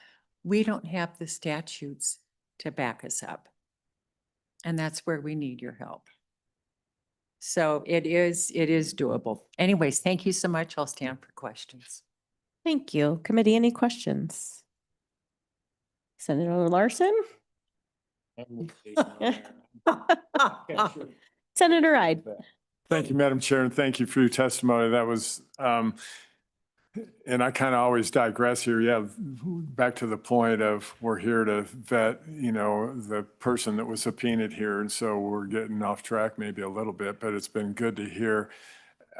We don't have the statutes to back us up. And that's where we need your help. So it is doable. Anyways, thank you so much. I'll stand for questions. Thank you. Committee, any questions? Senator Larson? Senator Ide. Thank you, Madam Chair, and thank you for your testimony. That was, and I kind of always digress here. Yeah, back to the point of we're here to vet, the person that was subpoenaed here. And so we're getting off track maybe a little bit, but it's been good to hear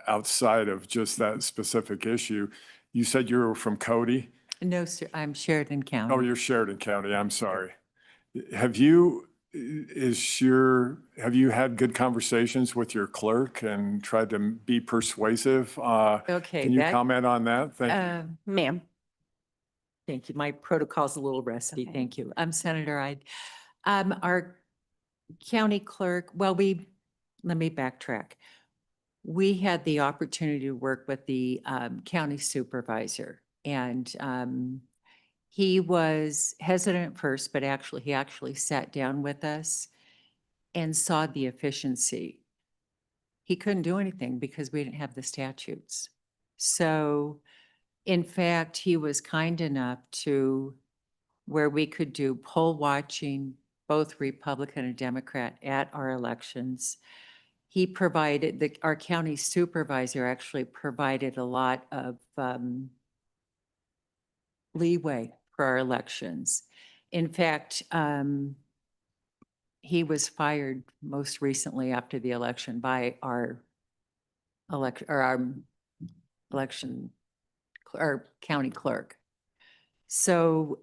outside of just that specific issue. You said you were from Cody? No, sir, I'm Sheridan County. Oh, you're Sheridan County. I'm sorry. Have you had good conversations with your clerk and tried to be persuasive? Okay. Can you comment on that? Thank you. Ma'am. Thank you. My protocol's a little rusty. Okay. Thank you. I'm Senator Ide. Our county clerk, let me backtrack. We had the opportunity to work with the county supervisor, and he was hesitant at first, but he actually sat down with us and saw the efficiency. He couldn't do anything because we didn't have the statutes. So in fact, he was kind enough to where we could do poll watching, both Republican and Democrat, at our elections. He provided, our county supervisor actually provided a lot of leeway for our elections. In fact, he was fired most recently after the election by our county clerk. So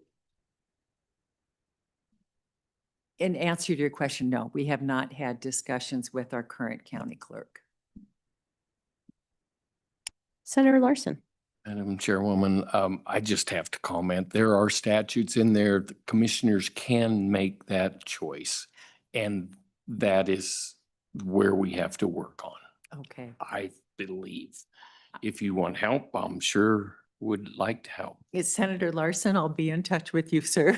in answer to your question, no, we have not had discussions with our current county clerk. Senator Larson. Madam Chairwoman, I just have to comment. There are statutes in there. The commissioners can make that choice. And that is where we have to work on. Okay. I believe if you want help, I'm sure would like to help. It's Senator Larson. I'll be in touch with you, sir.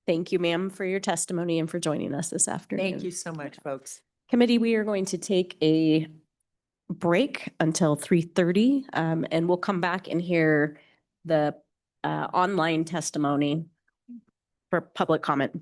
Thank you, ma'am, for your testimony and for joining us this afternoon. Thank you so much, folks. Committee, we are going to take a break until 3:30, and we'll come back and hear the online testimony for public comment.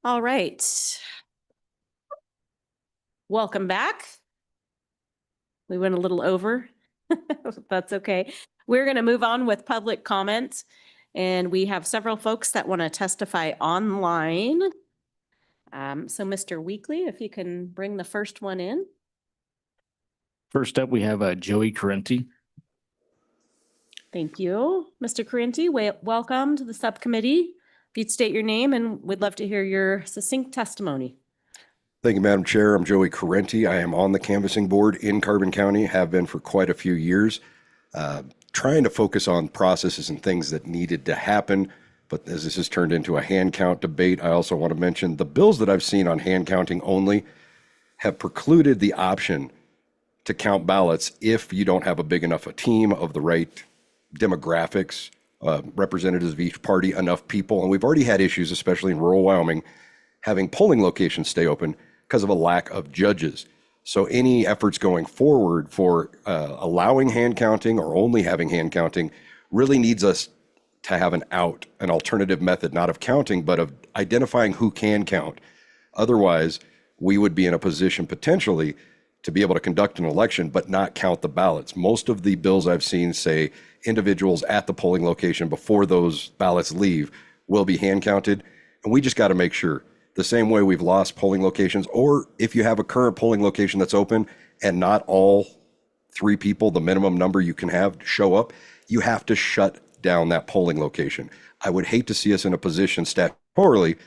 All right. Welcome back. We went a little over. That's okay. We're going to move on with public comment. And we have several folks that want to testify online. So Mr. Weekly, if you can bring the first one in. First up, we have Joey Correnti. Thank you. Mr. Correnti, welcome to the subcommittee. If you'd state your name, and we'd love to hear your succinct testimony. Thank you, Madam Chair. I'm Joey Correnti. I am on the canvassing board in Carbon County, have been for quite a few years, trying to focus on processes and things that needed to happen. But as this has turned into a hand count debate, I also want to mention the bills that I've seen on hand counting only have precluded the option to count ballots if you don't have a big enough a team of the right demographics, representatives of each party, enough people. And we've already had issues, especially in rural Wyoming, having polling locations stay open because of a lack of judges. So any efforts going forward for allowing hand counting or only having hand counting really needs us to have an alternative method, not of counting, but of identifying who can count. Otherwise, we would be in a position potentially to be able to conduct an election, but not count the ballots. Most of the bills I've seen say individuals at the polling location before those ballots leave will be hand counted. And we just got to make sure, the same way we've lost polling locations, or if you have a current polling location that's open and not all 3 people, the minimum number you can have, show up, you have to shut down that polling location. I would hate to see us in a position statutorily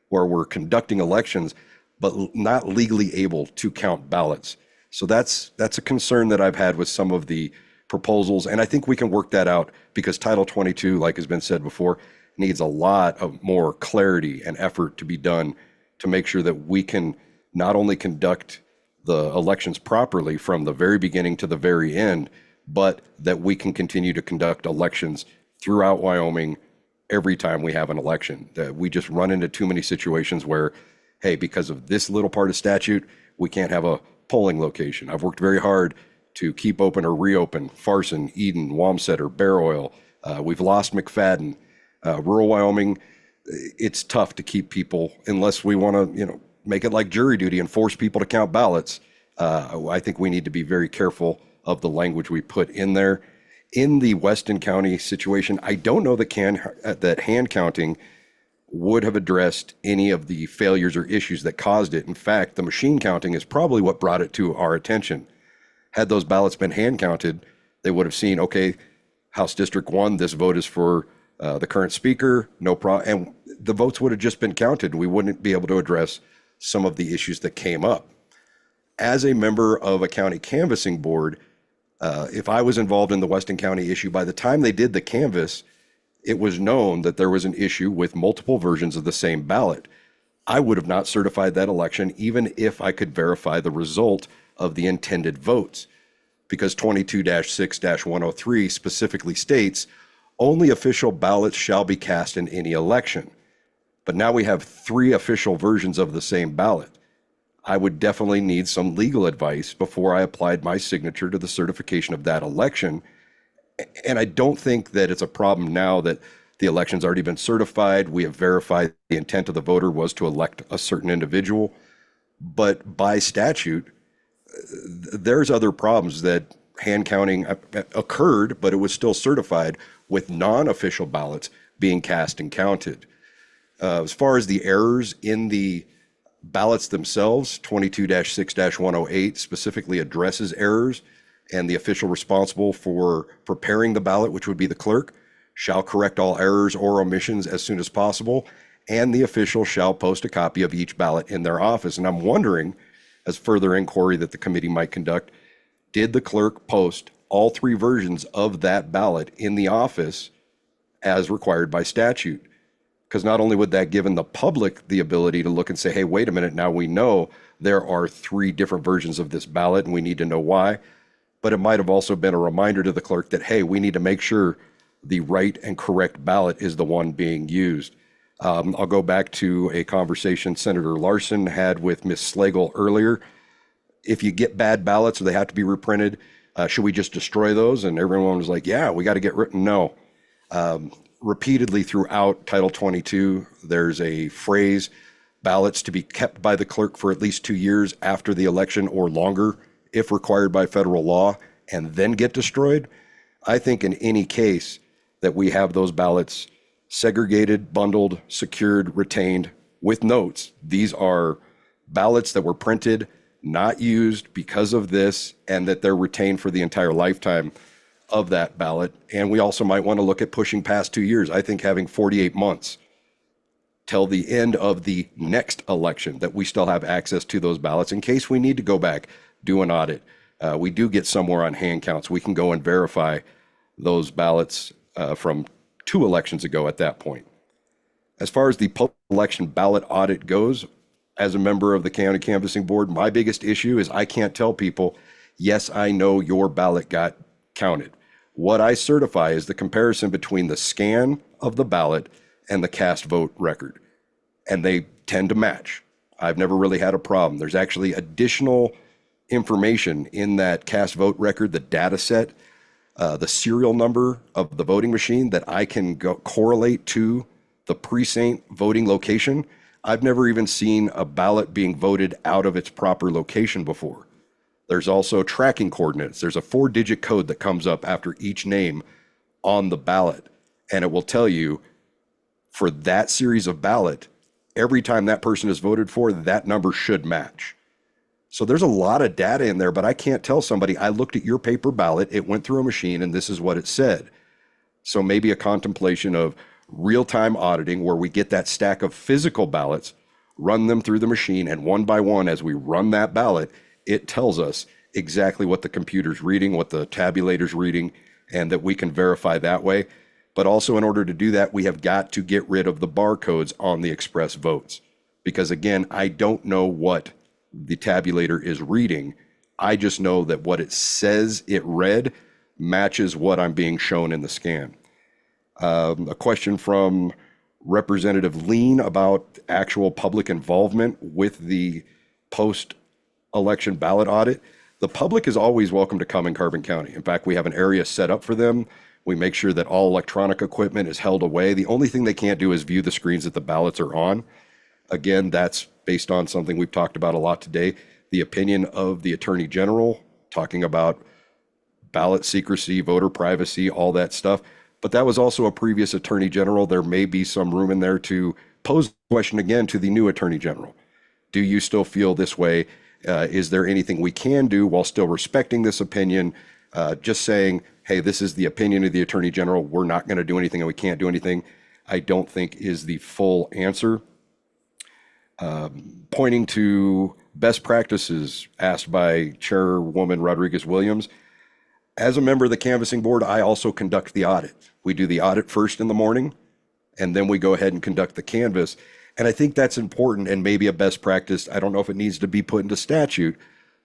where we're conducting elections, but not legally able to count ballots. So that's a concern that I've had with some of the proposals. And I think we can work that out because Title 22, like has been said before, needs a lot of more clarity and effort to be done to make sure that we can not only conduct the elections properly from the very beginning to the very end, but that we can continue to conduct elections throughout Wyoming every time we have an election. That we just run into too many situations where, hey, because of this little part of statute, we can't have a polling location. I've worked very hard to keep open or reopen Farson, Eden, Wamsetter, Bear Oil. We've lost McFadden. Rural Wyoming, it's tough to keep people unless we want to, make it like jury duty and force people to count ballots. I think we need to be very careful of the language we put in there. In the Weston County situation, I don't know that hand counting would have addressed any of the failures or issues that caused it. In fact, the machine counting is probably what brought it to our attention. Had those ballots been hand counted, they would have seen, okay, House District 1, this vote is for the current speaker, no problem. And the votes would have just been counted. We wouldn't be able to address some of the issues that came up. As a member of a county canvassing board, if I was involved in the Weston County issue, by the time they did the canvass, it was known that there was an issue with multiple versions of the same ballot. I would have not certified that election even if I could verify the result of the intended votes, because 22-6-103 specifically states only official ballots shall be cast in any election. But now we have 3 official versions of the same ballot. I would definitely need some legal advice before I applied my signature to the certification of that election. And I don't think that it's a problem now that the election's already been certified. We have verified the intent of the voter was to elect a certain individual. But by statute, there's other problems that hand counting occurred, but it was still certified with non-official ballots being cast and counted. As far as the errors in the ballots themselves, 22-6-108 specifically addresses errors, and the official responsible for preparing the ballot, which would be the clerk, shall correct all errors or omissions as soon as possible, and the official shall post a copy of each ballot in their office. And I'm wondering, as further inquiry that the committee might conduct, did the clerk post all 3 versions of that ballot in the office as required by statute? Because not only would that give the public the ability to look and say, hey, wait a minute, now we know there are 3 different versions of this ballot and we need to know why, but it might have also been a reminder to the clerk that, hey, we need to make sure the right and correct ballot is the one being used. I'll go back to a conversation Senator Larson had with Ms. Slegel earlier. If you get bad ballots or they have to be reprinted, should we just destroy those? And everyone was like, yeah, we got to get written. No. Repeatedly throughout Title 22, there's a phrase ballots to be kept by the clerk for at least 2 years after the election or longer, if required by federal law, and then get destroyed. I think in any case that we have those ballots segregated, bundled, secured, retained with notes. These are ballots that were printed, not used because of this, and that they're retained for the entire lifetime of that ballot. And we also might want to look at pushing past 2 years. I think having 48 months till the end of the next election that we still have access to those ballots in case we need to go back, do an audit. We do get somewhere on hand counts. We can go and verify those ballots from 2 elections ago at that point. As far as the post-election ballot audit goes, as a member of the county canvassing board, my biggest issue is I can't tell people, yes, I know your ballot got counted. What I certify is the comparison between the scan of the ballot and the cast vote record, and they tend to match. I've never really had a problem. There's actually additional information in that cast vote record, the data set, the serial number of the voting machine that I can go correlate to the precinct voting location. I've never even seen a ballot being voted out of its proper location before. There's also tracking coordinates. There's a 4-digit code that comes up after each name on the ballot, and it will tell you for that series of ballot, every time that person is voted for, that number should match. So there's a lot of data in there, but I can't tell somebody, I looked at your paper ballot, it went through a machine, and this is what it said. So maybe a contemplation of real-time auditing where we get that stack of physical ballots, run them through the machine, and one by one, as we run that ballot, it tells us exactly what the computer's reading, what the tabulator's reading, and that we can verify that way. But also in order to do that, we have got to get rid of the barcodes on the express votes. Because again, I don't know what the tabulator is reading. I just know that what it says it read matches what I'm being shown in the scan. A question from Representative Lean about actual public involvement with the post-election ballot audit. The public is always welcome to come in Carbon County. In fact, we have an area set up for them. We make sure that all electronic equipment is held away. The only thing they can't do is view the screens that the ballots are on. Again, that's based on something we've talked about a lot today, the opinion of the Attorney General, talking about ballot secrecy, voter privacy, all that stuff. But that was also a previous Attorney General. There may be some room in there to pose the question again to the new Attorney General. Do you still feel this way? Is there anything we can do while still respecting this opinion? Just saying, hey, this is the opinion of the Attorney General. We're not going to do anything and we can't do anything, I don't think is the full answer. Pointing to best practices asked by Chairwoman Rodriguez-Williams. As a member of the canvassing board, I also conduct the audit. We do the audit first in the morning, and then we go ahead and conduct the canvass. And I think that's important and maybe a best practice. I don't know if it needs to be put into statute,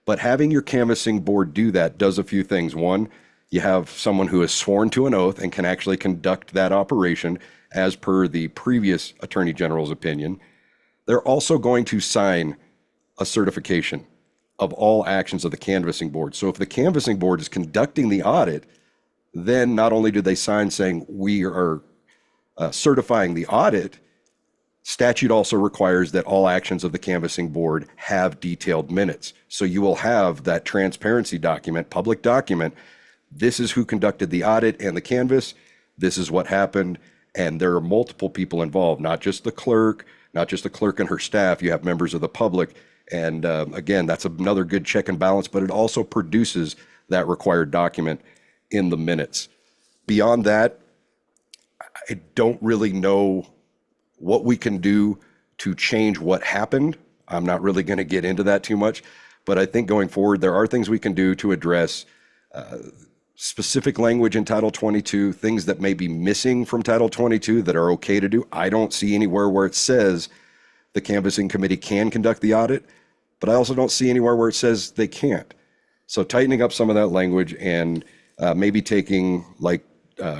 but having your canvassing board do that does a few things. One, you have someone who is sworn to an oath and can actually conduct that operation as per the previous Attorney General's opinion. They're also going to sign a certification of all actions of the canvassing board. So if the canvassing board is conducting the audit, then not only do they sign saying we are certifying the audit, statute also requires that all actions of the canvassing board have detailed minutes. So you will have that transparency document, public document. This is who conducted the audit and the canvass. This is what happened. And there are multiple people involved, not just the clerk, not just the clerk and her staff. You have members of the public. And again, that's another good check and balance, but it also produces that required document in the minutes. Beyond that, I don't really know what we can do to change what happened. I'm not really going to get into that too much, but I think going forward, there are things we can do to address specific language in Title 22, things that may be missing from Title 22 that are okay to do. I don't see anywhere where it says the canvassing committee can conduct the audit, but I also don't see anywhere where it says they can't. So tightening up some of that language and maybe taking, like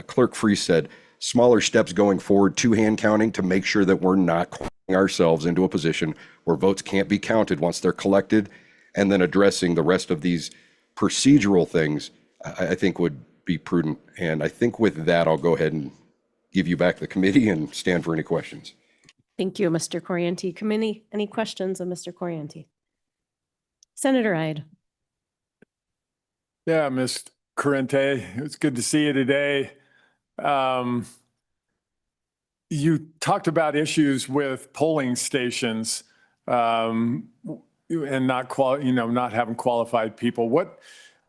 Clerk Free said, smaller steps going forward to hand counting to make sure that we're not putting ourselves into a position where votes can't be counted once they're collected, and then addressing the rest of these procedural things, I think would be prudent. And I think with that, I'll go ahead and give you back the committee and stand for any questions. Thank you, Mr. Corianti. Committee, any questions of Mr. Corianti? Senator Ide. Yeah, Ms. Corrente, it's good to see you today. You talked about issues with polling stations and not having qualified people.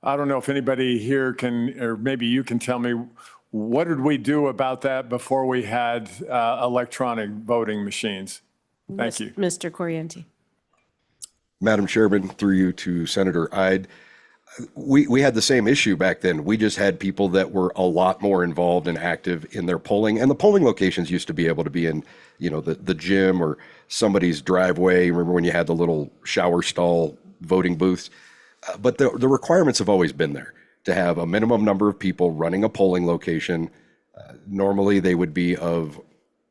I don't know if anybody here can, or maybe you can tell me, what did we do about that before we had electronic voting machines? Thank you. Mr. Corianti. Madam Chairman, through you to Senator Ide, we had the same issue back then. We just had people that were a lot more involved and active in their polling, and the polling locations used to be able to be in, the gym or somebody's driveway. Remember when you had the little shower stall voting booths? But the requirements have always been there to have a minimum number of people running a polling location. Normally, they would be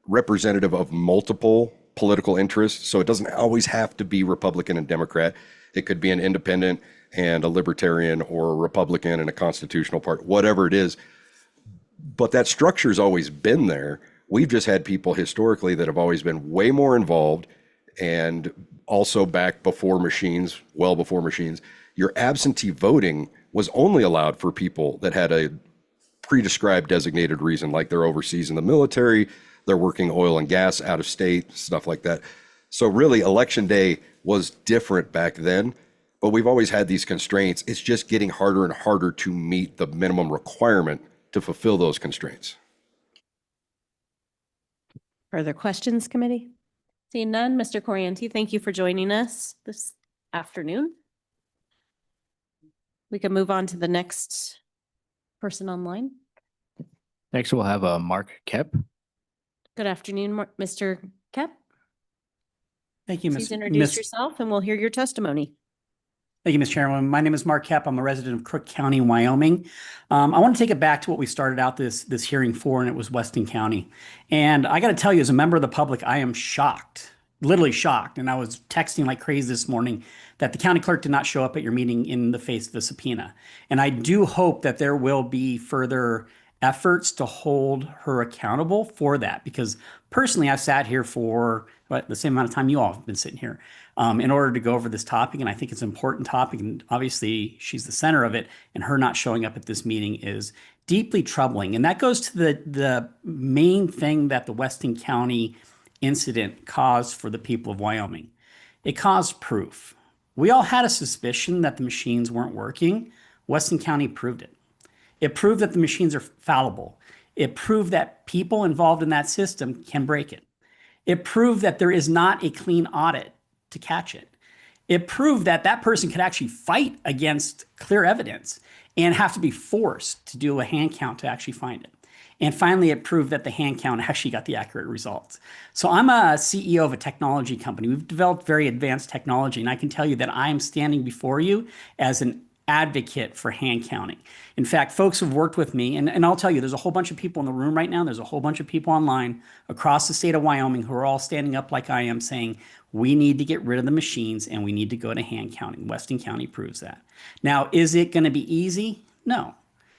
representative of multiple political interests, so it doesn't always have to be Republican and Democrat. It could be an independent and a libertarian, or a Republican and a constitutional party, whatever it is. But that structure's always been there. We've just had people historically that have always been way more involved, and also back before machines, well before machines, your absentee voting was only allowed for people that had a pre-described designated reason, like they're overseas in the military, they're working oil and gas out of state, stuff like that. So really, Election Day was different back then, but we've always had these constraints. It's just getting harder and harder to meet the minimum requirement to fulfill those constraints. Further questions, committee? Seeing none, Mr. Corianti, thank you for joining us this afternoon. We can move on to the next person online. Next, we'll have Mark Kep. Good afternoon, Mr. Kep. Thank you, Please introduce yourself and we'll hear your testimony. Thank you, Ms. Chairman. My name is Mark Kep. I'm a resident of Crook County, Wyoming. I want to take it back to what we started out this hearing for, and it was Weston County. And I got to tell you, as a member of the public, I am shocked, literally shocked. And I was texting like crazy this morning that the county clerk did not show up at your meeting in the face of a subpoena. And I do hope that there will be further efforts to hold her accountable for that, because personally, I've sat here for the same amount of time you all have been sitting here in order to go over this topic. And I think it's an important topic. And obviously, she's the center of it. And her not showing up at this meeting is deeply troubling. And that goes to the main thing that the Weston County incident caused for the people of Wyoming. It caused proof. We all had a suspicion that the machines weren't working. Weston County proved it. It proved that the machines are fallible. It proved that people involved in that system can break it. It proved that there is not a clean audit to catch it. It proved that that person could actually fight against clear evidence and have to be forced to do a hand count to actually find it. And finally, it proved that the hand count actually got the accurate results. So I'm a CEO of a technology company. We've developed very advanced technology, and I can tell you that I am standing before you as an advocate for hand counting. In fact, folks who've worked with me, and I'll tell you, there's a whole bunch of people in the room right now. There's a whole bunch of people online across the state of Wyoming who are all standing up like I am saying, we need to get rid of the machines and we need to go to hand counting. Weston County proves that. Now, is it going to be easy? No.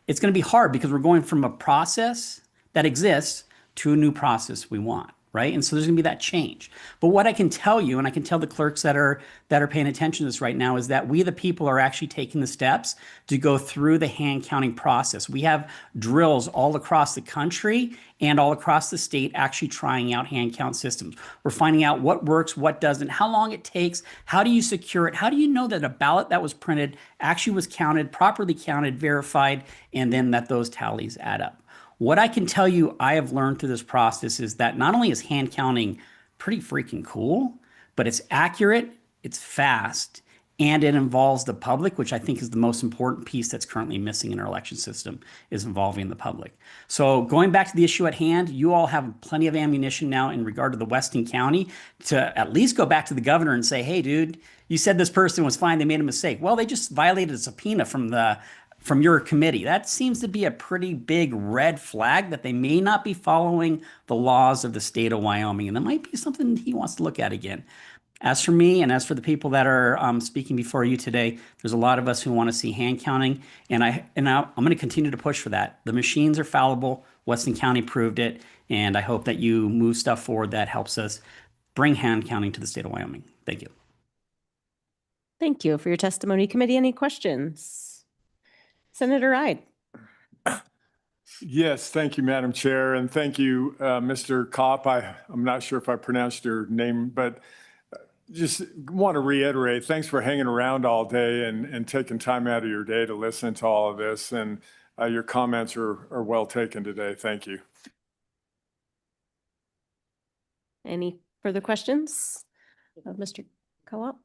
It's going to be hard because we're going from a process that exists to a new process we want, right? And so there's going to be that change. But what I can tell you, and I can tell the clerks that are paying attention to this right now, is that we, the people, are actually taking the steps to go through the hand counting process. We have drills all across the country and all across the state actually trying out hand count systems. We're finding out what works, what doesn't, how long it takes, how do you secure it, how do you know that a ballot that was printed actually was counted, properly counted, verified, and then that those tallies add up. What I can tell you I have learned through this process is that not only is hand counting pretty freaking cool, but it's accurate, it's fast, and it involves the public, which I think is the most important piece that's currently missing in our election system, is involving the public. So going back to the issue at hand, you all have plenty of ammunition now in regard to the Weston County to at least go back to the governor and say, hey, dude, you said this person was fine, they made a mistake. Well, they just violated a subpoena from your committee. That seems to be a pretty big red flag that they may not be following the laws of the state of Wyoming. And that might be something he wants to look at again. As for me and as for the people that are speaking before you today, there's a lot of us who want to see hand counting. And I'm going to continue to push for that. The machines are fallible. Weston County proved it. And I hope that you move stuff forward that helps us bring hand counting to the state of Wyoming. Thank you. Thank you for your testimony. Committee, any questions? Senator Ide. Yes, thank you, Madam Chair, and thank you, Mr. Kopp. I'm not sure if I pronounced your name, but just want to reiterate, thanks for hanging around all day and taking time out of your day to listen to all of this. And your comments are well taken today. Thank you. Any further questions of Mr. Co-op?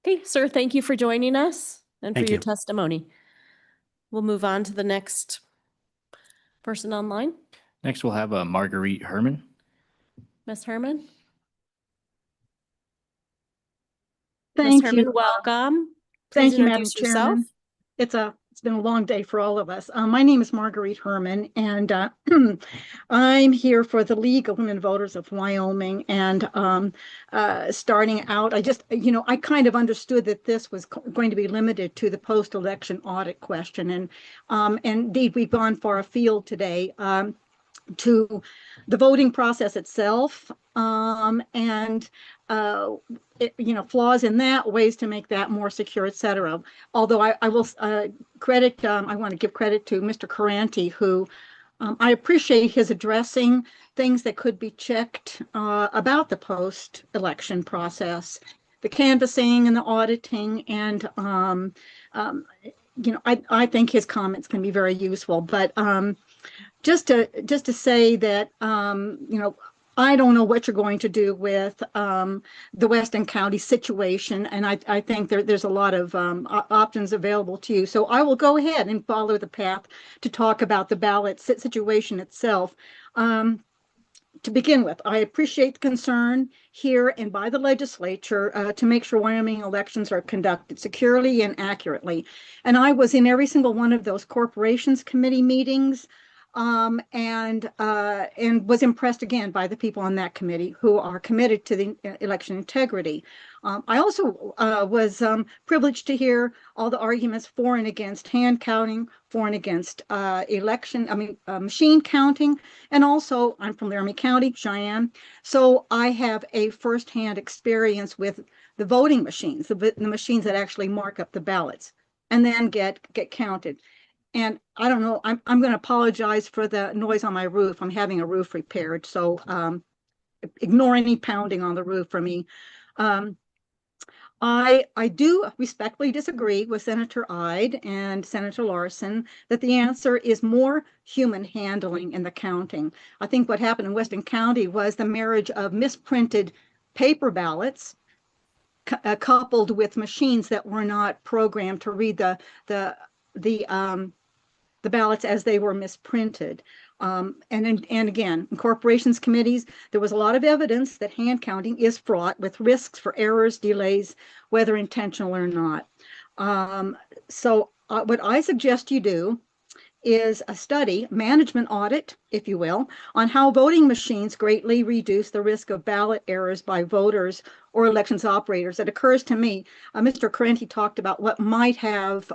Okay, sir, thank you for joining us and for Thank your you. testimony. We'll move on to the next person online. Next, we'll have Marguerite Herman. Ms. Herman? Ms. Thank Herman, you. welcome. Thank Please you, Madam introduce yourself. Chairman. It's been a long day for all of us. My name is Marguerite Herman, and I'm here for the League of Women Voters of Wyoming. And starting out, I kind of understood that this was going to be limited to the post-election audit question. And indeed, we've gone far afield today to the voting process itself, and flaws in that, ways to make that more secure, et cetera. Although I will I want to give credit to Mr. Caranti, who I appreciate his addressing things that could be checked about the post-election process, the canvassing and the auditing, and I think his comments can be very useful. But just to say that I don't know what you're going to do with the Weston County situation, and I think there's a lot of options available to you. So I will go ahead and follow the path to talk about the ballot situation itself. To begin with, I appreciate the concern here and by the legislature to make sure Wyoming elections are conducted securely and accurately. And I was in every single one of those corporations committee meetings, and was impressed again by the people on that committee who are committed to the election integrity. I also was privileged to hear all the arguments for and against hand counting, for and against machine counting, and also I'm from Laramie County, Cheyenne, so I have a firsthand experience with the voting machines, the machines that actually mark up the ballots and then get counted. And I don't know, I'm going to apologize for the noise on my roof. I'm having a roof repaired, so ignore any pounding on the roof for me. I do respectfully disagree with Senator Ide and Senator Larson that the answer is more human handling in the counting. I think what happened in Weston County was the marriage of misprinted paper ballots coupled with machines that were not programmed to read the ballots as they were misprinted. And again, in corporations committees, there was a lot of evidence that hand counting is fraught with risks for errors, delays, whether intentional or not. So what I suggest you do is a study, management audit, if you will, on how voting machines greatly reduce the risk of ballot errors by voters or elections operators. It occurs to me, Mr. Caranti talked about what might have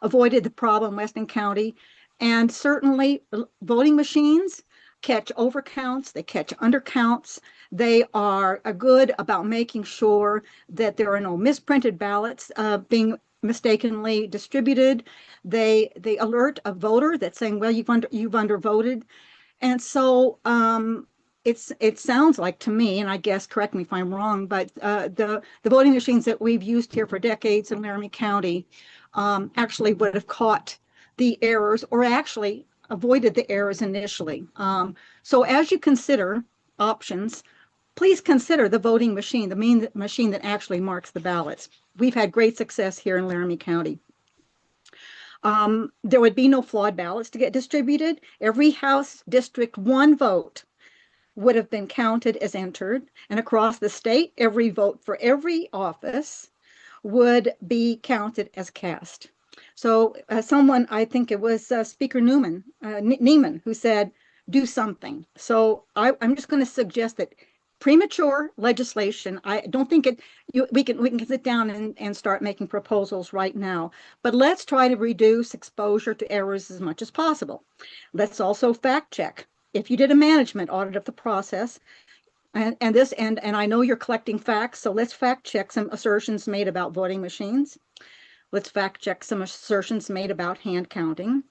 avoided the problem in Weston County. And certainly voting machines catch overcounts, they catch undercounts. They are good about making sure that there are no misprinted ballots being mistakenly distributed. They alert a voter that's saying, well, you've undervoted. And so it sounds like to me, and I guess correct me if I'm wrong, but the voting machines that we've used here for decades in Laramie County actually would have caught the errors or actually avoided the errors initially. So as you consider options, please consider the voting machine, the machine that actually marks the ballots. We've had great success here in Laramie County. There would be no flawed ballots to get distributed. Every House District 1 vote would have been counted as entered. And across the state, every vote for every office would be counted as cast. So someone, I think it was Speaker Nyman, who said, do something. So I'm just going to suggest that premature legislation, I don't think we can sit down and start making proposals right now, but let's try to reduce exposure to errors as much as possible. Let's also fact check. If you did a management audit of the process, and I know you're collecting facts, so let's fact check some assertions made about voting machines. Let's fact check some assertions made about hand counting.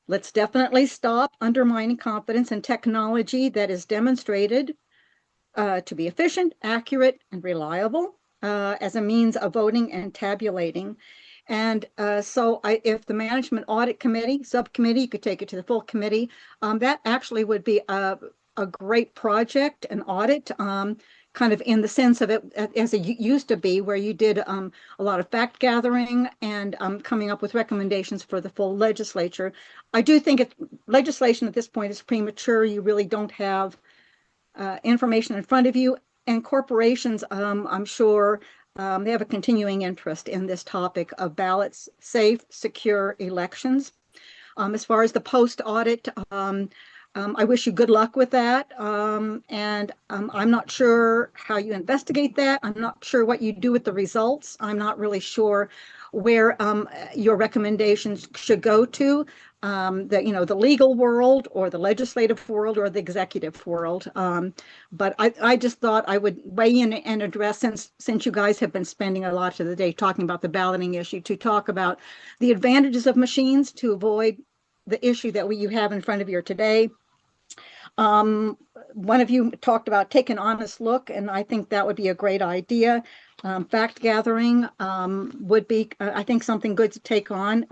Let's definitely stop undermining confidence in technology that is demonstrated to be efficient, accurate, and reliable as a means of voting and tabulating. And so if the Management Audit Committee, Subcommittee, you could take it to the full committee, that actually would be a great project, an audit, kind of in the sense of it as it used to be, where you did a lot of fact gathering and coming up with recommendations for the full legislature. I do think legislation at this point is premature. You really don't have information in front of you, and corporations, I'm sure, they have a continuing interest in this topic of ballots, safe, secure elections. As far as the post audit, I wish you good luck with that. And I'm not sure how you investigate that. I'm not sure what you do with the results. I'm not really sure where your recommendations should go to, the legal world or the legislative world or the executive world. But I just thought I would weigh in and address, since you guys have been spending a lot of the day talking about the balloting issue, to talk about the advantages of machines to avoid the issue that you have in front of you today. One of you talked about take an honest look, and I think that would be a great idea. Fact gathering would be, I think, something good to take on.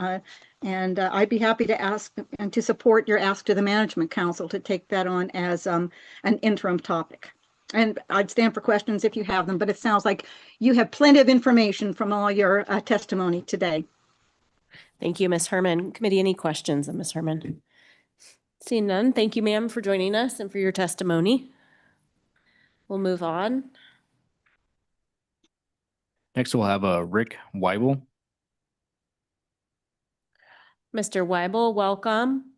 And I'd be happy to ask and to support your ask to the Management Council to take that on as an interim topic. And I'd stand for questions if you have them, but it sounds like you have plenty of information from all your testimony today. Thank you, Ms. Herman. Committee, any questions of Ms. Herman? Seeing none, thank you, ma'am, for joining us and for your testimony. We'll move on. Next, we'll have Rick Wyel. Mr. Wyel, welcome.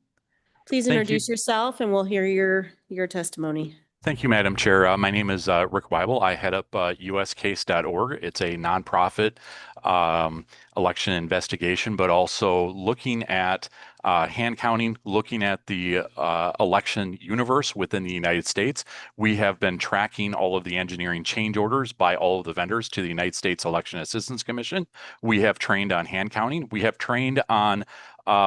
Please Thank you. introduce yourself and we'll hear your testimony. Thank you, Madam Chair. My name is Rick Wyel. I head up uscase.org. It's a nonprofit election investigation, but also looking at hand counting, looking at the election universe within the United States. We have been tracking all of the engineering change orders by all of the vendors to the United States Election Assistance Commission. We have trained on hand counting. We have trained on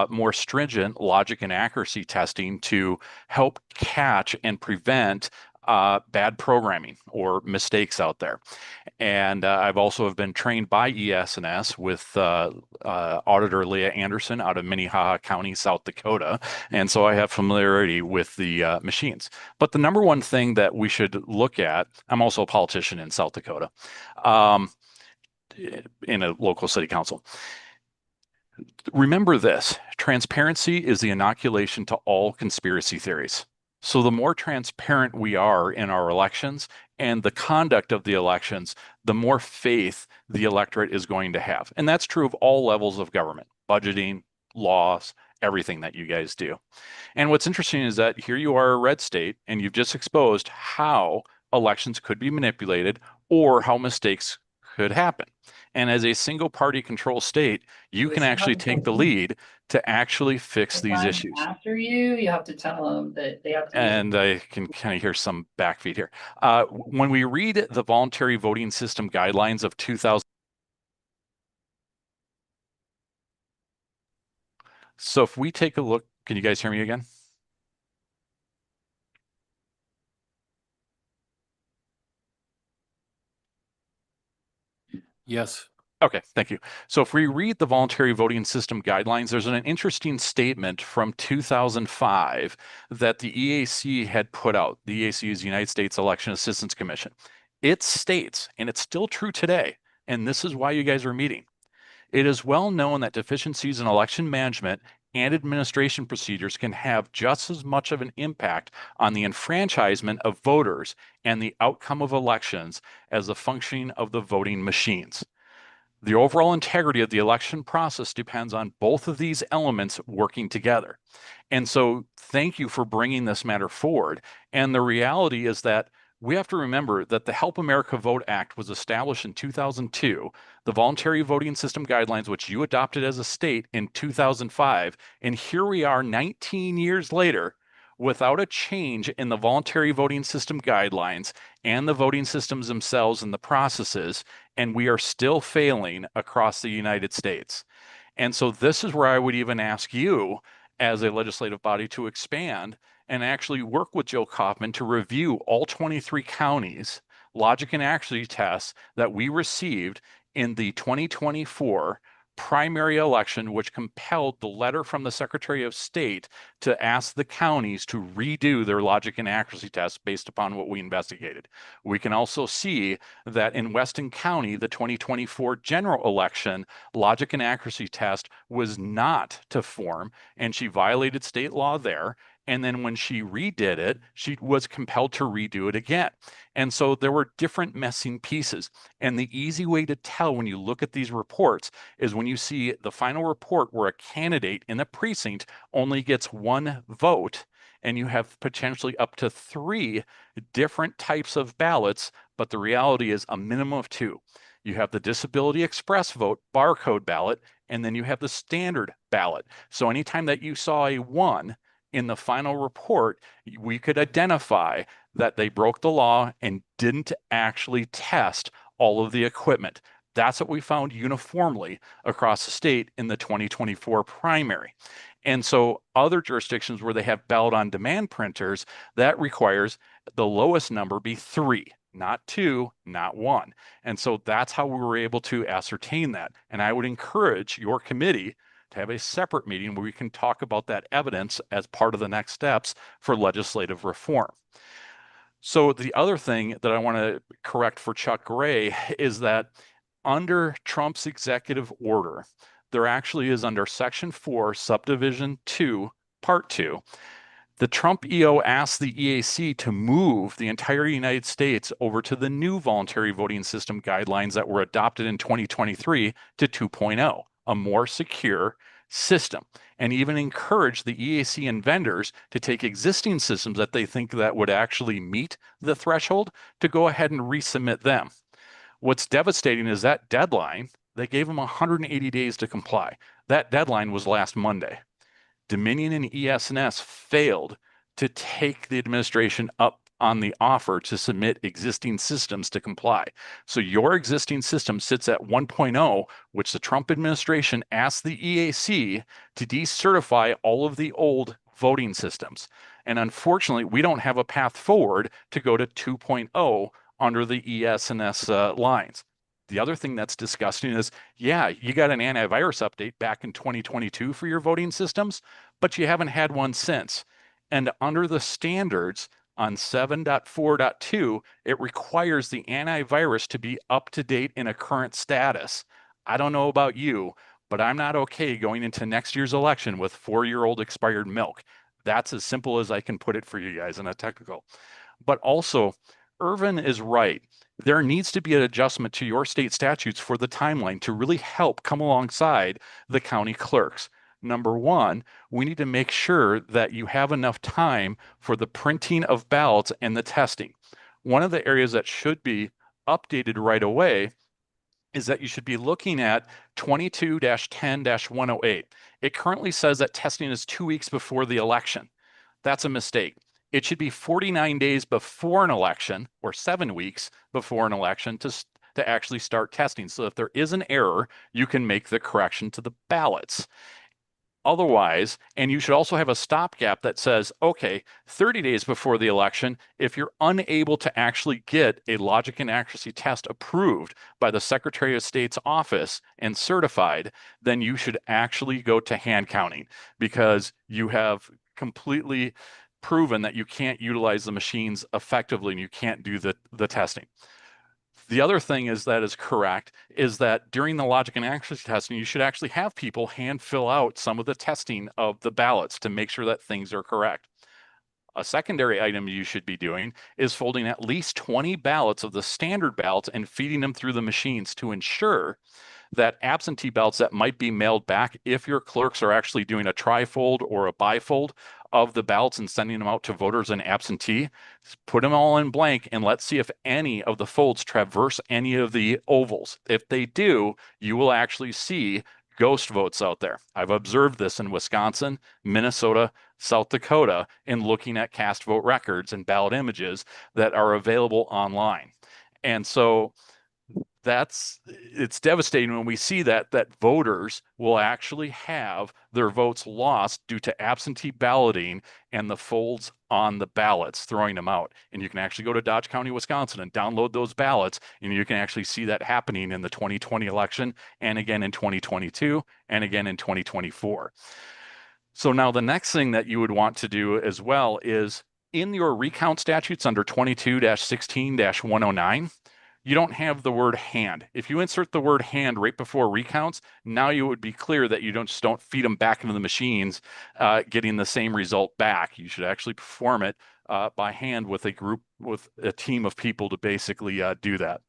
more stringent logic and accuracy testing to help catch and prevent bad programming or mistakes out there. And I've also have been trained by ES&S with Auditor Leah Anderson out of Minnehaha County, South Dakota. And so I have familiarity with the machines. But the number one thing that we should look at, I'm also a politician in South Dakota, in a local city council. Remember this, transparency is the inoculation to all conspiracy theories. So the more transparent we are in our elections and the conduct of the elections, the more faith the electorate is going to have. And that's true of all levels of government, budgeting, laws, everything that you guys do. And what's interesting is that here you are, a red state, and you've just exposed how elections could be manipulated or how mistakes could happen. And as a single party control state, you can actually take the lead to actually fix these issues. After you have to tell them that they have to. And I can kind of hear some backfeed here. When we read the voluntary voting system guidelines of 2000. So if we take a look, can you guys hear me again? Yes. Okay, thank you. So if we read the voluntary voting system guidelines, there's an interesting statement from 2005 that the EAC had put out. The EAC is the United States Election Assistance Commission. It states, and it's still true today, and this is why you guys are meeting. It is well known that deficiencies in election management and administration procedures can have just as much of an impact on the enfranchisement of voters and the outcome of elections as the functioning of the voting machines. The overall integrity of the election process depends on both of these elements working together. And so thank you for bringing this matter forward. And the reality is that we have to remember that the Help America Vote Act was established in 2002, the voluntary voting system guidelines, which you adopted as a state in 2005. And here we are 19 years later without a change in the voluntary voting system guidelines and the voting systems themselves and the processes, and we are still failing across the United States. And so this is where I would even ask you as a legislative body to expand and actually work with Joe Kaufman to review all 23 counties' logic and accuracy tests that we received in the 2024 primary election, which compelled the letter from the Secretary of State to ask the counties to redo their logic and accuracy tests based upon what we investigated. We can also see that in Weston County, the 2024 general election logic and accuracy test was not to form, and she violated state law there. And then when she redid it, she was compelled to redo it again. And so there were different missing pieces. And the easy way to tell when you look at these reports is when you see the final report where a candidate in the precinct only gets one vote, and you have potentially up to 3 different types of ballots, but the reality is a minimum of 2. You have the Disability Express vote, barcode ballot, and then you have the standard ballot. So anytime that you saw a 1 in the final report, we could identify that they broke the law and didn't actually test all of the equipment. That's what we found uniformly across the state in the 2024 primary. And so other jurisdictions where they have ballot on demand printers, that requires the lowest number be 3, not 2, not 1. And so that's how we were able to ascertain that. And I would encourage your committee to have a separate meeting where we can talk about that evidence as part of the next steps for legislative reform. So the other thing that I want to correct for Chuck Gray is that under Trump's executive order, there actually is under Section 4, Subdivision 2, Part 2, the Trump EO asked the EAC to move the entire United States over to the new voluntary voting system guidelines that were adopted in 2023 to 2.0. A more secure system, and even encourage the EAC and vendors to take existing systems that they think that would actually meet the threshold to go ahead and resubmit them. What's devastating is that deadline, they gave them 180 days to comply. That deadline was last Monday. Dominion and ES&S failed to take the administration up on the offer to submit existing systems to comply. So your existing system sits at 1.0, which the Trump administration asked the EAC to decertify all of the old voting systems. And unfortunately, we don't have a path forward to go to 2.0 under the ES&S lines. The other thing that's disgusting is, yeah, you got an antivirus update back in 2022 for your voting systems, but you haven't had one since. And under the standards, on 7.4.2, it requires the antivirus to be up to date in a current status. I don't know about you, but I'm not okay going into next year's election with 4-year-old expired milk. That's as simple as I can put it for you guys in a technical. But also, Irvin is right. There needs to be an adjustment to your state statutes for the timeline to really help come alongside the county clerks. Number 1, we need to make sure that you have enough time for the printing of ballots and the testing. One of the areas that should be updated right away is that you should be looking at 22-10-108. It currently says that testing is 2 weeks before the election. That's a mistake. It should be 49 days before an election or 7 weeks before an election to actually start testing. So if there is an error, you can make the correction to the ballots. Otherwise, and you should also have a stopgap that says, okay, 30 days before the election, if you're unable to actually get a logic and accuracy test approved by the Secretary of State's office and certified, then you should actually go to hand counting because you have completely proven that you can't utilize the machines effectively and you can't do the testing. The other thing is correct is that during the logic and accuracy testing, you should actually have people hand fill out some of the testing of the ballots to make sure that things are correct. A secondary item you should be doing is folding at least 20 ballots of the standard ballots and feeding them through the machines to ensure that absentee ballots that might be mailed back, if your clerks are actually doing a trifold or a bifold of the ballots and sending them out to voters and absentee, put them all in blank and let's see if any of the folds traverse any of the ovals. If they do, you will actually see ghost votes out there. I've observed this in Wisconsin, Minnesota, South Dakota, in looking at cast vote records and ballot images that are available online. And so it's devastating when we see that voters will actually have their votes lost due to absentee balloting and the folds on the ballots, throwing them out. And you can actually go to Dodge County, Wisconsin and download those ballots, and you can actually see that happening in the 2020 election and again in 2022 and again in 2024. So now the next thing that you would want to do as well is in your recount statutes under 22-16-109, you don't have the word hand. If you insert the word hand right before recounts, now you would be clear that you don't feed them back into the machines, getting the same result back. You should actually perform it by hand with a team of people to basically do that.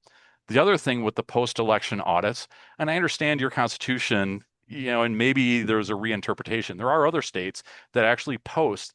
The other thing with the post-election audits, and I understand your constitution, and maybe there's a reinterpretation. There are other states that actually post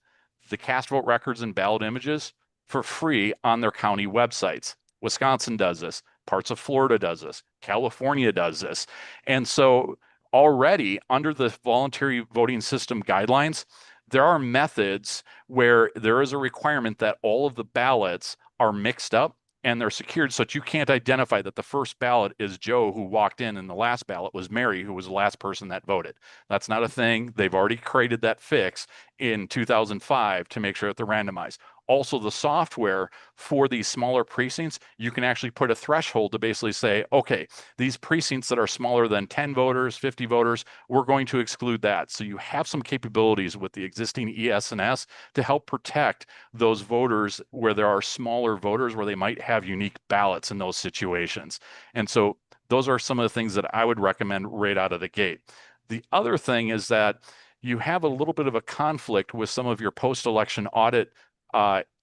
the cast vote records and ballot images for free on their county websites. Wisconsin does this, parts of Florida does this, California does this. And so already under the voluntary voting system guidelines, there are methods where there is a requirement that all of the ballots are mixed up and they're secured so that you can't identify that the first ballot is Joe who walked in and the last ballot was Mary who was the last person that voted. That's not a thing. They've already created that fix in 2005 to make sure that they're randomized. Also, the software for these smaller precincts, you can actually put a threshold to basically say, okay, these precincts that are smaller than 10 voters, 50 voters, we're going to exclude that. So you have some capabilities with the existing ES&S to help protect those voters where there are smaller voters where they might have unique ballots in those situations. And so those are some of the things that I would recommend right out of the gate. The other thing is that you have a little bit of a conflict with some of your post-election audit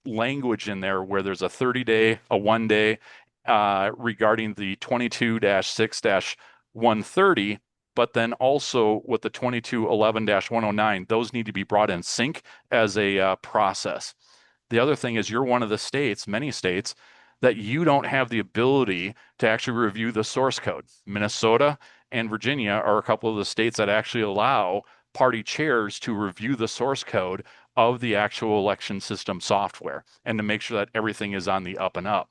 language in there where there's a 30-day, a 1-day regarding the 22-6-130, but then also with the 22-11-109, those need to be brought in sync as a process. The other thing is you're one of the states, many states, that you don't have the ability to actually review the source code. Minnesota and Virginia are a couple of the states that actually allow party chairs to review the source code of the actual election system software and to make sure that everything is on the up and up.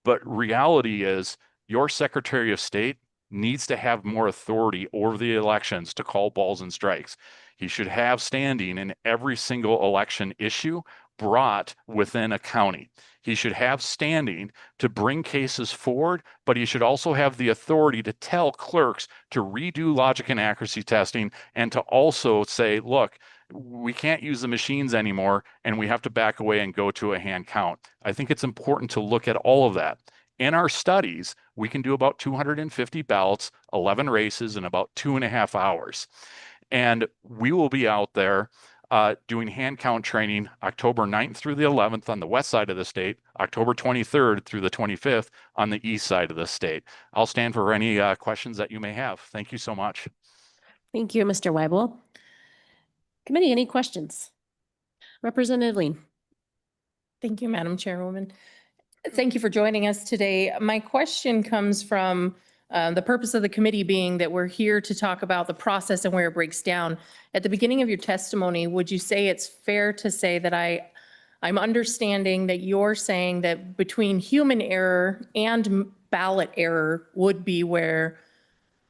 But reality is your Secretary of State needs to have more authority over the elections to call balls and strikes. He should have standing in every single election issue brought within a county. He should have standing to bring cases forward, but he should also have the authority to tell clerks to redo logic and accuracy testing and to also say, look, we can't use the machines anymore and we have to back away and go to a hand count. I think it's important to look at all of that. In our studies, we can do about 250 ballots, 11 races in about 2.5 hours. And we will be out there doing hand count training October 9th through the 11th on the west side of the state, October 23rd through the 25th on the east side of the state. I'll stand for any questions that you may have. Thank you so much. Thank you, Mr. Wyel. Committee, any questions? Representative Lean. Thank you, Madam Chairwoman. Thank you for joining us today. My question comes from the purpose of the committee being that we're here to talk about the process and where it breaks down. At the beginning of your testimony, would you say it's fair to say that I'm understanding that you're saying that between human error and ballot error would be where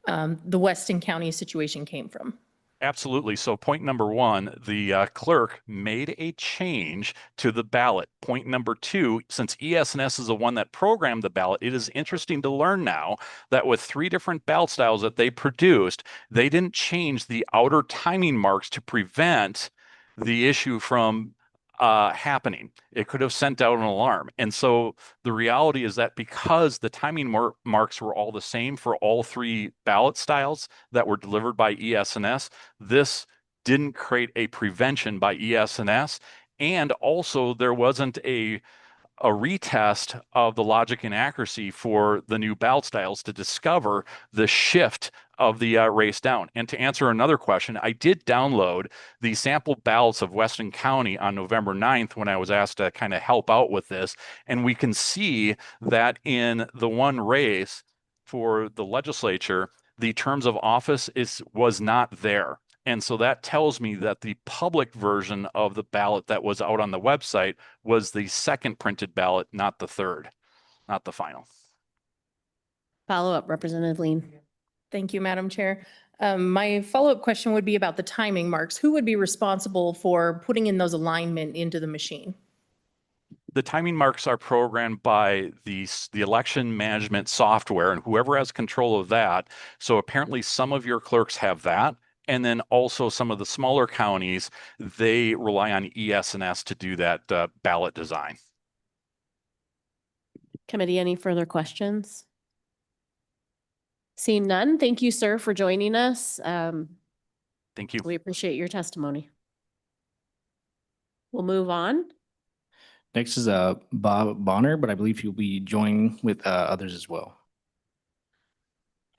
the Weston County situation came from? Absolutely. So point number one, the clerk made a change to the ballot. Point number two, since ES&S is the one that programmed the ballot, it is interesting to learn now that with 3 different ballot styles that they produced, they didn't change the outer timing marks to prevent the issue from happening. It could have sent out an alarm. And so the reality is that because the timing marks were all the same for all 3 ballot styles that were delivered by ES&S, this didn't create a prevention by ES&S. And also there wasn't a retest of the logic and accuracy for the new ballot styles to discover the shift of the race down. And to answer another question, I did download the sample ballots of Weston County on November 9th when I was asked to kind of help out with this. And we can see that in the one race for the legislature, the terms of office was not there. And so that tells me that the public version of the ballot that was out on the website was the second printed ballot, not the third, not the final. Follow up, Representative Lean. Thank you, Madam Chair. My follow-up question would be about the timing marks. Who would be responsible for putting in those alignment into the machine? The timing marks are programmed by the election management software and whoever has control of that. So apparently some of your clerks have that. And then also some of the smaller counties, they rely on ES&S to do that ballot design. Committee, any further questions? Seeing none, thank you, sir, for joining us. Thank you. We appreciate your testimony. We'll move on. Next is Bob Bonner, but I believe he'll be joining with others as well.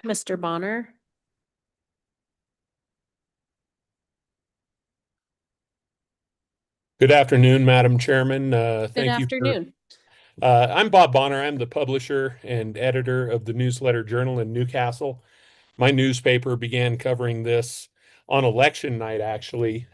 Mr. Bonner. Good afternoon, Madam Chairman. Good Thank you. afternoon. I'm Bob Bonner. I'm the publisher and editor of the Newsletter Journal in Newcastle. My newspaper began covering this on election night, actually,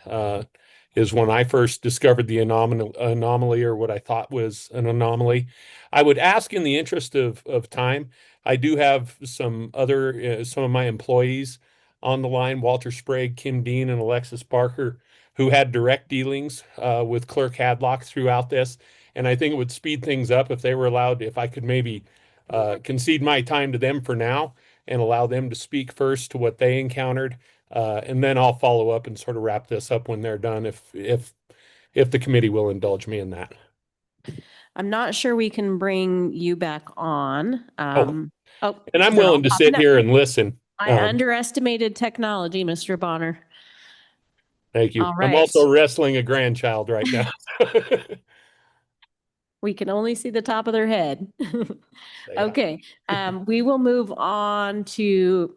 is when I first discovered the anomaly, or what I thought was an anomaly. I would ask, in the interest of time, I do have some of my employees on the line, Walter Sprag, Kim Dean, and Alexis Barker, who had direct dealings with Clerk Hadlock throughout this. And I think it would speed things up if they were allowed, if I could maybe concede my time to them for now and allow them to speak first to what they encountered. And then I'll follow up and sort of wrap this up when they're done, if the committee will indulge me in that. I'm not sure we can bring you back on. And I'm willing to sit here and listen. I underestimated technology, Mr. Bonner. Thank you. All right. I'm also wrestling a grandchild right now. We can only see the top of their head. Okay. We will move on to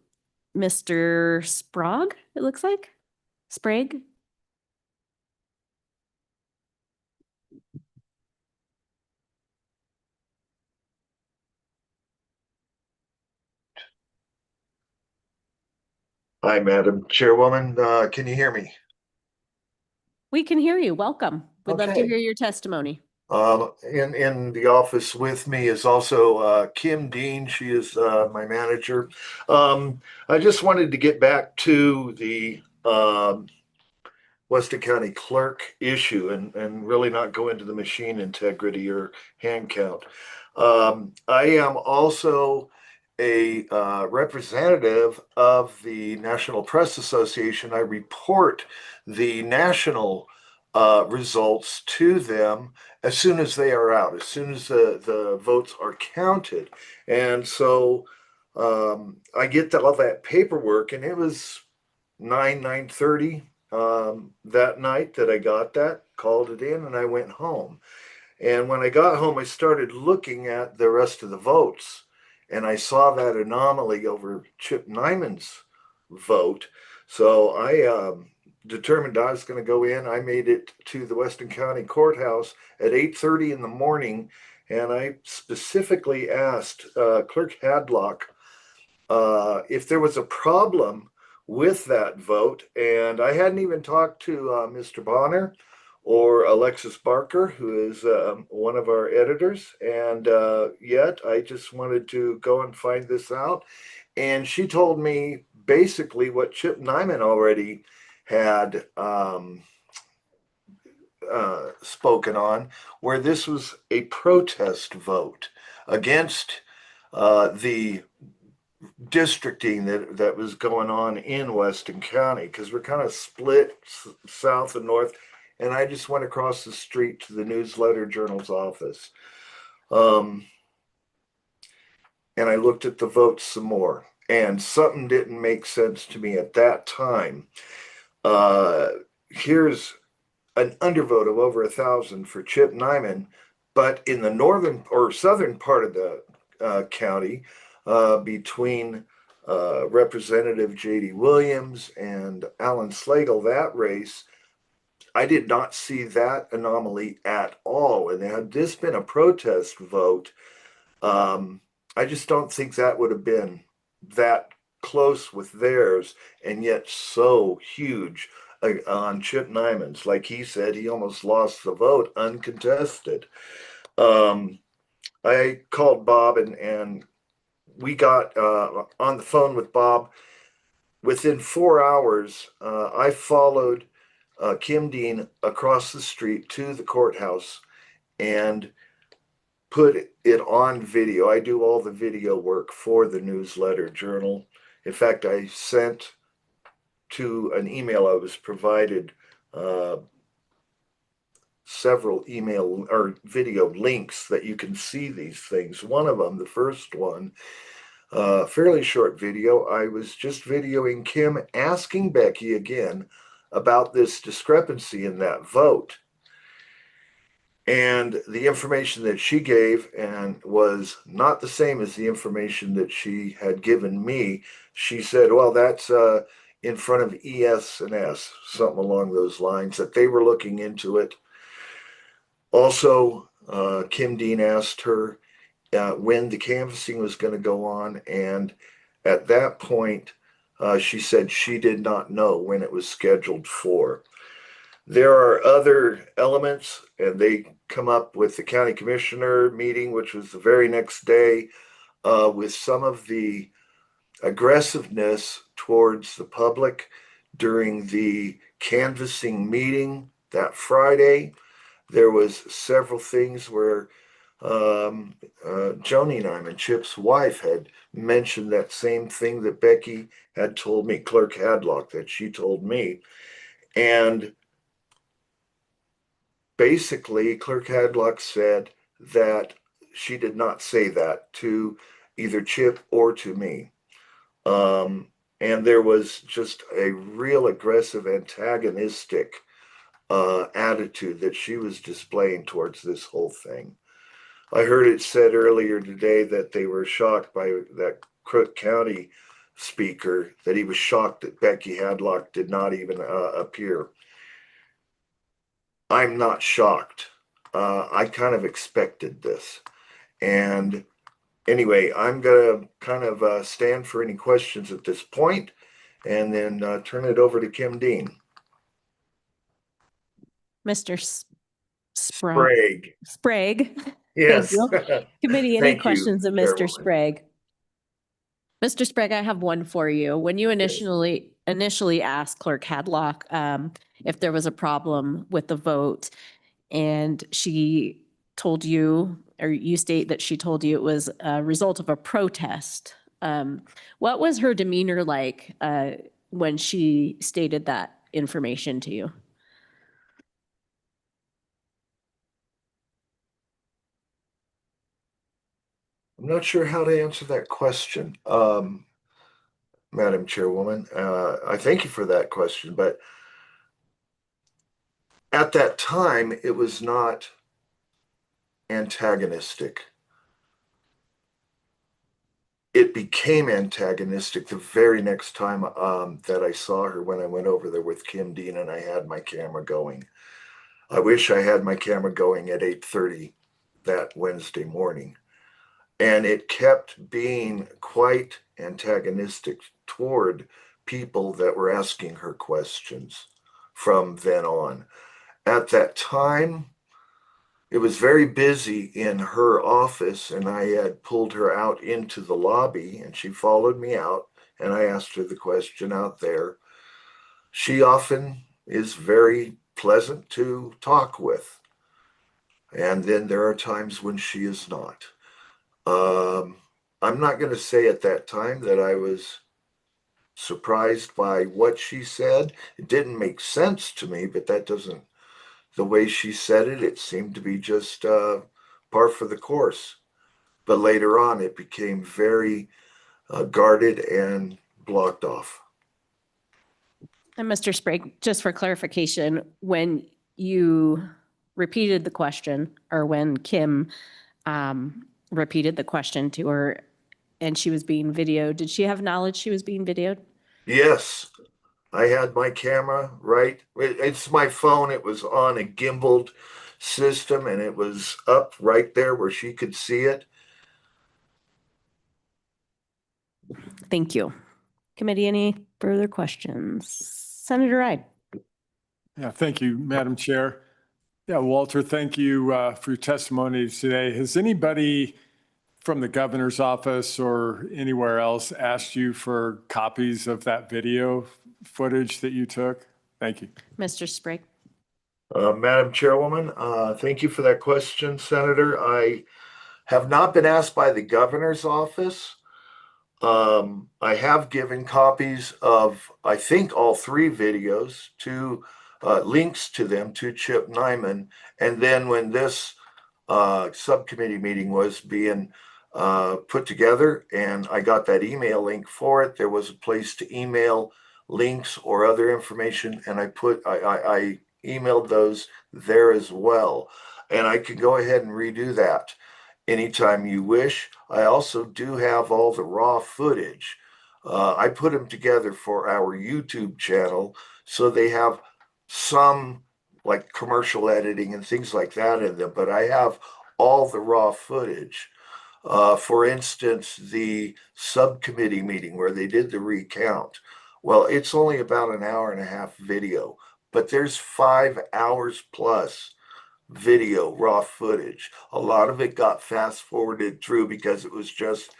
Mr. Sprag, it looks like. Sprague. Hi, Madam Chairwoman. Can you hear me? We can hear you. Welcome. We'd love to Okay. hear your testimony. In the office with me is also Kim Dean. She is my manager. I just wanted to get back to the Weston County Clerk issue and really not go into the machine integrity or hand count. I am also a representative of the National Press Association. I report the national results to them as soon as they are out, as soon as the votes are counted. And so I get all that paperwork, and it was 9:30 that night that I got that, called it in, and I went home. And when I got home, I started looking at the rest of the votes, and I saw that anomaly over Chip Nyman's vote. So I determined I was going to go in. I made it to the Weston County Courthouse at 8:30 in the morning, and I specifically asked Clerk Hadlock if there was a problem with that vote. And I hadn't even talked to Mr. Bonner or Alexis Barker, who is one of our editors, and yet I just wanted to go and find this out. And she told me basically what Chip Nyman already had spoken on, where this was a protest vote against the districting that was going on in Weston County, because we're kind of split south and north. And I just went across the street to the Newsletter Journal's office. And I looked at the votes some more, and something didn't make sense to me at that time. Here's an undervote of over 1,000 for Chip Nyman, but in the northern or southern part of the county, between Representative J.D. Williams and Alan Slegel, that race, I did not see that anomaly at all. And had this been a protest vote, I just don't think that would have been that close with theirs and yet so huge on Chip Nyman's. Like he said, he almost lost the vote uncontested. I called Bob and we got on the phone with Bob. Within 4 hours, I followed Kim Dean across the street to the courthouse and put it on video. I do all the video work for the Newsletter Journal. In fact, I sent to an email I was provided several email or video links that you can see these things. One of them, the first one, fairly short video, I was just videoing Kim asking Becky again about this discrepancy in that vote. And the information that she gave and was not the same as the information that she had given me. She said, well, that's in front of ES&S, something along those lines, that they were looking into it. Also, Kim Dean asked her when the canvassing was going to go on. And at that point, she said she did not know when it was scheduled for. There are other elements, and they come up with the county commissioner meeting, which was the very next day, with some of the aggressiveness towards the public during the canvassing meeting that Friday. There was several things where Joni Nyman, Chip's wife, had mentioned that same thing that Becky had told me, Clerk Hadlock, that she told me. And basically, Clerk Hadlock said that she did not say that to either Chip or to me. And there was just a real aggressive, antagonistic attitude that she was displaying towards this whole thing. I heard it said earlier today that they were shocked by that Crook County speaker, that he was shocked that Becky Hadlock did not even appear. I'm not shocked. I kind of expected this. And anyway, I'm going to kind of stand for any questions at this point and then turn it over to Kim Dean. Mr. Sprague. Sprague. Yes. Yes. Committee, any Thank you, questions of Mr. Chairwoman. Sprague? Mr. Sprague, I have one for you. When you initially asked Clerk Hadlock if there was a problem with the vote, and she told you, or you state that she told you it was a result of a protest, what was her demeanor like when she stated that information to you? I'm not sure how to answer that question, Madam Chairwoman. I thank you for that question, but at that time, it was not antagonistic. It became antagonistic the very next time that I saw her, when I went over there with Kim Dean and I had my camera going. I wish I had my camera going at 8:30 that Wednesday morning. And it kept being quite antagonistic toward people that were asking her questions from then on. At that time, it was very busy in her office, and I had pulled her out into the lobby, and she followed me out, and I asked her the question out there. She often is very pleasant to talk with, and then there are times when she is not. I'm not going to say at that time that I was surprised by what she said. It didn't make sense to me, but that doesn't, the way she said it, it seemed to be just par for the course. But later on, it became very guarded and blocked off. And Mr. Sprague, just for clarification, when you repeated the question, or when Kim repeated the question to her and she was being videoed, did she have knowledge she was being videoed? Yes, I had my camera, right? It's my phone. It was on a gimbaled system and it was up right there where she could see it. Thank you. Committee, any further questions? Senator Ide. Yeah, thank you, Madam Chair. Yeah, Walter, thank you for your testimony today. Has anybody from the governor's office or anywhere else asked you for copies of that video footage that you took? Thank you. Mr. Sprag. Madam Chairwoman, thank you for that question, Senator. I have not been asked by the governor's office. I have given copies of, I think, all 3 videos to links to them to Chip Nyman. And then when this subcommittee meeting was being put together and I got that email link for it, there was a place to email links or other information, and I emailed those there as well. And I can go ahead and redo that anytime you wish. I also do have all the raw footage. I put them together for our YouTube channel, so they have some like commercial editing and things like that in them, but I have all the raw footage. For instance, the subcommittee meeting where they did the recount. Well, it's only about an hour and a half video, but there's 5 hours plus video, raw footage. A lot of it got fast forwarded through because it was just,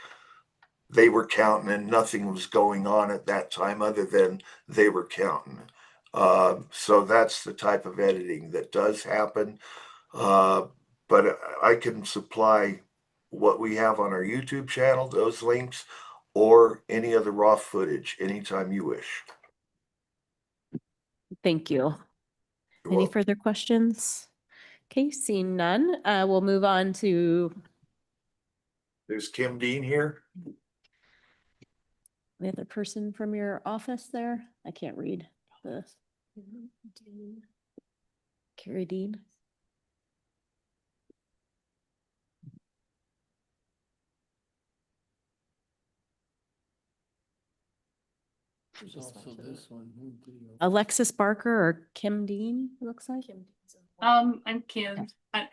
they were counting and nothing was going on at that time other than they were counting. So that's the type of editing that does happen. But I can supply what we have on our YouTube channel, those links, or any other raw footage anytime you wish. Thank you. Any further questions? Okay, seeing none, we'll move on to. There's Kim Dean here. The other person from your office there? I can't read this. Carrie Dean. There's also this one. Alexis Barker or Kim Dean, it looks like. I'm Kim.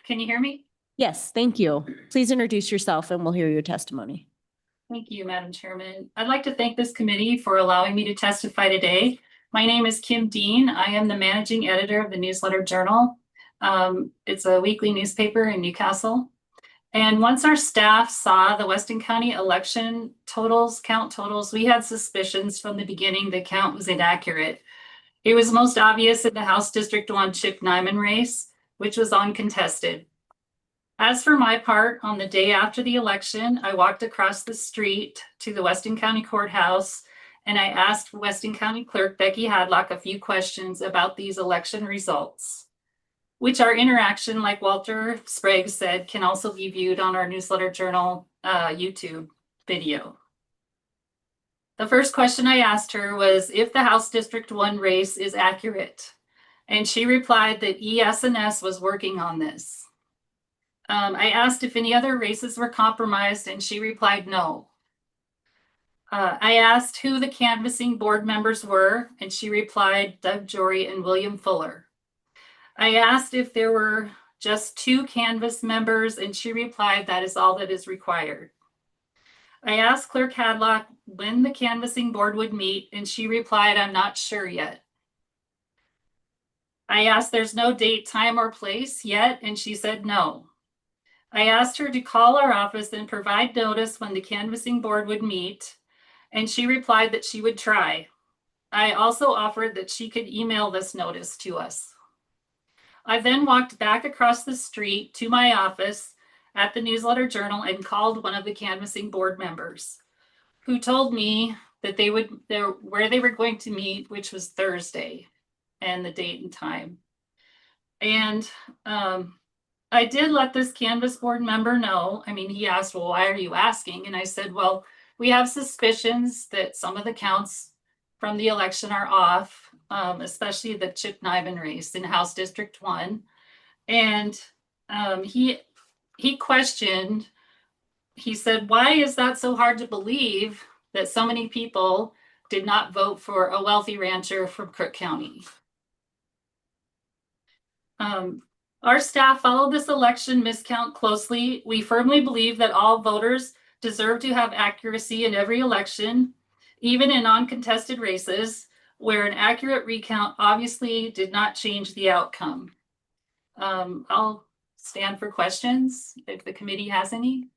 Can you hear me? Yes, thank you. Please introduce yourself and we'll hear your testimony. Thank you, Madam Chairman. I'd like to thank this committee for allowing me to testify today. My name is Kim Dean. I am the managing editor of the Newsletter Journal. It's a weekly newspaper in Newcastle. And once our staff saw the Weston County election count totals, we had suspicions from the beginning the count was inaccurate. It was most obvious in the House District 1 Chip Nyman race, which was uncontested. As for my part, on the day after the election, I walked across the street to the Weston County Courthouse and I asked Weston County Clerk Becky Hadlock a few questions about these election results, which our interaction, like Walter Sprag said, can also be viewed on our Newsletter Journal YouTube video. The first question I asked her was if the House District 1 race is accurate. And she replied that ES&S was working on this. I asked if any other races were compromised and she replied no. I asked who the canvassing board members were and she replied Doug Jory and William Fuller. I asked if there were just 2 canvass members and she replied that is all that is required. I asked Clerk Hadlock when the canvassing board would meet and she replied, I'm not sure yet. I asked there's no date, time, or place yet, and she said no. I asked her to call our office and provide notice when the canvassing board would meet, and she replied that she would try. I also offered that she could email this notice to us. I then walked back across the street to my office at the Newsletter Journal and called one of the canvassing board members, who told me that where they were going to meet, which was Thursday, and the date and time. And I did let this canvas board member know. I mean, he asked, well, why are you asking? And I said, well, we have suspicions that some of the counts from the election are off, especially the Chip Nyman race in House District 1. And he questioned, he said, why is that so hard to believe that so many people did not vote for a wealthy rancher from Crook County? Our staff followed this election miscount closely. We firmly believe that all voters deserve to have accuracy in every election. even in non-contested races where an accurate recount obviously did not change the outcome. I'll stand for questions if the committee has any.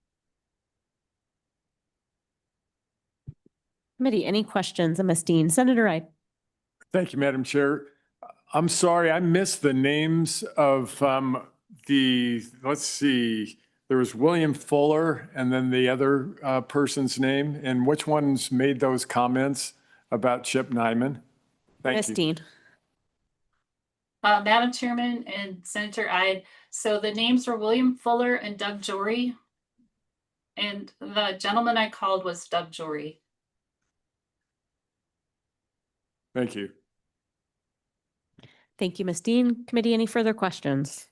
Committee, any questions? Ms. Dean, Senator Ide. Thank you, Madam Chair. I'm sorry, I missed the names of let's see, there was William Fuller and then the other person's name, and which ones made those comments about Chip Nyman? Thank Ms. you. Dean. Madam Chairman and Senator Ide, so the names were William Fuller and Doug Jory. And the gentleman I called was Doug Jory. Thank you. Thank you, Ms. Dean. Committee, any further questions?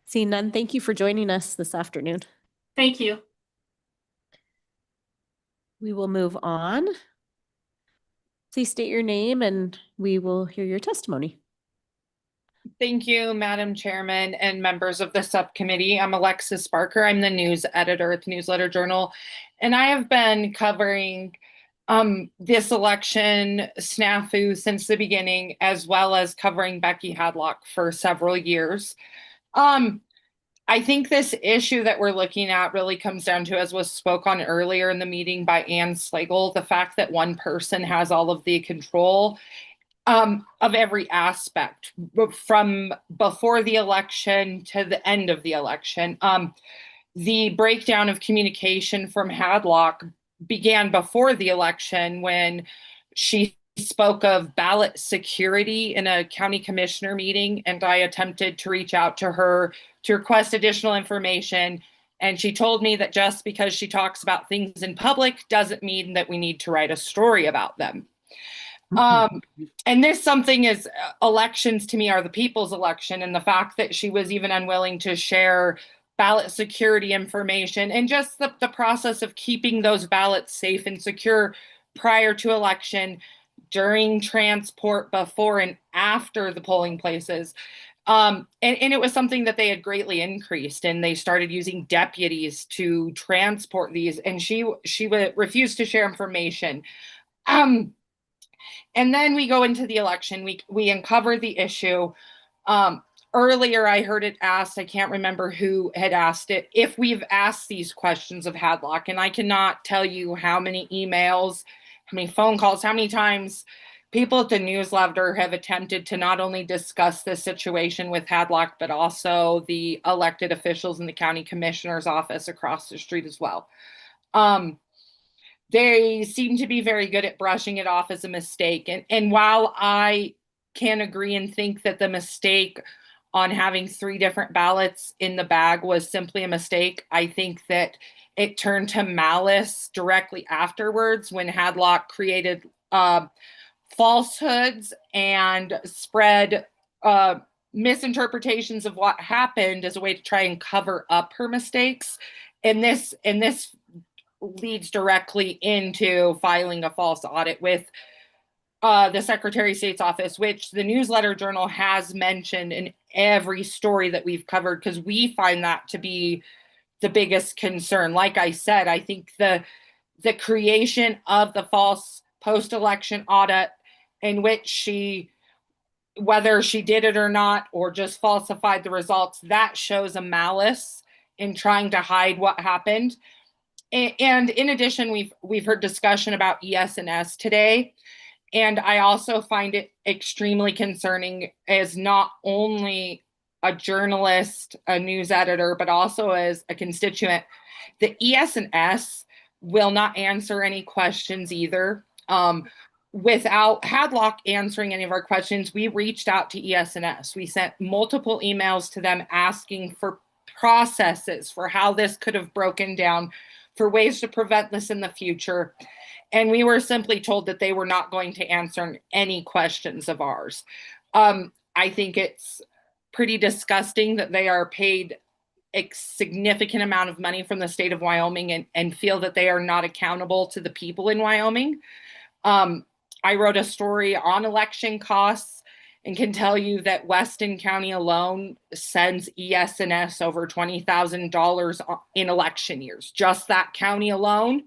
Seeing none, thank you for joining us this afternoon. Thank you. We will move on. Please state your name and we will hear your testimony. Thank you, Madam Chairman and members of the subcommittee. I'm Alexis Barker. I'm the news editor at the Newsletter Journal, and I have been covering this election snafu since the beginning, as well as covering Becky Hadlock for several years. I think this issue that we're looking at really comes down to, as was spoke on earlier in the meeting by Slegel, the fact that one person has all of the control of every aspect from before the election to the end of the election. The breakdown of communication from Hadlock began before the election when she spoke of ballot security in a county commissioner meeting, and I attempted to reach out to her to request additional information. And she told me that just because she talks about things in public doesn't mean that we need to write a story about them. And this something is elections to me are the people's election, and the fact that she was even unwilling to share ballot security information and just the process of keeping those ballots safe and secure prior to election, during transport, before and after the polling places. And it was something that they had greatly increased, and they started using deputies to transport these, and she refused to share information. And then we go into the election, we uncover the issue. Earlier, I heard it asked, I can't remember who had asked it, if we've asked these questions of Hadlock, and I cannot tell you how many emails, how many phone calls, how many times people at the newsletter have attempted to not only discuss this situation with Hadlock, but also the elected officials in the county commissioner's office across the street as well. They seem to be very good at brushing it off as a mistake. And while I can agree and think that the mistake on having 3 different ballots in the bag was simply a mistake, I think that it turned to malice directly afterwards when Hadlock created falsehoods and spread misinterpretations of what happened as a way to try and cover up her mistakes. And this leads directly into filing a false audit with the Secretary of State's office, which the Newsletter Journal has mentioned in every story that we've covered, because we find that to be the biggest concern. Like I said, I think the creation of the false post-election audit in which she, whether she did it or not, or just falsified the results, that shows a malice in trying to hide what happened. And in addition, we've heard discussion about ES&S today. And I also find it extremely concerning as not only a journalist, a news editor, but also as a constituent. The ES&S will not answer any questions either. Without Hadlock answering any of our questions, we reached out to ES&S. We sent multiple emails to them asking for processes for how this could have broken down, for ways to prevent this in the future. And we were simply told that they were not going to answer any questions of ours. I think it's pretty disgusting that they are paid a significant amount of money from the state of Wyoming and feel that they are not accountable to the people in Wyoming. I wrote a story on election costs and can tell you that Weston County alone sends ES&S over $20,000 in election years, just that county alone.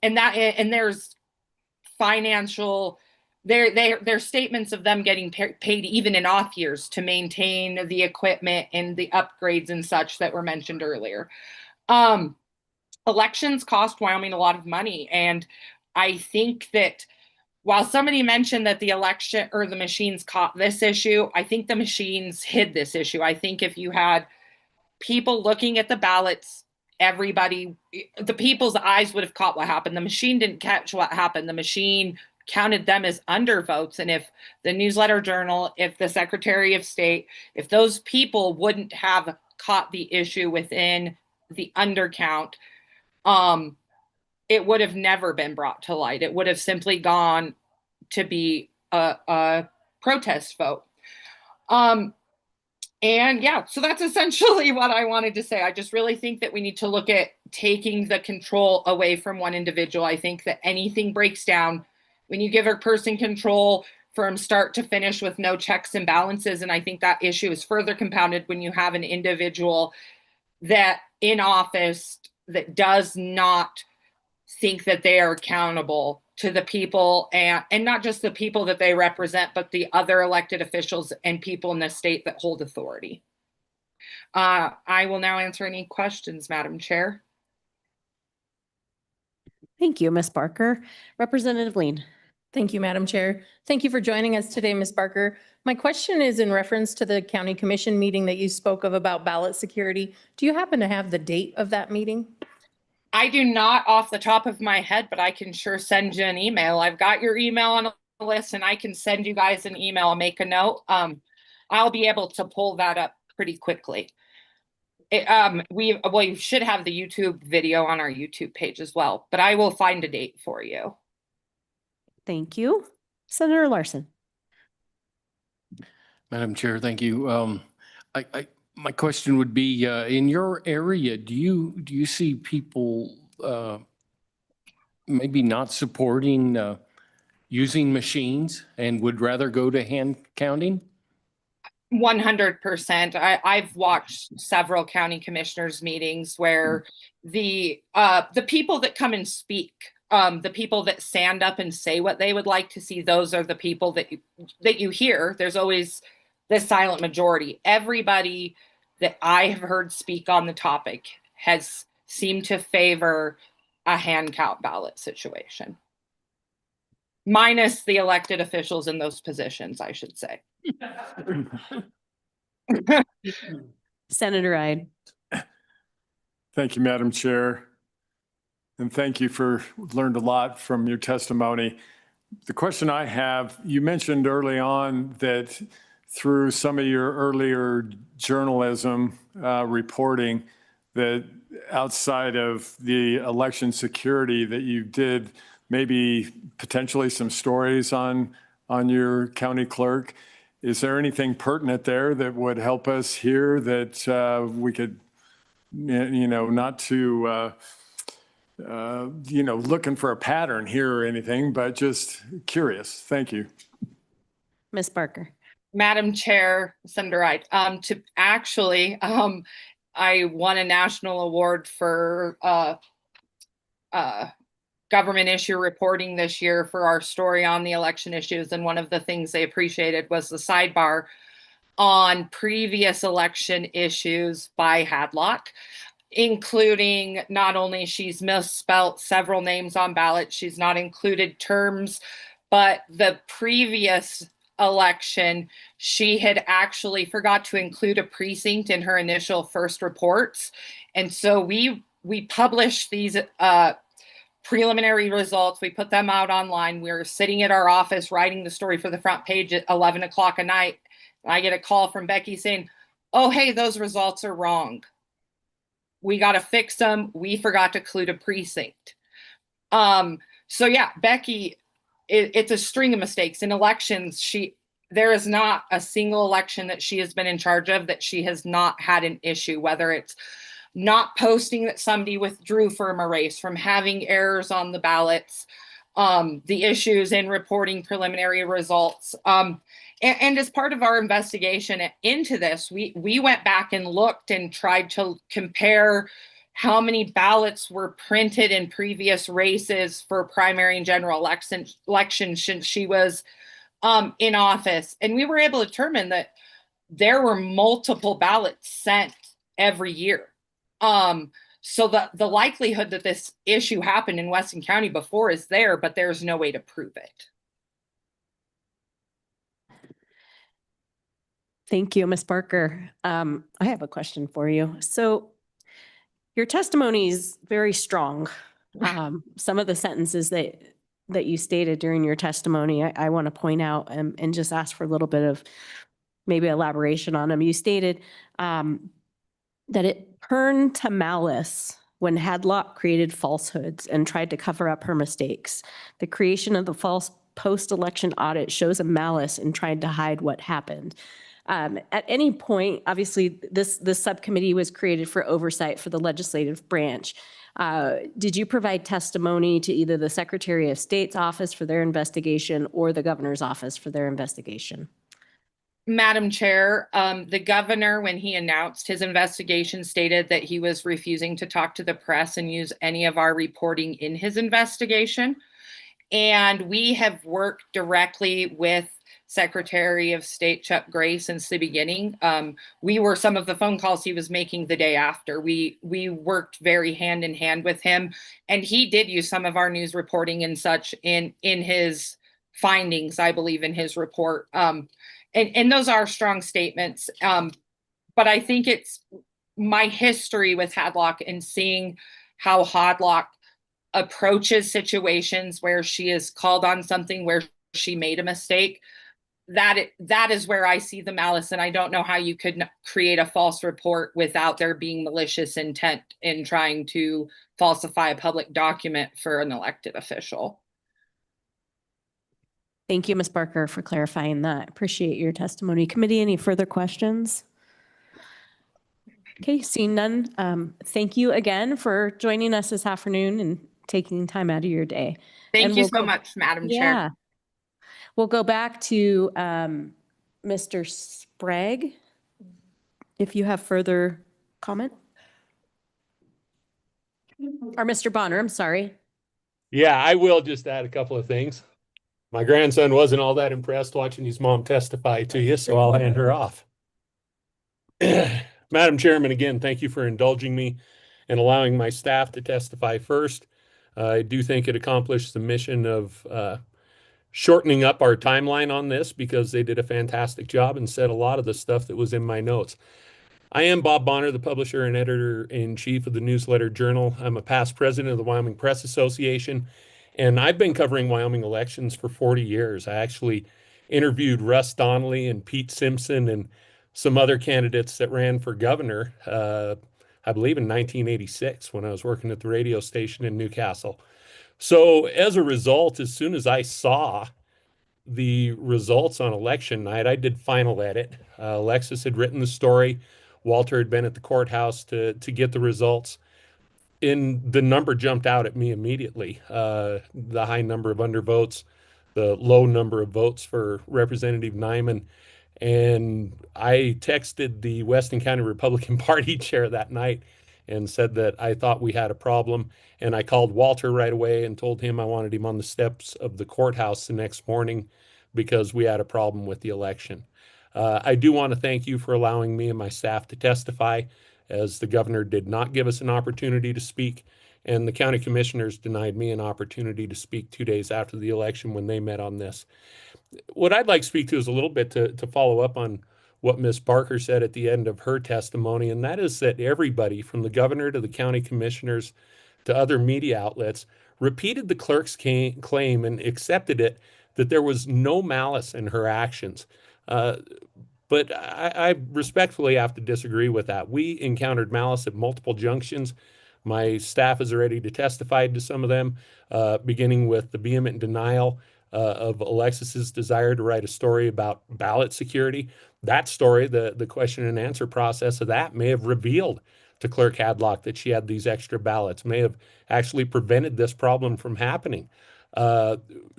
and there's financial, there's statements of them getting paid even in off years to maintain the equipment and the upgrades and such that were mentioned earlier. Elections cost Wyoming a lot of money. And I think that while somebody mentioned that the election or the machines caught this issue, I think the machines hid this issue. I think if you had people looking at the ballots, the people's eyes would have caught what happened. The machine didn't catch what happened. The machine counted them as undervotes. And if the Newsletter Journal, if the Secretary of State, if those people wouldn't have caught the issue within the undercount, it would have never been brought to light. It would have simply gone to be a protest vote. And yeah, so that's essentially what I wanted to say. I just really think that we need to look at taking the control away from one individual. I think that anything breaks down when you give a person control from start to finish with no checks and balances. And I think that issue is further compounded when you have an individual that in office that does not think that they are accountable to the people and not just the people that they represent, but the other elected officials and people in the state that hold authority. I will now answer any questions, Madam Chair. Thank you, Ms. Barker. Representative Lean. Thank you, Madam Chair. Thank you for joining us today, Ms. Barker. My question is in reference to the County Commission meeting that you spoke of about ballot security. Do you happen to have the date of that meeting? I do not off the top of my head, but I can sure send you an email. I've got your email on a list and I can send you guys an email. I'll make a note. I'll be able to pull that up pretty quickly. We should have the YouTube video on our YouTube page as well, but I will find a date for you. Thank you. Senator Larson. Madam Chair, thank you. My question would be, in your area, do you see people maybe not supporting using machines and would rather go to hand counting? 100%. I've watched several county commissioners meetings where the people that come and speak, the people that stand up and say what they would like to see, those are the people that you hear. There's always the silent majority. Everybody that I have heard speak on the topic has seemed to favor a hand count ballot situation. Minus the elected officials in those positions, I should say. Senator Ide. Thank you, Madam Chair. And thank you learned a lot from your testimony. The question I have, you mentioned early on that through some of your earlier journalism reporting that outside of the election security that you did maybe potentially some stories on your county clerk. Is there anything pertinent there that would help us here that we could, not to, looking for a pattern here or anything, but just curious. Thank you. Ms. Barker. Madam Chair, Senator Ide, I won a national award for government issue reporting this year for our story on the election issues. And one of the things they appreciated was the sidebar on previous election issues by Hadlock, including not only she's misspelt several names on ballots, she's not included terms, but the previous election, she had actually forgot to include a precinct in her initial first reports. And so we published these preliminary results. We put them out online. We were sitting at our office writing the story for the front page at 11 o'clock at night. And I get a call from Becky saying, oh, hey, those results are wrong. We got to fix them. We forgot to include a precinct. So yeah, Becky, it's a string of mistakes. In elections, there is not a single election that she has been in charge of that she has not had an issue, whether it's not posting that somebody withdrew from a race, from having errors on the ballots, the issues in reporting preliminary results. And as part of our investigation into this, we went back and looked and tried to compare how many ballots were printed in previous races for primary and general elections since she was in office. And we were able to determine that there were multiple ballots sent every year. So the likelihood that this issue happened in Weston County before is there, but there's no way to prove it. Thank you, Ms. Barker. I have a question for you. So your testimony is very strong. Some of the sentences that you stated during your testimony, I want to point out and just ask for a little bit of maybe elaboration on them. You stated that it turned to malice when Hadlock created falsehoods and tried to cover up her mistakes. The creation of the false post-election audit shows a malice and tried to hide what happened. At any point, obviously, this subcommittee was created for oversight for the legislative branch. Did you provide testimony to either the Secretary of State's office for their investigation or the governor's office for their investigation? Madam Chair, the governor, when he announced his investigation, stated that he was refusing to talk to the press and use any of our reporting in his investigation. And we have worked directly with Secretary of State Chuck Gray since the beginning. We were some of the phone calls he was making the day after. We worked very hand in hand with him, and he did use some of our news reporting and such in his findings, I believe, in his report. And those are strong statements. But I think it's my history with Hadlock and seeing how Hadlock approaches situations where she is called on something where she made a mistake. That is where I see the malice, and I don't know how you could create a false report without there being malicious intent in trying to falsify a public document for an elected official. Thank you, Ms. Barker, for clarifying that. Appreciate your testimony. Committee, any further questions? Okay, seeing none. Thank you again for joining us this afternoon and taking time out of your day. Thank you so much, Madam Chair. We'll go back to Mr. Sprag, if you have further comment. Or Mr. Bonner, I'm sorry. Yeah, I will just add a couple of things. My grandson wasn't all that impressed watching his mom testify to you, so I'll hand her off. Madam Chairman, again, thank you for indulging me and allowing my staff to testify first. I do think it accomplished the mission of shortening up our timeline on this because they did a fantastic job and said a lot of the stuff that was in my notes. I am Bob Bonner, the publisher and editor-in-chief of the Newsletter Journal. I'm a past president of the Wyoming Press Association, and I've been covering Wyoming elections for 40 years. I actually interviewed Russ Donnelly and Pete Simpson and some other candidates that ran for governor, I believe in 1986 when I was working at the radio station in Newcastle. So as a result, as soon as I saw the results on election night, I did final edit. Alexis had written the story. Walter had been at the courthouse to get the results. And the number jumped out at me immediately. The high number of undervotes, the low number of votes for Representative Nyman. And I texted the Weston County Republican Party chair that night and said that I thought we had a problem. And I called Walter right away and told him I wanted him on the steps of the courthouse the next morning because we had a problem with the election. I do want to thank you for allowing me and my staff to testify, as the governor did not give us an opportunity to speak, and the county commissioners denied me an opportunity to speak 2 days after the election when they met on this. What I'd like to speak to is a little bit to follow up on what Ms. Barker said at the end of her testimony, and that is that everybody from the governor to the county commissioners to other media outlets repeated the clerk's claim and accepted it that there was no malice in her actions. But I respectfully have to disagree with that. We encountered malice at multiple junctions. My staff is ready to testify to some of them, beginning with the vehement denial of Alexis's desire to write a story about ballot security. That story, the question and answer process of that may have revealed to Clerk Hadlock that she had these extra ballots, may have actually prevented this problem from happening.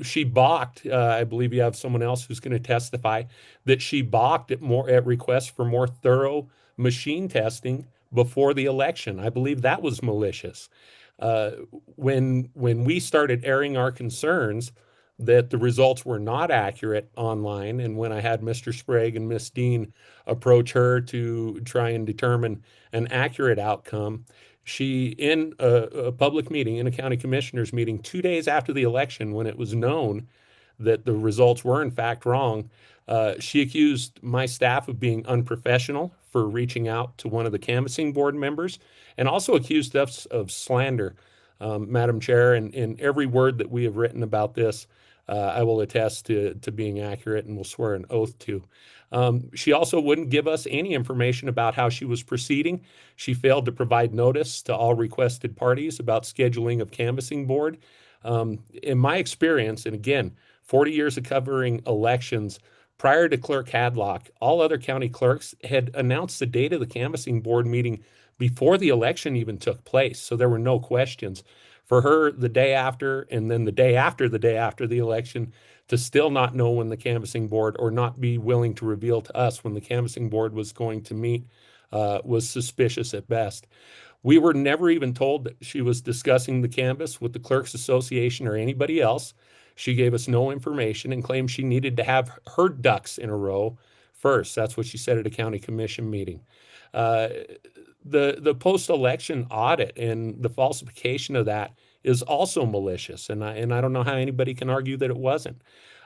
She balked, I believe you have someone else who's going to testify, that she balked at requests for more thorough machine testing before the election. I believe that was malicious. When we started airing our concerns that the results were not accurate online, and when I had Mr. Sprag and Miss Dean approach her to try and determine an accurate outcome, she, in a public meeting, in a county commissioners meeting 2 days after the election, when it was known that the results were in fact wrong, she accused my staff of being unprofessional for reaching out to one of the canvassing board members, and also accused us of slander. Madam Chair, and in every word that we have written about this, I will attest to being accurate and will swear an oath to. She also wouldn't give us any information about how she was proceeding. She failed to provide notice to all requested parties about scheduling of canvassing board. In my experience, and again, 40 years of covering elections, prior to Clerk Hadlock, all other county clerks had announced the date of the canvassing board meeting before the election even took place. So there were no questions. For her, the day after, and then the day after the election, to still not know when the canvassing board, or not be willing to reveal to us when the canvassing board was going to meet, was suspicious at best. We were never even told that she was discussing the canvass with the Clerks Association or anybody else. She gave us no information and claimed she needed to have her ducks in a row first. That's what she said at a county commission meeting. The post-election audit and the falsification of that is also malicious, and I don't know how anybody can argue that it wasn't.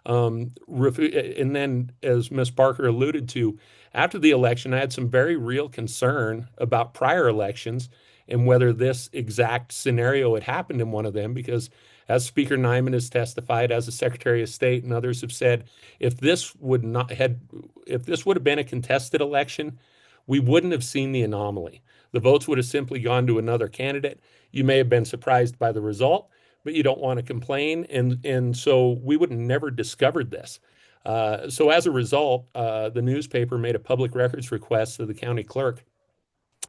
And then, as Ms. Parker alluded to, after the election, I had some very real concern about prior elections and whether this exact scenario had happened in one of them, because as Speaker Nyman has testified, as the Secretary of State and others have said, if this would have been a contested election, we wouldn't have seen the anomaly. The votes would have simply gone to another candidate. You may have been surprised by the result, but you don't want to complain, and so we would have never discovered this. So as a result, the newspaper made a public records request to the county clerk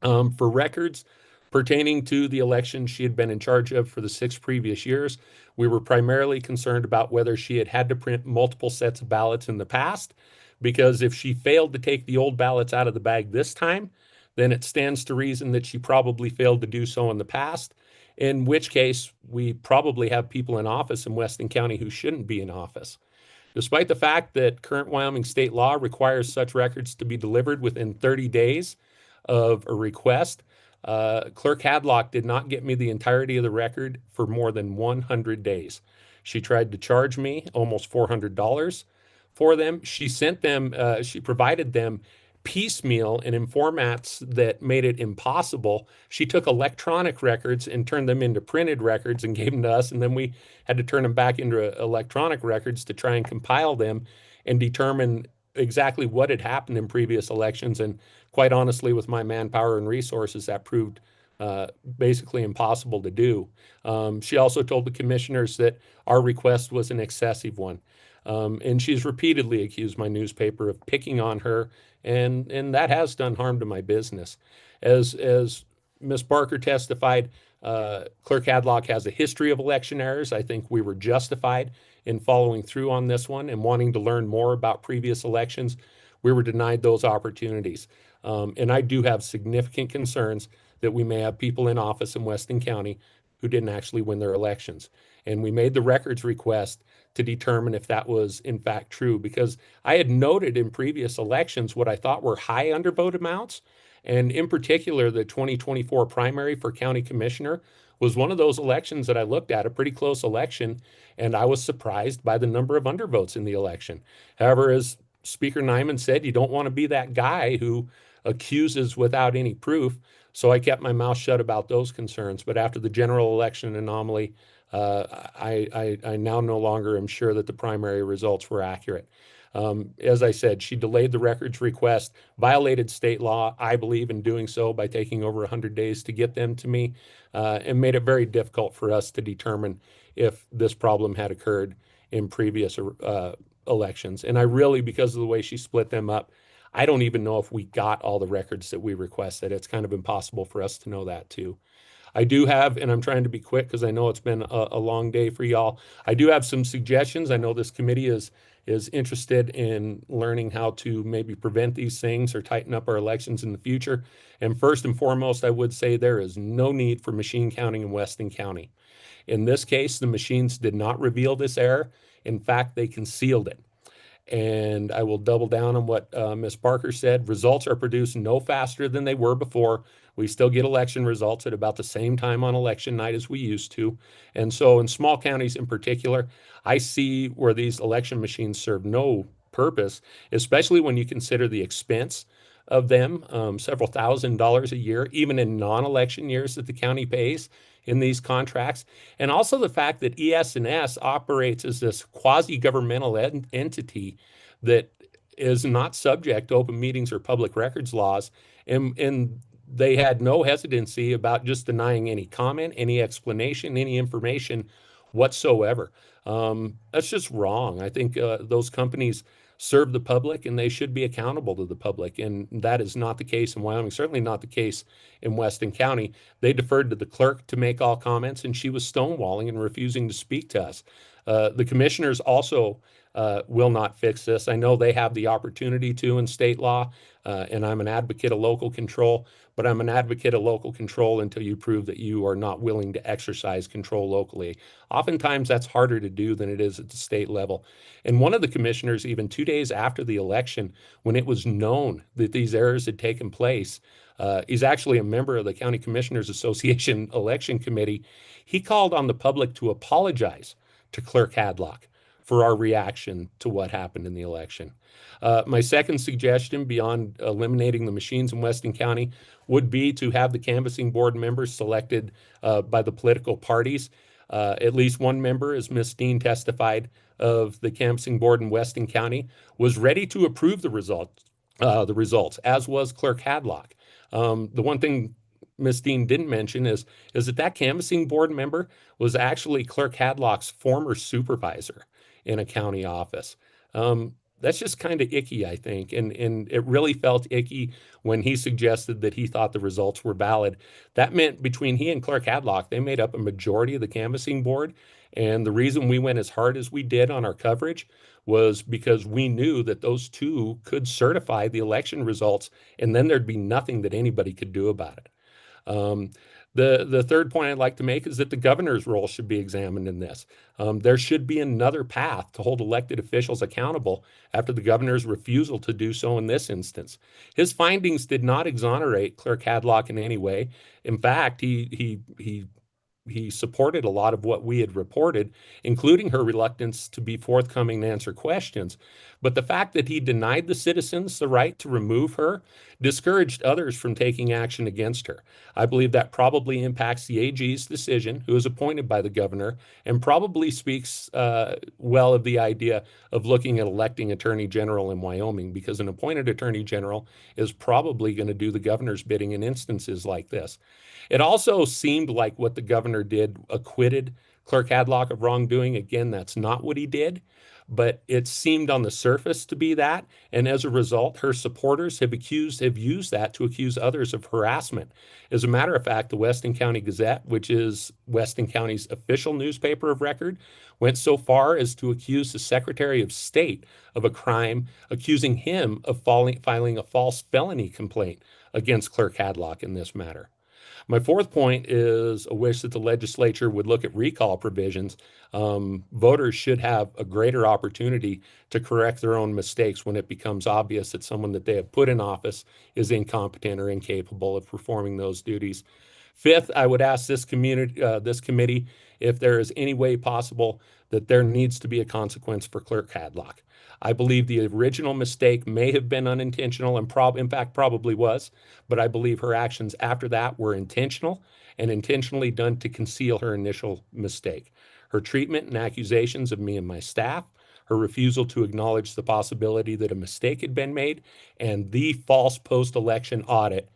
for records pertaining to the election she had been in charge of for the 6 previous years. We were primarily concerned about whether she had to print multiple sets of ballots in the past, because if she failed to take the old ballots out of the bag this time, then it stands to reason that she probably failed to do so in the past, in which case we probably have people in office in Weston County who shouldn't be in office. Despite the fact that current Wyoming state law requires such records to be delivered within 30 days of a request, Clerk Hadlock did not get me the entirety of the record for more than 100 days. She tried to charge me almost $400 for them. She sent them, she provided them piecemeal and in formats that made it impossible. She took electronic records and turned them into printed records and gave them to us, and then we had to turn them back into electronic records to try and compile them and determine exactly what had happened in previous elections. And quite honestly, with my manpower and resources, that proved basically impossible to do. She also told the commissioners that our request was an excessive one. And she's repeatedly accused my newspaper of picking on her, and that has done harm to my business. As Ms. Barker testified, Clerk Hadlock has a history of election errors. I think we were justified in following through on this one and wanting to learn more about previous elections. We were denied those opportunities. And I do have significant concerns that we may have people in office in Weston County who didn't actually win their elections. And we made the records request to determine if that was in fact true, because I had noted in previous elections what I thought were high undervote amounts. And in particular, the 2024 primary for county commissioner was one of those elections that I looked at, a pretty close election, and I was surprised by the number of undervotes in the election. However, as Speaker Nyman said, you don't want to be that guy who accuses without any proof. So I kept my mouth shut about those concerns. But after the general election anomaly, I now no longer am sure that the primary results were accurate. As I said, she delayed the records request, violated state law, I believe, in doing so by taking over 100 days to get them to me, and made it very difficult for us to determine if this problem had occurred in previous elections. And I really, because of the way she split them up, I don't even know if we got all the records that we requested. It's kind of impossible for us to know that too. I do have, and I'm trying to be quick because I know it's been a long day for y'all. I do have some suggestions. I know this committee is interested in learning how to maybe prevent these things or tighten up our elections in the future. And first and foremost, I would say there is no need for machine counting in Weston County. In this case, the machines did not reveal this error. In fact, they concealed it. And I will double down on what Ms. Parker said. Results are produced no faster than they were before. We still get election results at about the same time on election night as we used to. And so in small counties in particular, I see where these election machines serve no purpose, especially when you consider the expense of them, several $1,000s a year, even in non-election years that the county pays in these contracts. And also the fact that ES&S operates as this quasi-governmental entity that is not subject to open meetings or public records laws. And they had no hesitancy about just denying any comment, any explanation, any information whatsoever. That's just wrong. I think those companies serve the public and they should be accountable to the public. And that is not the case in Wyoming, certainly not the case in Weston County. They deferred to the clerk to make all comments, and she was stonewalling and refusing to speak to us. The commissioners also will not fix this. I know they have the opportunity to in state law, and I'm an advocate of local control, but I'm an advocate of local control until you prove that you are not willing to exercise control locally. Oftentimes that's harder to do than it is at the state level. And one of the commissioners, even 2 days after the election, when it was known that these errors had taken place, he's actually a member of the County Commissioners Association election committee. He called on the public to apologize to Clerk Hadlock for our reaction to what happened in the election. My second suggestion, beyond eliminating the machines in Weston County, would be to have the canvassing board members selected by the political parties. At least one member, as Ms. Dean testified, of the canvassing board in Weston County was ready to approve the results, as was Clerk Hadlock. The one thing Ms. Dean didn't mention is that canvassing board member was actually Clerk Hadlock's former supervisor in a county office. That's just kind of icky, I think. And it really felt icky when he suggested that he thought the results were valid. That meant between he and Clerk Hadlock, they made up a majority of the canvassing board. And the reason we went as hard as we did on our coverage was because we knew that those two could certify the election results, and then there'd be nothing that anybody could do about it. The third point I'd like to make is that the governor's role should be examined in this. There should be another path to hold elected officials accountable after the governor's refusal to do so in this instance. His findings did not exonerate Clerk Hadlock in any way. In fact, he supported a lot of what we had reported, including her reluctance to be forthcoming and answer questions. But the fact that he denied the citizens the right to remove her discouraged others from taking action against her. I believe that probably impacts the AG's decision, who is appointed by the governor, and probably speaks well of the idea of looking at electing attorney general in Wyoming, because an appointed attorney general is probably going to do the governor's bidding in instances like this. It also seemed like what the governor did acquitted Clerk Hadlock of wrongdoing. Again, that's not what he did, but it seemed on the surface to be that. And as a result, her supporters have used that to accuse others of harassment. As a matter of fact, the Weston County Gazette, which is Weston County's official newspaper of record, went so far as to accuse the Secretary of State of a crime, accusing him of filing a false felony complaint against Clerk Hadlock in this matter. My fourth point is a wish that the legislature would look at recall provisions. Voters should have a greater opportunity to correct their own mistakes when it becomes obvious that someone that they have put in office is incompetent or incapable of performing those duties. Fifth, I would ask this committee if there is any way possible that there needs to be a consequence for Clerk Hadlock. I believe the original mistake may have been unintentional and in fact probably was, but I believe her actions after that were intentional and intentionally done to conceal her initial mistake. Her treatment and accusations of me and my staff, her refusal to acknowledge the possibility that a mistake had been made, and the false post-election audit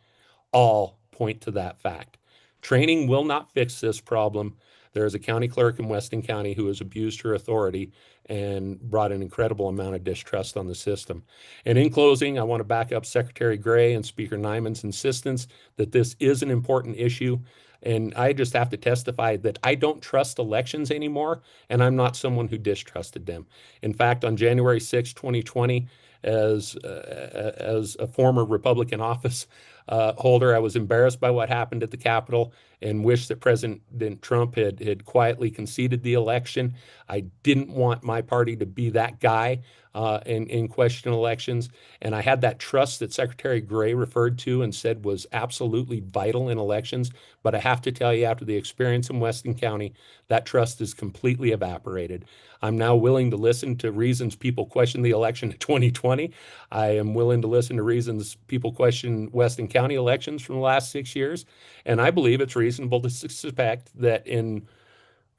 all point to that fact. Training will not fix this problem. There is a county clerk in Weston County who has abused her authority and brought an incredible amount of distrust on the system. And in closing, I want to back up Secretary Gray and Speaker Nyman's insistence that this is an important issue. And I just have to testify that I don't trust elections anymore, and I'm not someone who distrusted them. In fact, on January 6, 2020, as a former Republican office holder, I was embarrassed by what happened at the Capitol and wished that President Trump had quietly conceded the election. I didn't want my party to be that guy in question elections. And I had that trust that Secretary Gray referred to and said was absolutely vital in elections. But I have to tell you, after the experience in Weston County, that trust is completely evaporated. I'm now willing to listen to reasons people question the election in 2020. I am willing to listen to reasons people question Weston County elections from the last 6 years. And I believe it's reasonable to suspect that in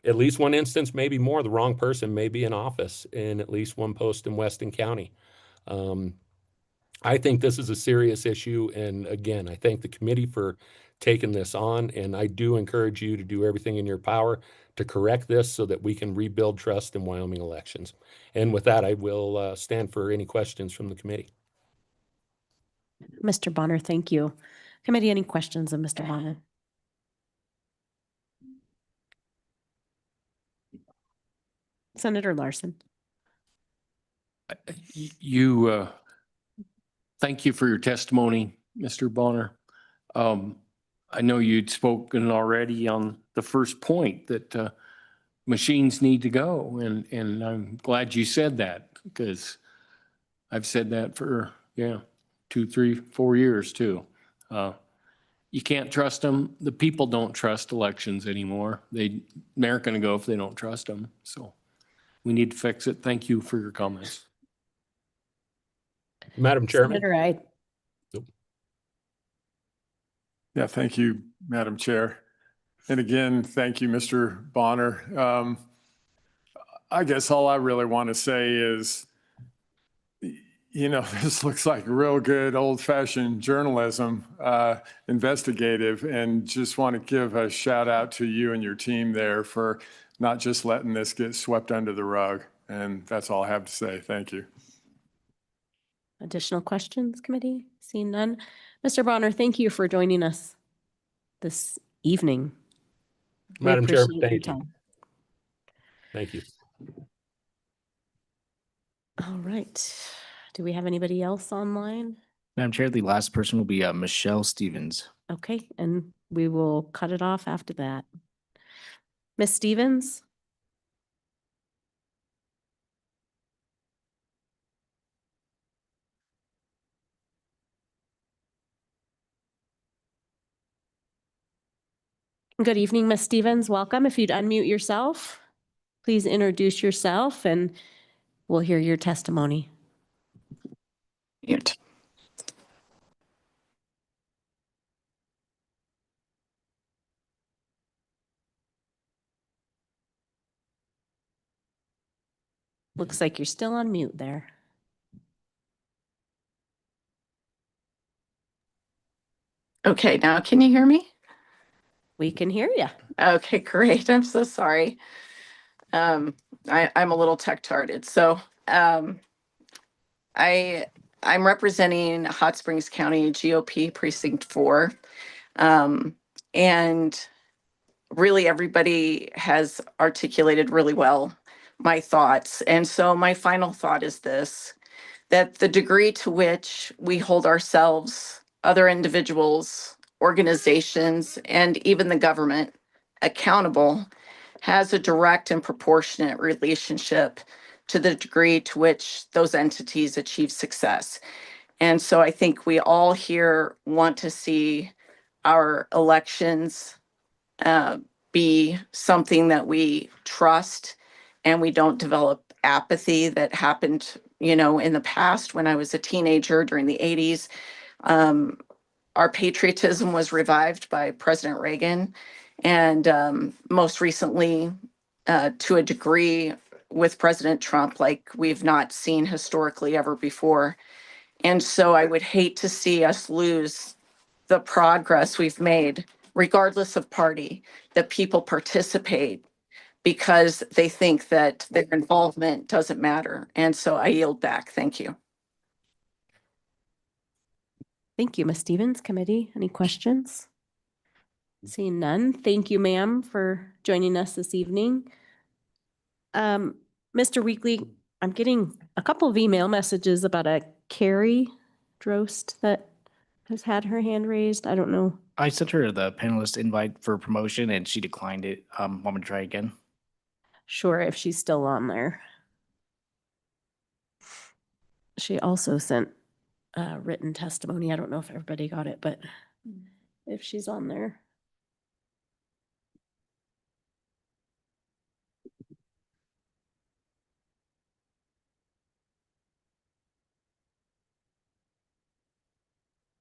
at least one instance, maybe more, the wrong person may be in office in at least one post in Weston County. I think this is a serious issue. And again, I thank the committee for taking this on. And I do encourage you to do everything in your power to correct this so that we can rebuild trust in Wyoming elections. And with that, I will stand for any questions from the committee. Mr. Bonner, thank you. Committee, any questions of Mr. Bonner? Senator Larson. Thank you for your testimony, Mr. Bonner. I know you'd spoken already on the first point that machines need to go, and I'm glad you said that, because I've said that for 2, 3, 4 years too. You can't trust them. The people don't trust elections anymore. They aren't going to go if they don't trust them. So we need to fix it. Thank you for your comments. Madam Chairman. Senator Ide. Yeah, thank you, Madam Chair. And again, thank you, Mr. Bonner. I guess all I really want to say is, this looks like real good old-fashioned journalism, investigative, and just want to give a shout out to you and your team there for not just letting this get swept under the rug. And that's all I have to say. Thank you. Additional questions, committee? Seeing none. Mr. Bonner, thank you for joining us this evening. We Madam Chair, appreciate your thank you. time. Thank you. All right. Do we have anybody else online? Madam Chair, the last person will be Michelle Stevens. Okay, and we will cut it off after that. Ms. Stevens? Good evening, Ms. Stevens. Welcome. If you'd unmute yourself, please introduce yourself and we'll hear your testimony. Mute. Looks like you're still on mute there. Okay, now can you hear me? We can hear you. Okay, great. I'm so sorry. I'm a little tech-tarded. So I'm representing Hot Springs County GOP Precinct 4. And really everybody has articulated really well my thoughts. And so my final thought is this, that the degree to which we hold ourselves, other individuals, organizations, and even the government accountable has a direct and proportionate relationship to the degree to which those entities achieve success. And so I think we all here want to see our elections be something that we trust and we don't develop apathy that happened, in the past when I was a teenager during the 80s. Our patriotism was revived by President Reagan, and most recently, to a degree, with President Trump, like we've not seen historically ever before. And so I would hate to see us lose the progress we've made, regardless of party, that people participate because they think that their involvement doesn't matter. And so I yield back. Thank you. Thank you, Ms. Stevens. Committee, any questions? Seeing none, thank you, ma'am, for joining us this evening. Mr. Weekly, I'm getting a couple of email messages about a Carrie Drost that has had her hand raised. I don't know. I sent her the panelist invite for promotion and she declined it. Want me to try again? Sure, if she's still on there. She also sent written testimony. I don't know if everybody got it, but if she's on there.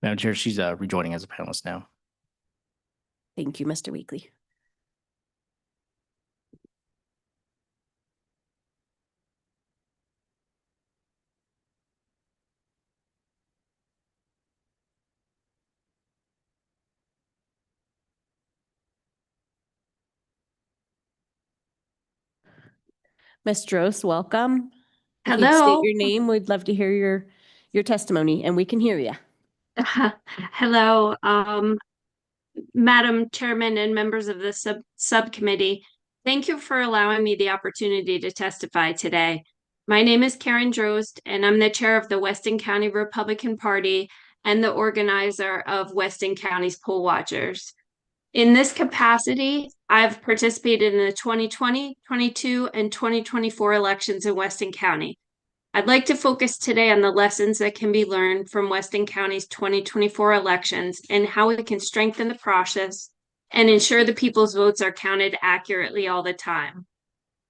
Madam Chair, she's rejoining as a panelist now. Thank you, Mr. Weekly. Ms. Drost, welcome. If you'd Hello. state your name, we'd love to hear your testimony, and we can hear you. Hello, Madam Chairman and members of the subcommittee. Thank you for allowing me the opportunity to testify today. My name is Karen Drost, and I'm the chair of the Weston County Republican Party and the organizer of Weston County's Poll Watchers. In this capacity, I've participated in the 2020, 22, and 2024 elections in Weston County. I'd like to focus today on the lessons that can be learned from Weston County's 2024 elections and how we can strengthen the process and ensure the people's votes are counted accurately all the time.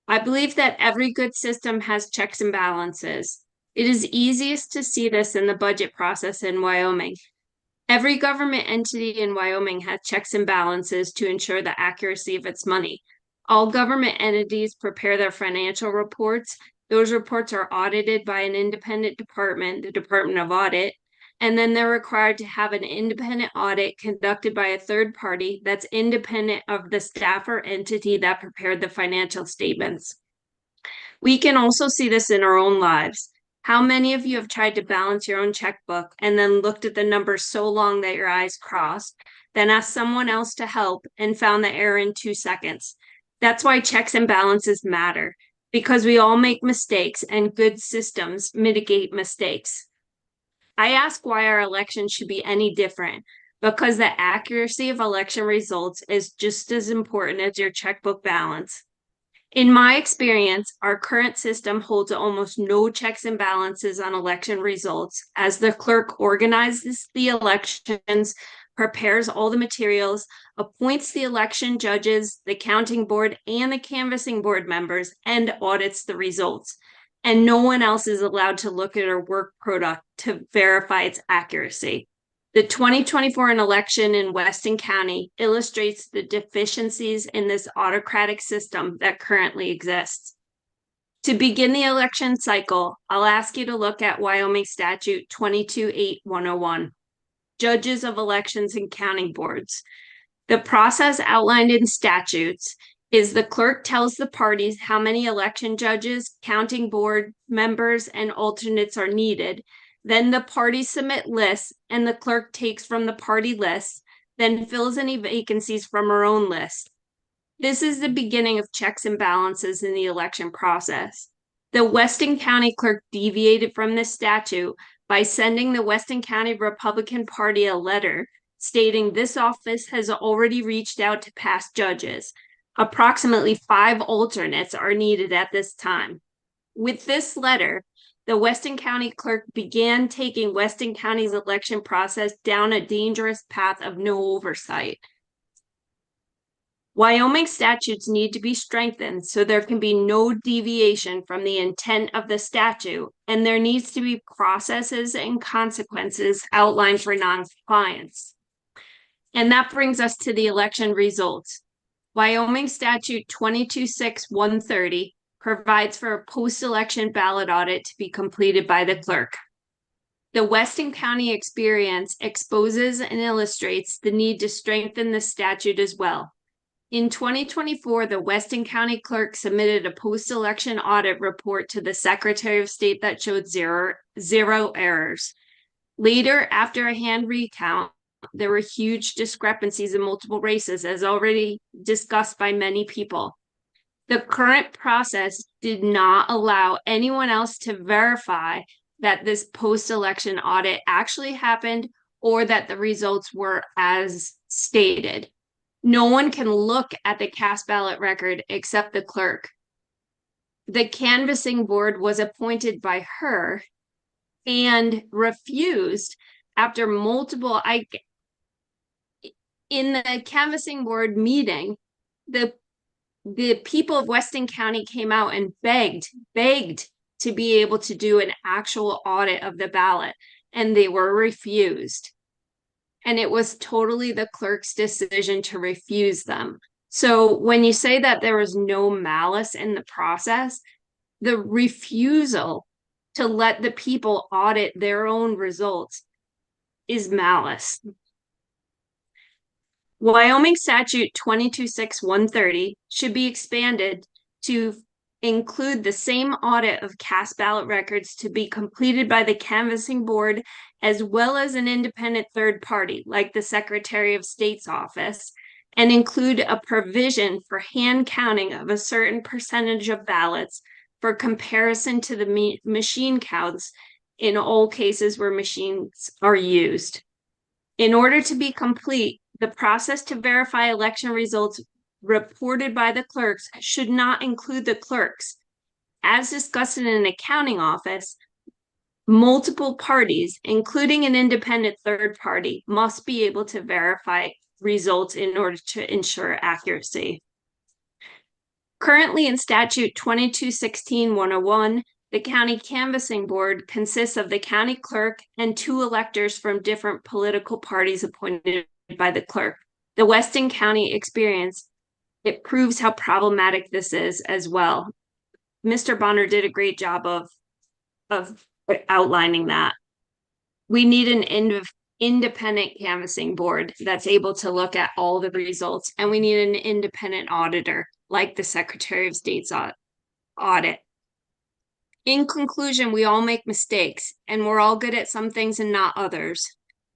I believe that every good system has checks and balances. It is easiest to see this in the budget process in Wyoming. Every government entity in Wyoming has checks and balances to ensure the accuracy of its money. All government entities prepare their financial reports. Those reports are audited by an independent department, the Department of Audit, and then they're required to have an independent audit conducted by a third party that's independent of the staff or entity that prepared the financial statements. We can also see this in our own lives. How many of you have tried to balance your own checkbook and then looked at the numbers so long that your eyes crossed, then asked someone else to help and found the error in 2 seconds? That's why checks and balances matter, because we all make mistakes and good systems mitigate mistakes. I ask why our election should be any different, because the accuracy of election results is just as important as your checkbook balance. In my experience, our current system holds almost no checks and balances on election results, as the clerk organizes the elections, prepares all the materials, appoints the election judges, the counting board, and the canvassing board members, and audits the results. And no one else is allowed to look at our work product to verify its accuracy. The 2024 election in Weston County illustrates the deficiencies in this autocratic system that currently exists. To begin the election cycle, I'll ask you to look at Wyoming Statute 228101, Judges of Elections and Counting Boards. The process outlined in statutes is the clerk tells the parties how many election judges, counting board members, and alternates are needed. Then the parties submit lists and the clerk takes from the party lists, then fills any vacancies from her own list. This is the beginning of checks and balances in the election process. The Weston County clerk deviated from this statute by sending the Weston County Republican Party a letter stating this office has already reached out to past judges. Approximately 5 alternates are needed at this time. With this letter, the Weston County clerk began taking Weston County's election process down a dangerous path of no oversight. Wyoming statutes need to be strengthened so there can be no deviation from the intent of the statute, and there needs to be processes and consequences outlined for noncompliance. And that brings us to the election results. Wyoming Statute 226130 provides for a post-election ballot audit to be completed by the clerk. The Weston County experience exposes and illustrates the need to strengthen the statute as well. In 2024, the Weston County clerk submitted a post-election audit report to the Secretary of State that showed zero errors. Later, after a hand recount, There were huge discrepancies in multiple races, as already discussed by many people. The current process did not allow anyone else to verify that this post-election audit actually happened or that the results were as stated. No one can look at the cast ballot record except the clerk. The canvassing board was appointed by her and refused after multiple, in the canvassing board meeting, the people of Weston County came out and begged to be able to do an actual audit of the ballot, and they were refused. And it was totally the clerk's decision to refuse them. So when you say that there was no malice in the process, the refusal to let the people audit their own results is malice. Wyoming statute 226130 should be expanded to include the same audit of cast ballot records to be completed by the canvassing board as well as an independent third party like the Secretary of State's office, and include a provision for hand counting of a certain percentage of ballots for comparison to the machine counts in all cases where machines are used. In order to be complete, the process to verify election results reported by the clerks should not include the clerks. As discussed in an accounting office, multiple parties, including an independent third party, must be able to verify results in order to ensure accuracy. Currently in statute 2216-101, the county canvassing board consists of the county clerk and 2 electors from different political parties appointed by the clerk. The Weston County experience, it proves how problematic this is as well. Mr. Bonner did a great job of outlining that. We need an independent canvassing board that's able to look at all the results, and we need an independent auditor like the Secretary of State's audit. In conclusion, we all make mistakes, and we're all good at some things and not others.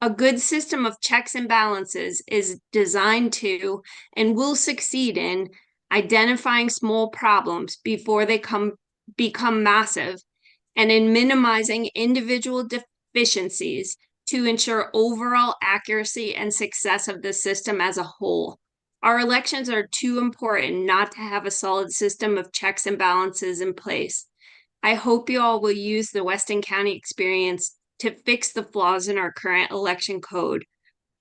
A good system of checks and balances is designed to and will succeed in identifying small problems before they become massive, and in minimizing individual deficiencies to ensure overall accuracy and success of the system as a whole. Our elections are too important not to have a solid system of checks and balances in place. I hope you all will use the Weston County experience to fix the flaws in our current election code.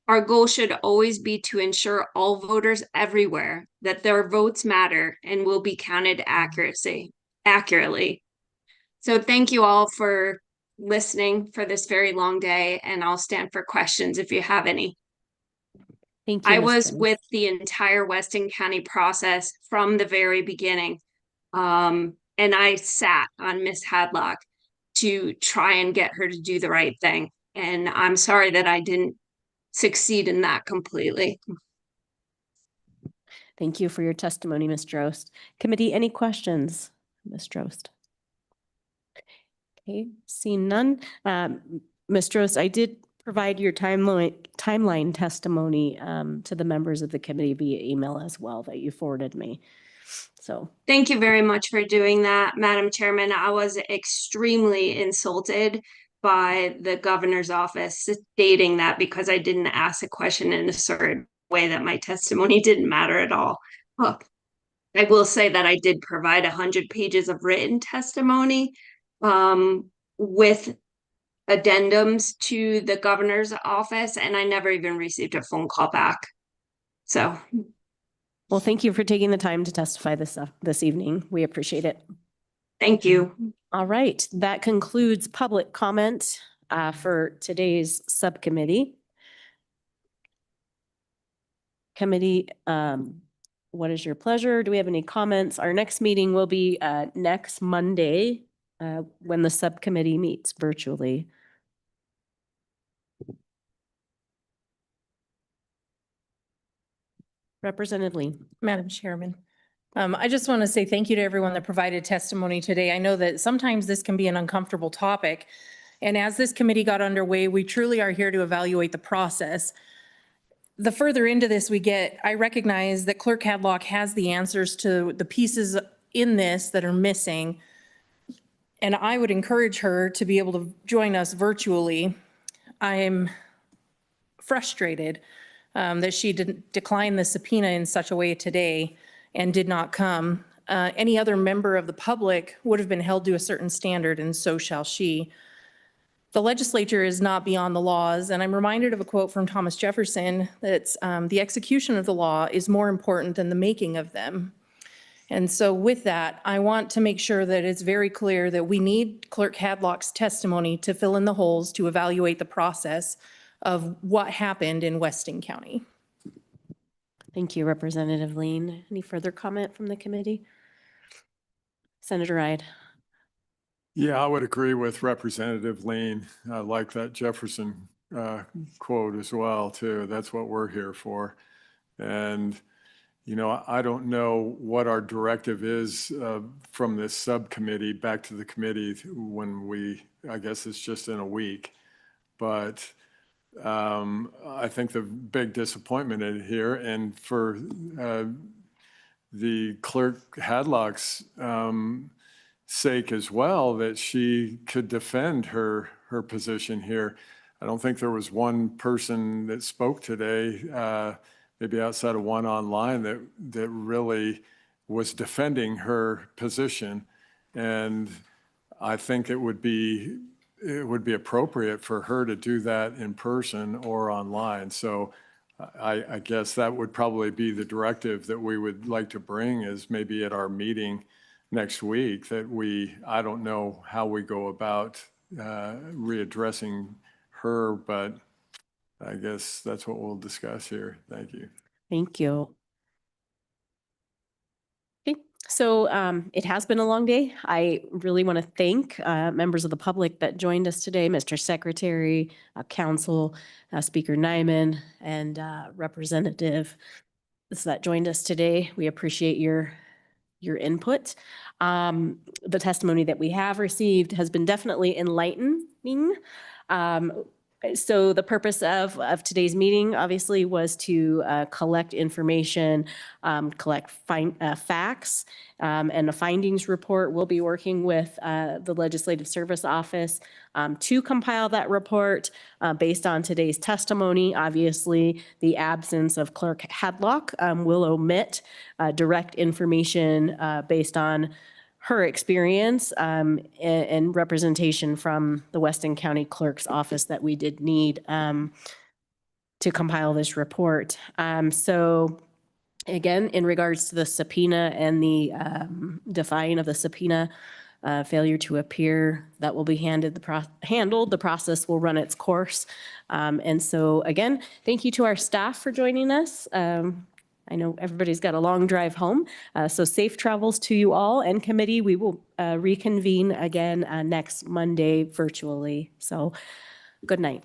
Our goal should always be to ensure all voters everywhere that their votes matter and will be counted accurately. So thank you all for listening for this very long day, and I'll stand for questions if you have any. Thank you. I Ms. was Jones. with the entire Weston County process from the very beginning. And I sat on Miss Hadlock to try and get her to do the right thing. And I'm sorry that I didn't succeed in that completely. Thank you for your testimony, Ms. Drost. Committee, any questions, Ms. Drost? Okay, seeing none. Ms. Drost, I did provide your timeline testimony to the members of the committee via email as well that you forwarded me. So thank you very much for doing that, Madam Chairman. I was extremely insulted by the governor's office stating that because I didn't ask a question in a certain way that my testimony didn't matter at all. Look, I will say that I did provide 100 pages of written testimony with addendums to the governor's office, and I never even received a phone call back. So, well, thank you for taking the time to testify this evening. We appreciate it. Thank you. All right, that concludes public comment for today's subcommittee. Committee, what is your pleasure? Do we have any comments? Our next meeting will be next Monday when the subcommittee meets virtually. Representative Lee. Madam Chairman, I just want to say thank you to everyone that provided testimony today. I know that sometimes this can be an uncomfortable topic. And as this committee got underway, we truly are here to evaluate the process. the further into this we get, I recognize that Clerk Hadlock has the answers to the pieces in this that are missing. And I would encourage her to be able to join us virtually. I'm frustrated that she didn't decline the subpoena in such a way today and did not come. Any other member of the public would have been held to a certain standard, and so shall she. The legislature is not beyond the laws, and I'm reminded of a quote from Thomas Jefferson that the execution of the law is more important than the making of them. And so with that, I want to make sure that it's very clear that we need Clerk Hadlock's testimony to fill in the holes, to evaluate the process of what happened in Weston County. Thank you, Representative Lean. Any further comment from the committee? Senator Ide. Yeah, I would agree with Representative Lean. I like that Jefferson quote as well, too. That's what we're here for. And you know, I don't know what our directive is from this subcommittee back to the committee when I guess it's just in a week. But I think the big disappointment in here, and for the Clerk Hadlock's sake as well, that she could defend her position here. I don't think there was one person that spoke today, maybe outside of one online, that really was defending her position. And I think it would be appropriate for her to do that in person or online. So I guess that would probably be the directive that we would like to bring, is maybe at our meeting next week, that I don't know how we go about readdressing her, but I guess that's what we'll discuss here. Thank you. Thank you. Okay, so it has been a long day. I really want to thank members of the public that joined us today, Mr. Secretary, Council, Speaker Nyman, and Representative that joined us today. We appreciate your input. The testimony that we have received has been definitely enlightening. So the purpose of today's meeting, obviously, was to collect information, collect facts, and a findings report. We'll be working with the Legislative Service Office to compile that report based on today's testimony. Obviously, the absence of Clerk Hadlock will omit direct information based on her experience and representation from the Weston County Clerk's Office that we did need to compile this report. So again, in regards to the subpoena and the defying of the subpoena, failure to appear, that will be handled. The process will run its course. And so again, thank you to our staff for joining us. I know everybody's got a long drive home, so safe travels to you all, and committee. We will reconvene again next Monday virtually. So good night.